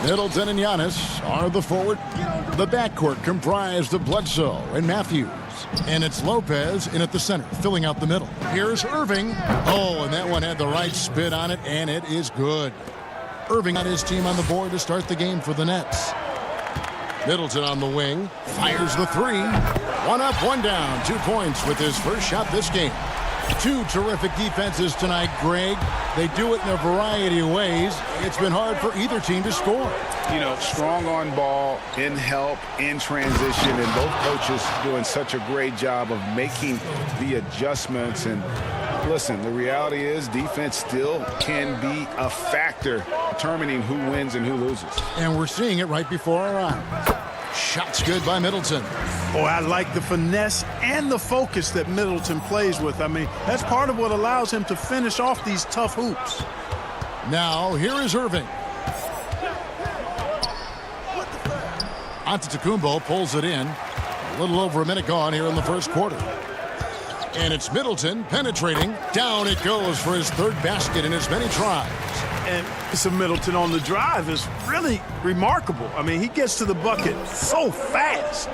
Middleton and Giannis are the forward. The backcourt comprised of Bledsoe and Matthews. And it's Lopez in at the center, filling out the middle. Here's Irving. Oh, and that one had the right spin on it, and it is good. Irving got his team on the board to start the game for the Nets. Middleton on the wing, fires the 3. 1 up, 1 down, 2 points with his first shot this game. 2 terrific defenses tonight, Greg. They do it in a variety of ways. It's been hard for either team to score. You know, strong on ball, in help, in transition, and both coaches doing such a great job of making the adjustments. And listen, the reality is defense still can be a factor determining who wins and who loses. And we're seeing it right before our eyes. Shots good by Middleton. Oh, I like the finesse and the focus that Middleton plays with. I mean, that's part of what allows him to finish off these tough hoops. Now, here is Irving. Antetokounmpo pulls it in. A little over a minute gone here in the first quarter. And it's Middleton penetrating. Down it goes for his 3rd basket in as many tries. And so Middleton on the drive is really remarkable. I mean, he gets to the bucket so fast.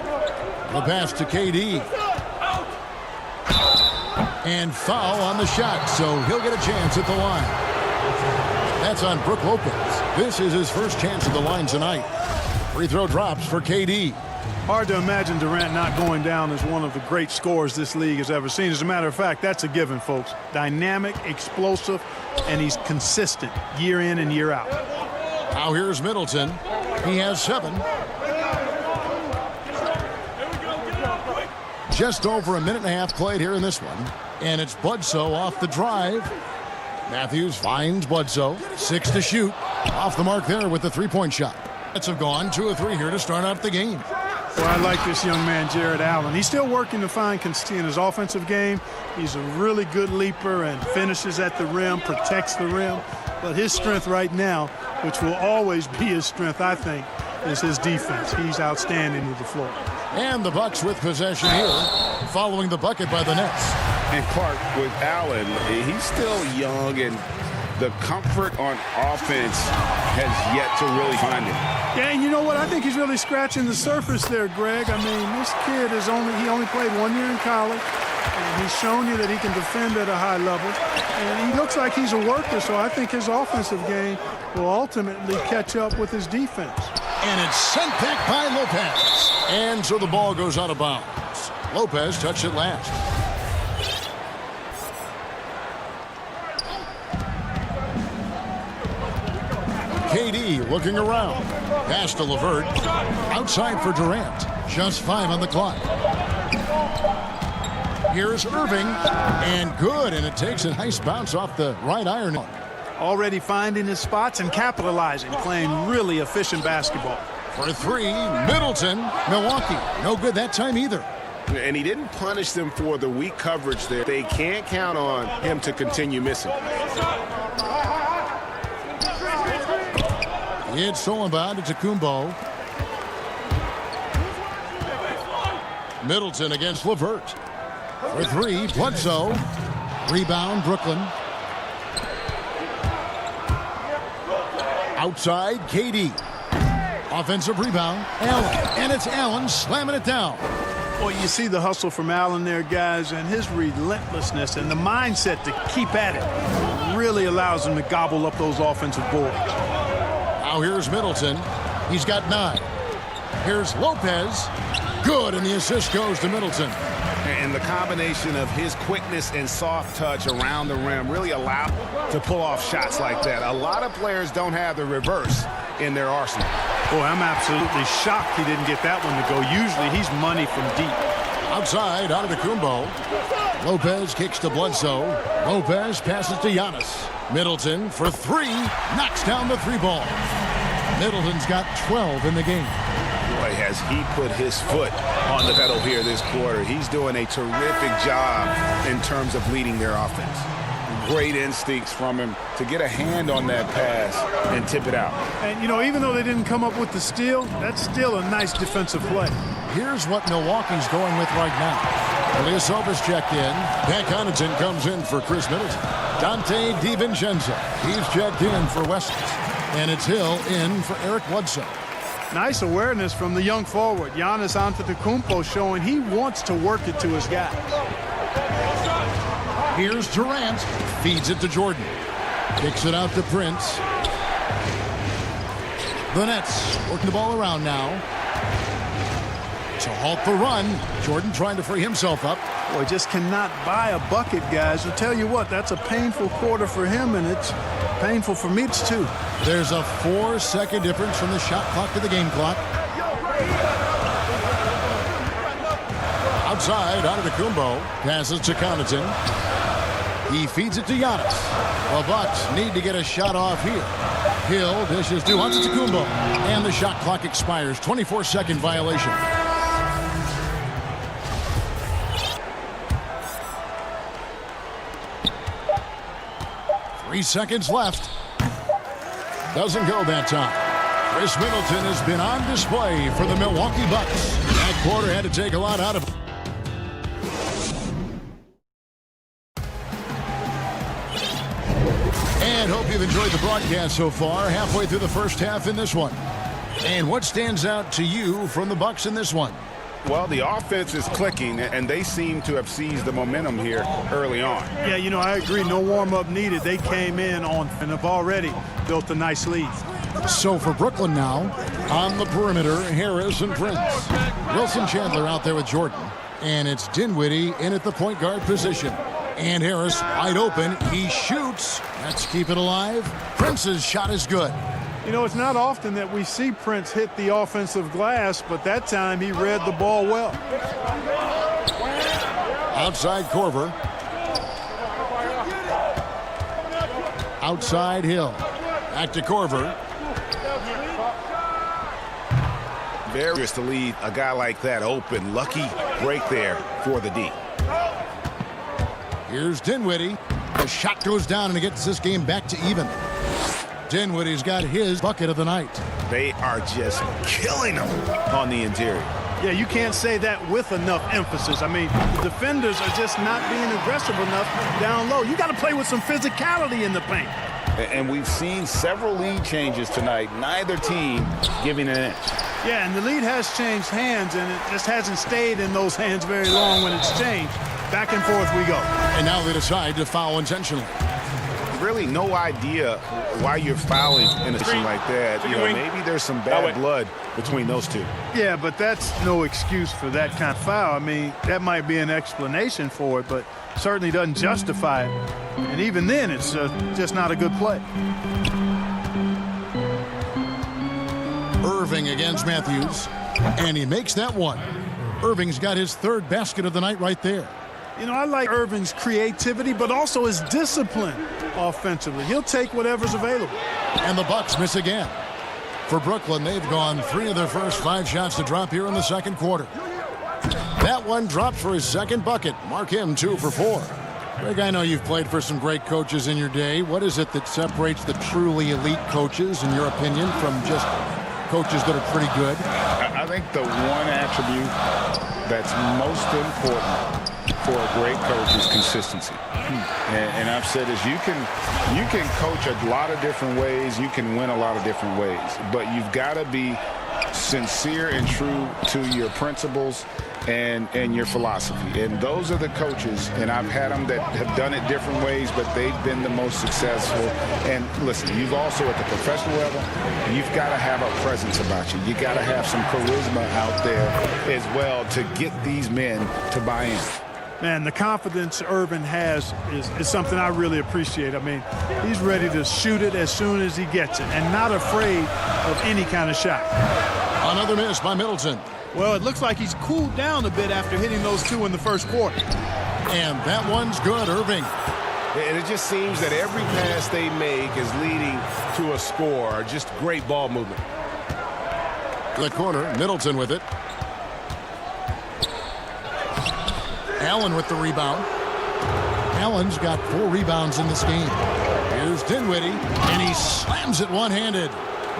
The pass to KD. And foul on the shot, so he'll get a chance at the line. That's on Brook Lopez. This is his first chance at the line tonight. Free throw drops for KD. Hard to imagine Durant not going down as one of the great scorers this league has ever seen. As a matter of fact, that's a given, folks. Dynamic, explosive, and he's consistent year in and year out. Now here's Middleton. He has 7. Just over a minute and a half played here in this one. And it's Bledsoe off the drive. Matthews finds Bledsoe. 6 to shoot. Off the mark there with the 3-point shot. Nets have gone 2 of 3 here to start out the game. Well, I like this young man, Jared Allen. He's still working to find consistency in his offensive game. He's a really good leaper and finishes at the rim, protects the rim. But his strength right now, which will always be his strength, I think, is his defense. He's outstanding with the floor. And the Bucks with possession here, following the bucket by the Nets. And Clark, with Allen, he's still young, and the comfort on offense has yet to really find it. Yeah, and you know what? I think he's really scratching the surface there, Greg. I mean, this kid he only played 1 year in college, and he's shown you that he can defend at a high level. And he looks like he's a worker, so I think his offensive game will ultimately catch up with his defense. And it's sent back by Lopez. And so the ball goes out of bounds. Lopez touched it last. KD looking around. Pass to LeVert. Outside for Durant. Just 5 on the clock. Here's Irving. And good. And it takes a nice bounce off the right iron. Already finding his spots and capitalizing. Playing really efficient basketball. For 3, Middleton. Milwaukee. No good that time either. And he didn't punish them for the weak coverage there. They can't count on him to continue missing. It's stolen by Antetokounmpo. Middleton against LeVert. For 3, Bledsoe. Rebound, Brooklyn. Outside, KD. Offensive rebound, Allen. And it's Allen slamming it down. Well, you see the hustle from Allen there, guys, and his relentlessness and the mindset to keep at it really allows him to gobble up those offensive boards. Now here's Middleton. He's got 9. Here's Lopez. Good, and the assist goes to Middleton. And the combination of his quickness and soft touch around the rim really allowed to pull off shots like that. A lot of players don't have the reverse in their arsenal. Boy, I'm absolutely shocked he didn't get that one to go. Usually he's money from deep. Outside, Antetokounmpo. Lopez kicks to Bledsoe. Lopez passes to Giannis. Middleton for 3. Knocks down the 3-ball. Middleton's got 12 in the game. Boy, has he put his foot on the pedal here this quarter. He's doing a terrific job in terms of leading their offense. great instincts from him to get a hand on that pass and tip it out. And, you know, even though they didn't come up with the steal, that's still a nice defensive play. Here's what Milwaukee's going with right now. Ilyasova's checked in. Pat Connaughton comes in for Chris Middleton. Dante DiVincenzo, he's checked in for Weston. And it's Hill in for Eric Bledsoe. Nice awareness from the young forward. Giannis Antetokounmpo showing he wants to work it to his guy. Here's Durant. Feeds it to Jordan. Kicks it out to Prince. The Nets working the ball around now. To halt the run. Jordan trying to free himself up. Boy, just cannot buy a bucket, guys. I'll tell you what, that's a painful quarter for him, and it's painful for me too. There's a 4-second difference from the shot clock to the game clock. Outside, Antetokounmpo passes to Connaughton. He feeds it to Giannis. The Bucks need to get a shot off here. Hill dishes to Antetokounmpo. And the shot clock expires. 24-second violation. Three seconds left. Doesn't go that time. Chris Middleton has been on display for the Milwaukee Bucks. That quarter had to take a lot out of him. And hope you've enjoyed the broadcast so far. Halfway through the first half in this one. And what stands out to you from the Bucks in this one? Well, the offense is clicking, and they seem to have seized the momentum here early on. Yeah, you know, I agree. No warm-up needed. They came in on and have already built a nice lead. So for Brooklyn now, on the perimeter, Harris and Prince. Wilson Chandler out there with Jordan. And it's Dinwiddie in at the point guard position. And Harris wide open. He shoots. Let's keep it alive. Prince's shot is good. You know, it's not often that we see Prince hit the offensive glass, but that time he read the ball well. Outside Korver. Outside Hill. Back to Korver. Very to leave a guy like that open. Lucky break there for the D. Here's Dinwiddie. The shot goes down and it gets this game back to even. Dinwiddie's got his bucket of the night. They are just killing them on the interior. Yeah, you can't say that with enough emphasis. I mean, the defenders are just not being aggressive enough down low. You got to play with some physicality in the paint. And we've seen several lead changes tonight. Neither team giving an inch. Yeah, and the lead has changed hands, and it just hasn't stayed in those hands very long when it's changed. Back and forth we go. And now they decide to foul intentionally. Really no idea why you're fouling in a situation like that. You know, maybe there's some bad blood between those two. Yeah, but that's no excuse for that kind of foul. I mean, that might be an explanation for it, but certainly doesn't justify it. And even then, it's just not a good play. Irving against Matthews, and he makes that one. Irving's got his third basket of the night right there. You know, I like Irving's creativity, but also his discipline offensively. He'll take whatever's available. And the Bucks miss again. For Brooklyn, they've gone 3 of their first 5 shots to drop here in the second quarter. That one dropped for his second bucket. Mark him 2 for 4. Greg, I know you've played for some great coaches in your day. What is it that separates the truly elite coaches, in your opinion, from just coaches that are pretty good? I think the one attribute that's most important for a great coach is consistency. And I've said this, you can coach a lot of different ways, you can win a lot of different ways, but you've got to be sincere and true to your principles and your philosophy. And those are the coaches, and I've had them that have done it different ways, but they've been the most successful. And listen, you've also at the professional level, you've got to have a presence about you. You got to have some charisma out there as well to get these men to buy in. Man, the confidence Irvin has is something I really appreciate. I mean, he's ready to shoot it as soon as he gets it and not afraid of any kind of shot. Another miss by Middleton. Well, it looks like he's cooled down a bit after hitting those 2 in the first quarter. And that one's good, Irving. And it just seems that every pass they make is leading to a score, just great ball movement. The corner, Middleton with it. Allen with the rebound. Allen's got 4 rebounds in this game. Here's Dinwiddie, and he slams it one-handed.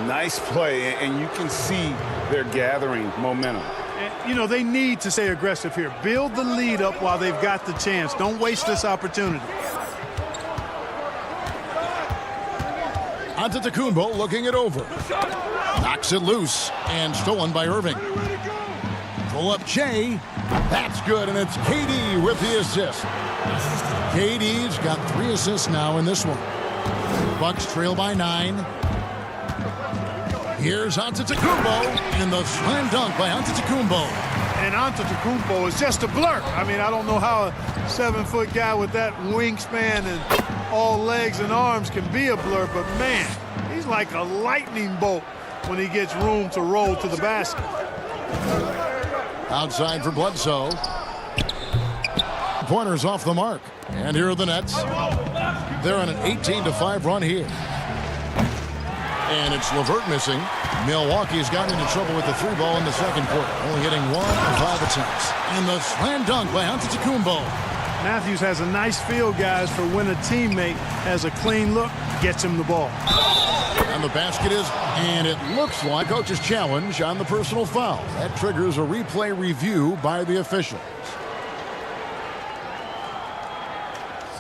Nice play, and you can see they're gathering momentum. And, you know, they need to stay aggressive here. Build the lead up while they've got the chance. Don't waste this opportunity. Antetokounmpo looking it over. Knocks it loose and stolen by Irving. Pull up Jay. That's good, and it's KD with the assist. KD's got 3 assists now in this one. Bucks trail by 9. Here's Antetokounmpo, and the slam dunk by Antetokounmpo. And Antetokounmpo is just a blur. I mean, I don't know how a 7-foot guy with that wingspan and all legs and arms can be a blur, but man, he's like a lightning bolt when he gets room to roll to the basket. Outside for Bledsoe. Pointers off the mark. And here are the Nets. They're on an 18-5 run here. And it's LeVert missing. Milwaukee's gotten into trouble with the 3 ball in the second quarter, only hitting 1 of 5 attempts. And the slam dunk by Antetokounmpo. Matthews has a nice feel, guys, for when a teammate has a clean look, gets him the ball. And the basket is, and it looks like coach's challenge on the personal foul. That triggers a replay review by the officials.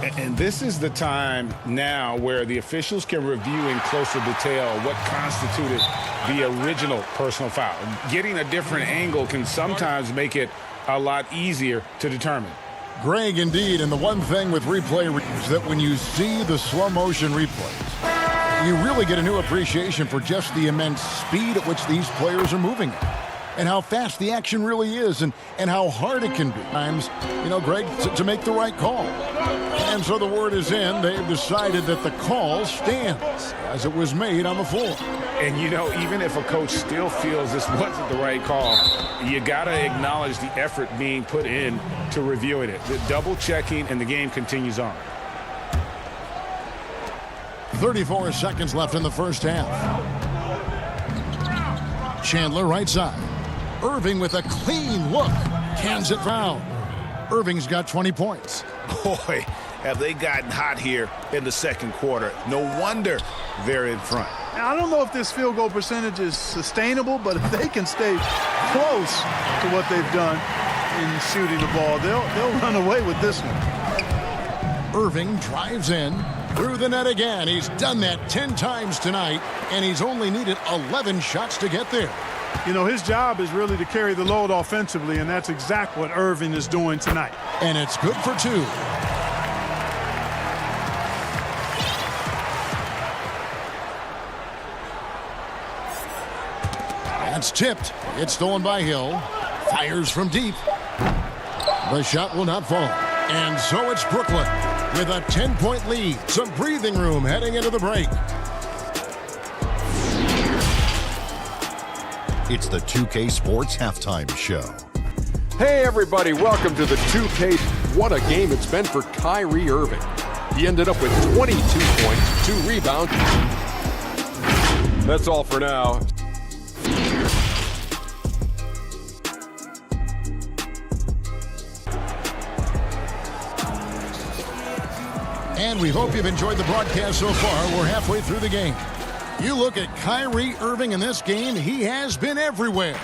And this is the time now where the officials can review in closer detail what constituted the original personal foul. Getting a different angle can sometimes make it a lot easier to determine. Greg, indeed, and the one thing with replay is that when you see the slow motion replays, you really get a new appreciation for just the immense speed at which these players are moving at, and how fast the action really is, and how hard it can be times, you know, Greg, to make the right call. And so the word is in. They've decided that the call stands as it was made on the floor. And, you know, even if a coach still feels this wasn't the right call, you got to acknowledge the effort being put in to reviewing it. The double checking, and the game continues on. 34 seconds left in the first half. Chandler right side. Irving with a clean look. Cans it foul. Irving's got 20 points. Boy, have they gotten hot here in the second quarter. No wonder they're in front. Now, I don't know if this field goal percentage is sustainable, but if they can stay close to what they've done in shooting the ball, they'll run away with this one. Irving drives in through the net again. He's done that 10 times tonight, and he's only needed 11 shots to get there. You know, his job is really to carry the load offensively, and that's exactly what Irving is doing tonight. And it's good for 2. That's tipped. It's stolen by Hill. Fires from deep. The shot will not fall. And so it's Brooklyn with a 10-point lead. Some breathing room heading into the break. It's the 2K Sports Halftime Show. Hey, everybody, welcome to the 2K. What a game it's been for Kyrie Irving. He ended up with 22 points, 2 rebounds. That's all for now. And we hope you've enjoyed the broadcast so far. We're halfway through the game. You look at Kyrie Irving in this game, he has been everywhere.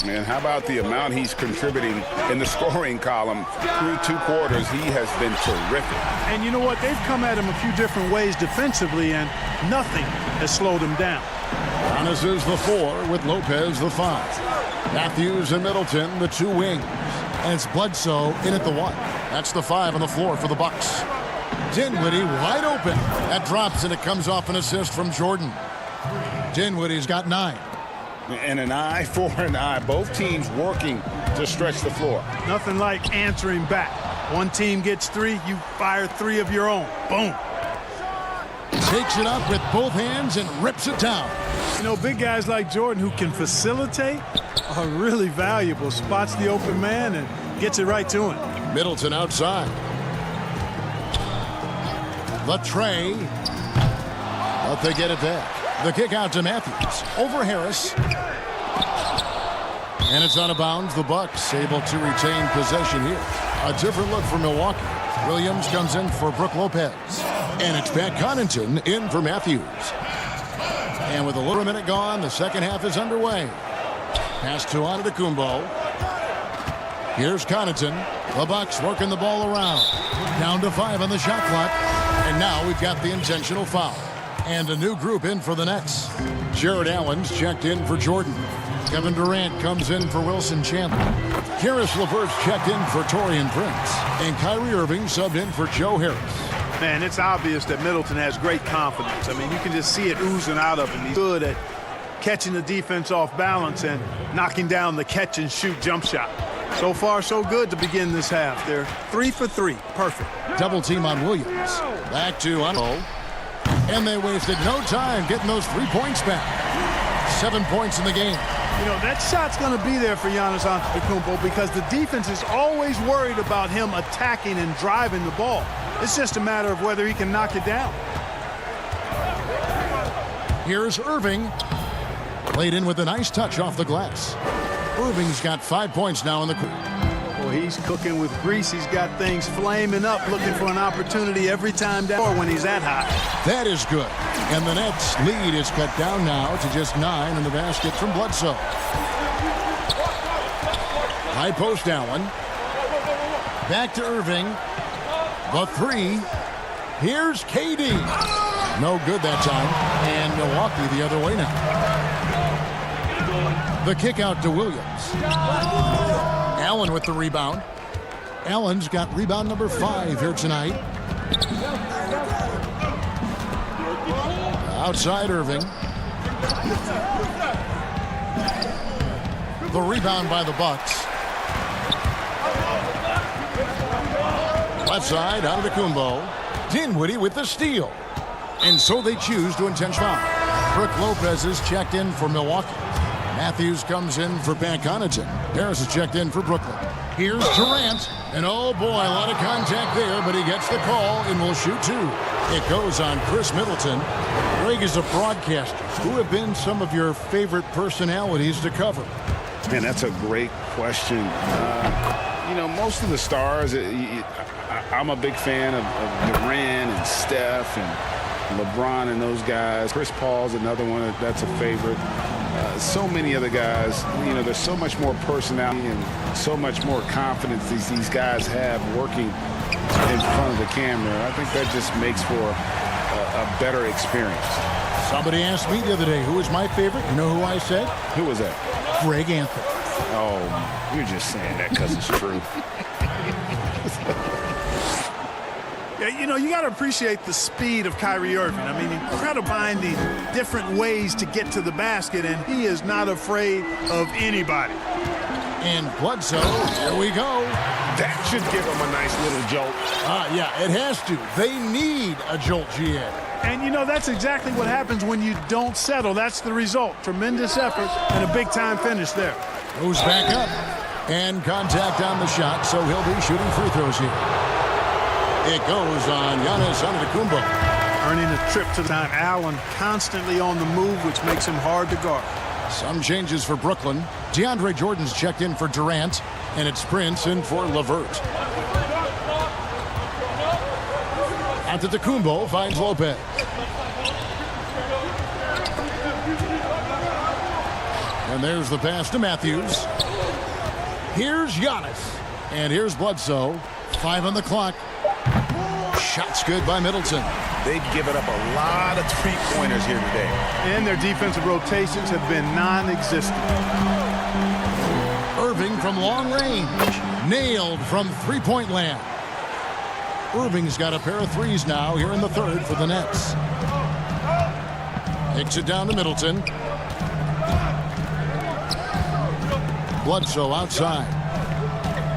Man, how about the amount he's contributing in the scoring column? Through 2 quarters, he has been terrific. And you know what? They've come at him a few different ways defensively, and nothing has slowed him down. Giannis is the 4 with Lopez the 5. Matthews and Middleton the 2 wings. And it's Bledsoe in at the 1. That's the 5 on the floor for the Bucks. Dinwiddie wide open. That drops, and it comes off an assist from Jordan. Dinwiddie's got 9. And an eye for an eye. Both teams working to stretch the floor. Nothing like answering back. One team gets 3, you fire 3 of your own. Boom. Takes it up with both hands and rips it down. You know, big guys like Jordan who can facilitate are really valuable. Spots the open man and gets it right to him. Middleton outside. The tray. But they get it back. The kick out to Matthews. Over Harris. And it's out of bounds. The Bucks able to retain possession here. A different look for Milwaukee. Williams comes in for Brook Lopez. And it's Pat Connaughton in for Matthews. And with a little minute gone, the second half is underway. Pass to Antetokounmpo. Here's Connaughton. The Bucks working the ball around. Down to 5 on the shot clock. And now we've got the intentional foul. And a new group in for the Nets. Jared Allen's checked in for Jordan. Kevin Durant comes in for Wilson Chandler. Karis LeVert's checked in for Taurean Prince. And Kyrie Irving subbed in for Joe Harris. Man, it's obvious that Middleton has great confidence. I mean, you can just see it oozing out of him. He's good at catching the defense off balance and knocking down the catch-and-shoot jump shot. So far, so good to begin this half. They're 3 for 3. Perfect. Double team on Williams. Back to Uno. And they wasted no time getting those 3 points back. 7 points in the game. You know, that shot's going to be there for Giannis Antetokounmpo because the defense is always worried about him attacking and driving the ball. It's just a matter of whether he can knock it down. Here's Irving. Laid in with a nice touch off the glass. Irving's got 5 points now in the quarter. Well, he's cooking with grease. He's got things flaming up, looking for an opportunity every time down when he's that hot. That is good. And the Nets' lead is cut down now to just 9 in the basket from Bledsoe. High post Allen. Back to Irving. The 3. Here's KD. No good that time. And Milwaukee the other way now. The kick out to Williams. Allen with the rebound. Allen's got rebound number 5 here tonight. Outside Irving. The rebound by the Bucks. Left side, Antetokounmpo. Dinwiddie with the steal. And so they choose to intensify. Brook Lopez is checked in for Milwaukee. Matthews comes in for Pat Connaughton. Harris is checked in for Brooklyn. Here's Durant. And oh boy, a lot of contact there, but he gets the call and will shoot 2. It goes on Chris Middleton. Greg is a broadcaster. Who have been some of your favorite personalities to cover? Man, that's a great question. You know, most of the stars, I'm a big fan of Durant and Steph and LeBron and those guys. Chris Paul's another one that's a favorite. So many other guys, you know, there's so much more personality and so much more confidence these guys have working in front of the camera. I think that just makes for a better experience. Somebody asked me the other day, who was my favorite? You know who I said? Who was that? Greg Anthony. Oh, you're just saying that because it's true. Yeah, you know, you got to appreciate the speed of Kyrie Irving. I mean, incredible finding different ways to get to the basket, and he is not afraid of anybody. And Bledsoe, here we go. That should give him a nice little jolt. Yeah, it has to. They need a jolt, GA. And, you know, that's exactly what happens when you don't settle. That's the result. Tremendous effort and a big-time finish there. Moves back up. And contact on the shot, so he'll be shooting free throws here. It goes on Giannis Antetokounmpo. Earning a trip to the time. Allen constantly on the move, which makes him hard to guard. Some changes for Brooklyn. DeAndre Jordan's checked in for Durant, and it's Prince in for LeVert. Antetokounmpo finds Lopez. And there's the pass to Matthews. Here's Giannis. And here's Bledsoe. 5 on the clock. Shots good by Middleton. They've given up a lot of three-pointers here today. And their defensive rotations have been non-existent. Irving from long range. Nailed from three-point land. Irving's got a pair of threes now here in the third for the Nets. Takes it down to Middleton. Bledsoe outside.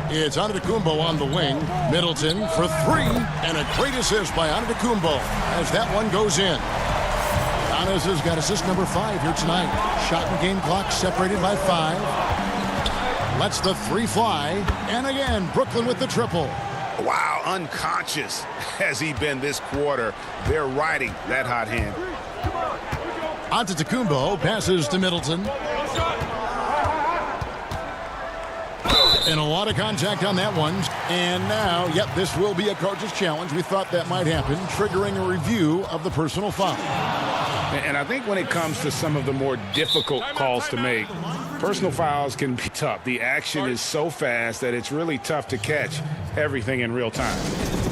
It's Antetokounmpo on the wing. Middleton for 3. And a great assist by Antetokounmpo as that one goes in. Giannis has got assist number 5 here tonight. Shot and game clock separated by 5. Lets the 3 fly. And again, Brooklyn with the triple. Wow, unconscious has he been this quarter. They're riding that hot hand. Antetokounmpo passes to Middleton. And a lot of contact on that one. And now, yep, this will be a coach's challenge. We thought that might happen, triggering a review of the personal foul. And I think when it comes to some of the more difficult calls to make, personal fouls can be tough. The action is so fast that it's really tough to catch everything in real time.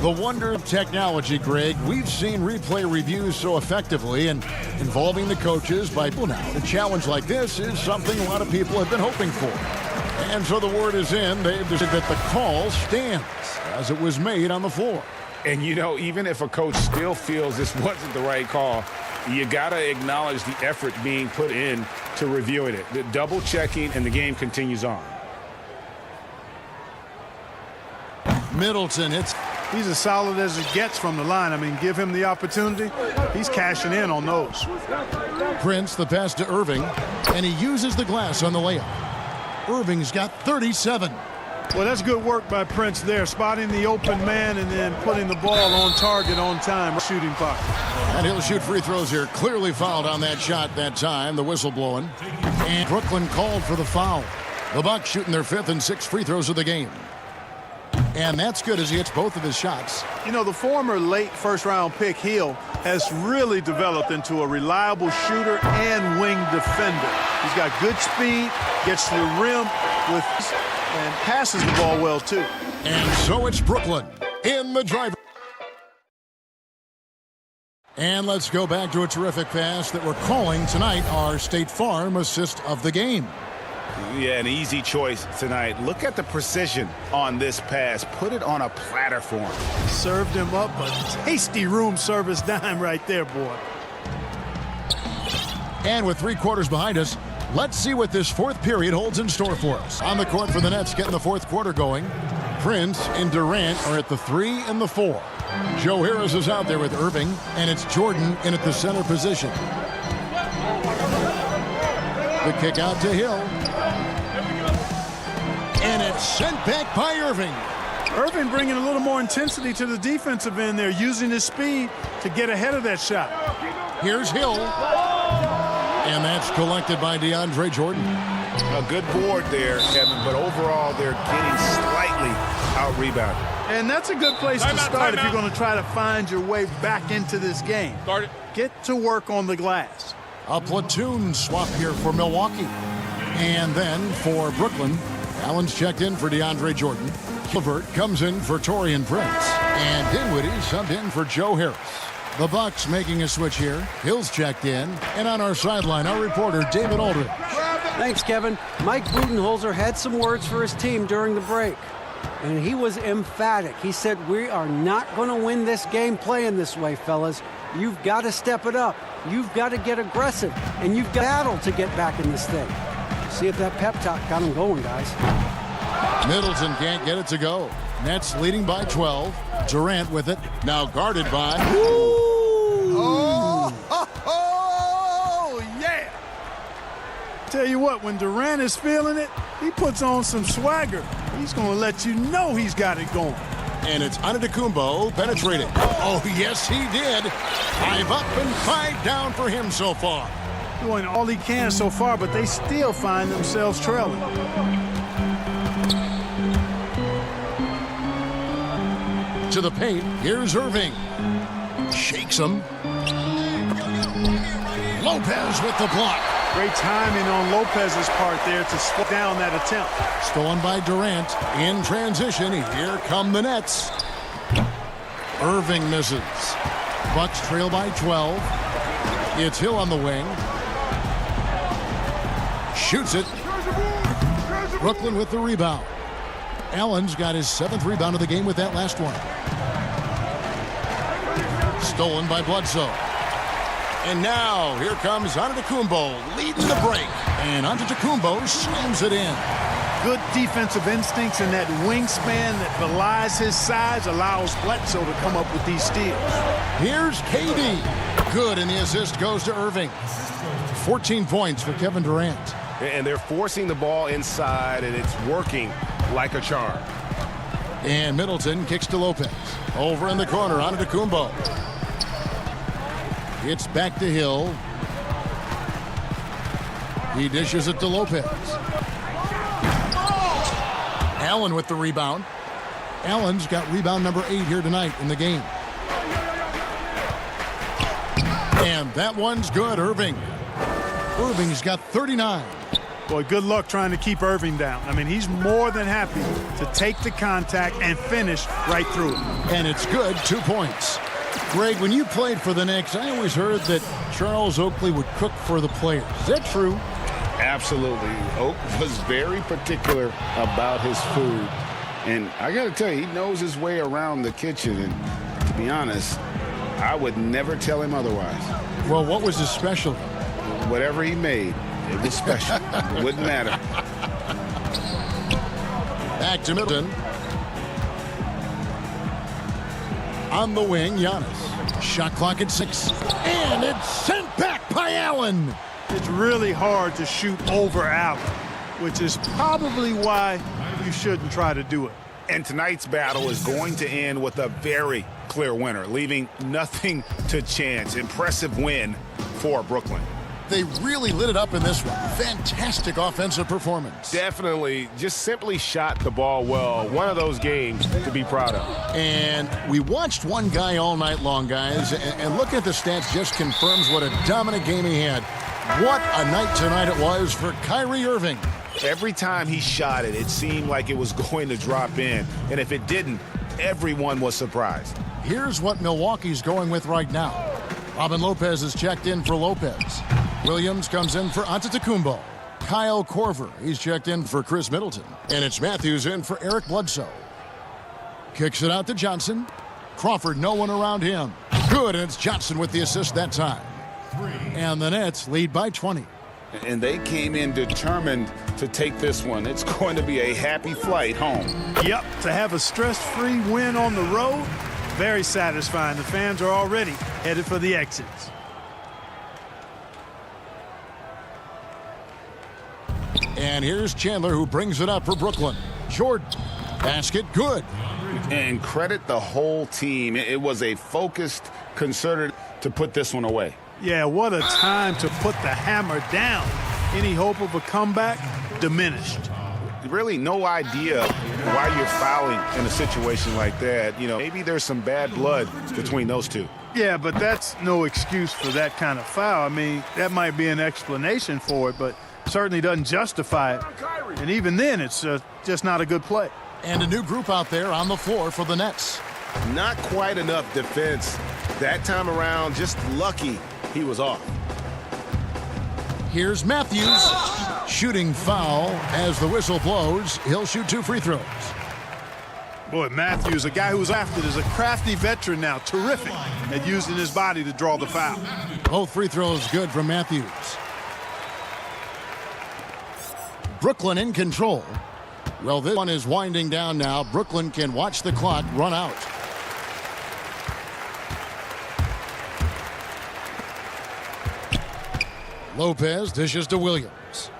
The wonder of technology, Greg. We've seen replay reviews so effectively and involving the coaches by now. A challenge like this is something a lot of people have been hoping for. And so the word is in. They've decided that the call stands as it was made on the floor. And, you know, even if a coach still feels this wasn't the right call, you got to acknowledge the effort being put in to reviewing it. The double checking, and the game continues on. Middleton, he's as solid as it gets from the line. I mean, give him the opportunity. He's cashing in on those. Prince, the pass to Irving, and he uses the glass on the layup. Irving's got 37. Well, that's good work by Prince there, spotting the open man and then putting the ball on target on time, shooting puck. And he'll shoot free throws here. Clearly fouled on that shot that time, the whistle blowing. And Brooklyn called for the foul. The Bucks shooting their 5th and 6th free throws of the game. And that's good as he hits both of his shots. You know, the former late first-round pick, Hill, has really developed into a reliable shooter and wing defender. He's got good speed, gets to the rim and passes the ball well, too. And so it's Brooklyn in the driver. And let's go back to a terrific pass that we're calling tonight our State Farm assist of the game. Yeah, an easy choice tonight. Look at the precision on this pass. Put it on a platter for him. Served him up a tasty room service dime right there, boy. And with 3 quarters behind us, let's see what this 4th period holds in store for us. On the court for the Nets, getting the 4th quarter going. Prince and Durant are at the 3 and the 4. Joe Harris is out there with Irving, and it's Jordan in at the center position. The kick out to Hill. And it's sent back by Irving. Irving bringing a little more intensity to the defensive end there, using his speed to get ahead of that shot. Here's Hill. And that's collected by DeAndre Jordan. A good board there, Kevin, but overall they're getting slightly out-rebounded. And that's a good place to start if you're going to try to find your way back into this game. Get to work on the glass. A platoon swap here for Milwaukee. And then for Brooklyn, Allen's checked in for DeAndre Jordan. Levert comes in for Taurean Prince. And Dinwiddie subbed in for Joe Harris. The Bucks making a switch here. Hill's checked in. And on our sideline, our reporter, David Aldridge. Thanks, Kevin. Mike Budenholzer had some words for his team during the break. And he was emphatic. He said, we are not going to win this game playing this way, fellas. You've got to step it up. You've got to get aggressive. And you've got to battle to get back in this thing. See if that pep talk got him going, guys. Middleton can't get it to go. Nets leading by 12. Durant with it. Now guarded by... Yeah! Tell you what, when Durant is feeling it, he puts on some swagger. He's going to let you know he's got it going. And it's Antetokounmpo penetrating. Oh, yes, he did. 5 up and 5 down for him so far. Doing all he can so far, but they still find themselves trailing. To the paint, here's Irving. Shakes him. Lopez with the block. Great timing on Lopez's part there to slow down that attempt. Stolen by Durant. In transition, here come the Nets. Irving misses. Bucks trail by 12. It's Hill on the wing. Shoots it. Brooklyn with the rebound. Allen's got his 7th rebound of the game with that last one. Stolen by Bledsoe. And now, here comes Antetokounmpo leading the break. And Antetokounmpo slams it in. Good defensive instincts, and that wingspan that belies his size allows Bledsoe to come up with these steals. Here's KD. Good, and the assist goes to Irving. 14 points for Kevin Durant. And they're forcing the ball inside, and it's working like a charm. And Middleton kicks to Lopez. Over in the corner, Antetokounmpo. It's back to Hill. He dishes it to Lopez. Allen with the rebound. Allen's got rebound number 8 here tonight in the game. And that one's good, Irving. Irving's got 39. Boy, good luck trying to keep Irving down. I mean, he's more than happy to take the contact and finish right through it. And it's good, 2 points. Greg, when you played for the Knicks, I always heard that Charles Oakley would cook for the players. Is that true? Absolutely. Oak was very particular about his food. And I got to tell you, he knows his way around the kitchen. And to be honest, I would never tell him otherwise. Well, what was his specialty? Whatever he made, it was special. It wouldn't matter. Back to Middleton. On the wing, Giannis. Shot clock at 6. And it's sent back by Allen. It's really hard to shoot over Allen, which is probably why you shouldn't try to do it. And tonight's battle is going to end with a very clear winner, leaving nothing to chance. Impressive win for Brooklyn. They really lit it up in this one. Fantastic offensive performance. Definitely just simply shot the ball well. One of those games to be proud of. And we watched one guy all night long, guys, and looking at the stats just confirms what a dominant game he had. What a night tonight it was for Kyrie Irving. Every time he shot it, it seemed like it was going to drop in. And if it didn't, everyone was surprised. Here's what Milwaukee's going with right now. Robin Lopez is checked in for Lopez. Williams comes in for Antetokounmpo. Kyle Korver, he's checked in for Chris Middleton. And it's Matthews in for Eric Bledsoe. Kicks it out to Johnson. Crawford, no one around him. Good, and it's Johnson with the assist that time. And the Nets lead by 20. And they came in determined to take this one. It's going to be a happy flight home. Yep, to have a stress-free win on the road, very satisfying. The fans are already headed for the exits. And here's Chandler, who brings it up for Brooklyn. Jordan, basket, good. And credit the whole team. It was a focused, concerted to put this one away. Yeah, what a time to put the hammer down. Any hope of a comeback diminished. Really no idea why you're fouling in a situation like that. You know, maybe there's some bad blood between those two. Yeah, but that's no excuse for that kind of foul. I mean, that might be an explanation for it, but certainly doesn't justify it. And even then, it's just not a good play. And a new group out there on the floor for the Nets. Not quite enough defense. That time around, just lucky he was off. Here's Matthews. Shooting foul as the whistle blows. He'll shoot 2 free throws. Boy, Matthews, a guy who's after, is a crafty veteran now. Terrific at using his body to draw the foul. Both free throws good from Matthews. Brooklyn in control. Well, this one is winding down now. Brooklyn can watch the clock run out. Lopez dishes to Williams.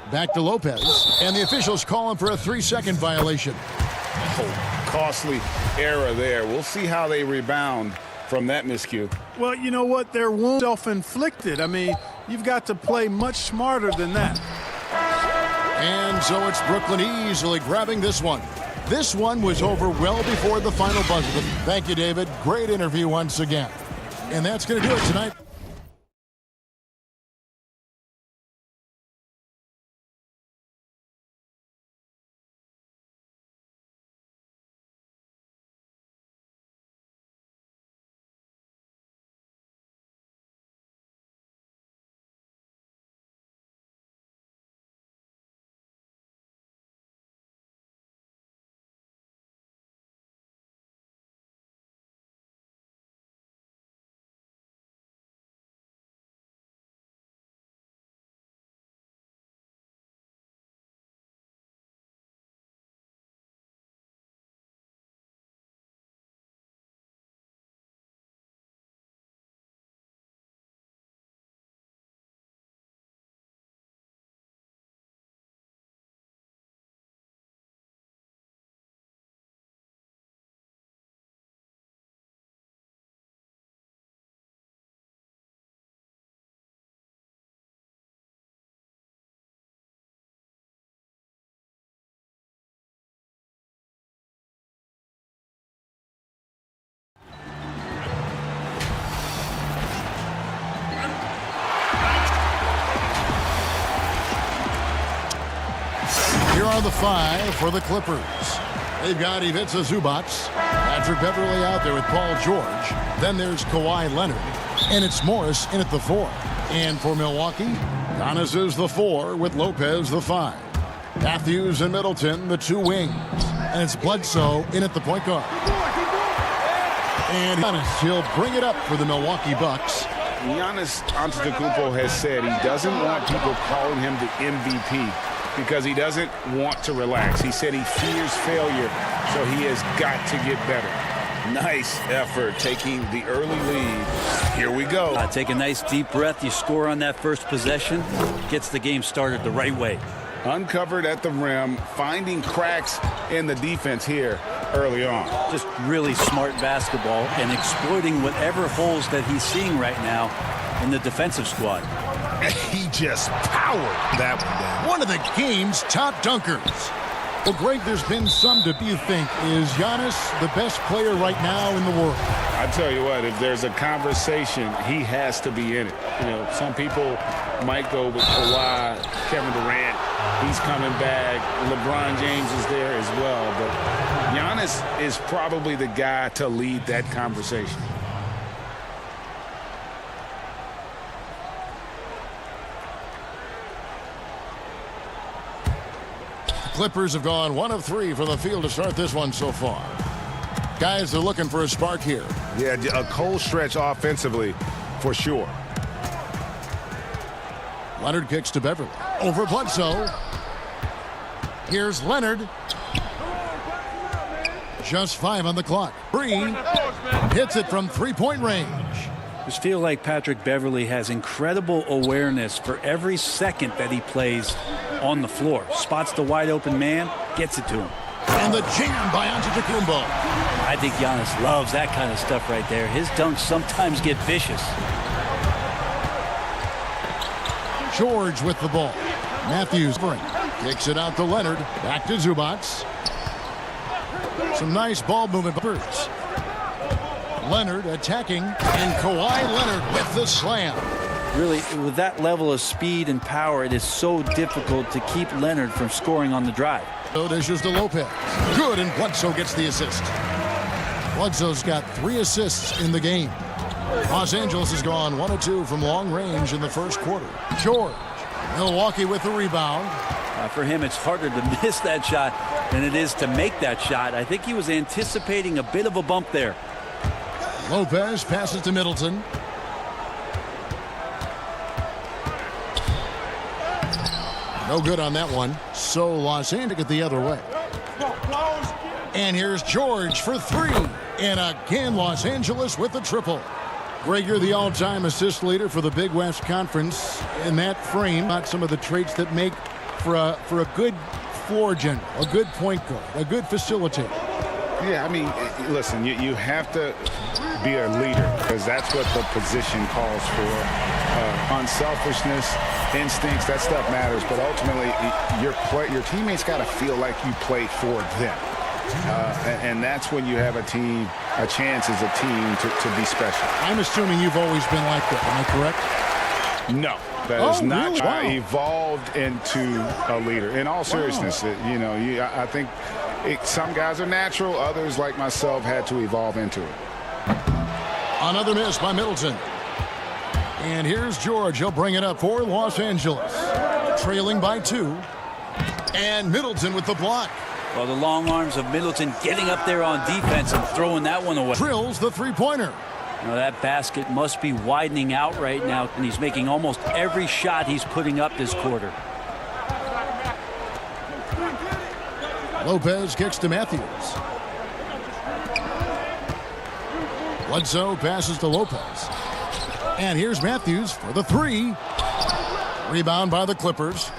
Back to Lopez, and the officials call him for a 3-second violation. Oh, costly error there. We'll see how they rebound from that miscue. Well, you know what? They're self-inflicted. I mean, you've got to play much smarter than that. And so it's Brooklyn easily grabbing this one. This one was over well before the final buzzer. Thank you, David. Great interview once again. And that's going to do it tonight. are the 5 for the Clippers. They've got Ivica Zubac, Patrick Beverley out there with Paul George. Then there's Kawhi Leonard, and it's Morris in at the 4. And for Milwaukee, Giannis is the 4 with Lopez the 5. Matthews and Middleton, the 2 wings. And it's Bledsoe in at the point guard. And Giannis, he'll bring it up for the Milwaukee Bucks. Giannis Antetokounmpo has said he doesn't want people calling him the MVP because he doesn't want to relax. He said he fears failure, so he has got to get better. Nice effort taking the early lead. Here we go. Take a nice deep breath. You score on that first possession. Gets the game started the right way. Uncovered at the rim, finding cracks in the defense here early on. Just really smart basketball and exploiting whatever holes that he's seeing right now in the defensive squad. He just powered that one down. One of the game's top dunkers. Well, Greg, there's been some debate. You think, is Giannis the best player right now in the world? I tell you what, if there's a conversation, he has to be in it. You know, some people might go with Kawhi, Kevin Durant. He's coming back. LeBron James is there as well. But Giannis is probably the guy to lead that conversation. Clippers have gone 1 of 3 from the field to start this one so far. Guys, they're looking for a spark here. Yeah, a cold stretch offensively for sure. Leonard kicks to Beverley. Over Bledsoe. Here's Leonard. Just 5 on the clock. Breen hits it from 3-point range. Just feel like Patrick Beverley has incredible awareness for every second that he plays on the floor. Spots the wide open man, gets it to him. And the jam by Antetokounmpo. I think Giannis loves that kind of stuff right there. His dunks sometimes get vicious. George with the ball. Matthews kicks it out to Leonard. Back to Zubac. Some nice ball movement. Leonard attacking, and Kawhi Leonard with the slam. Really, with that level of speed and power, it is so difficult to keep Leonard from scoring on the drive. So dishes to Lopez. Good, and Bledsoe gets the assist. Bledsoe's got 3 assists in the game. Los Angeles has gone 1 of 2 from long range in the first quarter. George. Milwaukee with the rebound. For him, it's harder to miss that shot than it is to make that shot. I think he was anticipating a bit of a bump there. Lopez passes to Middleton. No good on that one. So Los Angeles get the other way. And here's George for 3. And again, Los Angeles with the triple. Greg, you're the all-time assist leader for the Big West Conference. In that frame, not some of the traits that make for a good floor general, a good point guard, a good facilitator. Yeah, I mean, listen, you have to be a leader because that's what the position calls for. Unselfishness, instincts, that stuff matters. But ultimately, your teammates got to feel like you play for them. And that's when you have a chance as a team to be special. I'm assuming you've always been like that. Am I correct? No, that is not. Really? I evolved into a leader. In all seriousness, I think some guys are natural. Others, like myself, had to evolve into it. Another miss by Middleton. And here's George. He'll bring it up for Los Angeles. Trailing by 2. And Middleton with the block. Well, the long arms of Middleton getting up there on defense and throwing that one away. Drills the 3-pointer. You know, that basket must be widening out right now, and he's making almost every shot he's putting up this quarter. Lopez kicks to Matthews. Bledsoe passes to Lopez. And here's Matthews for the 3. Rebound by the Clippers.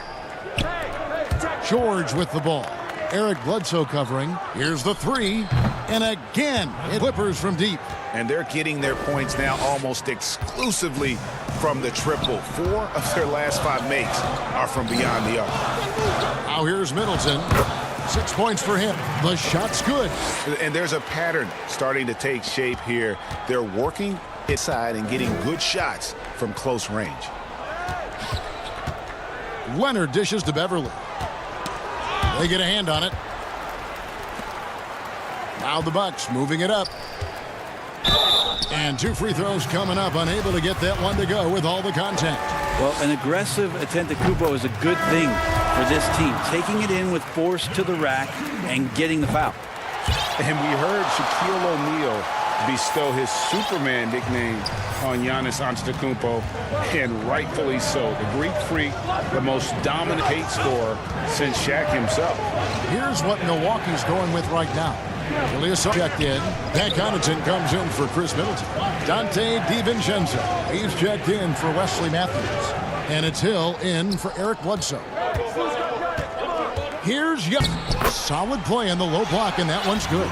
George with the ball. Eric Bledsoe covering. Here's the 3. And again, Clippers from deep. And they're getting their points now almost exclusively from the triple. 4 of their last 5 makes are from beyond the arc. Now here's Middleton. 6 points for him. The shot's good. And there's a pattern starting to take shape here. They're working inside and getting good shots from close range. Leonard dishes to Beverley. They get a hand on it. Now the Bucks moving it up. And 2 free throws coming up, unable to get that one to go with all the contact. Well, an aggressive Antetokounmpo is a good thing for this team, taking it in with force to the rack and getting the foul. And we heard Shaquille O'Neal bestow his Superman nickname on Giannis Antetokounmpo, and rightfully so. The Greek Freak, the most dominant paint scorer since Shaq himself. Here's what Milwaukee's going with right now. Ilyasova checked in. Pat Connaughton comes in for Chris Middleton. Dante DiVincenzo, he's checked in for Wesley Matthews. And it's Hill in for Eric Bledsoe. Here's Giannis. Solid play in the low block, and that one's good.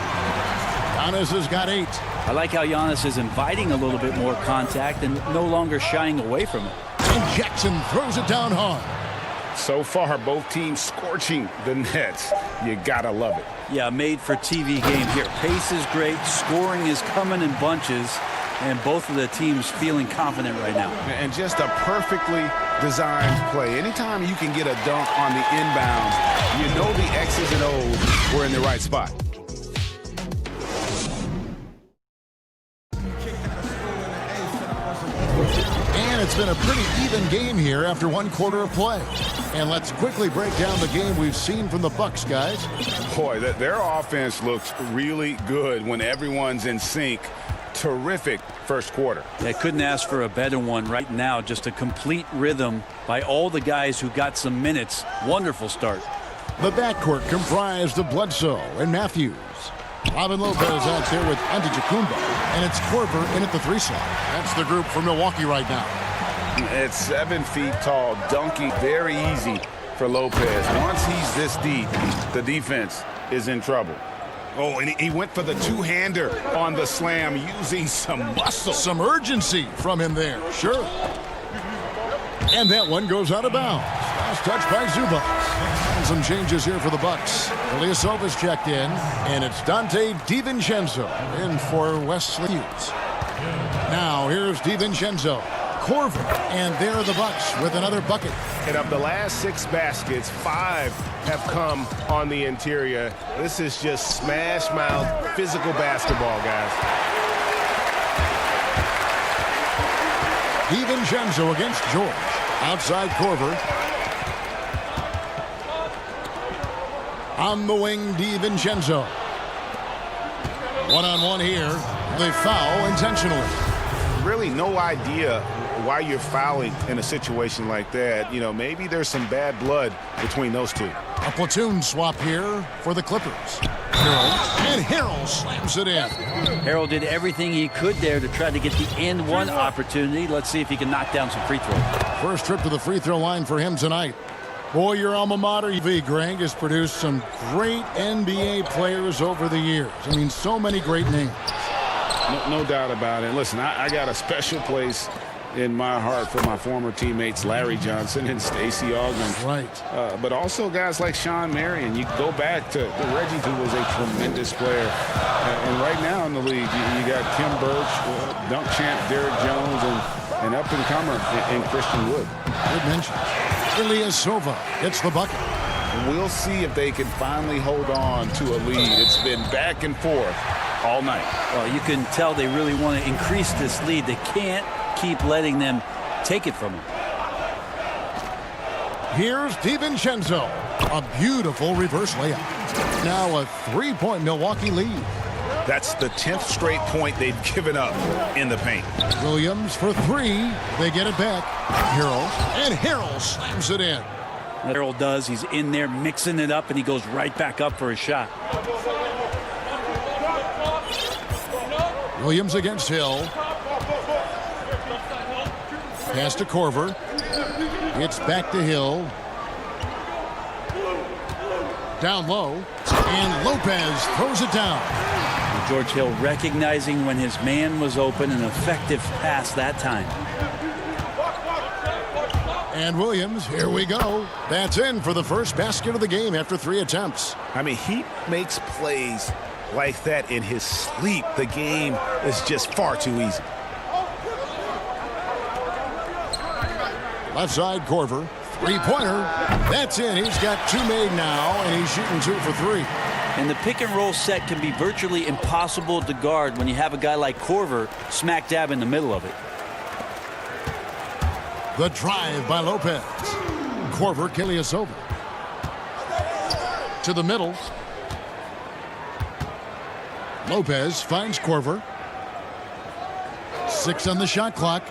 Giannis has got 8. I like how Giannis is inviting a little bit more contact and no longer shying away from it. And Jackson throws it down hard. So far, both teams scorching the Nets. You gotta love it. Yeah, made for TV game here. Pace is great, scoring is coming in bunches, and both of the teams feeling confident right now. And just a perfectly designed play. Anytime you can get a dunk on the inbounds, you know the X's and O's were in the right spot. And it's been a pretty even game here after 1 quarter of play. And let's quickly break down the game we've seen from the Bucks, guys. Boy, their offense looks really good when everyone's in sync. Terrific first quarter. They couldn't ask for a better one right now. Just a complete rhythm by all the guys who got some minutes. Wonderful start. The backcourt comprised of Bledsoe and Matthews. Robin Lopez out there with Antetokounmpo, and it's Korver in at the 3 slot. That's the group for Milwaukee right now. At 7 feet tall, dunking very easy for Lopez. Once he's this deep, the defense is in trouble. Oh, and he went for the 2-hander on the slam, using some muscle. Some urgency from him there, sure. And that one goes out of bounds. Last touch by Zubac. And some changes here for the Bucks. Ilyasova's checked in, and it's Dante DiVincenzo in for Wesley Hughes. Now here's DiVincenzo. Korver, and there are the Bucks with another bucket. And of the last 6 baskets, 5 have come on the interior. This is just smash mouth physical basketball, guys. DiVincenzo against George. Outside Korver. On the wing, DiVincenzo. One-on-one here. They foul intentionally. Really no idea why you're fouling in a situation like that. You know, maybe there's some bad blood between those two. A platoon swap here for the Clippers. Harrell, and Harrell slams it in. Harrell did everything he could there to try to get the and one opportunity. Let's see if he can knock down some free throws. First trip to the free throw line for him tonight. Boy, your alma mater, UV, Greg, has produced some great NBA players over the years. I mean, so many great names. No doubt about it. Listen, I got a special place in my heart for my former teammates Larry Johnson and Stacey Augmon. Right. But also guys like Sean Marion. You go back to Reggie, who was a tremendous player. And right now in the league, you got Kim Birch, dunk champ Derek Jones, and up-and-comer in Christian Wood. Good mention. Ilyasova gets the bucket. We'll see if they can finally hold on to a lead. It's been back and forth all night. Well, you can tell they really want to increase this lead. They can't keep letting them take it from them. Here's DiVincenzo. A beautiful reverse layup. Now a 3-point Milwaukee lead. That's the 10th straight point they've given up in the paint. Williams for 3. They get it back. Harrell slams it in. Harrell does. He's in there mixing it up, and he goes right back up for a shot. Williams against Hill. Pass to Korver. It's back to Hill. Down low. And Lopez throws it down. George Hill recognizing when his man was open, an effective pass that time. And Williams, here we go. That's in for the first basket of the game after 3 attempts. I mean, he makes plays like that in his sleep. The game is just far too easy. Left side, Korver. Three-pointer. That's in. He's got 2 made now, and he's shooting 2 for 3. And the pick-and-roll set can be virtually impossible to guard when you have a guy like Korver smack dab in the middle of it. The drive by Lopez. Korver, Ilyasova. To the middle. Lopez finds Korver. 6 on the shot clock.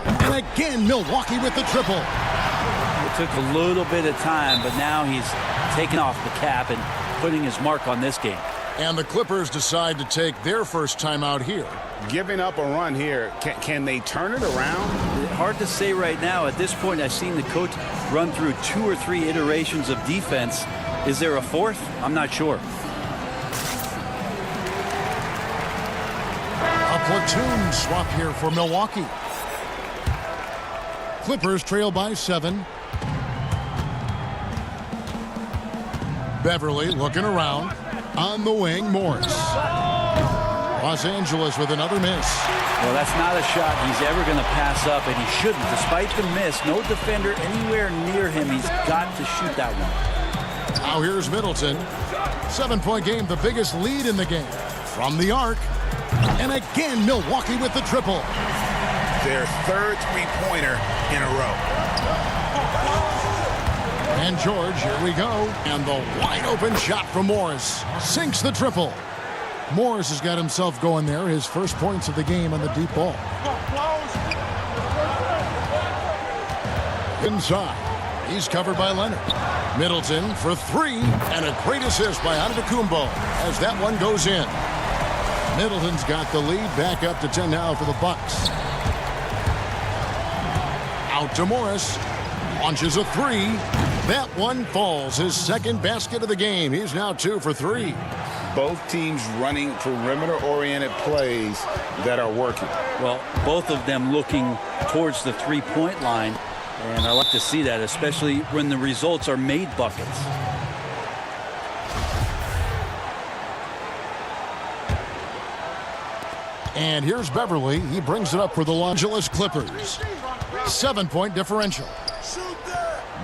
And again, Milwaukee with the triple. It took a little bit of time, but now he's taking off the cap and putting his mark on this game. And the Clippers decide to take their first timeout here. Giving up a run here, can they turn it around? Hard to say right now. At this point, I've seen the coach run through 2 or 3 iterations of defense. Is there a fourth? I'm not sure. A platoon swap here for Milwaukee. Clippers trail by 7. Beverly looking around. On the wing, Morris. Los Angeles with another miss. Well, that's not a shot he's ever going to pass up, and he shouldn't. Despite the miss, no defender anywhere near him. He's got to shoot that one. Now here's Middleton. 7-point game, the biggest lead in the game. From the arc. And again, Milwaukee with the triple. Their third three-pointer in a row. And George, here we go. And the wide-open shot from Morris. Sinks the triple. Morris has got himself going there. His first points of the game on the deep ball. Inside. He's covered by Leonard. Middleton for 3. And a great assist by Antetokounmpo as that one goes in. Middleton's got the lead. Back up to 10 now for the Bucks. Out to Morris. Launches a 3. That one falls. His second basket of the game. He's now 2 for 3. Both teams running perimeter-oriented plays that are working. Well, both of them looking towards the three-point line. And I like to see that, especially when the results are made buckets. And here's Beverly. He brings it up for the Los Angeles Clippers. 7-point differential.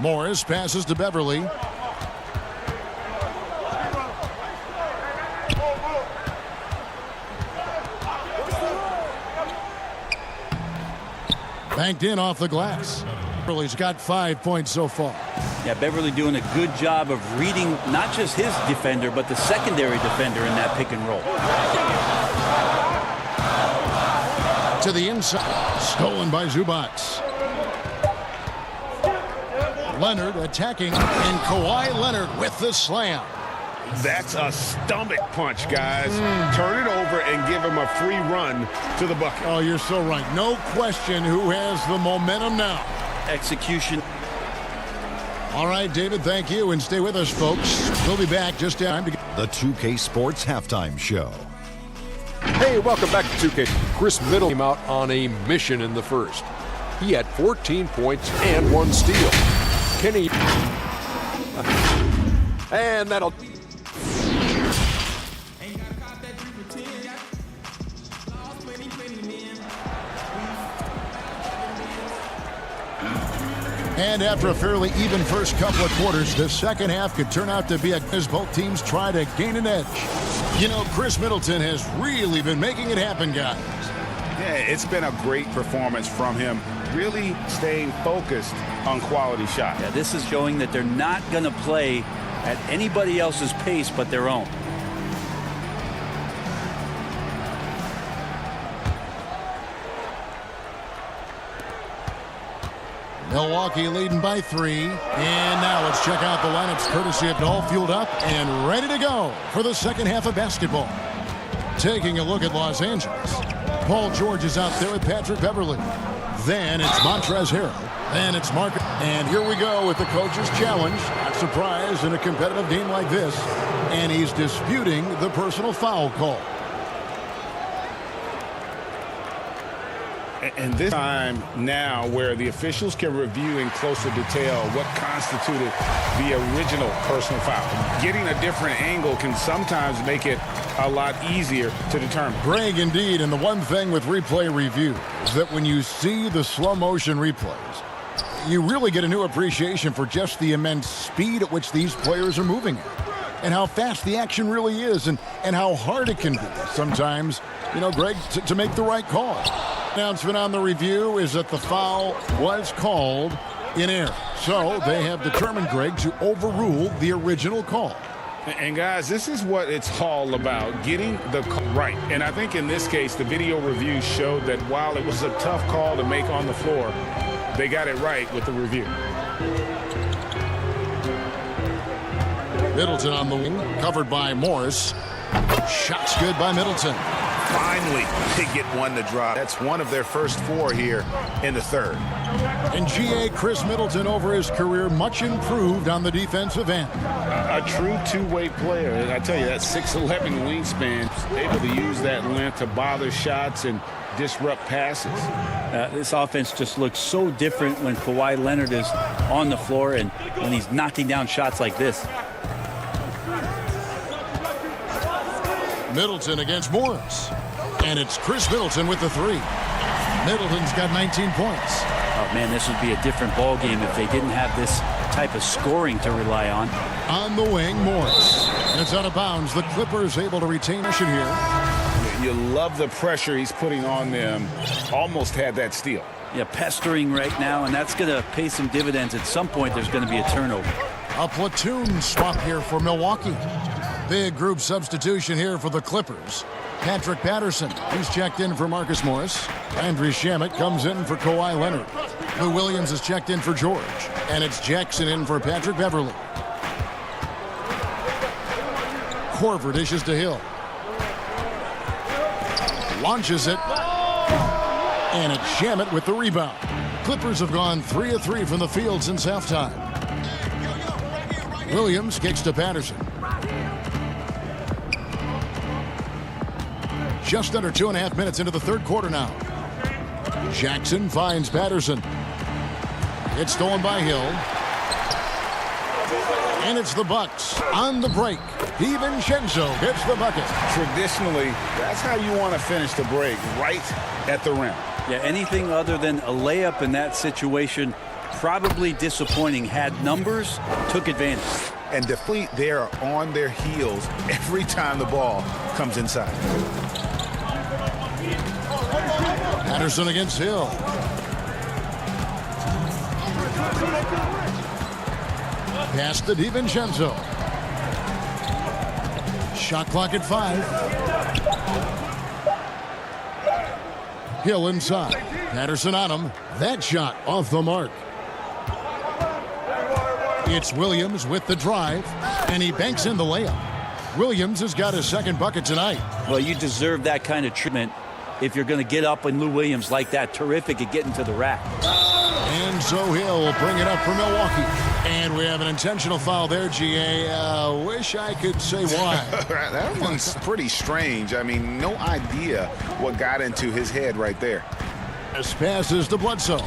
Morris passes to Beverly. Banked in off the glass. Beverly's got 5 points so far. Yeah, Beverly doing a good job of reading not just his defender, but the secondary defender in that pick and roll. To the inside. Stolen by Zubac. Leonard attacking, and Kawhi Leonard with the slam. That's a stomach punch, guys. Turn it over and give him a free run to the bucket. Oh, you're so right. No question who has the momentum now. Execution. All right, David, thank you, and stay with us, folks. We'll be back just in time to The 2K Sports Halftime Show. Hey, welcome back to 2K. Chris Middleton came out on a mission in the first. He had 14 points and 1 steal. Kenny. And that'll. And after a fairly even first couple of quarters, the second half could turn out to be as both teams try to gain an edge. You know, Chris Middleton has really been making it happen, guys. Yeah, it's been a great performance from him. Really staying focused on quality shots. Yeah, this is showing that they're not going to play at anybody else's pace but their own. Milwaukee leading by 3. And now let's check out the lineups courtesy of All fueled up and ready to go for the second half of basketball. Taking a look at Los Angeles. Paul George is out there with Patrick Beverly. Then it's Montrezl Harrell. Then it's Mark. And here we go with the coach's challenge. Not surprised in a competitive game like this. And he's disputing the personal foul call. And this time now where the officials can review in closer detail what constituted the original personal foul. Getting a different angle can sometimes make it a lot easier to determine. Greg, indeed, and the one thing with replay review is that when you see the slow motion replays, You really get a new appreciation for just the immense speed at which these players are moving at, and how fast the action really is, and how hard it can be sometimes, Greg, to make the right call. Announcement on the review is that the foul was called in air. So they have determined, Greg, to overrule the original call. And guys, this is what it's all about, getting the call right. And I think in this case, the video review showed that while it was a tough call to make on the floor, they got it right with the review. Middleton on the wing, covered by Morris. Shots good by Middleton. Finally, they get one to drop. That's one of their first 4 here in the third. And G.A. Chris Middleton, over his career, much improved on the defensive end. A true two-way player. And I tell you, that 6'11" wingspan, able to use that length to bother shots and disrupt passes. This offense just looks so different when Kawhi Leonard is on the floor and when he's knocking down shots like this. Middleton against Morris. And it's Chris Middleton with the 3. Middleton's got 19 points. Oh, man, this would be a different ball game if they didn't have this type of scoring to rely on. On the wing, Morris. And it's out of bounds. The Clippers able to retain action here. You love the pressure he's putting on them. Almost had that steal. Yeah, pestering right now, and that's going to pay some dividends. At some point, there's going to be a turnover. A platoon swap here for Milwaukee. Big group substitution here for the Clippers. Patrick Patterson, who's checked in for Marcus Morris. Andrew Shamet comes in for Kawhi Leonard. Lou Williams is checked in for George. And it's Jackson in for Patrick Beverly. Korver dishes to Hill. Launches it. And it's Shamet with the rebound. Clippers have gone 3 of 3 from the field since halftime. Williams kicks to Patterson. Just under 2.5 minutes into the third quarter now. Jackson finds Patterson. It's stolen by Hill. And it's the Bucks on the break. DiVincenzo gets the bucket. Traditionally, that's how you want to finish the break, right at the rim. Yeah, anything other than a layup in that situation, probably disappointing. Had numbers, took advantage. And Defleet, they are on their heels every time the ball comes inside. Patterson against Hill. Pass to DiVincenzo. Shot clock at 5. Hill inside. Patterson on him. That shot off the mark. It's Williams with the drive, and he banks in the layup. Williams has got his second bucket tonight. Well, you deserve that kind of treatment if you're going to get up on Lou Williams like that. Terrific at getting to the rack. And so Hill will bring it up for Milwaukee. And we have an intentional foul there, G.A. Wish I could say why. That one's pretty strange. I mean, no idea what got into his head right there. This passes to Bledsoe.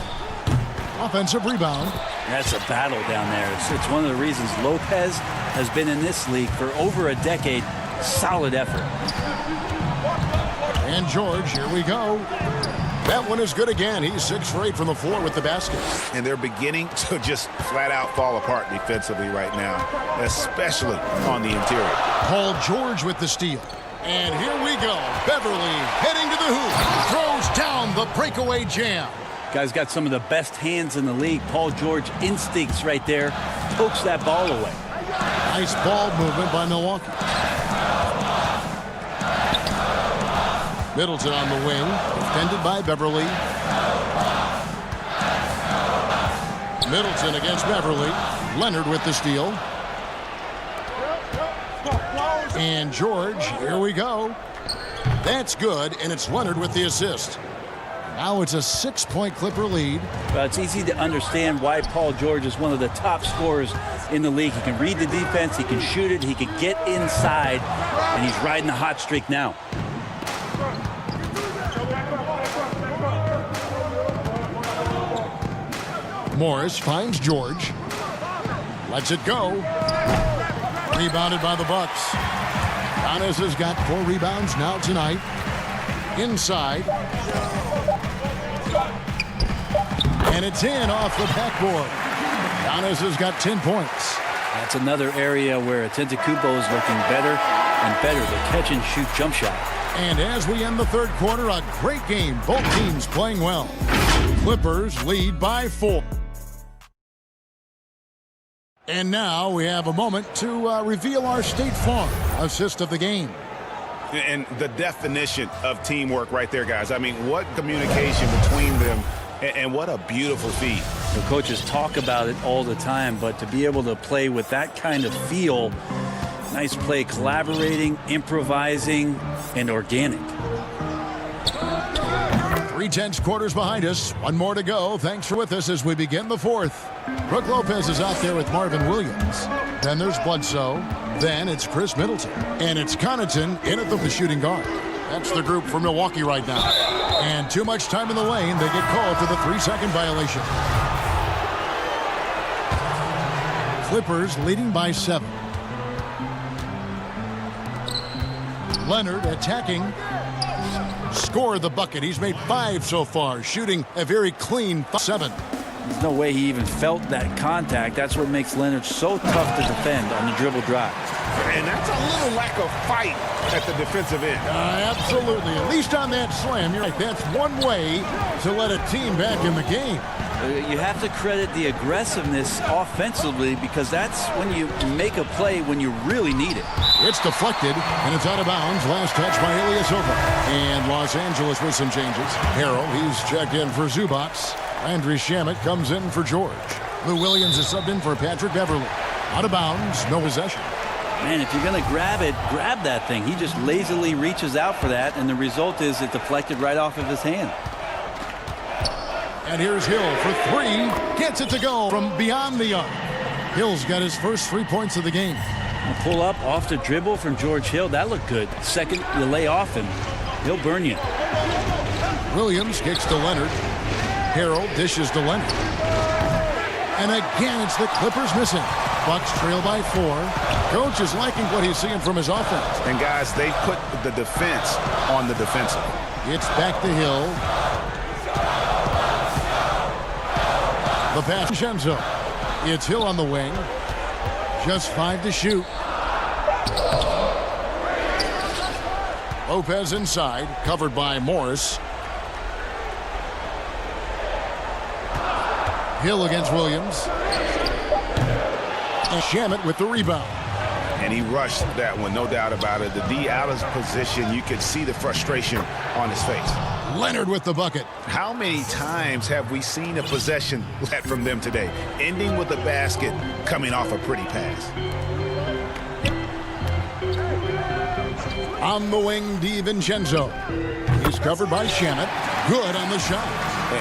Offensive rebound. That's a battle down there. It's one of the reasons Lopez has been in this league for over a decade. Solid effort. And George, here we go. That one is good again. He's 6 for 8 from the floor with the basket. And they're beginning to just flat out fall apart defensively right now, especially on the interior. Paul George with the steal. And here we go. Beverly heading to the hoop. Throws down the breakaway jam. Guy's got some of the best hands in the league. Paul George instincts right there. Pokes that ball away. Nice ball movement by Milwaukee. Middleton on the wing. Defended by Beverly. Middleton against Beverly. Leonard with the steal. And George, here we go. That's good, and it's Leonard with the assist. Now it's a 6-point Clipper lead. Well, it's easy to understand why Paul George is one of the top scorers in the league. He can read the defense, he can shoot it, he can get inside, and he's riding a hot streak now. Morris finds George. Lets it go. Rebounded by the Bucks. Giannis has got 4 rebounds now tonight. Inside. And And it's in off the backboard. Giannis has got 10 points. That's another area where Antetokounmpo is looking better and better. The catch-and-shoot jump shot. And as we end the third quarter, a great game. Both teams playing well. Clippers lead by 4. And now we have a moment to reveal our State Farm assist of the game. And the definition of teamwork right there, guys. I mean, what communication between them, and what a beautiful feed. The coaches talk about it all the time, but to be able to play with that kind of feel, nice play, collaborating, improvising, and organic. 3/10 quarters behind us. One more to go. Thanks for with us as we begin the fourth. Brook Lopez is out there with Marvin Williams. Then there's Bledsoe. Then it's Chris Middleton. And it's Connaughton in at the shooting guard. That's the group for Milwaukee right now. And too much time in the lane. They get called for the 3-second violation. Clippers leading by 7. Leonard attacking. Score the bucket. He's made 5 so far, shooting a very clean 7. There's no way he even felt that contact. That's what makes Leonard so tough to defend on the dribble drive. And that's a little lack of fight at the defensive end. Absolutely. At least on that slam, you're right. That's one way to let a team back in the game. You have to credit the aggressiveness offensively because that's when you make a play when you really need it. It's deflected, and it's out of bounds. Last touch by Ilyasova. And Los Angeles with some changes. Harrell, he's checked in for Zubac. Landry Shamet comes in for George. Lou Williams is subbed in for Patrick Beverly. Out of bounds, no possession. Man, if you're going to grab it, grab that thing. He just lazily reaches out for that, and the result is it deflected right off of his hand. And here's Hill for 3. Gets it to go from beyond the arc. Hill's got his first 3 points of the game. A pull up off the dribble from George Hill. That looked good. Second, you lay off him. He'll burn you. Williams kicks to Leonard. Harrell dishes to Leonard. And again, it's the Clippers missing. Bucks trail by 4. Coach is liking what he's seeing from his offense. And guys, they put the defense on the defensive. It's back to Hill. The pass to Shenzo. It's Hill on the wing. Just 5 to shoot. Lopez inside, covered by Morris. Hill against Williams. And Shamet with the rebound. And he rushed that one, no doubt about it. The D out of position, you could see the frustration on his face. Leonard with the bucket. How many times have we seen a possession let from them today, ending with a basket coming off a pretty pass? On the wing, DiVincenzo. He's covered by Shamet. Good on the shot.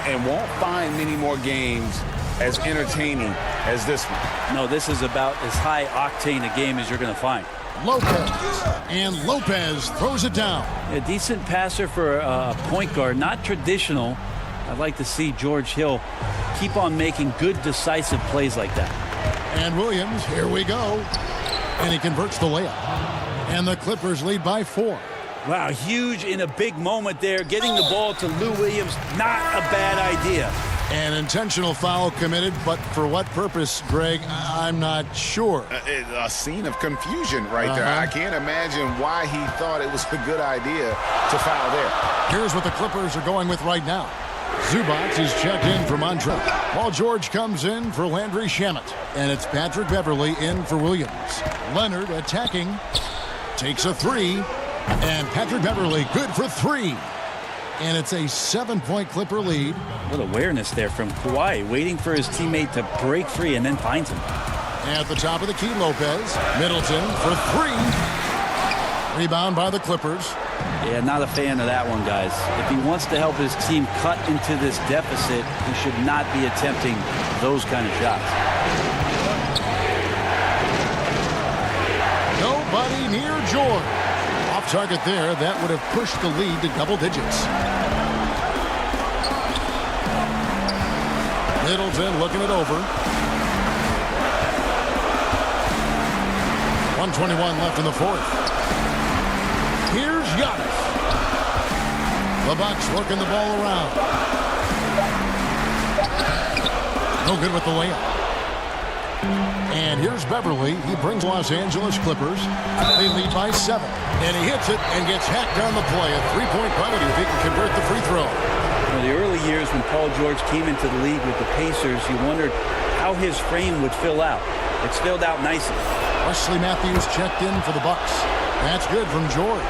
And won't find many more games as entertaining as this one. No, this is about as high octane a game as you're going to find. Lopez. And Lopez throws it down. A decent passer for a point guard. Not traditional. I'd like to see George Hill keep on making good, decisive plays like that. And Williams, here we go. And he converts the layup. And the Clippers lead by 4. Wow, huge in a big moment there. Getting the ball to Lou Williams, not a bad idea. An intentional foul committed, but for what purpose, Greg, I'm not sure. A scene of confusion right there. I can't imagine why he thought it was a good idea to foul there. Here's what the Clippers are going with right now. Zubac is checked in for Montrezl. Paul George comes in for Landry Shamet. And it's Patrick Beverly in for Williams. Leonard attacking. Takes a 3. And Patrick Beverly good for 3. And it's a 7-point Clipper lead. What awareness there from Kawhi, waiting for his teammate to break free and then finds him. At the top of the key, Lopez. Middleton for 3. Rebound by the Clippers. Yeah, not a fan of that one, guys. If he wants to help his team cut into this deficit, he should not be attempting those kind of shots. Nobody near George. Off target there. That would have pushed the lead to double digits. Middleton looking it over. 1:21 left in the fourth. Here's Giannis. The Bucks working the ball around. No good with the layup. And here's Beverly. He brings Los Angeles Clippers. They lead by 7. And he hits it and gets hacked on the play. A three-point penalty if he can convert the free throw. In the early years when Paul George came into the league with the Pacers, you wondered how his frame would fill out. It's filled out nicely. Wesley Matthews checked in for the Bucks. That's good from George.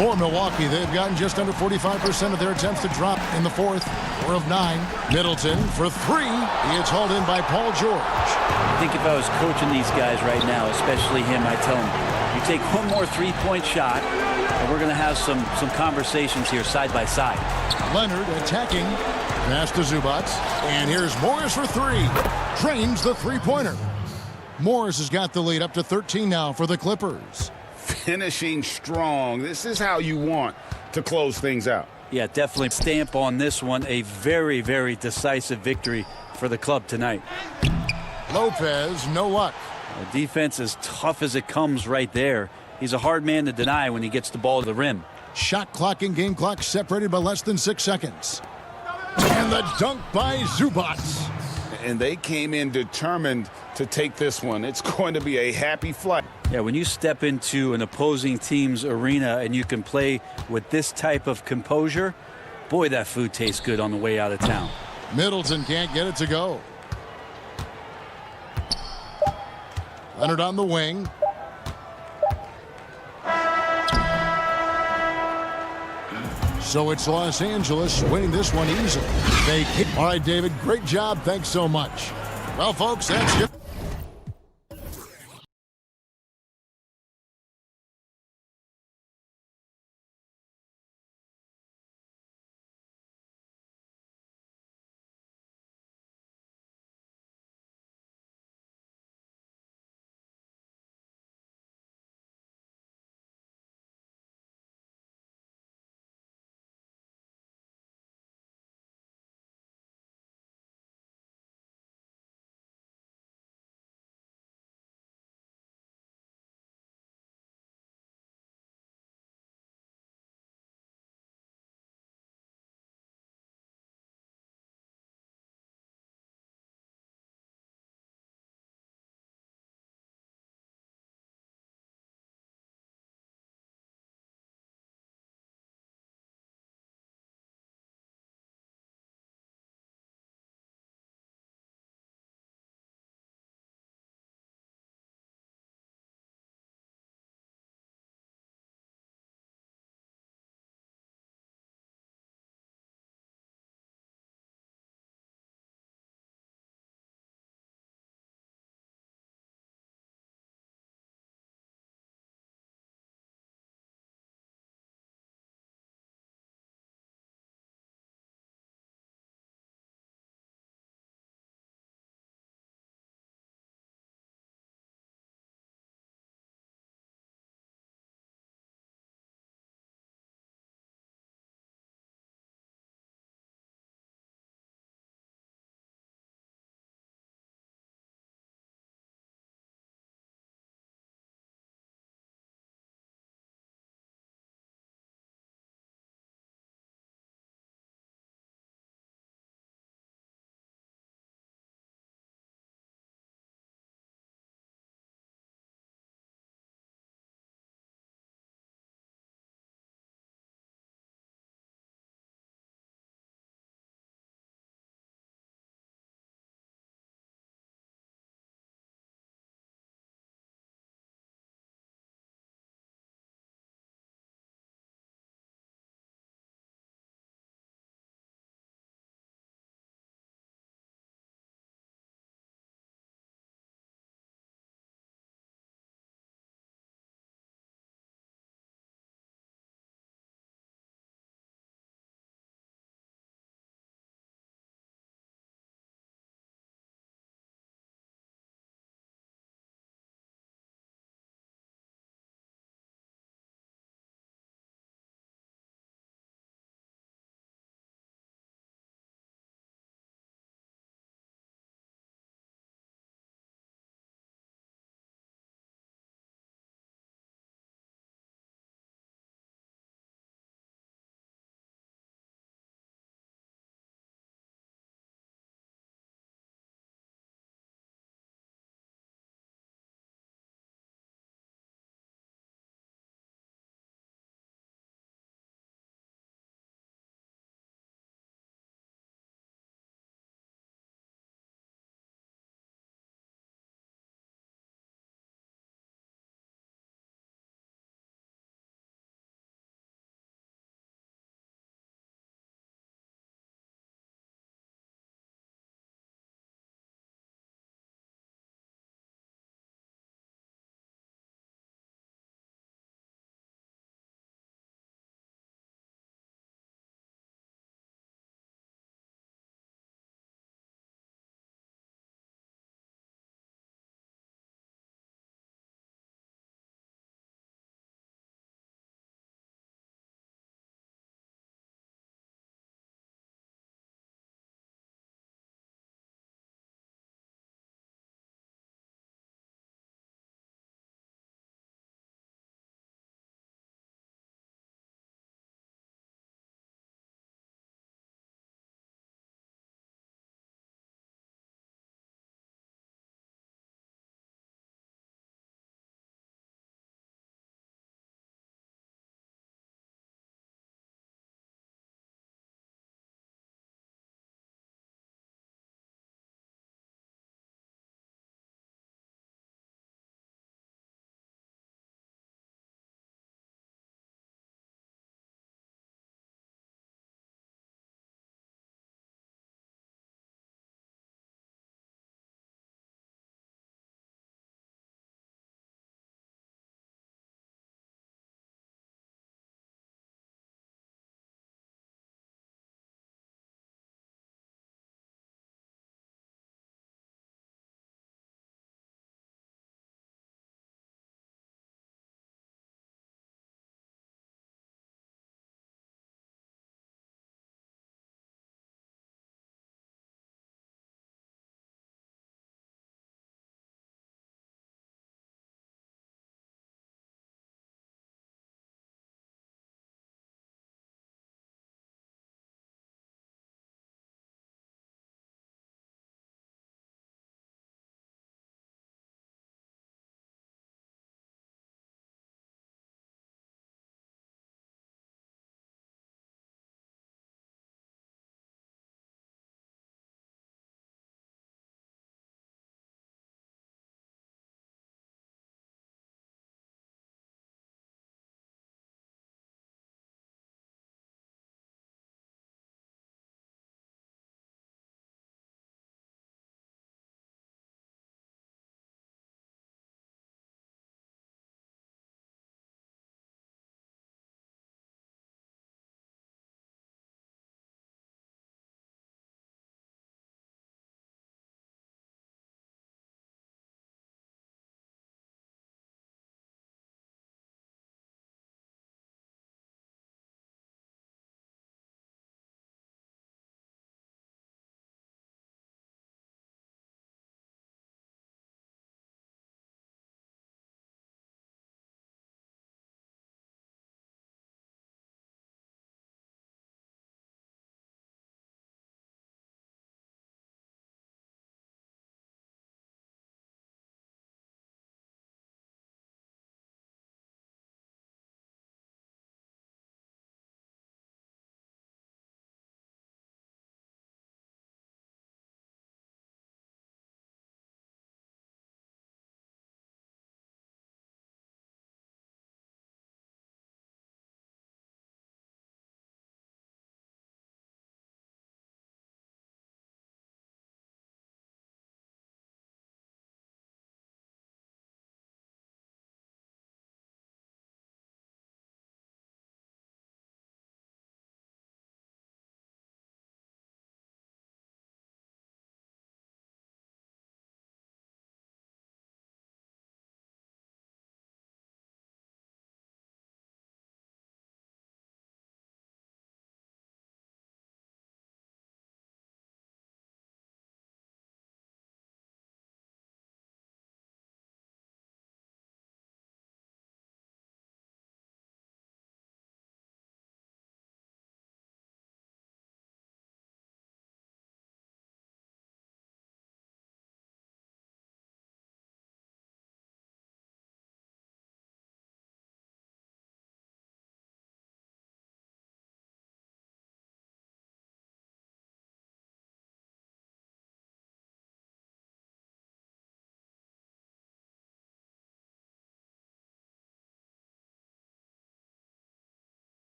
For Milwaukee, they've gotten just under 45% of their attempts to drop in the fourth. 4 of 9. Middleton for 3. He gets hauled in by Paul George. I think if I was coaching these guys right now, especially him, I'd tell him, you take one more three-point shot, and we're going to have some conversations here side by side. Leonard attacking. Pass to Zubac. And here's Morris for 3. Drains the three-pointer. Morris has got the lead up to 13 now for the Clippers. Finishing strong. This is how you want to close things out. Yeah, definitely stamp on this one. A very, very decisive victory for the club tonight. Lopez, no luck. The defense as tough as it comes right there. He's a hard man to deny when he gets the ball to the rim. Shot clock and game clock separated by less than 6 seconds. And the dunk by Zubac. And they came in determined to take this one. It's going to be a happy flight. Yeah, when you step into an opposing team's arena and you can play with this type of composure, boy, that food tastes good on the way out of town. Middleton can't get it to go. Leonard on the wing. So it's Los Angeles winning this one easily. All right, David, great job. Thanks so much. Well, folks, that's your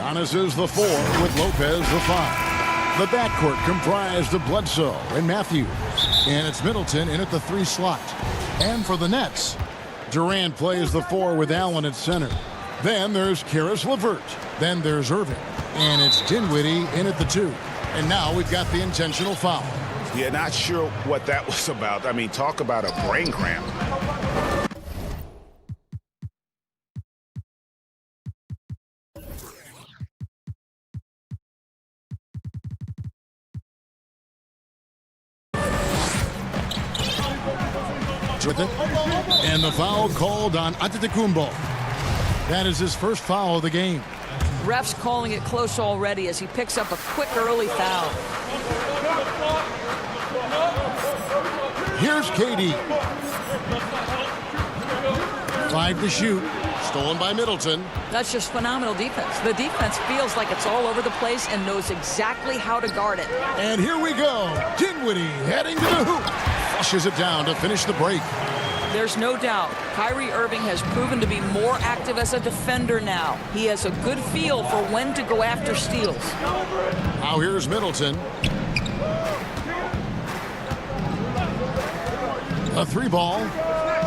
Giannis is the 4 with Lopez the 5. The backcourt comprised of Bledsoe and Matthews. And it's Middleton in at the 3 slot. And for the Nets, Durant plays the 4 with Allen at center. Then there's Karis LeVert. Then there's Irving. And it's Dinwiddie in at the 2. And now we've got the intentional foul. Yeah, not sure what that was about. I mean, talk about a brain cramp. And the foul called on Antetokounmpo. That is his first foul of the game. Ref's calling it close already as he picks up a quick early foul. Here's KD. 5 to shoot. Stolen by Middleton. That's just phenomenal defense. The defense feels like it's all over the place and knows exactly how to guard it. And here we go. Dinwiddie heading to the hoop. Flushes it down to finish the break. There's no doubt Kyrie Irving has proven to be more active as a defender now. He has a good feel for when to go after steals. Now here's Middleton. A 3-ball.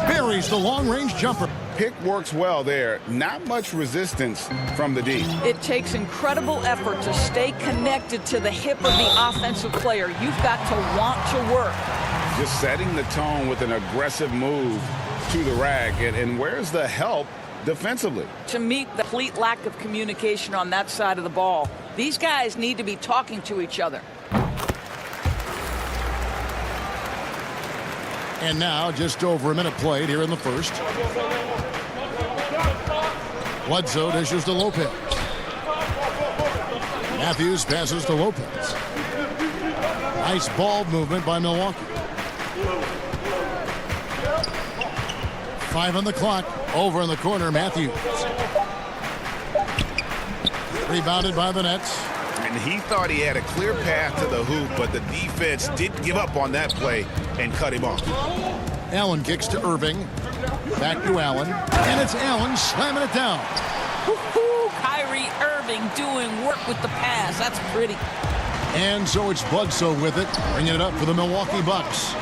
Buries the long-range jumper. Pick works well there. Not much resistance from the D. It takes incredible effort to stay connected to the hip of the offensive player. You've got to want to work. Just setting the tone with an aggressive move to the rack. And where's the help defensively? To meet the complete lack of communication on that side of the ball, these guys need to be talking to each other. And now just over a minute played here in the first. Bledsoe dishes to Lopez. Matthews passes to Lopez. Nice ball movement by Milwaukee. 5 on the clock. Over in the corner, Matthews. Rebounded by the Nets. And he thought he had a clear path to the hoop, but the defense didn't give up on that play and cut him off. Allen kicks to Irving. Back to Allen. And it's Allen slamming it down. Kyrie Irving doing work with the pass. That's pretty. And so it's Bledsoe with it, bringing it up for the Milwaukee Bucks.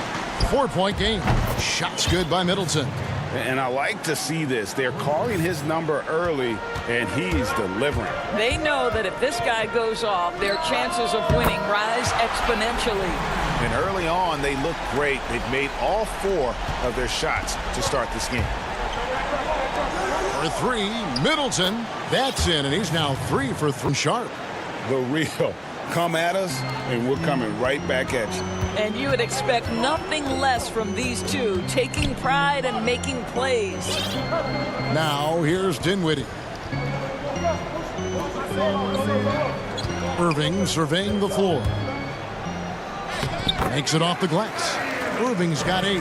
4-point game. Shots good by Middleton. And I like to see this. They're calling his number early, and he's delivering. They know that if this guy goes off, their chances of winning rise exponentially. And early on, they look great. They've made all 4 of their shots to start this game. For 3, Middleton. That's in, and he's now 3 for 3 sharp. The real. Come at us, and we're coming right back at you. And you would expect nothing less from these two, taking pride and making plays. Now here's Dinwiddie. Irving surveying the floor. Makes it off the glass. Irving's got 8.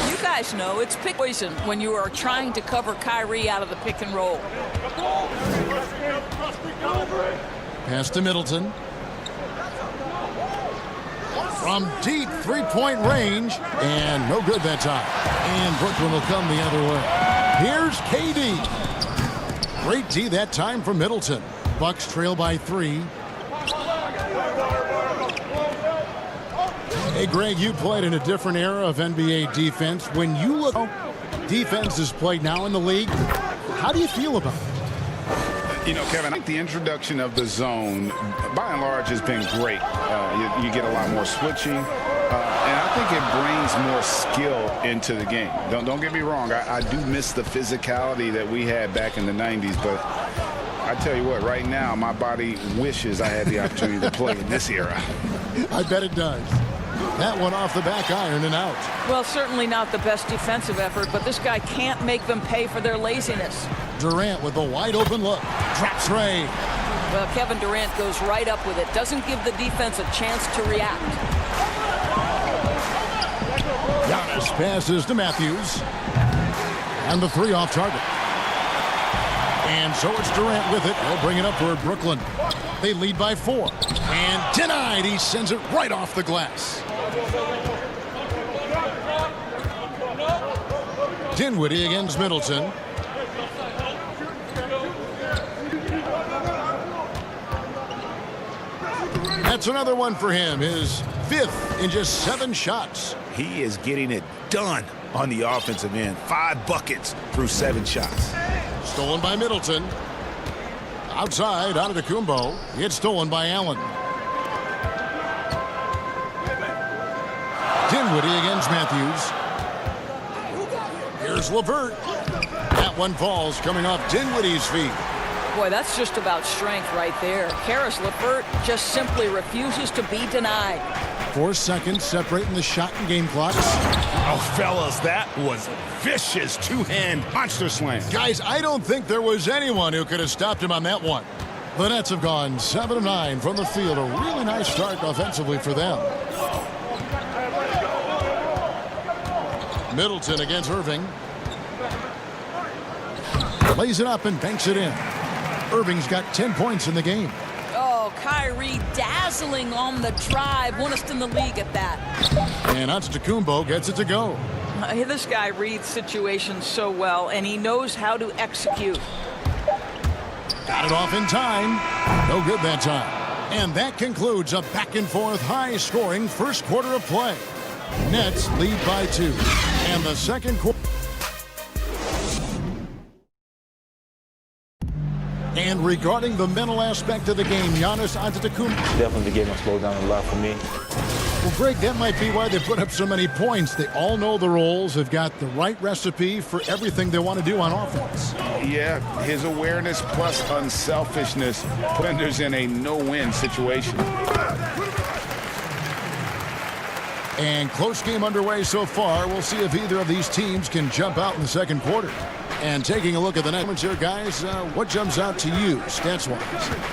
You guys know it's pick poison when you are trying to cover Kyrie out of the pick and roll. Pass to Middleton. From deep 3-point range, and no good that time. And Brooklyn will come the other way. Here's KD. Great D that time from Middleton. Bucks trail by 3. Hey, Greg, you played in a different era of NBA defense. When you look defense is played now in the league, how do you feel about it? You know, Kevin, I think the introduction of the zone, by and large, has been great. You get a lot more switching, and I think it brings more skill into the game. Don't get me wrong. I do miss the physicality that we had back in the 90s, but I tell you what, right now, my body wishes I had the opportunity to play in this era. I bet it does. That one off the back iron and out. Well, certainly not the best defensive effort, but this guy can't make them pay for their laziness. Durant with a wide open look. Drops Ray. Well, Kevin Durant goes right up with it. Doesn't give the defense a chance to react. Giannis passes to Matthews. And the 3 off target. And so it's Durant with it. They'll bring it up for Brooklyn. They lead by 4. And denied. He sends it right off the glass. Dinwiddie against Middleton. That's another one for him, his 5th in just 7 shots. He is getting it done on the offensive end. 5 buckets through 7 shots. Stolen by Middleton. Outside, out of Antetokounmpo. It's stolen by Allen. Dinwiddie against Matthews. Here's LeVert. That one falls coming off Dinwiddie's feet. Boy, that's just about strength right there. Caris LeVert just simply refuses to be denied. 4 seconds separating the shot and game clocks. Oh, fellas, that was a vicious 2-hand monster slam. Guys, I don't think there was anyone who could have stopped him on that one. The Nets have gone 7 of 9 from the field. A really nice start offensively for them. Middleton against Irving. Lays it up and banks it in. Irving's got 10 points in the game. Oh, Kyrie dazzling on the drive. One in the league at that. And Antetokounmpo gets it to go. This guy reads situations so well, and he knows how to execute. Got it off in time. No good that time. And that concludes a back-and-forth, high-scoring first quarter of play. Nets lead by 2. And the second quarter. And regarding the mental aspect of the game, Giannis Antetokounmpo. Definitely the game will slow down a lot for me. Well, Greg, that might be why they put up so many points. They all know the roles. They've got the right recipe for everything they want to do on offense. Yeah, his awareness plus unselfishness put us in a no-win situation. And close game underway so far. We'll see if either of these teams can jump out in the second quarter. And taking a look at the numbers here, guys, what jumps out to you, stats-wise?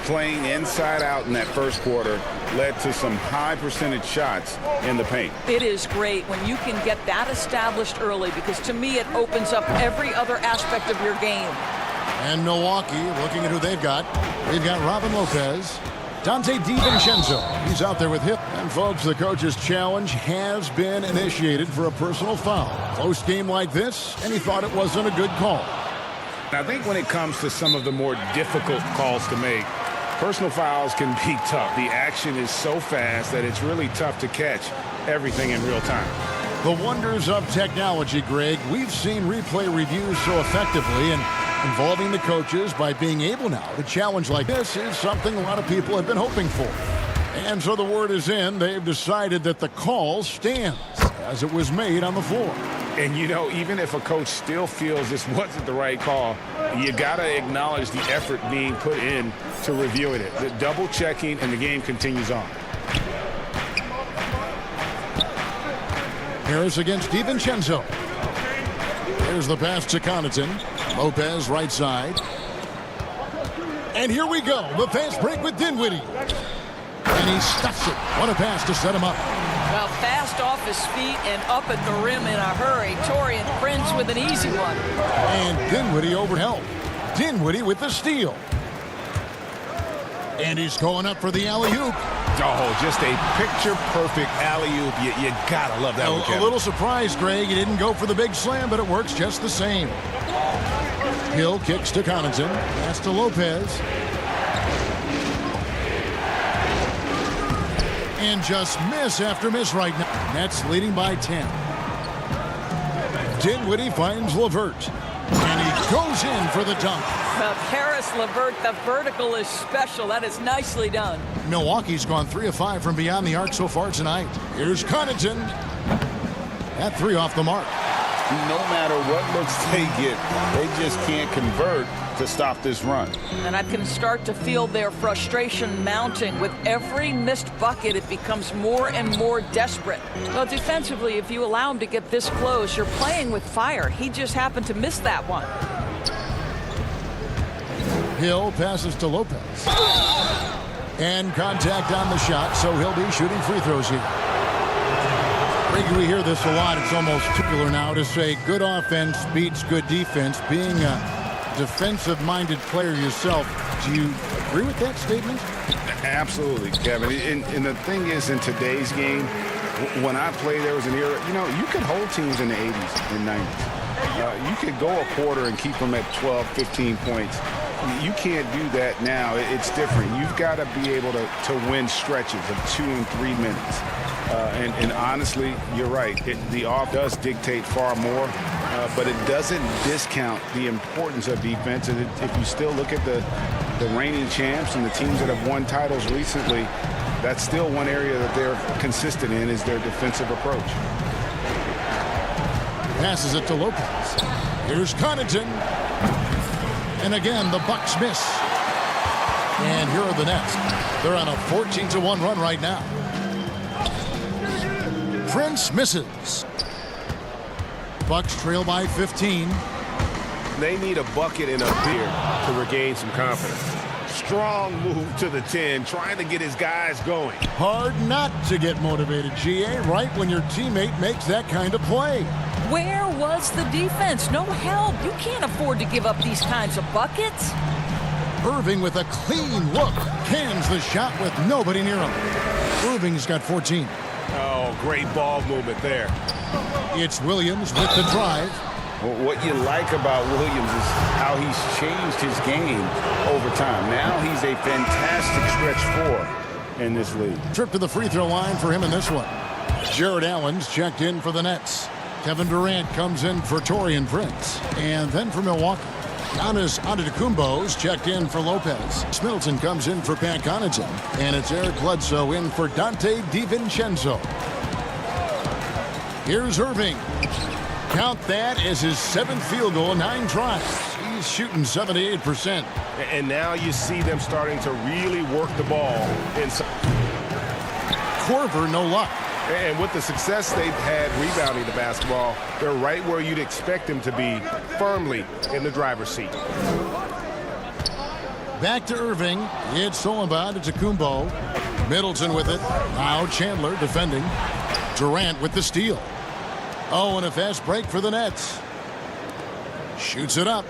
Playing inside out in that first quarter led to some high percentage shots in the paint. It is great when you can get that established early, because to me it opens up every other aspect of your game. And Milwaukee, looking at who they've got Robin Lopez, Dante DiVincenzo. He's out there with him. And folks, the coach's challenge has been initiated for a personal foul. Close game like this, and he thought it wasn't a good call. I think when it comes to some of the more difficult calls to make, personal fouls can be tough. The action is so fast that it's really tough to catch everything in real time. The wonders of technology, Greg. We've seen replay reviews so effectively, and involving the coaches by being able now to challenge like this is something a lot of people have been hoping for. And so the word is in. They've decided that the call stands as it was made on the floor. And, you know, even if a coach still feels this wasn't the right call, you got to acknowledge the effort being put in to reviewing it. The double checking, and the game continues on. Harris against DiVincenzo. Here's the pass to Connaughton. Lopez right side. And here we go. The fast break with Dinwiddie. And he stuffs it. What a pass to set him up. Well, fast off his feet and up at the rim in a hurry. Taurean Prince with an easy one. And Dinwiddie overhelped. Dinwiddie with the steal. And he's going up for the alley-oop. Oh, just a picture-perfect alley-oop. You gotta love that one, Kevin. A little surprised, Greg. He didn't go for the big slam, but it works just the same. Hill kicks to Connaughton. Pass to Lopez. And just miss after miss right now. Nets leading by 10. Dinwiddie finds LeVert. And he goes in for the dunk. Well, Caris LeVert, the vertical is special. That is nicely done. Milwaukee's gone 3 of 5 from beyond the arc so far tonight. Here's Connaughton. That 3 off the mark. No matter what looks they get, they just can't convert to stop this run. And I can start to feel their frustration mounting. With every missed bucket, it becomes more and more desperate. Well, defensively, if you allow him to get this close, you're playing with fire. He just happened to miss that one. Hill passes to Lopez. And contact on the shot, so he'll be shooting free throws here. We hear this a lot. It's almost popular now to say good offense beats good defense. Being a defensive-minded player yourself, do you agree with that statement? Absolutely, Kevin. And the thing is, in today's game, when I played, there was an era, you know, you could hold teams in the 80s and 90s. You could go a quarter and keep them at 12, 15 points. You can't do that now. It's different. You've got to be able to win stretches of 2 and 3 minutes. And honestly, you're right. The off does dictate far more, but it doesn't discount the importance of defense. And if you still look at the reigning champs and the teams that have won titles recently, that's still one area that they're consistent in is their defensive approach. Passes it to Lopez. Here's Connaughton. And again, the Bucks miss. And here are the Nets. They're on a 14-1 run right now. Prince misses. Bucks trail by 15. They need a bucket and a beer to regain some confidence. Strong move to the 10, trying to get his guys going. Hard not to get motivated, GA, right when your teammate makes that kind of play. Where was the defense? No help. You can't afford to give up these kinds of buckets. Irving with a clean look. Cans the shot with nobody near him. Irving's got 14. Oh, great ball movement there. It's Williams with the drive. Well, what you like about Williams is how he's changed his game over time. Now he's a fantastic stretch 4 in this league. Trip to the free throw line for him in this one. Jared Allen's checked in for the Nets. Kevin Durant comes in for Taurean Prince. And then for Milwaukee, Giannis Antetokounmpo's checked in for Lopez. Middleton comes in for Pat Connaughton. And it's Eric Bledsoe in for Dante DiVincenzo. Here's Irving. Count that as his 7th field goal in 9 tries. He's shooting 78%. And now you see them starting to really work the ball inside. Korver, no luck. And with the success they've had rebounding the basketball, they're right where you'd expect them to be, firmly in the driver's seat. Back to Irving. It's Solomon to Kumbo. Middleton with it. Now Chandler defending. Durant with the steal. Oh, and a fast break for the Nets. Shoots it up.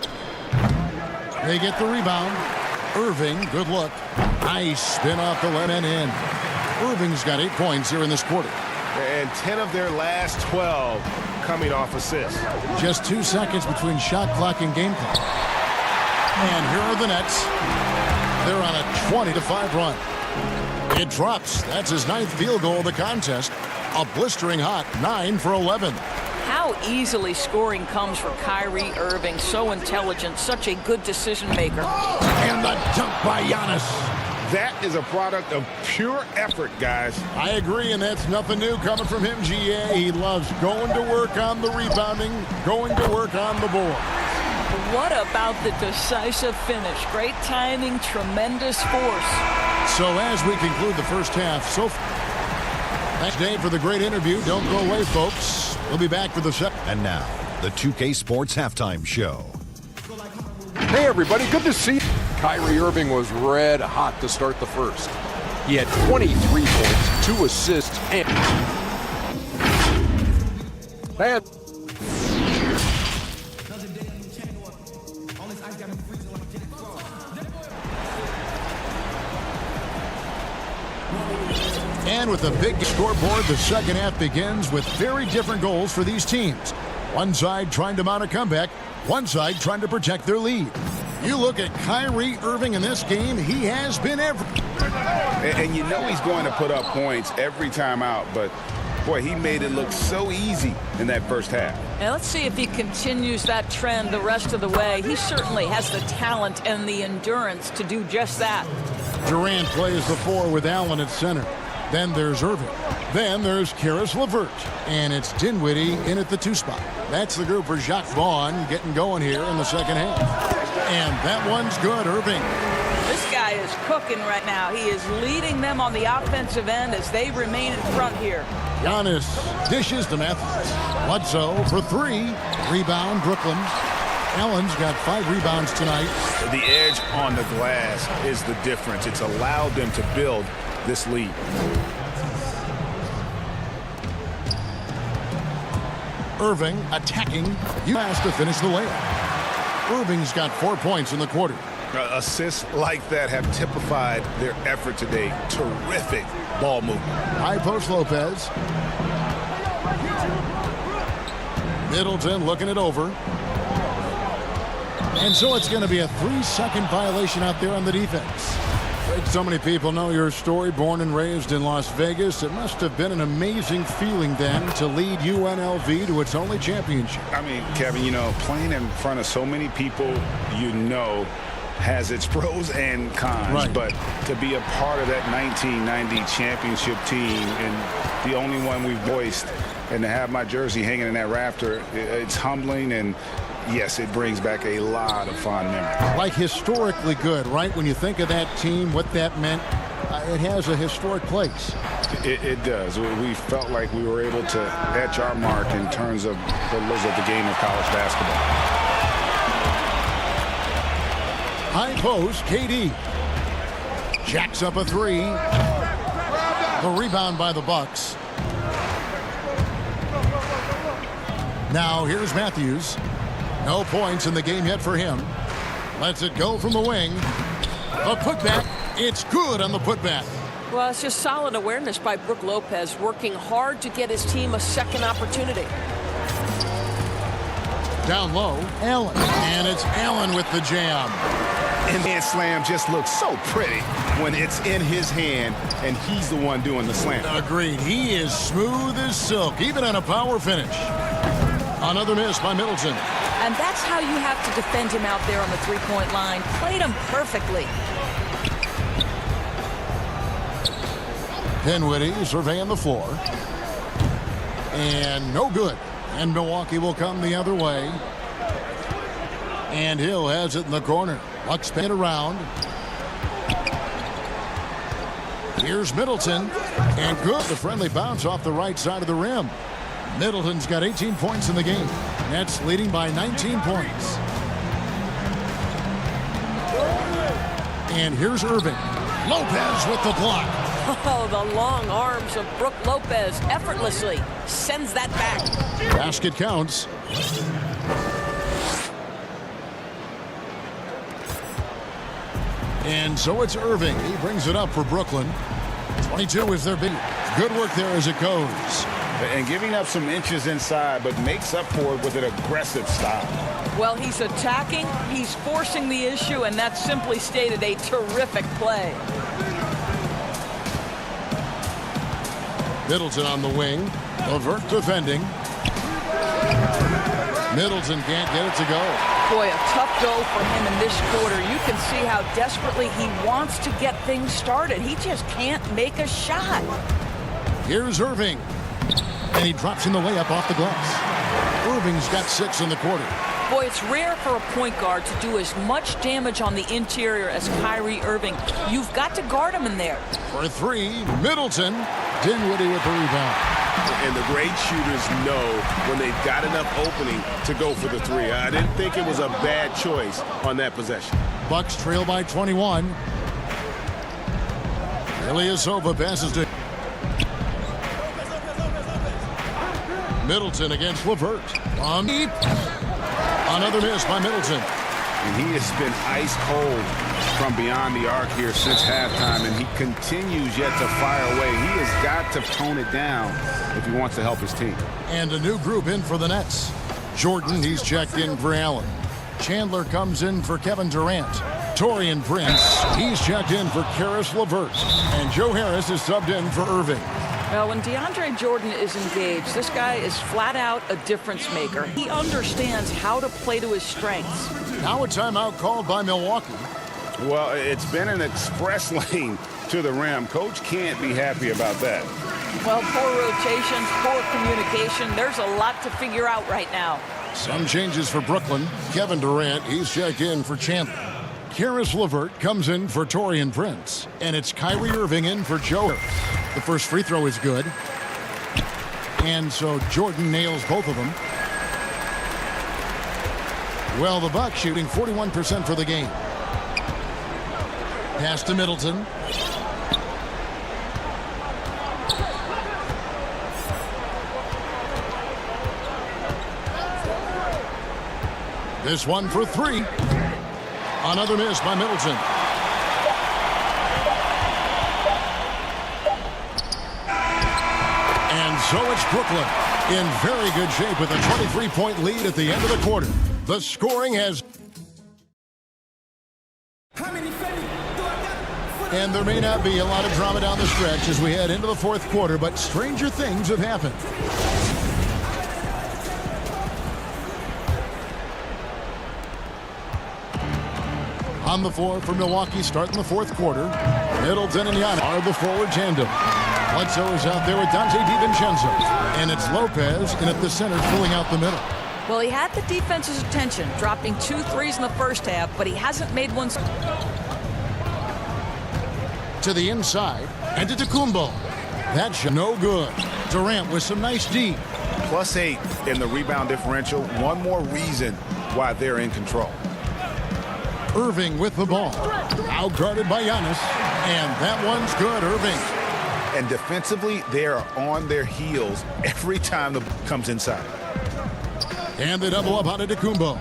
They get the rebound. Irving, good look. Nice spin off the let and in. Irving's got 8 points here in this quarter. And 10 of their last 12 coming off assists. Just 2 seconds between shot clock and game clock. And here are the Nets. They're on a 20-5 run. It drops. That's his 9th field goal of the contest. A blistering hot 9 for 11. How easily scoring comes for Kyrie Irving. So intelligent, such a good decision maker. And the dunk by Giannis. That is a product of pure effort, guys. I agree, and that's nothing new coming from him, GA. He loves going to work on the rebounding, going to work on the board. What about the decisive finish? Great timing, tremendous force. So as we conclude the first half, thanks, Dave, for the great interview. Don't go away, folks. We'll be back for the second. And now, the 2K Sports Halftime Show. Hey, everybody. Good to see you. Kyrie Irving was red hot to start the first. He had 23 points, 2 assists, and... And with a big scoreboard, the second half begins with very different goals for these teams. One side trying to mount a comeback, one side trying to protect their lead. You look at Kyrie Irving in this game, he has been everything. And you know he's going to put up points every time out, but boy, he made it look so easy in that first half. Now let's see if he continues that trend the rest of the way. He certainly has the talent and the endurance to do just that. Durant plays the 4 with Allen at center. Then there's Irving. Then there's Karis LeVert. And it's Dinwiddie in at the 2 spot. That's the group for Jacques Vaughn getting going here in the second half. And that one's good, Irving. This guy is cooking right now. He is leading them on the offensive end as they remain in front here. Giannis dishes to Matthews. Bledsoe for 3. Rebound, Brooklyn. Allen's got 5 rebounds tonight. The edge on the glass is the difference. It's allowed them to build this lead. Irving attacking. You has to finish the layup. Irving's got 4 points in the quarter. Assists like that have typified their effort today. Terrific ball movement. High post Lopez. Middleton looking it over. And so it's going to be a 3-second violation out there on the defense. Greg, so many people know your story. Born and raised in Las Vegas. It must have been an amazing feeling then to lead UNLV to its only championship. I mean, Kevin, you know, playing in front of so many people, you know, has its pros and cons. Right. But to be a part of that 1990 championship team and the only one we've voiced, and to have my jersey hanging in that rafter, it's humbling, and yes, it brings back a lot of fond memories. Like historically good, right? When you think of that team, what that meant, it has a historic place. It does. We felt like we were able to etch our mark in terms of the game of college basketball. High post, KD. Jacks up a 3. The rebound by the Bucks. Now here's Matthews. No points in the game yet for him. Lets it go from the wing. A putback. It's good on the putback. Well, it's just solid awareness by Brook Lopez, working hard to get his team a second opportunity. Down low, Allen. And it's Allen with the jam. And man slam just looks so pretty when it's in his hand and he's the one doing the slam. Agreed. He is smooth as silk, even on a power finish. Another miss by Middleton. And that's how you have to defend him out there on the three-point line. Played him perfectly. Dinwiddie surveying the floor. And no good. And Milwaukee will come the other way. And Hill has it in the corner. Bucks spin around. Here's Middleton. And good. The friendly bounce off the right side of the rim. Middleton's got 18 points in the game. Nets leading by 19 points. And here's Irving. Lopez with the block. Oh, the long arms of Brook Lopez effortlessly sends that back. Basket counts. And so it's Irving. He brings it up for Brooklyn. 22 is their big. Good work there as it goes. And giving up some inches inside, but makes up for it with an aggressive style. Well, he's attacking, he's forcing the issue, and that's simply stated a terrific play. Middleton on the wing. LeVert defending. Middleton can't get it to go. Boy, a tough go for him in this quarter. You can see how desperately he wants to get things started. He just can't make a shot. Here's Irving. And he drops in the layup off the glass. Irving's got 6 in the quarter. Boy, it's rare for a point guard to do as much damage on the interior as Kyrie Irving. You've got to guard him in there. For 3, Middleton. Dinwiddie with the rebound. And the great shooters know when they've got enough opening to go for the 3. I didn't think it was a bad choice on that possession. Bucks trail by 21. Ilyasova passes to Middleton against LeVert. On deep. Another miss by Middleton. And he has been ice cold from beyond the arc here since halftime, and he continues yet to fire away. He has got to tone it down if he wants to help his team. And a new group in for the Nets. Jordan, he's checked in for Allen. Chandler comes in for Kevin Durant. Taurean Prince, he's checked in for Karis LeVert. And Joe Harris is subbed in for Irving. Now, when DeAndre Jordan is engaged, this guy is flat out a difference maker. He understands how to play to his strengths. Now a timeout called by Milwaukee. Well, it's been an express lane to the rim. Coach can't be happy about that. Well, poor rotations, poor communication. There's a lot to figure out right now. Some changes for Brooklyn. Kevin Durant, he's checked in for Chandler. Karis LeVert comes in for Taurean Prince. And it's Kyrie Irving in for Joe. The first free throw is good. And so Jordan nails both of them. Well, the Bucks shooting 41% for the game. Pass to Middleton. This one for 3. Another miss by Middleton. And so it's Brooklyn in very good shape with a 23-point lead at the end of the quarter. The scoring has And there may not be a lot of drama down the stretch as we head into the fourth quarter, but stranger things have happened. On the floor for Milwaukee starting the fourth quarter, Middleton and Giannis are the forward tandem. Bledsoe is out there with Dante DiVincenzo. And it's Lopez in at the center filling out the middle. Well, he had the defense's attention, dropping 2 threes in the first half, but he hasn't made one. To the inside, and to Antetokounmpo. That shot no good. Durant with some nice D. +8 in the rebound differential. One more reason why they're in control. Irving with the ball. Out guarded by Giannis. And that one's good, Irving. And defensively, they are on their heels every time the ball comes inside. And the double up on Antetokounmpo.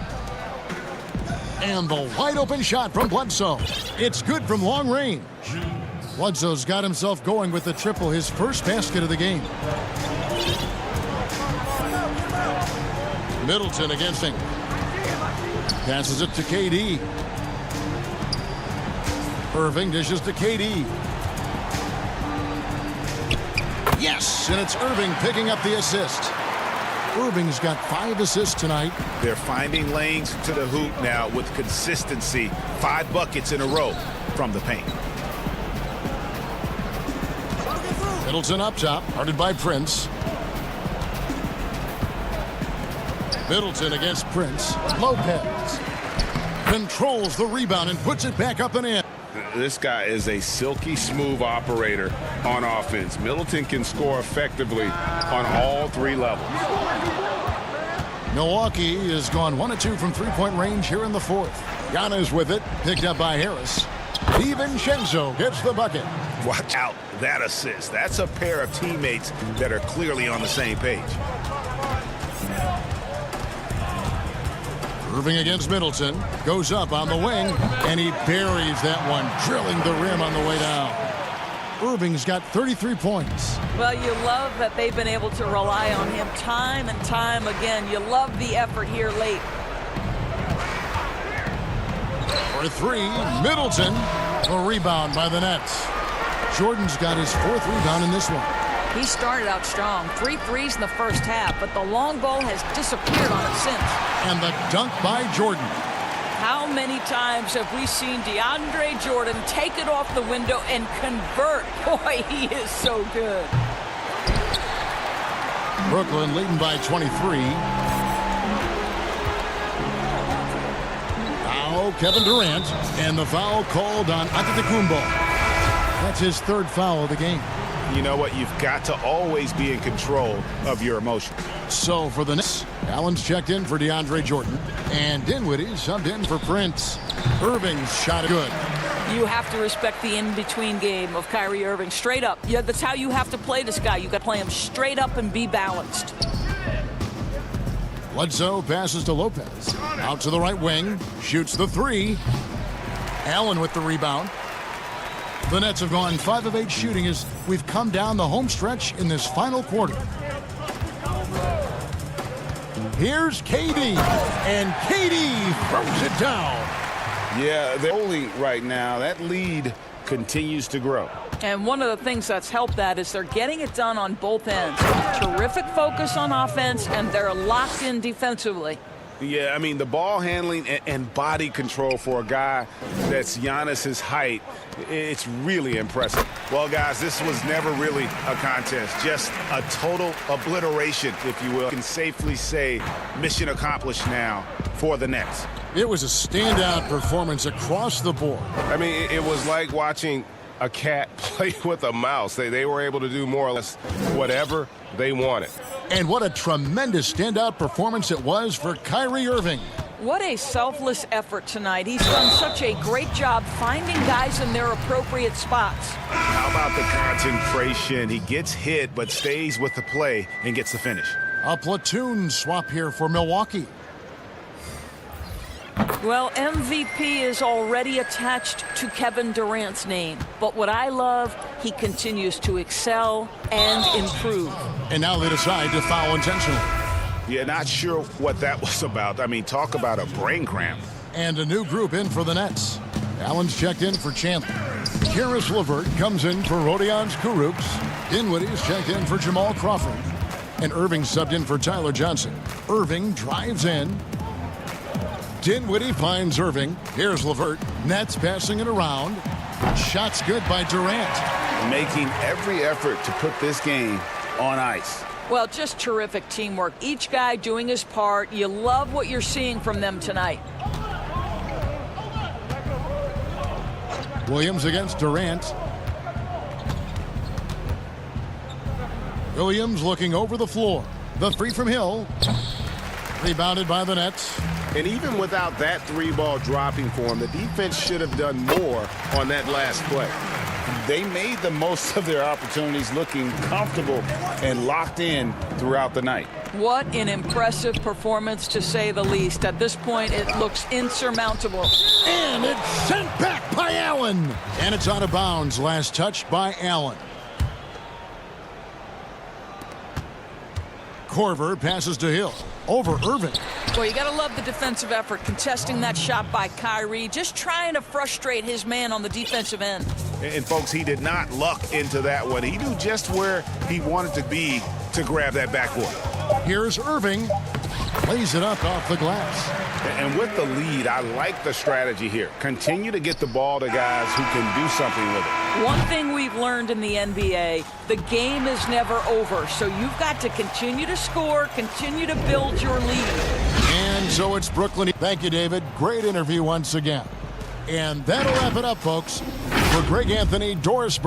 And the wide open shot from Bledsoe. It's good from long range. Bledsoe's got himself going with the triple, his first basket of the game. Middleton against him. Passes it to KD. Irving dishes to KD. Yes, and it's Irving picking up the assist. Irving's got 5 assists tonight. They're finding lanes to the hoop now with consistency. 5 buckets in a row from the paint. Middleton up top, guarded by Prince. Middleton against Prince. Lopez controls the rebound and puts it back up and in. This guy is a silky smooth operator on offense. Middleton can score effectively on all 3 levels. Milwaukee has gone 1 of 2 from three-point range here in the fourth. Giannis with it, picked up by Harris. DiVincenzo gets the bucket. Watch out, that assist. That's a pair of teammates that are clearly on the same page. Irving against Middleton. Goes up on the wing, and he buries that one, drilling the rim on the way down. Irving's got 33 points. Well, you love that they've been able to rely on him time and time again. You love the effort here late. For 3, Middleton. A rebound by the Nets. Jordan's got his 4th rebound in this one. He started out strong. 3 threes in the first half, but the long ball has disappeared on it since. And the dunk by Jordan. How many times have we seen DeAndre Jordan take it off the window and convert? Boy, he is so good. Brooklyn leading by 23. Now Kevin Durant, and the foul called on Antetokounmpo. That's his 3rd foul of the game. You know what? You've got to always be in control of your emotions. So for the Nets, Allen's checked in for DeAndre Jordan, and Dinwiddie subbed in for Prince. Irving's shot good. You have to respect the in-between game of Kyrie Irving. Straight up. Yeah, that's how you have to play this guy. You got to play him straight up and be balanced. Bledsoe passes to Lopez. Out to the right wing. Shoots the 3. Allen with the rebound. The Nets have gone 5 of 8 shooting as we've come down the home stretch in this final quarter. Here's KD, and KD throws it down. Yeah, they're only right now. That lead continues to grow. And one of the things that's helped that is they're getting it done on both ends. Terrific focus on offense, and they're locked in defensively. Yeah, I mean, the ball handling and body control for a guy that's Giannis's height, it's really impressive. Well, guys, this was never really a contest, just a total obliteration, if you will. You can safely say mission accomplished now for the Nets. It was a standout performance across the board. I mean, it was like watching a cat play with a mouse. They were able to do more or less whatever they wanted. And what a tremendous standout performance it was for Kyrie Irving. What a selfless effort tonight. He's done such a great job finding guys in their appropriate spots. How about the concentration? He gets hit but stays with the play and gets the finish. A platoon swap here for Milwaukee. Well, MVP is already attached to Kevin Durant's name. But what I love, he continues to excel and improve. And now they decide to foul intentionally. Yeah, not sure what that was about. I mean, talk about a brain cramp. And a new group in for the Nets. Allen's checked in for Chandler. Karis LeVert comes in for Rodions Kurucs. Dinwiddie's checked in for Jamal Crawford. And Irving subbed in for Tyler Johnson. Irving drives in. Dinwiddie finds Irving. Here's LeVert. Nets passing it around. Shots good by Durant. Making every effort to put this game on ice. Well, just terrific teamwork. Each guy doing his part. You love what you're seeing from them tonight. Williams against Durant. Williams looking over the floor. The three from Hill. Rebounded by the Nets. And even without that three ball dropping for him, the defense should have done more on that last play. They made the most of their opportunities, looking comfortable and locked in throughout the night. What an impressive performance, to say the least. At this point, it looks insurmountable. And it's sent back by Allen. And it's out of bounds. Last touch by Allen. Korver passes to Hill. Over Irving. Well, you got to love the defensive effort, contesting that shot by Kyrie, just trying to frustrate his man on the defensive end. And folks, he did not luck into that one. He knew just where he wanted to be to grab that backboard. Here's Irving. Plays it up off the glass. And with the lead, I like the strategy here. Continue to get the ball to guys who can do something with it. One thing we've learned in the NBA, the game is never over. So you've got to continue to score, continue to build your lead. And so it's Brooklyn. Thank you, David. Great interview once again. And that'll wrap it up, folks. For Greg Anthony, Doris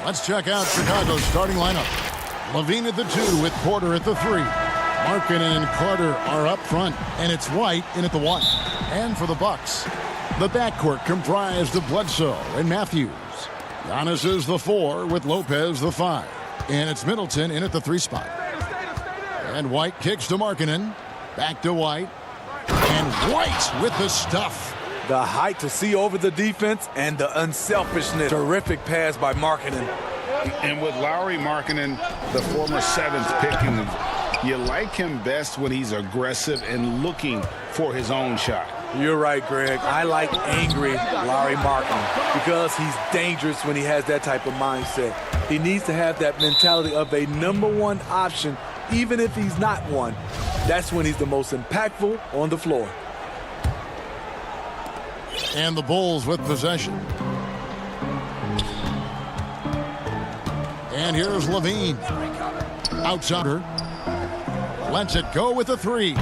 Let's check out Chicago's starting lineup. Levine at the 2 with Porter at the 3. Markkanen and Carter are up front, and it's White in at the 1. And for the Bucks, the backcourt comprised of Bledsoe and Matthews. Giannis is the 4 with Lopez the 5. And it's Middleton in at the 3 spot. And White kicks to Markkanen. Back to White. And White with the stuff. The height to see over the defense and the unselfishness. Terrific pass by Markkanen. And with Lauri Markkanen, the former 7th pick, you like him best when he's aggressive and looking for his own shot. You're right, Greg. I like angry Lauri Markkanen because he's dangerous when he has that type of mindset. He needs to have that mentality of a #1 option, even if he's not one. That's when he's the most impactful on the floor. And the Bulls with possession. And here's Levine. Outsider. Lets it go with the 3.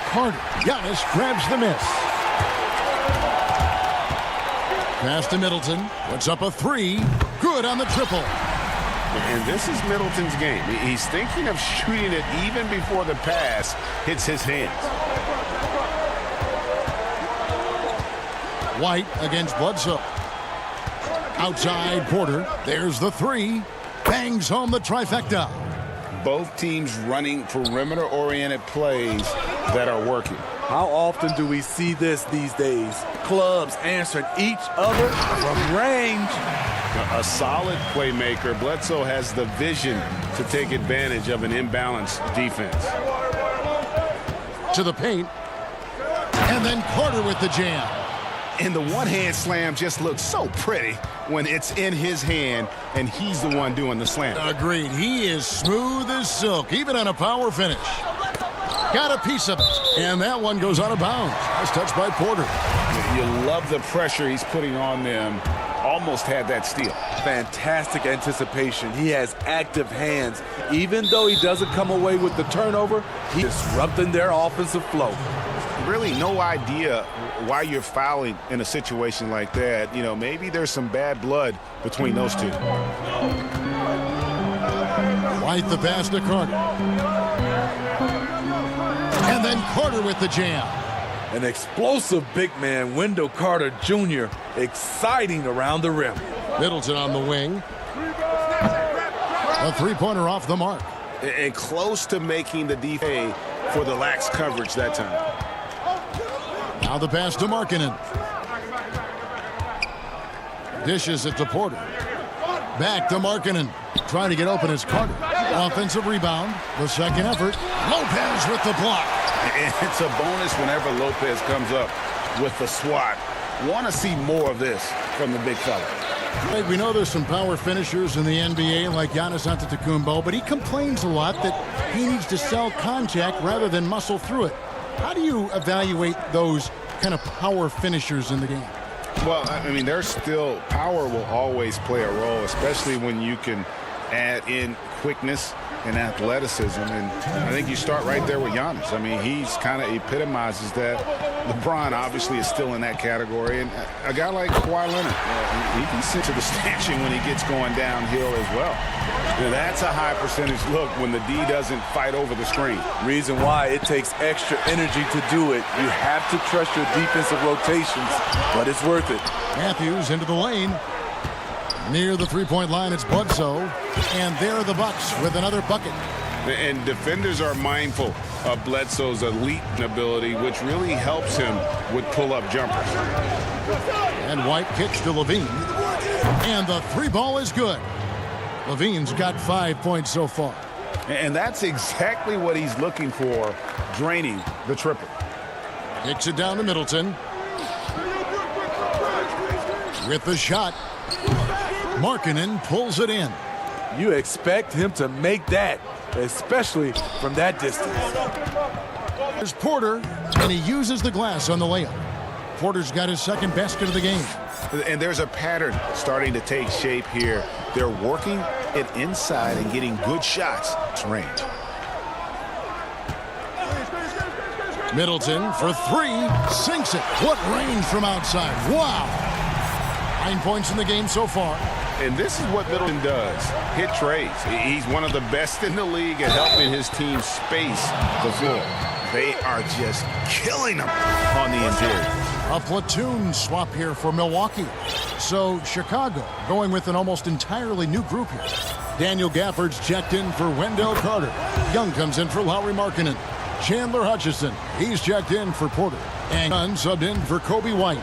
Carter. Giannis grabs the miss. Pass to Middleton. Puts up a 3. Good on the triple. And this is Middleton's game. He's thinking of shooting it even before the pass hits his hands. White against Bledsoe. Outside Porter. There's the 3. Bangs home the trifecta. Both teams running perimeter-oriented plays that are working. How often do we see this these days? Clubs answering each other from range. A solid playmaker. Bledsoe has the vision to take advantage of an imbalanced defense. To the paint. And then Carter with the jam. And the one-hand slam just looks so pretty when it's in his hand and he's the one doing the slam. Agreed. He is smooth as silk, even on a power finish. Got a piece of it. And that one goes out of bounds. Nice touch by Porter. You love the pressure he's putting on them. Almost had that steal. Fantastic anticipation. He has active hands. Even though he doesn't come away with the turnover, he's disrupting their offensive flow. Really no idea why you're fouling in a situation like that. You know, maybe there's some bad blood between those two. White the pass to Carter. And then Carter with the jam. An explosive big man, Wendell Carter Jr., exciting around the rim. Middleton on the wing. A 3-pointer off the mark. And close to making the defense for the lax coverage that time. Now the pass to Markkanen. Dishes it to Porter. Back to Markkanen. Trying to get open is Carter. Offensive rebound. The second effort. Lopez with the block. And it's a bonus whenever Lopez comes up with the swat. Want to see more of this from the big fella. Right, we know there's some power finishers in the NBA like Giannis Antetokounmpo, but he complains a lot that he needs to sell contact rather than muscle through it. How do you evaluate those kind of power finishers in the game? Well, I mean, there's still power will always play a role, especially when you can add in quickness and athleticism. And I think you start right there with Giannis. I mean, he's kind of epitomizes that. LeBron obviously is still in that category. And a guy like Kawhi Leonard, he can sit to the stanchion when he gets going downhill as well. Now, that's a high percentage look when the D doesn't fight over the screen. Reason why it takes extra energy to do it. You have to trust your defensive rotations, but it's worth it. Matthews into the lane. Near the three-point line, it's Bledsoe. And there are the Bucks with another bucket. And defenders are mindful of Bledsoe's elite ability, which really helps him with pull-up jumpers. And White kicks to Levine. And the three ball is good. Levine's got 5 points so far. And that's exactly what he's looking for, draining the triple. Kicks it down to Middleton. With the shot. Markkanen pulls it in. You expect him to make that, especially from that distance. There's Porter, and he uses the glass on the layup. Porter's got his second basket of the game. And there's a pattern starting to take shape here. They're working it inside and getting good shots. It's range. Middleton for three, sinks it. What range from outside. Wow. 9 points in the game so far. And this is what Middleton does, hit trades. He's one of the best in the league at helping his team space the floor. They are just killing them on the interior. A platoon swap here for Milwaukee. So Chicago going with an almost entirely new group here. Daniel Gafford's checked in for Wendell Carter. Young comes in for Lauri Markkanen. Chandler Hutchison, he's checked in for Porter. And Dunn subbed in for Kobe White.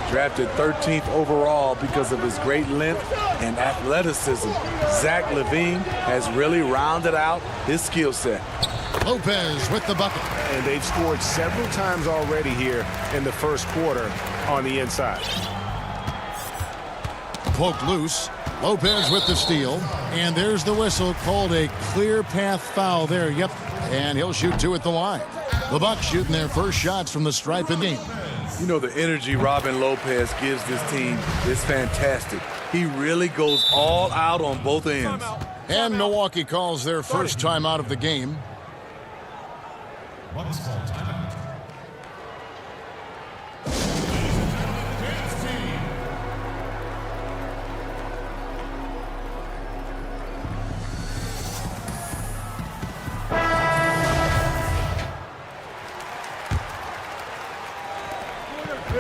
Drafted 13th overall because of his great length and athleticism. Zach LaVine has really rounded out his skill set. Lopez with the bucket. And they've scored several times already here in the first quarter on the inside. Poked loose. Lopez with the steal. And there's the whistle, called a clear path foul there. Yep. And he'll shoot two at the line. The Bucks shooting their first shots from the stripe in the game. You know, the energy Robin Lopez gives this team is fantastic. He really goes all out on both ends. And Milwaukee calls their first time out of the game. Bucks call timeout.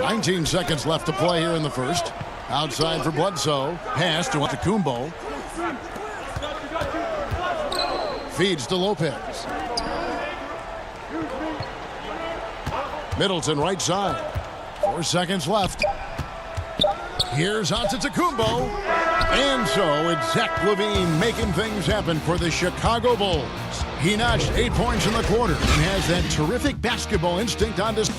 19 seconds left to play here in the first. Outside for Bledsoe. Pass to Antetokounmpo. Feeds to Lopez. Middleton right side. 4 seconds left. Here's Antetokounmpo. And so it's Zach LaVine making things happen for the Chicago Bulls. He notched 8 points in the quarter and has that terrific basketball instinct on display.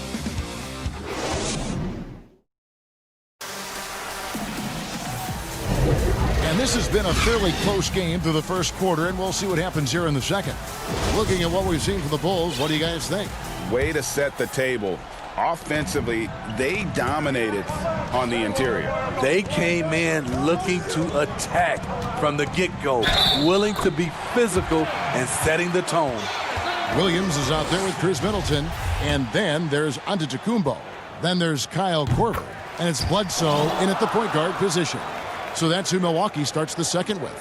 And this has been a fairly close game through the first quarter, and we'll see what happens here in the second. Looking at what we've seen from the Bulls, what do you guys think? Way to set the table. Offensively, they dominated on the interior. They came in looking to attack from the get-go, willing to be physical and setting the tone. Williams is out there with Chris Middleton, and then there's Antetokounmpo. Then there's Kyle Korver, and it's Bledsoe in at the point guard position. So that's who Milwaukee starts the second with.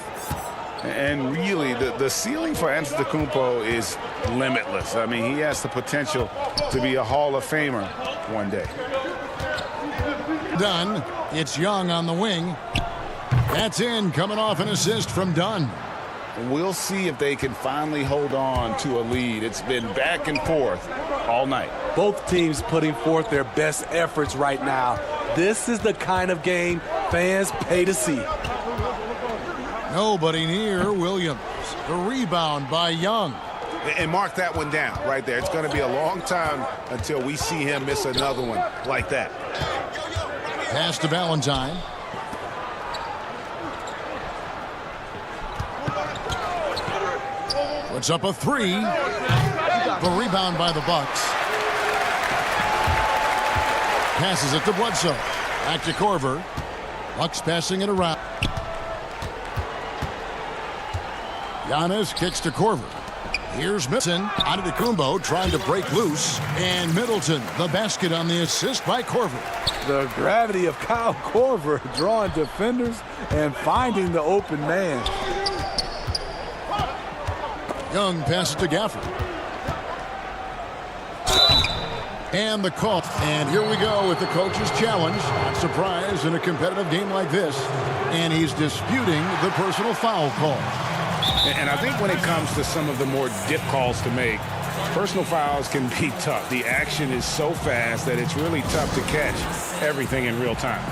And really, the ceiling for Antetokounmpo is limitless. I mean, he has the potential to be a Hall of Famer one day. Dunn. It's Young on the wing. That's in, coming off an assist from Dunn. We'll see if they can finally hold on to a lead. It's been back and forth all night. Both teams putting forth their best efforts right now. This is the kind of game fans pay to see. Nobody near Williams. The rebound by Young. And mark that one down right there. It's going to be a long time until we see him miss another one like that. Pass to Valentine. Puts up a three. The rebound by the Bucks. Passes it to Bledsoe. Back to Korver. Bucks passing it around. Giannis kicks to Korver. Here's Middleton. Antetokounmpo trying to break loose. And Middleton, the basket on the assist by Korver. The gravity of Kyle Korver drawing defenders and finding the open man. Young passes to Gafford. And the call. And here we go with the coach's challenge. Not surprised in a competitive game like this. And he's disputing the personal foul call. And I think when it comes to some of the more dip calls to make, personal fouls can be tough. The action is so fast that it's really tough to catch everything in real time.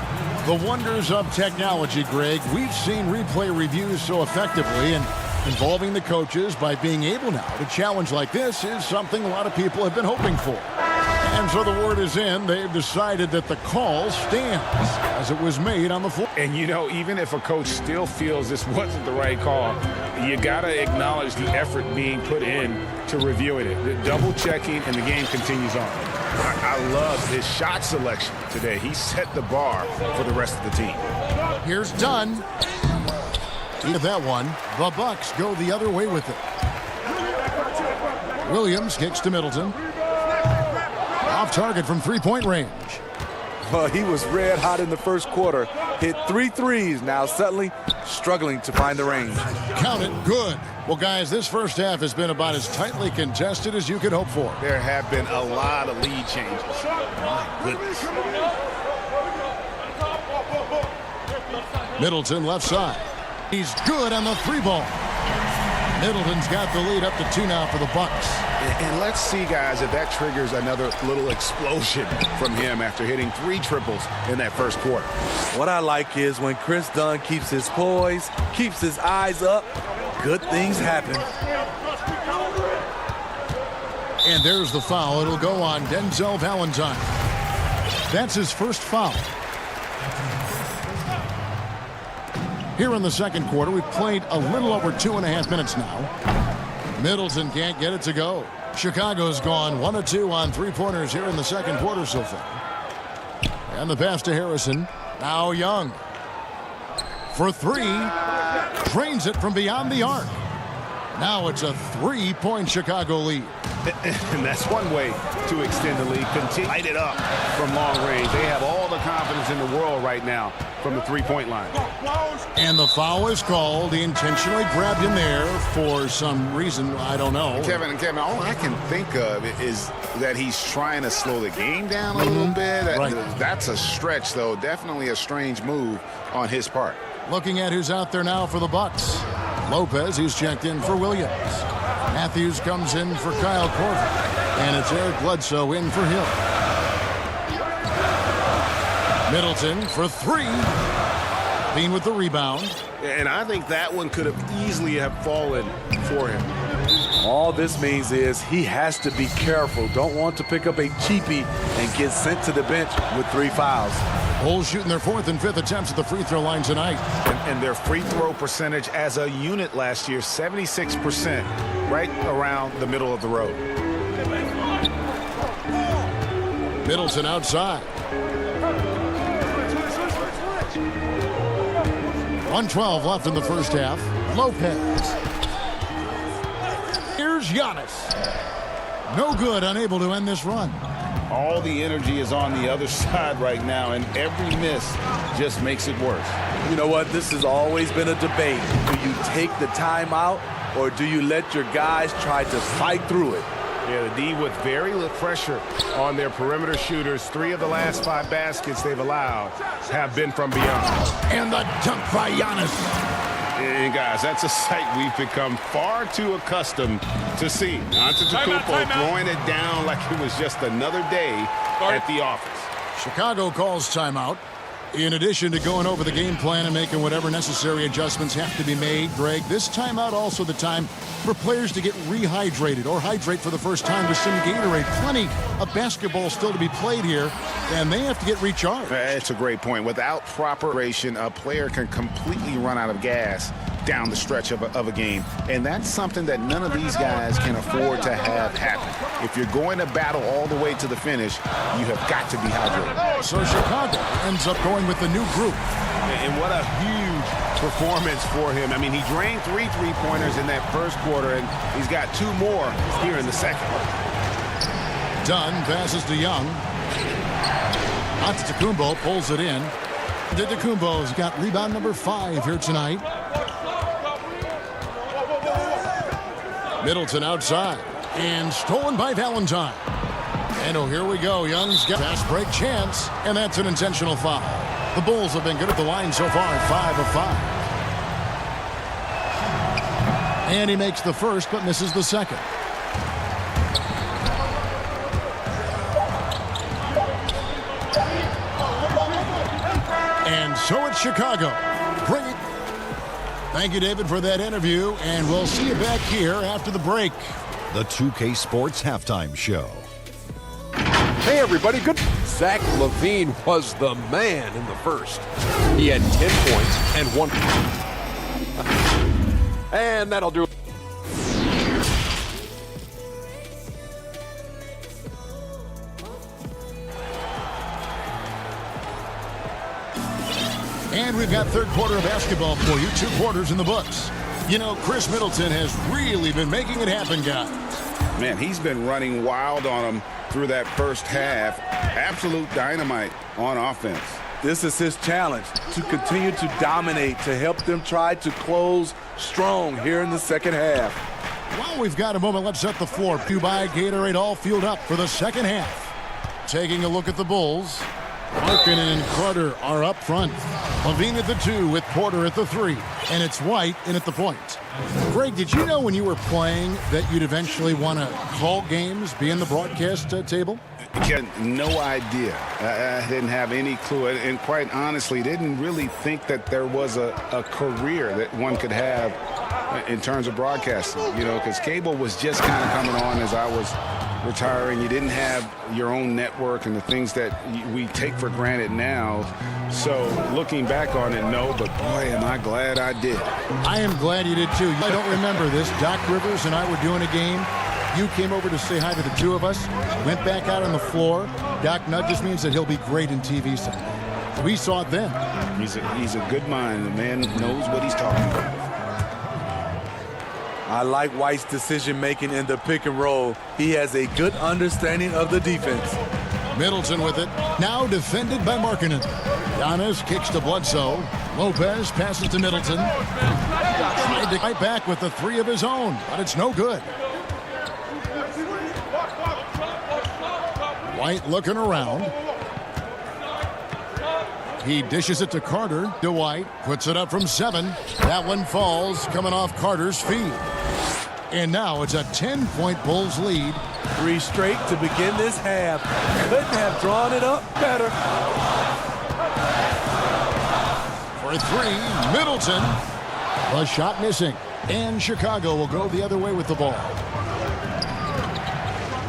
The wonders of technology, Greg. We've seen replay reviews so effectively, and involving the coaches by being able now to challenge like this is something a lot of people have been hoping for. And so the word is in. They've decided that the call stands as it was made on the floor. And, you know, even if a coach still feels this wasn't the right call, you got to acknowledge the effort being put in to reviewing it. The double checking, and the game continues on. I love his shot selection today. He set the bar for the rest of the team. Here's Dunn. Look at that one. The Bucks go the other way with it. Williams kicks to Middleton. Off target from three-point range. Well, he was red hot in the first quarter. Hit 3 threes. Now suddenly struggling to find the range. Count it. Good. Well, guys, this first half has been about as tightly contested as you could hope for. There have been a lot of lead changes. My goodness. Middleton left side. He's good on the 3-ball. Middleton's got the lead up to 2 now for the Bucks. And let's see, guys, if that triggers another little explosion from him after hitting 3 triples in that first quarter. What I like is when Chris Dunn keeps his poise, keeps his eyes up, good things happen. And there's the foul. It'll go on Denzel Valentine. That's his first foul. Here in the second quarter, we've played a little over 2.5 minutes now. Middleton can't get it to go. Chicago's gone 1 of 2 on 3-pointers here in the second quarter so far. And the pass to Harrison. Now Young. For 3. Drains it from beyond the arc. Now it's a 3-point Chicago lead. And that's one way to extend the lead. Continue light it up from long range. They have all the confidence in the world right now from the 3-point line. And the foul is called. He intentionally grabbed him there for some reason. I don't know. Kevin, all I can think of is that he's trying to slow the game down a little bit. Right. That's a stretch, though. Definitely a strange move on his part. Looking at who's out there now for the Bucks. Lopez, who's checked in for Williams. Matthews comes in for Kyle Korver. And it's Eric Bledsoe in for Hill. Middleton for 3. Bean with the rebound. And I think that one could have easily have fallen for him. All this means is he has to be careful. Don't want to pick up a cheapie and get sent to the bench with 3 fouls. Bulls shooting their 4th and 5th attempts at the free throw line tonight. And their free throw percentage as a unit last year, 76%, right around the middle of the road. Middleton outside. 1:12 left in the first half. Lopez. Here's Giannis. No good, unable to end this run. All the energy is on the other side right now, and every miss just makes it worse. You know what? This has always been a debate. Do you take the timeout, or do you let your guys try to fight through it? Yeah, the D with very little pressure on their perimeter shooters. 3 of the last 5 baskets they've allowed have been from beyond. And the dunk by Giannis. And guys, that's a sight we've become far too accustomed to see. Antetokounmpo throwing it down like it was just another day at the office. Chicago calls timeout. In addition to going over the game plan and making whatever necessary adjustments have to be made, Greg, this timeout also the time for players to get rehydrated or hydrate for the first time with some Gatorade. Plenty of basketball still to be played here, and they have to get recharged. It's a great point. Without proper hydration, a player can completely run out of gas down the stretch of a game. And that's something that none of these guys can afford to have happen. If you're going to battle all the way to the finish, you have got to be hydrated. So Chicago ends up going with the new group. And what a huge performance for him. I mean, he drained 3 3-pointers in that first quarter, and he's got 2 more here in the second. Dunn passes to Young. Antetokounmpo pulls it in. Antetokounmpo's got rebound number 5 here tonight. Middleton outside. And stolen by Valentine. And oh, here we go. Young's got fast break chance. And that's an intentional foul. The Bulls have been good at the line so far, 5 of 5. And he makes the first, but misses the second. And so it's Chicago. Bring it. Thank you, David, for that interview, and we'll see you back here after the break. The 2K Sports Halftime Show. Hey, everybody. Good. Zach LaVine was the man in the first. He had 10 points and 1. And that'll do it. And we've got third quarter of basketball for you. 2 quarters in the books. You know, Chris Middleton has really been making it happen, guys. Man, he's been running wild on them through that first half. Absolute dynamite on offense. This is his challenge, to continue to dominate, to help them try to close strong here in the second half. While we've got a moment, let's set the floor. You buy Gatorade all fueled up for the second half. Taking a look at the Bulls. Markkanen and Carter are up front. LaVine at the 2 with Porter at the 3. And it's White in at the point. Greg, did you know when you were playing that you'd eventually want to call games, be in the broadcast table? No idea. I didn't have any clue. And quite honestly, didn't really think that there was a career that one could have in terms of broadcasting. You know, because cable was just kind of coming on as I was retiring. You didn't have your own network and the things that we take for granted now. So looking back on it, no, but boy, am I glad I did. I am glad you did too. I don't remember this. Doc Rivers and I were doing a game. You came over to say hi to the two of us, went back out on the floor. Doc nudges me and said he'll be great in TV someday. We saw it then. He's a good mind. The man knows what he's talking about. I like White's decision-making in the pick and roll. He has a good understanding of the defense. Middleton with it. Now defended by Markkanen. Giannis kicks to Bledsoe. Lopez passes to Middleton. Tried to fight back with the 3 of his own, but it's no good. White looking around. He dishes it to Carter. To White. Puts it up from 7. That one falls, coming off Carter's feet. And now it's a 10-point Bulls lead. 3 straight to begin this half. Couldn't have drawn it up better. For 3, Middleton. The shot missing. And Chicago will go the other way with the ball.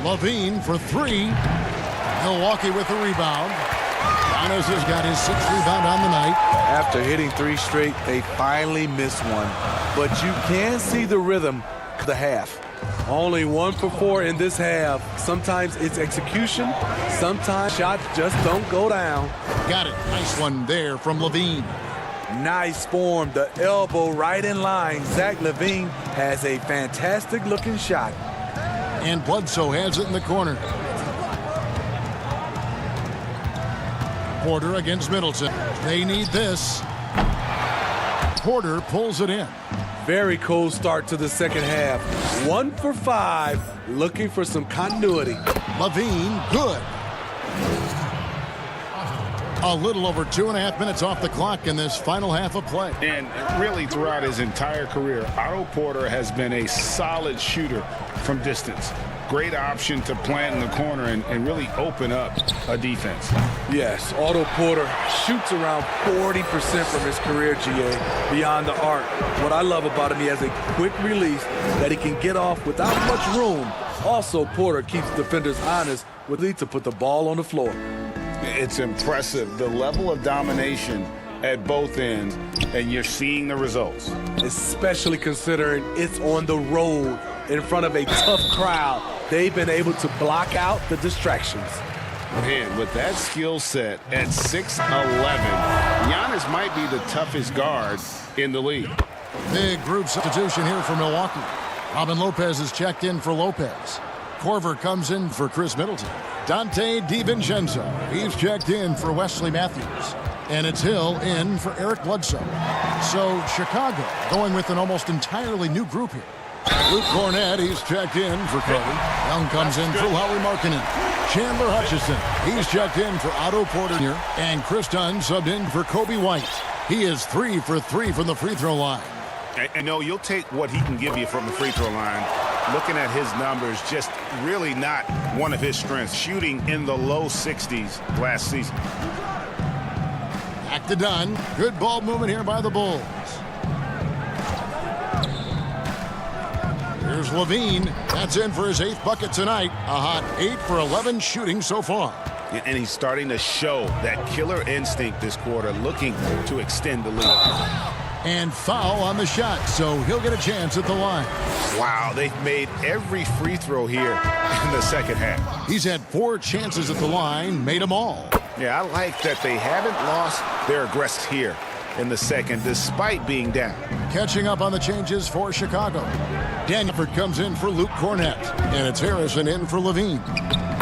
LaVine for 3. Milwaukee with the rebound. Giannis has got his 6th rebound on the night. After hitting 3 straight, they finally missed one. But you can see the rhythm of the half. Only 1 for 4 in this half. Sometimes it's execution. Sometimes shots just don't go down. Got it. Nice one there from LaVine. Nice form. The elbow right in line. Zach LaVine has a fantastic looking shot. And Bledsoe has it in the corner. Porter against Middleton. They need this. Porter pulls it in. Very cold start to the second half. 1 for 5. Looking for some continuity. LaVine, good. A little over 2.5 minutes off the clock in this final half of play. And really throughout his entire career, Otto Porter has been a solid shooter from distance. Great option to plant in the corner and really open up a defense. Yes, Otto Porter shoots around 40% from his career, GA, beyond the arc. What I love about him, he has a quick release that he can get off without much room. Also, Porter keeps defenders honest with lead to put the ball on the floor. It's impressive, the level of domination at both ends, and you're seeing the results. Especially considering it's on the road in front of a tough crowd. They've been able to block out the distractions. Man, with that skill set at 6'11", Giannis might be the toughest guard in the league. Big group substitution here for Milwaukee. Robin Lopez is checked in for Lopez. Korver comes in for Chris Middleton. Dante DiVincenzo, he's checked in for Wesley Matthews. And it's Hill in for Eric Bledsoe. So Chicago going with an almost entirely new group here. Luke Cornett, he's checked in for Kobe. Young comes in for Lauri Markkanen. Chandler Hutchison, he's checked in for Otto Porter here. And Chris Dunn subbed in for Kobe White. He is 3 for 3 from the free throw line. And no, you'll take what he can give you from the free throw line. Looking at his numbers, just really not one of his strengths. Shooting in the low 60s last season. Back to Dunn. Good ball movement here by the Bulls. Here's LaVine. That's in for his 8th bucket tonight. A hot 8 for 11 shooting so far. And he's starting to show that killer instinct this quarter, looking to extend the lead. And foul on the shot, so he'll get a chance at the line. Wow, they've made every free throw here in the second half. He's had 4 chances at the line, made them all. Yeah, I like that they haven't lost their aggressive here in the second, despite being down. Catching up on the changes for Chicago. Danford comes in for Luke Cornett, and it's Harrison in for LaVine.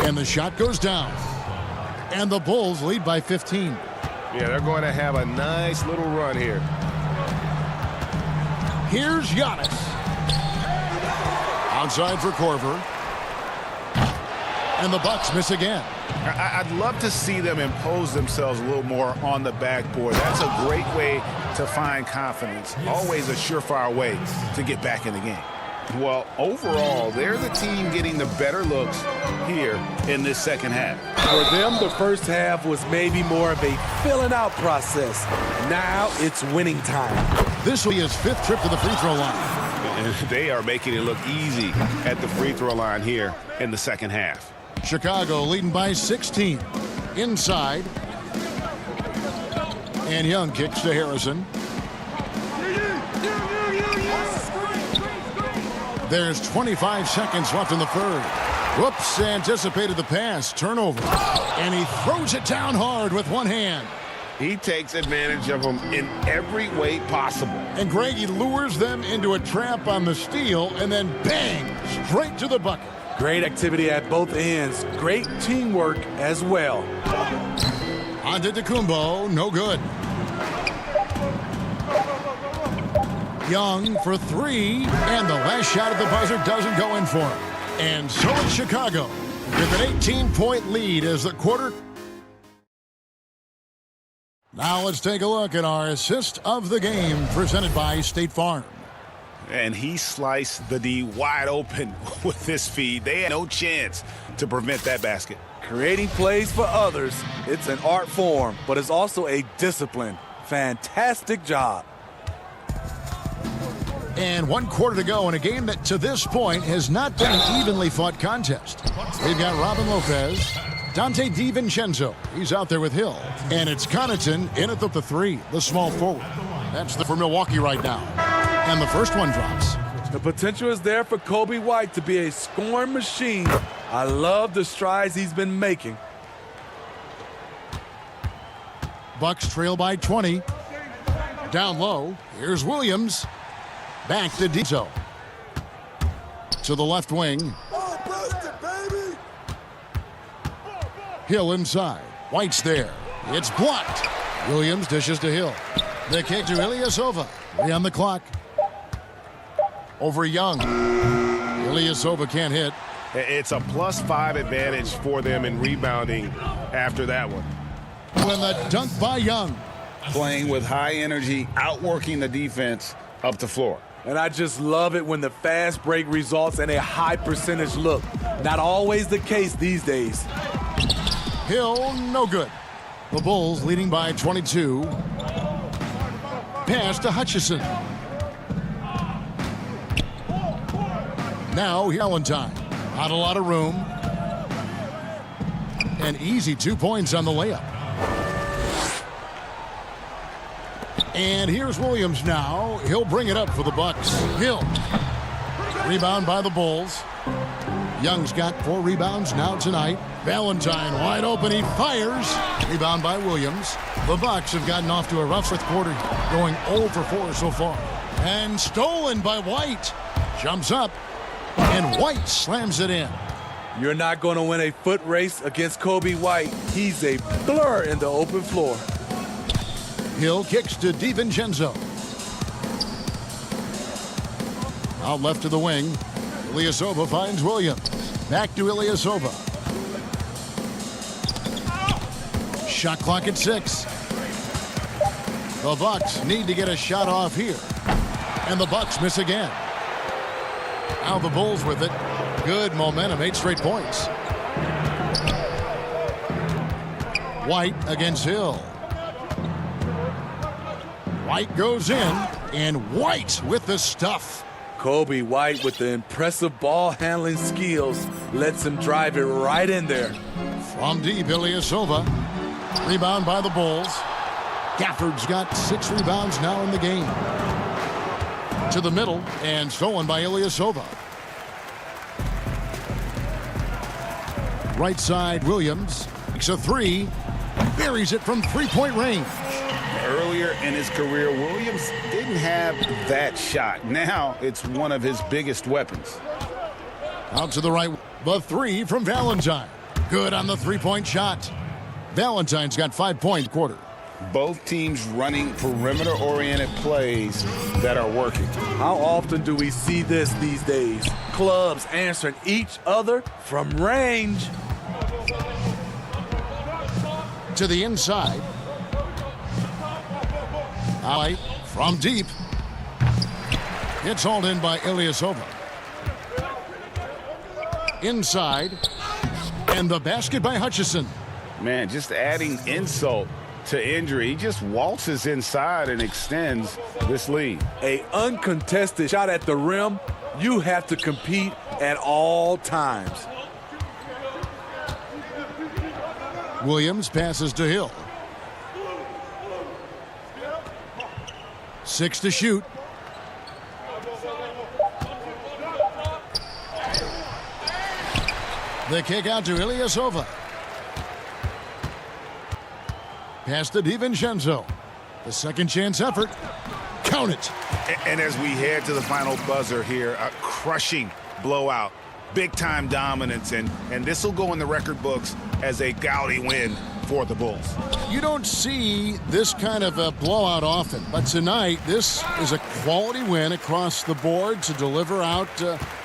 And the shot goes down. And the Bulls lead by 15. Yeah, they're going to have a nice little run here. Here's Giannis. Outside for Korver. And the Bucks miss again. I'd love to see them impose themselves a little more on the backboard. That's a great way to find confidence. Always a surefire way to get back in the game. Well, overall, they're the team getting the better looks here in this second half. For them, the first half was maybe more of a filling out process. Now it's winning time. This will be his 5th trip to the free throw line. And they are making it look easy at the free throw line here in the second half. Chicago leading by 16. Inside. And Young kicks to Harrison. There's 25 seconds left in the third. Whoops, anticipated the pass. Turnover. And he throws it down hard with one hand. He takes advantage of them in every way possible. And Greg, he lures them into a trap on the steal and then bang, straight to the bucket. Great activity at both ends. Great teamwork as well. Antetokounmpo, no good. Young for 3, and the last shot at the buzzer doesn't go in for him. And so it's Chicago with an 18-point lead as the quarter. Now let's take a look at our assist of the game presented by State Farm. And he sliced the D wide open with this feed. They had no chance to prevent that basket. Creating plays for others, it's an art form, but it's also a discipline. Fantastic job. And 1 quarter to go in a game that to this point has not been an evenly fought contest. We've got Robin Lopez, Dante DiVincenzo. He's out there with Hill. And it's Connaughton in at the 3, the small forward. That's for Milwaukee right now. And the first one drops. The potential is there for Coby White to be a scoring machine. I love the strides he's been making. Bucks trail by 20. Down low, here's Williams. Back to D'Zo. To the left wing. Hill inside. White's there. It's blocked. Williams dishes to Hill. The kick to Ilyasova. 3 on the clock. Over Young. Ilyasova can't hit. It's a +5 advantage for them in rebounding after that one. When the dunk by Young. Playing with high energy, outworking the defense up the floor. And I just love it when the fast break results in a high percentage look. Not always the case these days. Hill, no good. The Bulls leading by 22. Pass to Hutchison. Now Valentine. Not a lot of room. An easy 2 points on the layup. And here's Williams now. He'll bring it up for the Bucks. Hill. Rebound by the Bulls. Young's got 4 rebounds now tonight. Valentine wide open. He fires. Rebound by Williams. The Bucks have gotten off to a rough 4th quarter, going 0 for 4 so far. And stolen by White. Jumps up. And White slams it in. You're not going to win a foot race against Coby White. He's a blur in the open floor. Hill kicks to DiVincenzo. Out left to the wing. Ilyasova finds Williams. Back to Ilyasova. Shot clock at 6. The Bucks need to get a shot off here. And the Bucks miss again. Now the Bulls with it. Good momentum, 8 straight points. White against Hill. White goes in, and White with the stuff. Coby White with the impressive ball handling skills lets him drive it right in there. From deep, Ilyasova. Rebound by the Bulls. Gafford's got 6 rebounds now in the game. To the middle, and stolen by Ilyasova. Right side, Williams makes a 3. Buries it from 3-point range. Earlier in his career, Williams didn't have that shot. Now it's one of his biggest weapons. Out to the right, the 3 from Valentine. Good on the three-point shot. Valentine's got 5-point quarter. Both teams running perimeter-oriented plays that are working. How often do we see this these days? Clubs answering each other from range. To the inside. Out from deep. It's hauled in by Ilyasova. Inside. And the basket by Hutchison. Man, just adding insult to injury. He just waltzes inside and extends this lead. A uncontested shot at the rim, you have to compete at all times. Williams passes to Hill. 6 to shoot. The kick out to Ilyasova. Pass to DiVincenzo. The second chance effort. Count it. And as we head to the final buzzer here, a crushing blowout. Big-time dominance, and this will go in the record books as a gaudy win for the Bulls. You don't see this kind of a blowout often, but tonight this is a quality win across the board to deliver out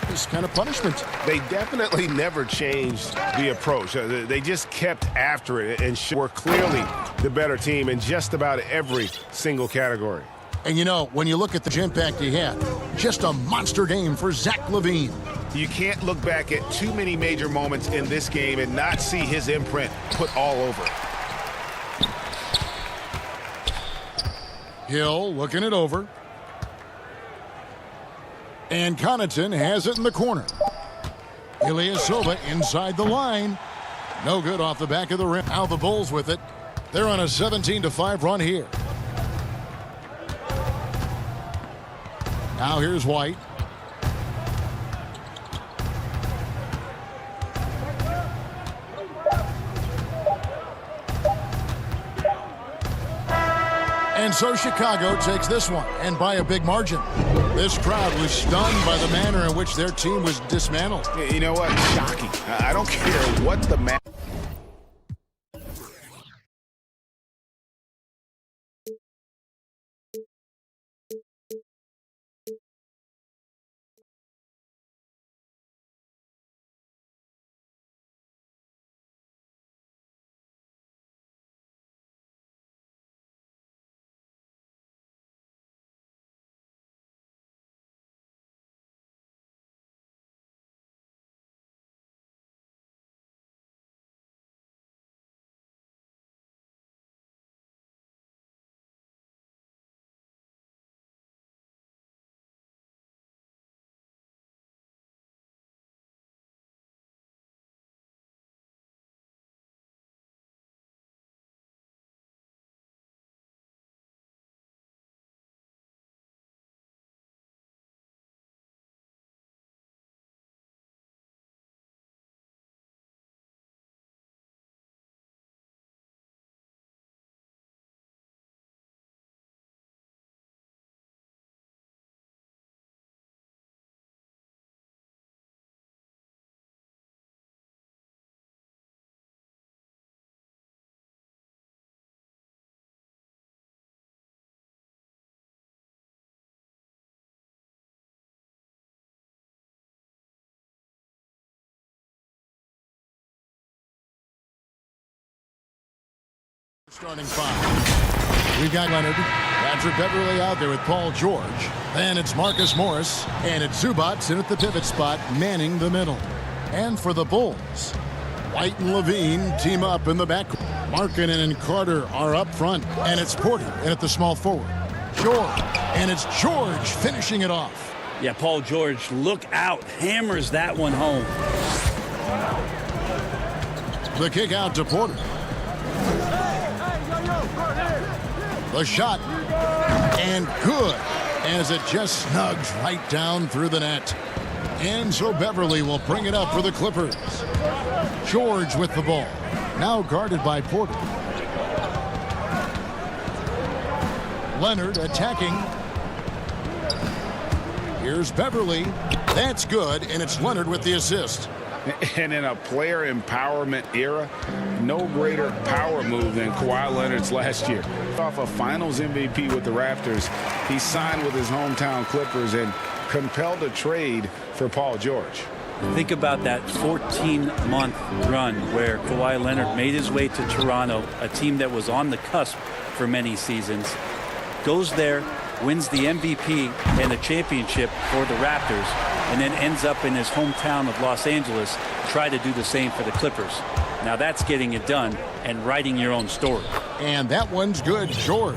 this kind of punishment. They definitely never changed the approach. They just kept after it and were clearly the better team in just about every single category. And you know, when you look at the impact he had, just a monster game for Zach LaVine. You can't look back at too many major moments in this game and not see his imprint put all over it. Hill looking it over. And Connaughton has it in the corner. Ilyasova inside the line. No good off the back of the rim. Now the Bulls with it. They're on a 17-5 run here. Now here's White. And so Chicago takes this one, and by a big margin. This crowd was stunned by the manner in which their team was dismantled. You know what? Shocking. I don't care what the match. Starting five. We've got Leonard, Patrick Beverly out there with Paul George. Then it's Marcus Morris, and it's Zubac in at the pivot spot, manning the middle. And for the Bulls, White and LaVine team up in the backcourt. Markkanen and Carter are up front, and it's Porter in at the small forward. George, and it's George finishing it off. Yeah, Paul George, look out, hammers that one home. The kick out to Porter. The shot, and good, as it just snugs right down through the net. And so Beverly will bring it up for the Clippers. George with the ball, now guarded by Porter. Leonard attacking. Here's Beverly. That's good, and it's Leonard with the assist. And in a player empowerment era, no greater power move than Kawhi Leonard's last year. Off a finals MVP with the Raptors, he signed with his hometown Clippers and compelled a trade for Paul George. Think about that 14-month run where Kawhi Leonard made his way to Toronto, a team that was on the cusp for many seasons, goes there, wins the MVP and the championship for the Raptors, and then ends up in his hometown of Los Angeles, try to do the same for the Clippers. Now that's getting it done and writing your own story. And that one's good, George.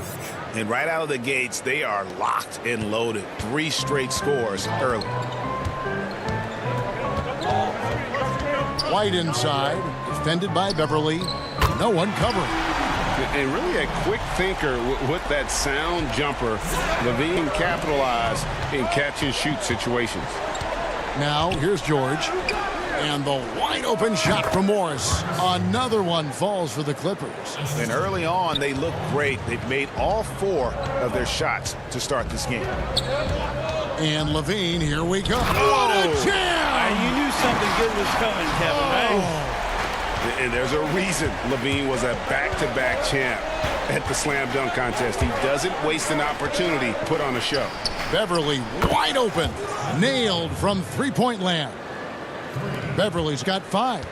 And right out of the gates, they are locked and loaded. 3 straight scores early. White inside, defended by Beverly. No one covering. And really a quick thinker with that sound jumper. LaVine capitalized in catch-and-shoot situations. Now, here's George. And the wide-open shot from Morris. Another one falls for the Clippers. And early on, they look great. They've made all 4 of their shots to start this game. And LaVine, here we go. What a jam! You knew something good was coming, Kevin, right? And there's a reason LaVine was a back-to-back champ at the slam dunk contest. He doesn't waste an opportunity to put on a show. Beverly wide open. Nailed from three-point land. Beverly's got 5.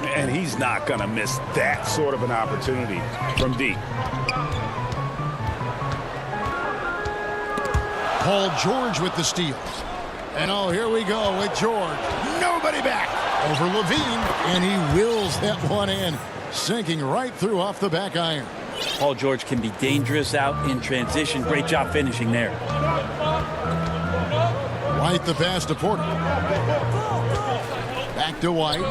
And he's not going to miss that sort of an opportunity from deep. Paul George with the steals. And oh, here we go with George. Nobody back. Over LaVine, and he wills that one in, sinking right through off the back iron. Paul George can be dangerous out in transition. Great job finishing there. White the pass to Porter. Back to White.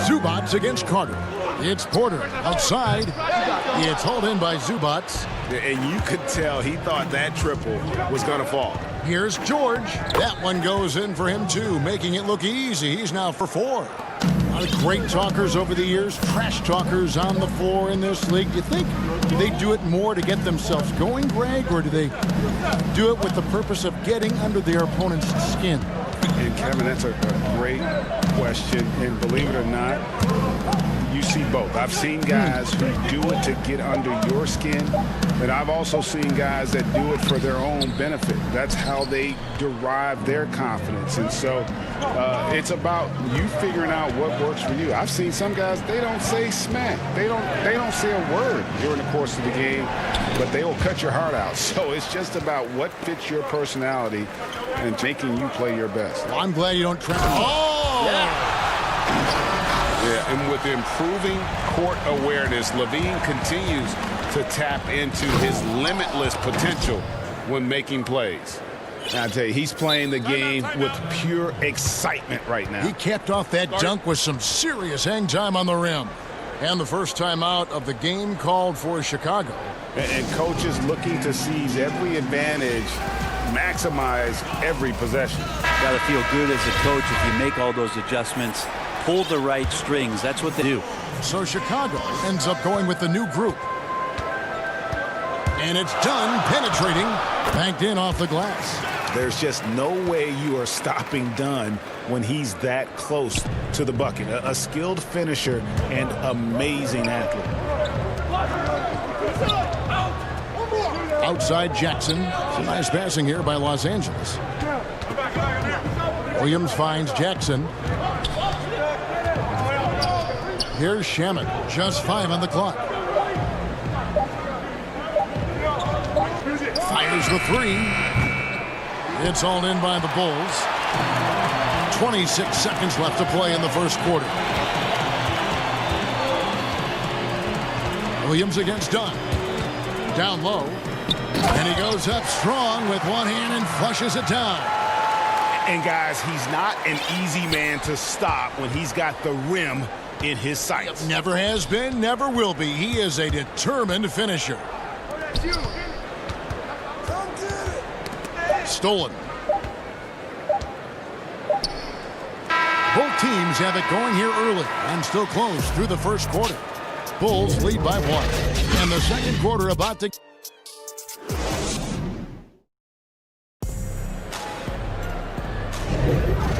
Zubats against Carter. It's Porter outside. It's hauled in by Zubats. And you could tell he thought that triple was going to fall. Here's George. That one goes in for him, too, making it look easy. He's now for 4. A lot of great talkers over the years, trash talkers on the floor in this league. Do you think they do it more to get themselves going, Greg, or do they do it with the purpose of getting under their opponent's skin? And, Kevin, that's a great question. And believe it or not, you see both. I've seen guys who do it to get under your skin, and I've also seen guys that do it for their own benefit. That's how they derive their confidence. And so it's about you figuring out what works for you. I've seen some guys, they don't say smack. They don't say a word during the course of the game, but they will cut your heart out. So it's just about what fits your personality and making you play your best. Well, I'm glad you don't try. Oh! Yeah, and with improving court awareness, LaVine continues to tap into his limitless potential when making plays. I tell you, he's playing the game with pure excitement right now. He capped off that dunk with some serious hang time on the rim. And the first time out of the game called for Chicago. And coaches looking to seize every advantage, maximize every possession. Got to feel good as a coach if you make all those adjustments. Pull the right strings. That's what they do. So Chicago ends up going with the new group. And it's done, penetrating, banked in off the glass. There's just no way you are stopping Dunn when he's that close to the bucket. A skilled finisher and amazing athlete. Outside Jackson. Some nice passing here by Los Angeles. Williams finds Jackson. Here's Shamet, just 5 on the clock. Fires the 3. It's all in by the Bulls. 26 seconds left to play in the first quarter. Williams against Dunn. Down low. And he goes up strong with one hand and flushes it down. And guys, he's not an easy man to stop when he's got the rim in his sights. Never has been, never will be. He is a determined finisher. Stolen. Both teams have it going here early and still close through the first quarter. Bulls lead by 1. And the second quarter about to...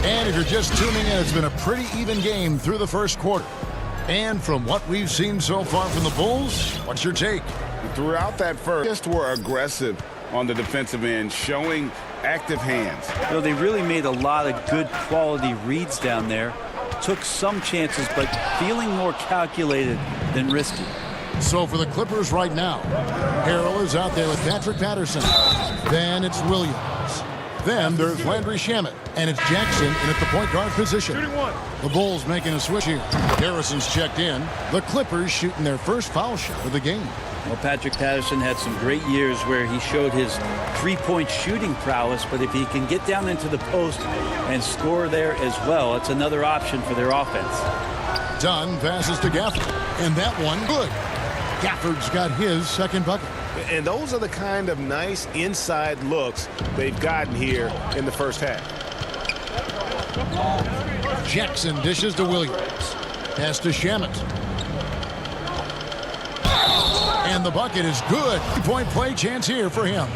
And if you're just tuning in, it's been a pretty even game through the first quarter. And from what we've seen so far from the Bulls, what's your take? Throughout that first, just were aggressive on the defensive end, showing active hands. You know, they really made a lot of good quality reads down there. Took some chances, but feeling more calculated than risky. So for the Clippers right now, Harrell is out there with Patrick Patterson. Then it's Williams. Then there's Landry Shamet. And it's Jackson in at the point guard position. The Bulls making a switch here. Harrison's checked in. The Clippers shooting their first foul shot of the game. Well, Patrick Patterson had some great years where he showed his three-point shooting prowess, but if he can get down into the post and score there as well, it's another option for their offense. Dunn passes to Gafford, and that one good. Gafford's got his second bucket. And those are the kind of nice inside looks they've gotten here in the first half. Jackson dishes to Williams. Pass to Shamet. And the bucket is good. Point play chance here for him.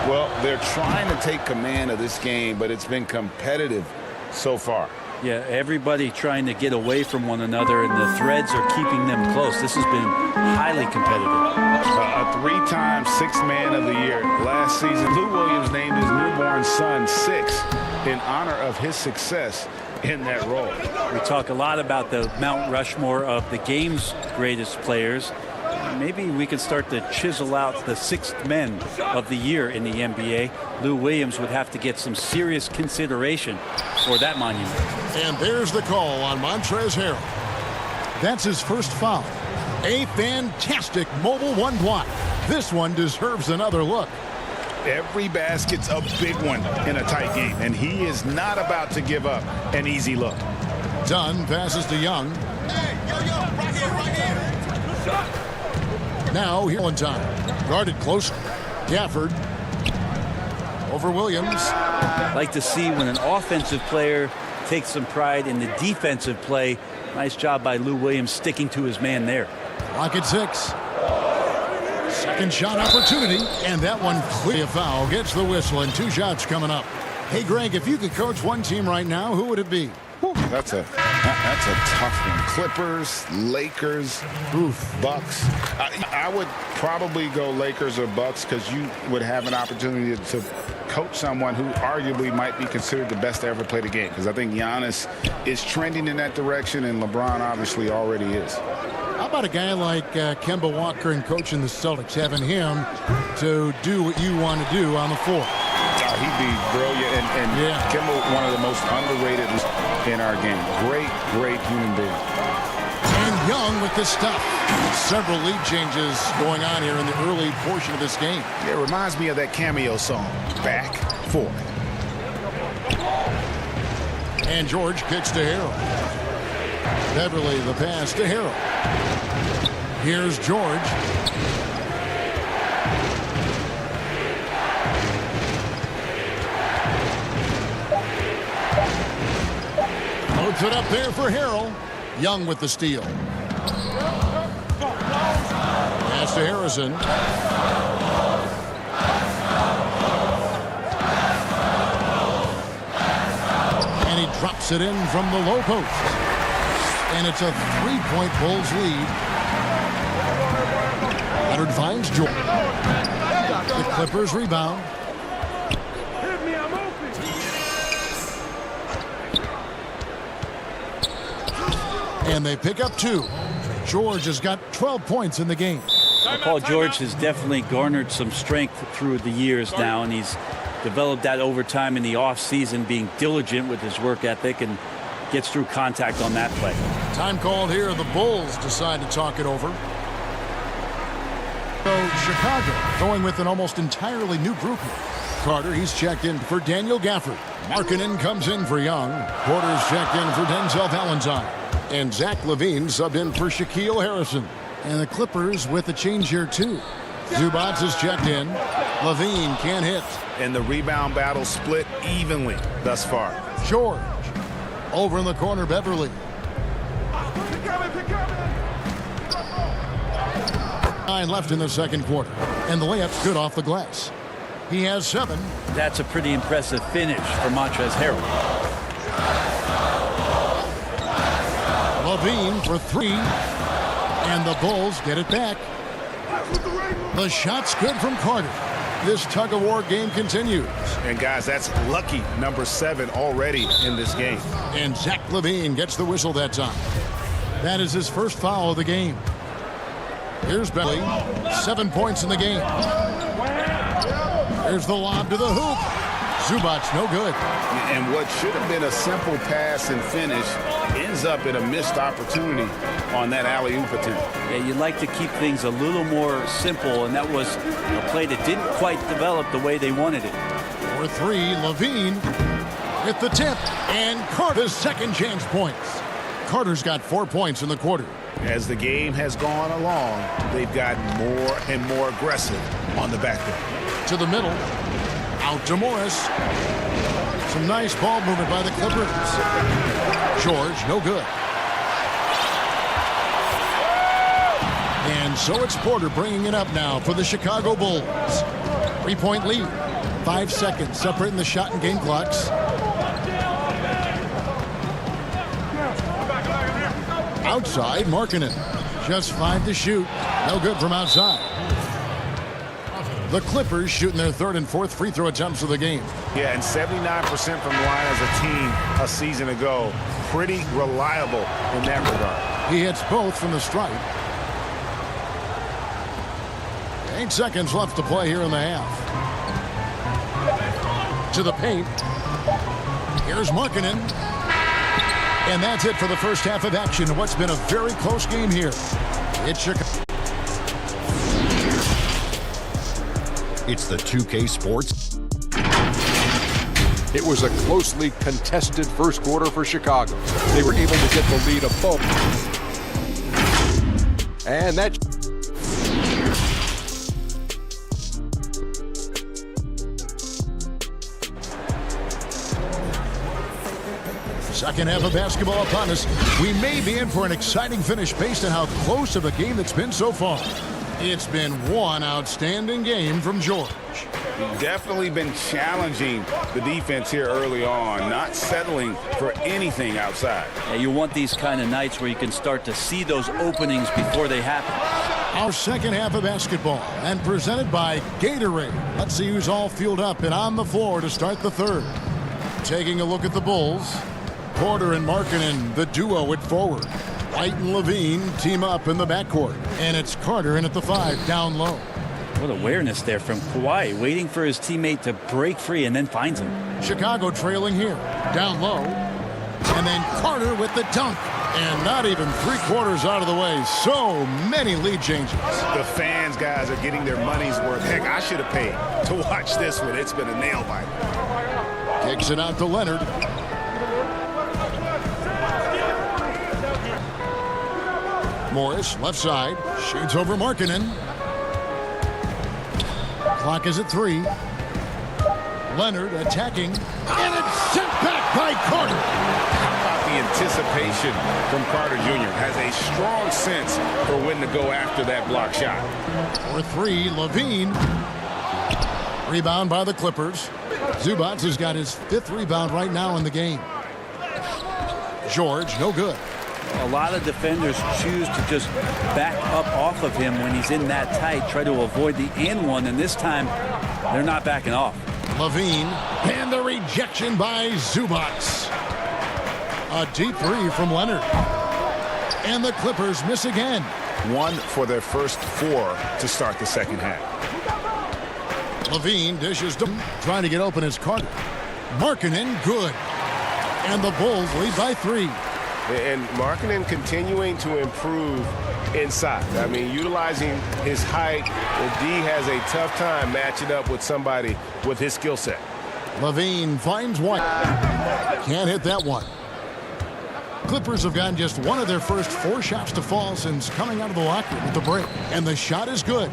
Well, they're trying to take command of this game, but it's been competitive so far. Yeah, everybody trying to get away from one another, and the threads are keeping them close. This has been highly competitive. A three-time Sixth Man of the Year last season. Lou Williams named his newborn son Six in honor of his success in that role. We talk a lot about the Mount Rushmore of the game's greatest players. Maybe we could start to chisel out the sixth men of the year in the NBA. Lou Williams would have to get some serious consideration for that monument. And there's the call on Montrezl Harrell. That's his first foul. A fantastic mobile one block. This one deserves another look. Every basket's a big one in a tight game, and he is not about to give up an easy look. Dunn passes to Young. Now here on time. Guarded close. Gafford over Williams. Like to see when an offensive player takes some pride in the defensive play. Nice job by Lou Williams sticking to his man there. Clock at 6. Second shot opportunity, and that one clear. A foul gets the whistle, and 2 shots coming up. Hey, Greg, if you could coach one team right now, who would it be? That's a tough one. Clippers, Lakers, Bucks. I would probably go Lakers or Bucks because you would have an opportunity to coach someone who arguably might be considered the best to ever play the game, because I think Giannis is trending in that direction, and LeBron obviously already is. How about a guy like Kemba Walker and coaching the Celtics, having him to do what you want to do on the floor? He'd be brilliant, and Kemba, one of the most underrated in our game. Great human being. And Young with the stuff. Several lead changes going on here in the early portion of this game. It reminds me of that cameo song, Back Forth. And George kicks to Harrell. Beverly the pass to Harrell. Here's George. Puts it up there for Harrell. Young with the steal. Pass to Harrison. And he drops it in from the low post. And it's a 3-point Bulls lead. Leonard finds George. The Clippers rebound. And they pick up 2. George has got 12 points in the game. Well, Paul George has definitely garnered some strength through the years now, and he's developed that over time in the offseason, being diligent with his work ethic and gets through contact on that play. Time called here. The Bulls decide to talk it over. So Chicago going with an almost entirely new group here. Carter, he's checked in for Daniel Gafford. Markkanen comes in for Young. Porter's checked in for Denzel Valentine. And Zach LaVine subbed in for Shaquille Harrison. And the Clippers with a change here, too. Zubats is checked in. LaVine can't hit. And the rebound battle split evenly thus far. George. Over in the corner, Beverly. 9 left in the second quarter. And the layup's good off the glass. He has 7. That's a pretty impressive finish for Montrezl Harrell. LaVine for 3. And the Bulls get it back. The shot's good from Carter. This tug-of-war game continues. And, guys, that's lucky number 7 already in this game. And Zach LaVine gets the whistle that time. That is his first foul of the game. Here's Belly. 7 points in the game. Here's the lob to the hoop. Zubac, no good. And what should have been a simple pass and finish ends up in a missed opportunity on that alley-oop attempt. Yeah, you'd like to keep things a little more simple, and that was a play that didn't quite develop the way they wanted it. For 3, LaVine with the tip, and Carter's second chance points. Carter's got 4 points in the quarter. As the game has gone along, they've gotten more and more aggressive on the backcourt. To the middle, out to Morris. Some nice ball movement by the Clippers. George, no good. And so it's Porter bringing it up now for the Chicago Bulls. 3-point lead. 5 seconds separating the shot and game clocks. Outside, Markkanen. Just 5 to shoot. No good from outside. The Clippers shooting their 3rd and 4th free throw attempts of the game. Yeah, and 79% from the line as a team a season ago. Pretty reliable in that regard. He hits both from the stripe. 8 seconds left to play here in the half. To the paint. Here's Markkanen. And that's it for the first half of action. What's been a very close game here. It's Chicago. It's the 2K Sports. It was a closely contested first quarter for Chicago. They were able to get the lead above. And that... Second half of basketball upon us. We may be in for an exciting finish based on how close of a game it's been so far. It's been one outstanding game from George. Definitely been challenging the defense here early on, not settling for anything outside. Yeah, you want these kind of nights where you can start to see those openings before they happen. Our second half of basketball, and presented by Gatorade. Let's see who's all fueled up and on the floor to start the third. Taking a look at the Bulls. Porter and Markkanen, the duo at forward. White and LaVine team up in the backcourt. And it's Carter in at the 5, down low. What awareness there from Kawhi, waiting for his teammate to break free and then finds him. Chicago trailing here, down low. And then Carter with the dunk. And not even 3/4 out of the way. So many lead changes. The fans, guys, are getting their money's worth. Heck, I should have paid to watch this one. It's been a nail biter. Kicks it out to Leonard. Morris, left side, shoots over Markkanen. Clock is at 3. Leonard attacking, and it's sent back by Carter. How about the anticipation from Carter Jr.? Has a strong sense for when to go after that block shot. For 3, LaVine. Rebound by the Clippers. Zubac has got his 5th rebound right now in the game. George, no good. A lot of defenders choose to just back up off of him when he's in that tight, try to avoid the and one, and this time they're not backing off. LaVine, and the rejection by Zubac. A deep 3 from Leonard. And the Clippers miss again. 1 for their first 4 to start the second half. LaVine dishes to trying to get open as Carter. Markkanen, good. And the Bulls lead by 3. And Markkanen continuing to improve inside. I mean, utilizing his height. D has a tough time matching up with somebody with his skill set. LaVine finds White. Can't hit that one. Clippers have gotten just one of their first 4 shots to fall since coming out of the locker room at the break. And the shot is good.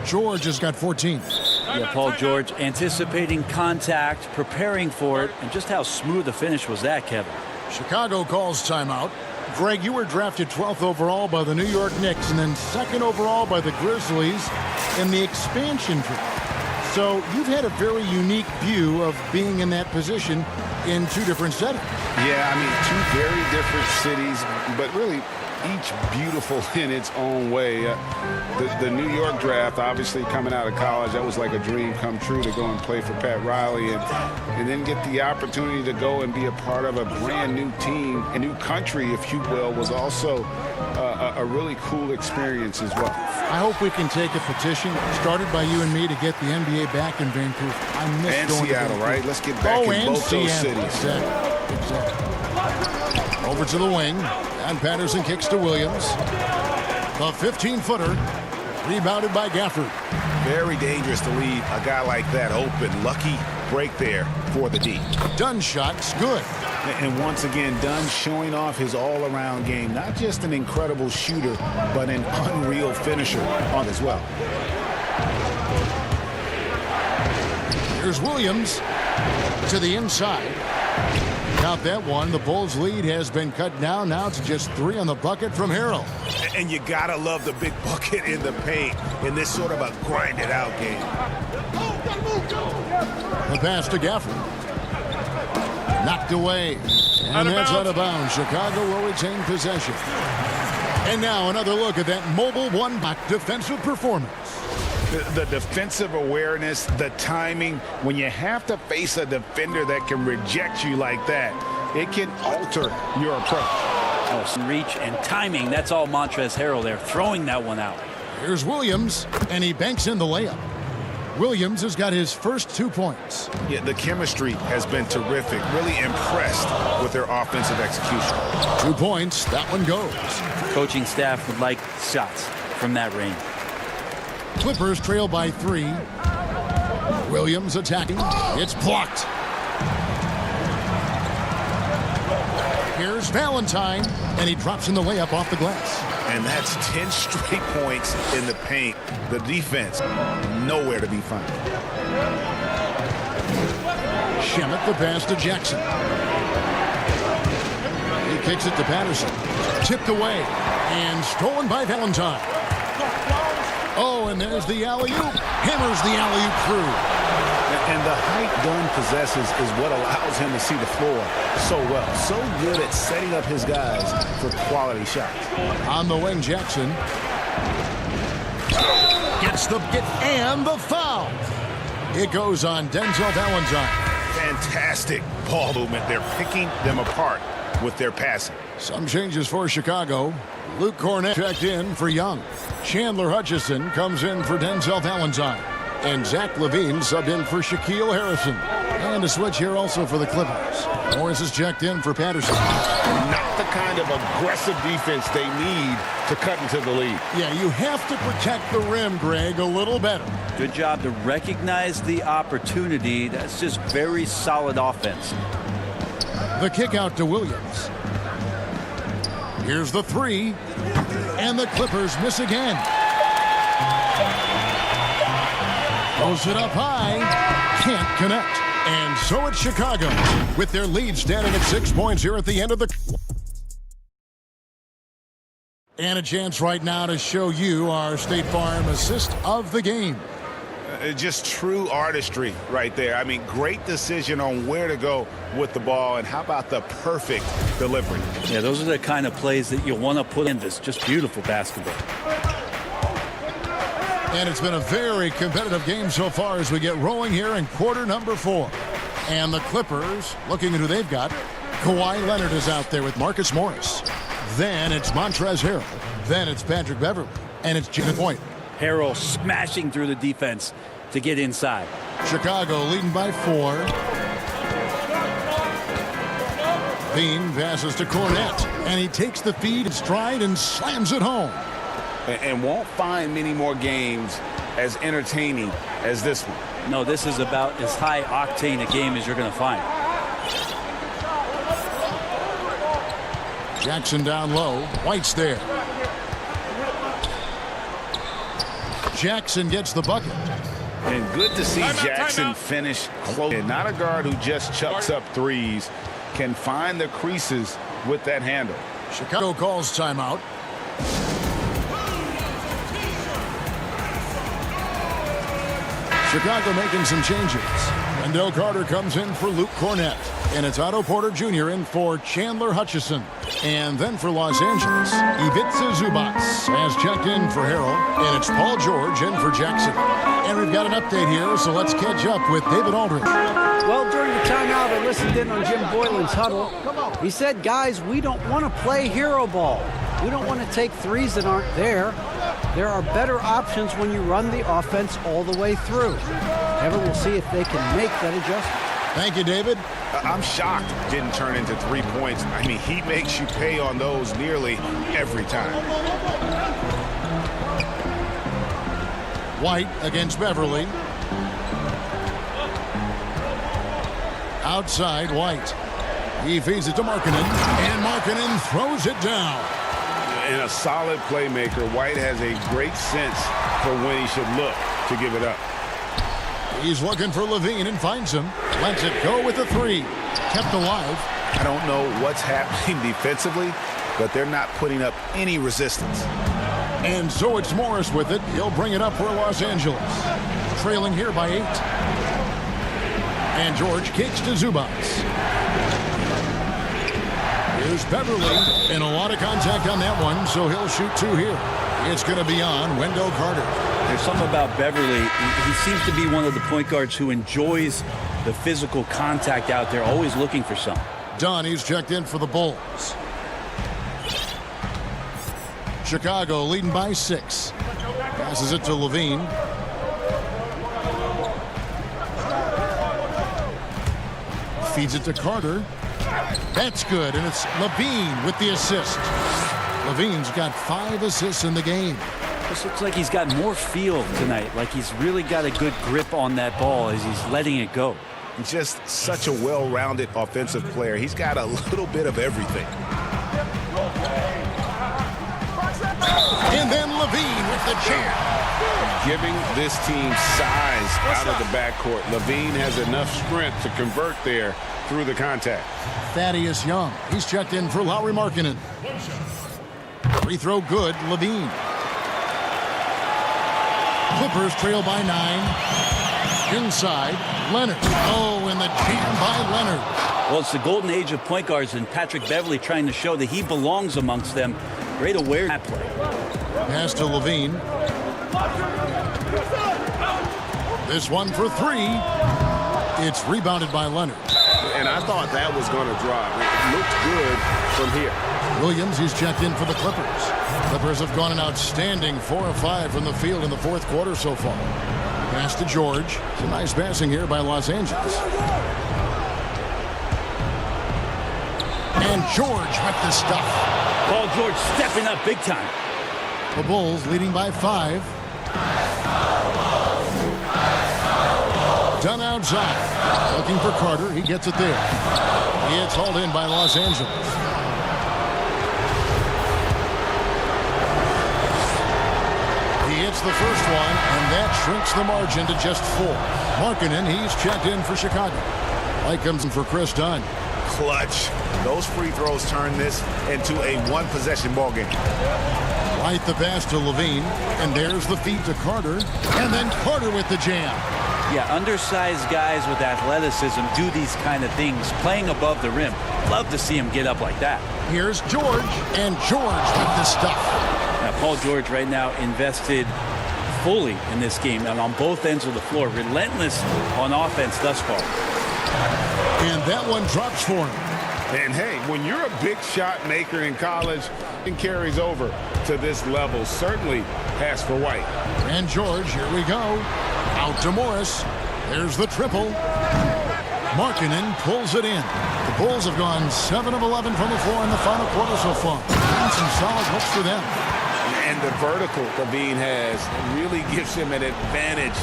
George has got 14. Yeah, Paul George anticipating contact, preparing for it, and just how smooth the finish was that, Kevin. Chicago calls timeout. Greg, you were drafted 12th overall by the New York Knicks and then 2nd overall by the Grizzlies in the expansion draft. So you've had a very unique view of being in that position in two different settings. Yeah, I mean, two very different cities, but really each beautiful in its own way. The New York draft, obviously coming out of college, that was like a dream come true to go and play for Pat Riley and then get the opportunity to go and be a part of a brand new team, a new country, if you will, was also a really cool experience as well. I hope we can take a petition started by you and me to get the NBA back in Vancouver. I miss and going Seattle, to right? Let's get back in both Seattle. those cities. Exactly. Over to the wing, and Patterson kicks to Williams. The 15-footer, rebounded by Gafford. Very dangerous to leave a guy like that open. Lucky break there for the D. Dunn shot's good. And once again, Dunn showing off his all-around game. Not just an incredible shooter, but an unreal finisher on as well. Here's Williams to the inside. Count that one. The Bulls' lead has been cut down. Now it's just 3 on the bucket from Harrell. And you gotta love the big bucket in the paint in this sort of a grinded-out game. The pass to Gafford. Knocked away. And that's out of bounds. Chicago will retain possession. And now another look at that mobile one-back defensive performance. The defensive awareness, the timing, when you have to face a defender that can reject you like that, it can alter your approach. Oh, reach and timing, that's all Montrezl Harrell there, throwing that one out. Here's Williams, and he banks in the layup. Williams has got his first 2 points. Yeah, the chemistry has been terrific. Really impressed with their offensive execution. 2 points, that one goes. Coaching staff would like shots from that range. Clippers trail by 3. Williams attacking. It's blocked. Here's Valentine, and he drops in the layup off the glass. And that's 10 straight points in the paint. The defense, nowhere to be found. Shemet the pass to Jackson. He kicks it to Patterson. Tipped away and stolen by Valentine. Oh, and there's the alley-oop. Hammers the alley-oop through. And the height Dunn possesses is what allows him to see the floor so well. So good at setting up his guys for quality shots. On the wing, Jackson gets the get and the foul. It goes on Denzel Valentine. Fantastic ball movement. They're picking them apart with their passing. Some changes for Chicago. Luke Cornett checked in for Young. Chandler Hutchison comes in for Denzel Valentine. And Zach LaVine subbed in for Shaquille Harrison. And a switch here also for the Clippers. Morris is checked in for Patterson. Not the kind of aggressive defense they need to cut into the lead. Yeah, you have to protect the rim, Greg, a little better. Good job to recognize the opportunity. That's just very solid offense. The kick out to Williams. Here's the 3. And the Clippers miss again. Throws it up high. Can't connect. And so it's Chicago with their lead standing at 6 points here at the end of the... And a chance right now to show you our State Farm assist of the game. Just true artistry right there. I mean, great decision on where to go with the ball, and how about the perfect delivery? Yeah, those are the kind of plays that you want to put in this. Just beautiful basketball. And it's been a very competitive game so far as we get rolling here in quarter number 4. And the Clippers, looking at who they've got, Kawhi Leonard is out there with Marcus Morris. Then it's Montrezl Harrell. Then it's Patrick Beverley. And it's Jalen Point. Harrell smashing through the defense to get inside. Chicago leading by 4. Bean passes to Cornett. And he takes the feed in stride and slams it home. And won't find many more games as entertaining as this one. No, this is about as high octane a game as you're going to find. Jackson down low. White's there. Jackson gets the bucket. And good to see Jackson finish close. And not a guard who just chucks up threes. Can find the creases with that handle. Chicago calls timeout. Chicago making some changes. Wendell Carter comes in for Luke Cornett. And it's Otto Porter Jr. in for Chandler Hutchison. And then for Los Angeles, Ivica Zubats has checked in for Harrell. And it's Paul George in for Jackson. And we've got an update here, so let's catch up with David Aldridge. Well, during the timeout, I listened in on Jim Boylan's huddle. He said, guys, we don't want to play hero ball. We don't want to take threes that aren't there. There are better options when you run the offense all the way through. Evan will see if they can make that adjustment. Thank you, David. I'm shocked it didn't turn into 3 points. I mean, he makes you pay on those nearly every time. White against Beverly. Outside, White. He feeds it to Markkanen, and Markkanen throws it down. And a solid playmaker, White has a great sense for when he should look to give it up. He's looking for Levine and finds him. Lets it go with a three. Kept alive. I don't know what's happening defensively, but they're not putting up any resistance. And so it's Morris with it. He'll bring it up for Los Angeles. Trailing here by 8. And George kicks to Zubats. Here's Beverly, and a lot of contact on that one, so he'll shoot 2 here. It's going to be on Wendell Carter. There's something about Beverly. He seems to be one of the point guards who enjoys the physical contact out there, always looking for some. Donnie's checked in for the Bulls. Chicago leading by 6. Passes it to Levine. Feeds it to Carter. That's good, and it's Levine with the assist. Levine's got 5 assists in the game. This looks like he's got more feel tonight, like he's really got a good grip on that ball as he's letting it go. Just such a well-rounded offensive player. He's got a little bit of everything. And then Levine with the jam. Giving this team size out of the backcourt. Levine has enough strength to convert there through the contact. Thaddeus Young. He's checked in for Lauri Markkanen. Free throw good, Levine. Clippers trail by 9. Inside, Leonard. Oh, and the jam by Leonard. Well, it's the golden age of point guards, and Patrick Beverly trying to show that he belongs amongst them. Great awareness play. Pass to Levine. This one for 3. It's rebounded by Leonard. And I thought that was going to drop. It looked good from here. Williams, he's checked in for the Clippers. Clippers have gone an outstanding 4 of 5 from the field in the 4th quarter so far. Pass to George. Some nice passing here by Los Angeles. And George with the stuff. Paul George stepping up big time. The Bulls leading by 5. Done outside. Looking for Carter. He gets it there. It's hauled in by Los Angeles. He hits the first one, and that shrinks the margin to just 4. Markkanen, he's checked in for Chicago. Light comes in for Chris Dunn. Clutch. Those free throws turn this into a one-possession ball game. Right the pass to Levine, and there's the feed to Carter, and then Carter with the jam. Yeah, undersized guys with athleticism do these kind of things, playing above the rim. Love to see him get up like that. Here's George, and George with the stuff. Now, Paul George right now invested fully in this game and on both ends of the floor. Relentless on offense thus far. And that one drops for him. And hey, when you're a big shot maker in college, it carries over to this level. Certainly pass for White. And George, here we go. Out to Morris. There's the triple. Markkanen pulls it in. The Bulls have gone 7 of 11 from the floor in the final quarter so far. And some solid looks for them. And the vertical Levine has really gives him an advantage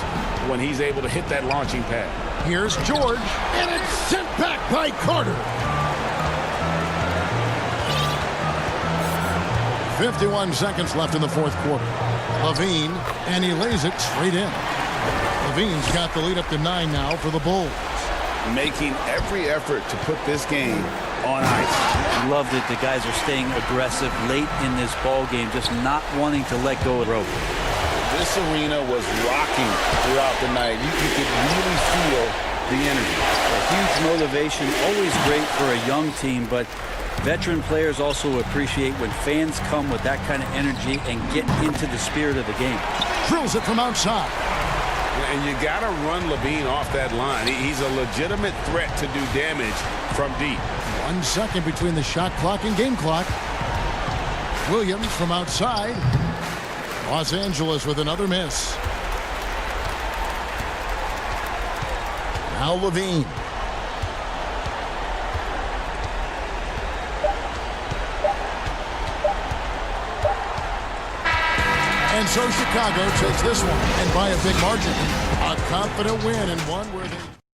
when he's able to hit that launching pad. Here's George, and it's sent back by Carter. 51 seconds left in the 4th quarter. Levine, and he lays it straight in. Levine's got the lead up to 9 now for the Bulls. Making every effort to put this game on ice. Love that the guys are staying aggressive late in this ball game, just not wanting to let go of the rope. This arena was rocking throughout the night. You could really feel the energy. A huge motivation, always great for a young team, but veteran players also appreciate when fans come with that kind of energy and get into the spirit of the game. Drills it from outside. And you got to run LaVine off that line. He's a legitimate threat to do damage from deep. 1 second between the shot clock and game clock. Williams from outside. Los Angeles with another miss. Now LaVine. And so Chicago takes this one, and by a big margin. A confident win, and one where they...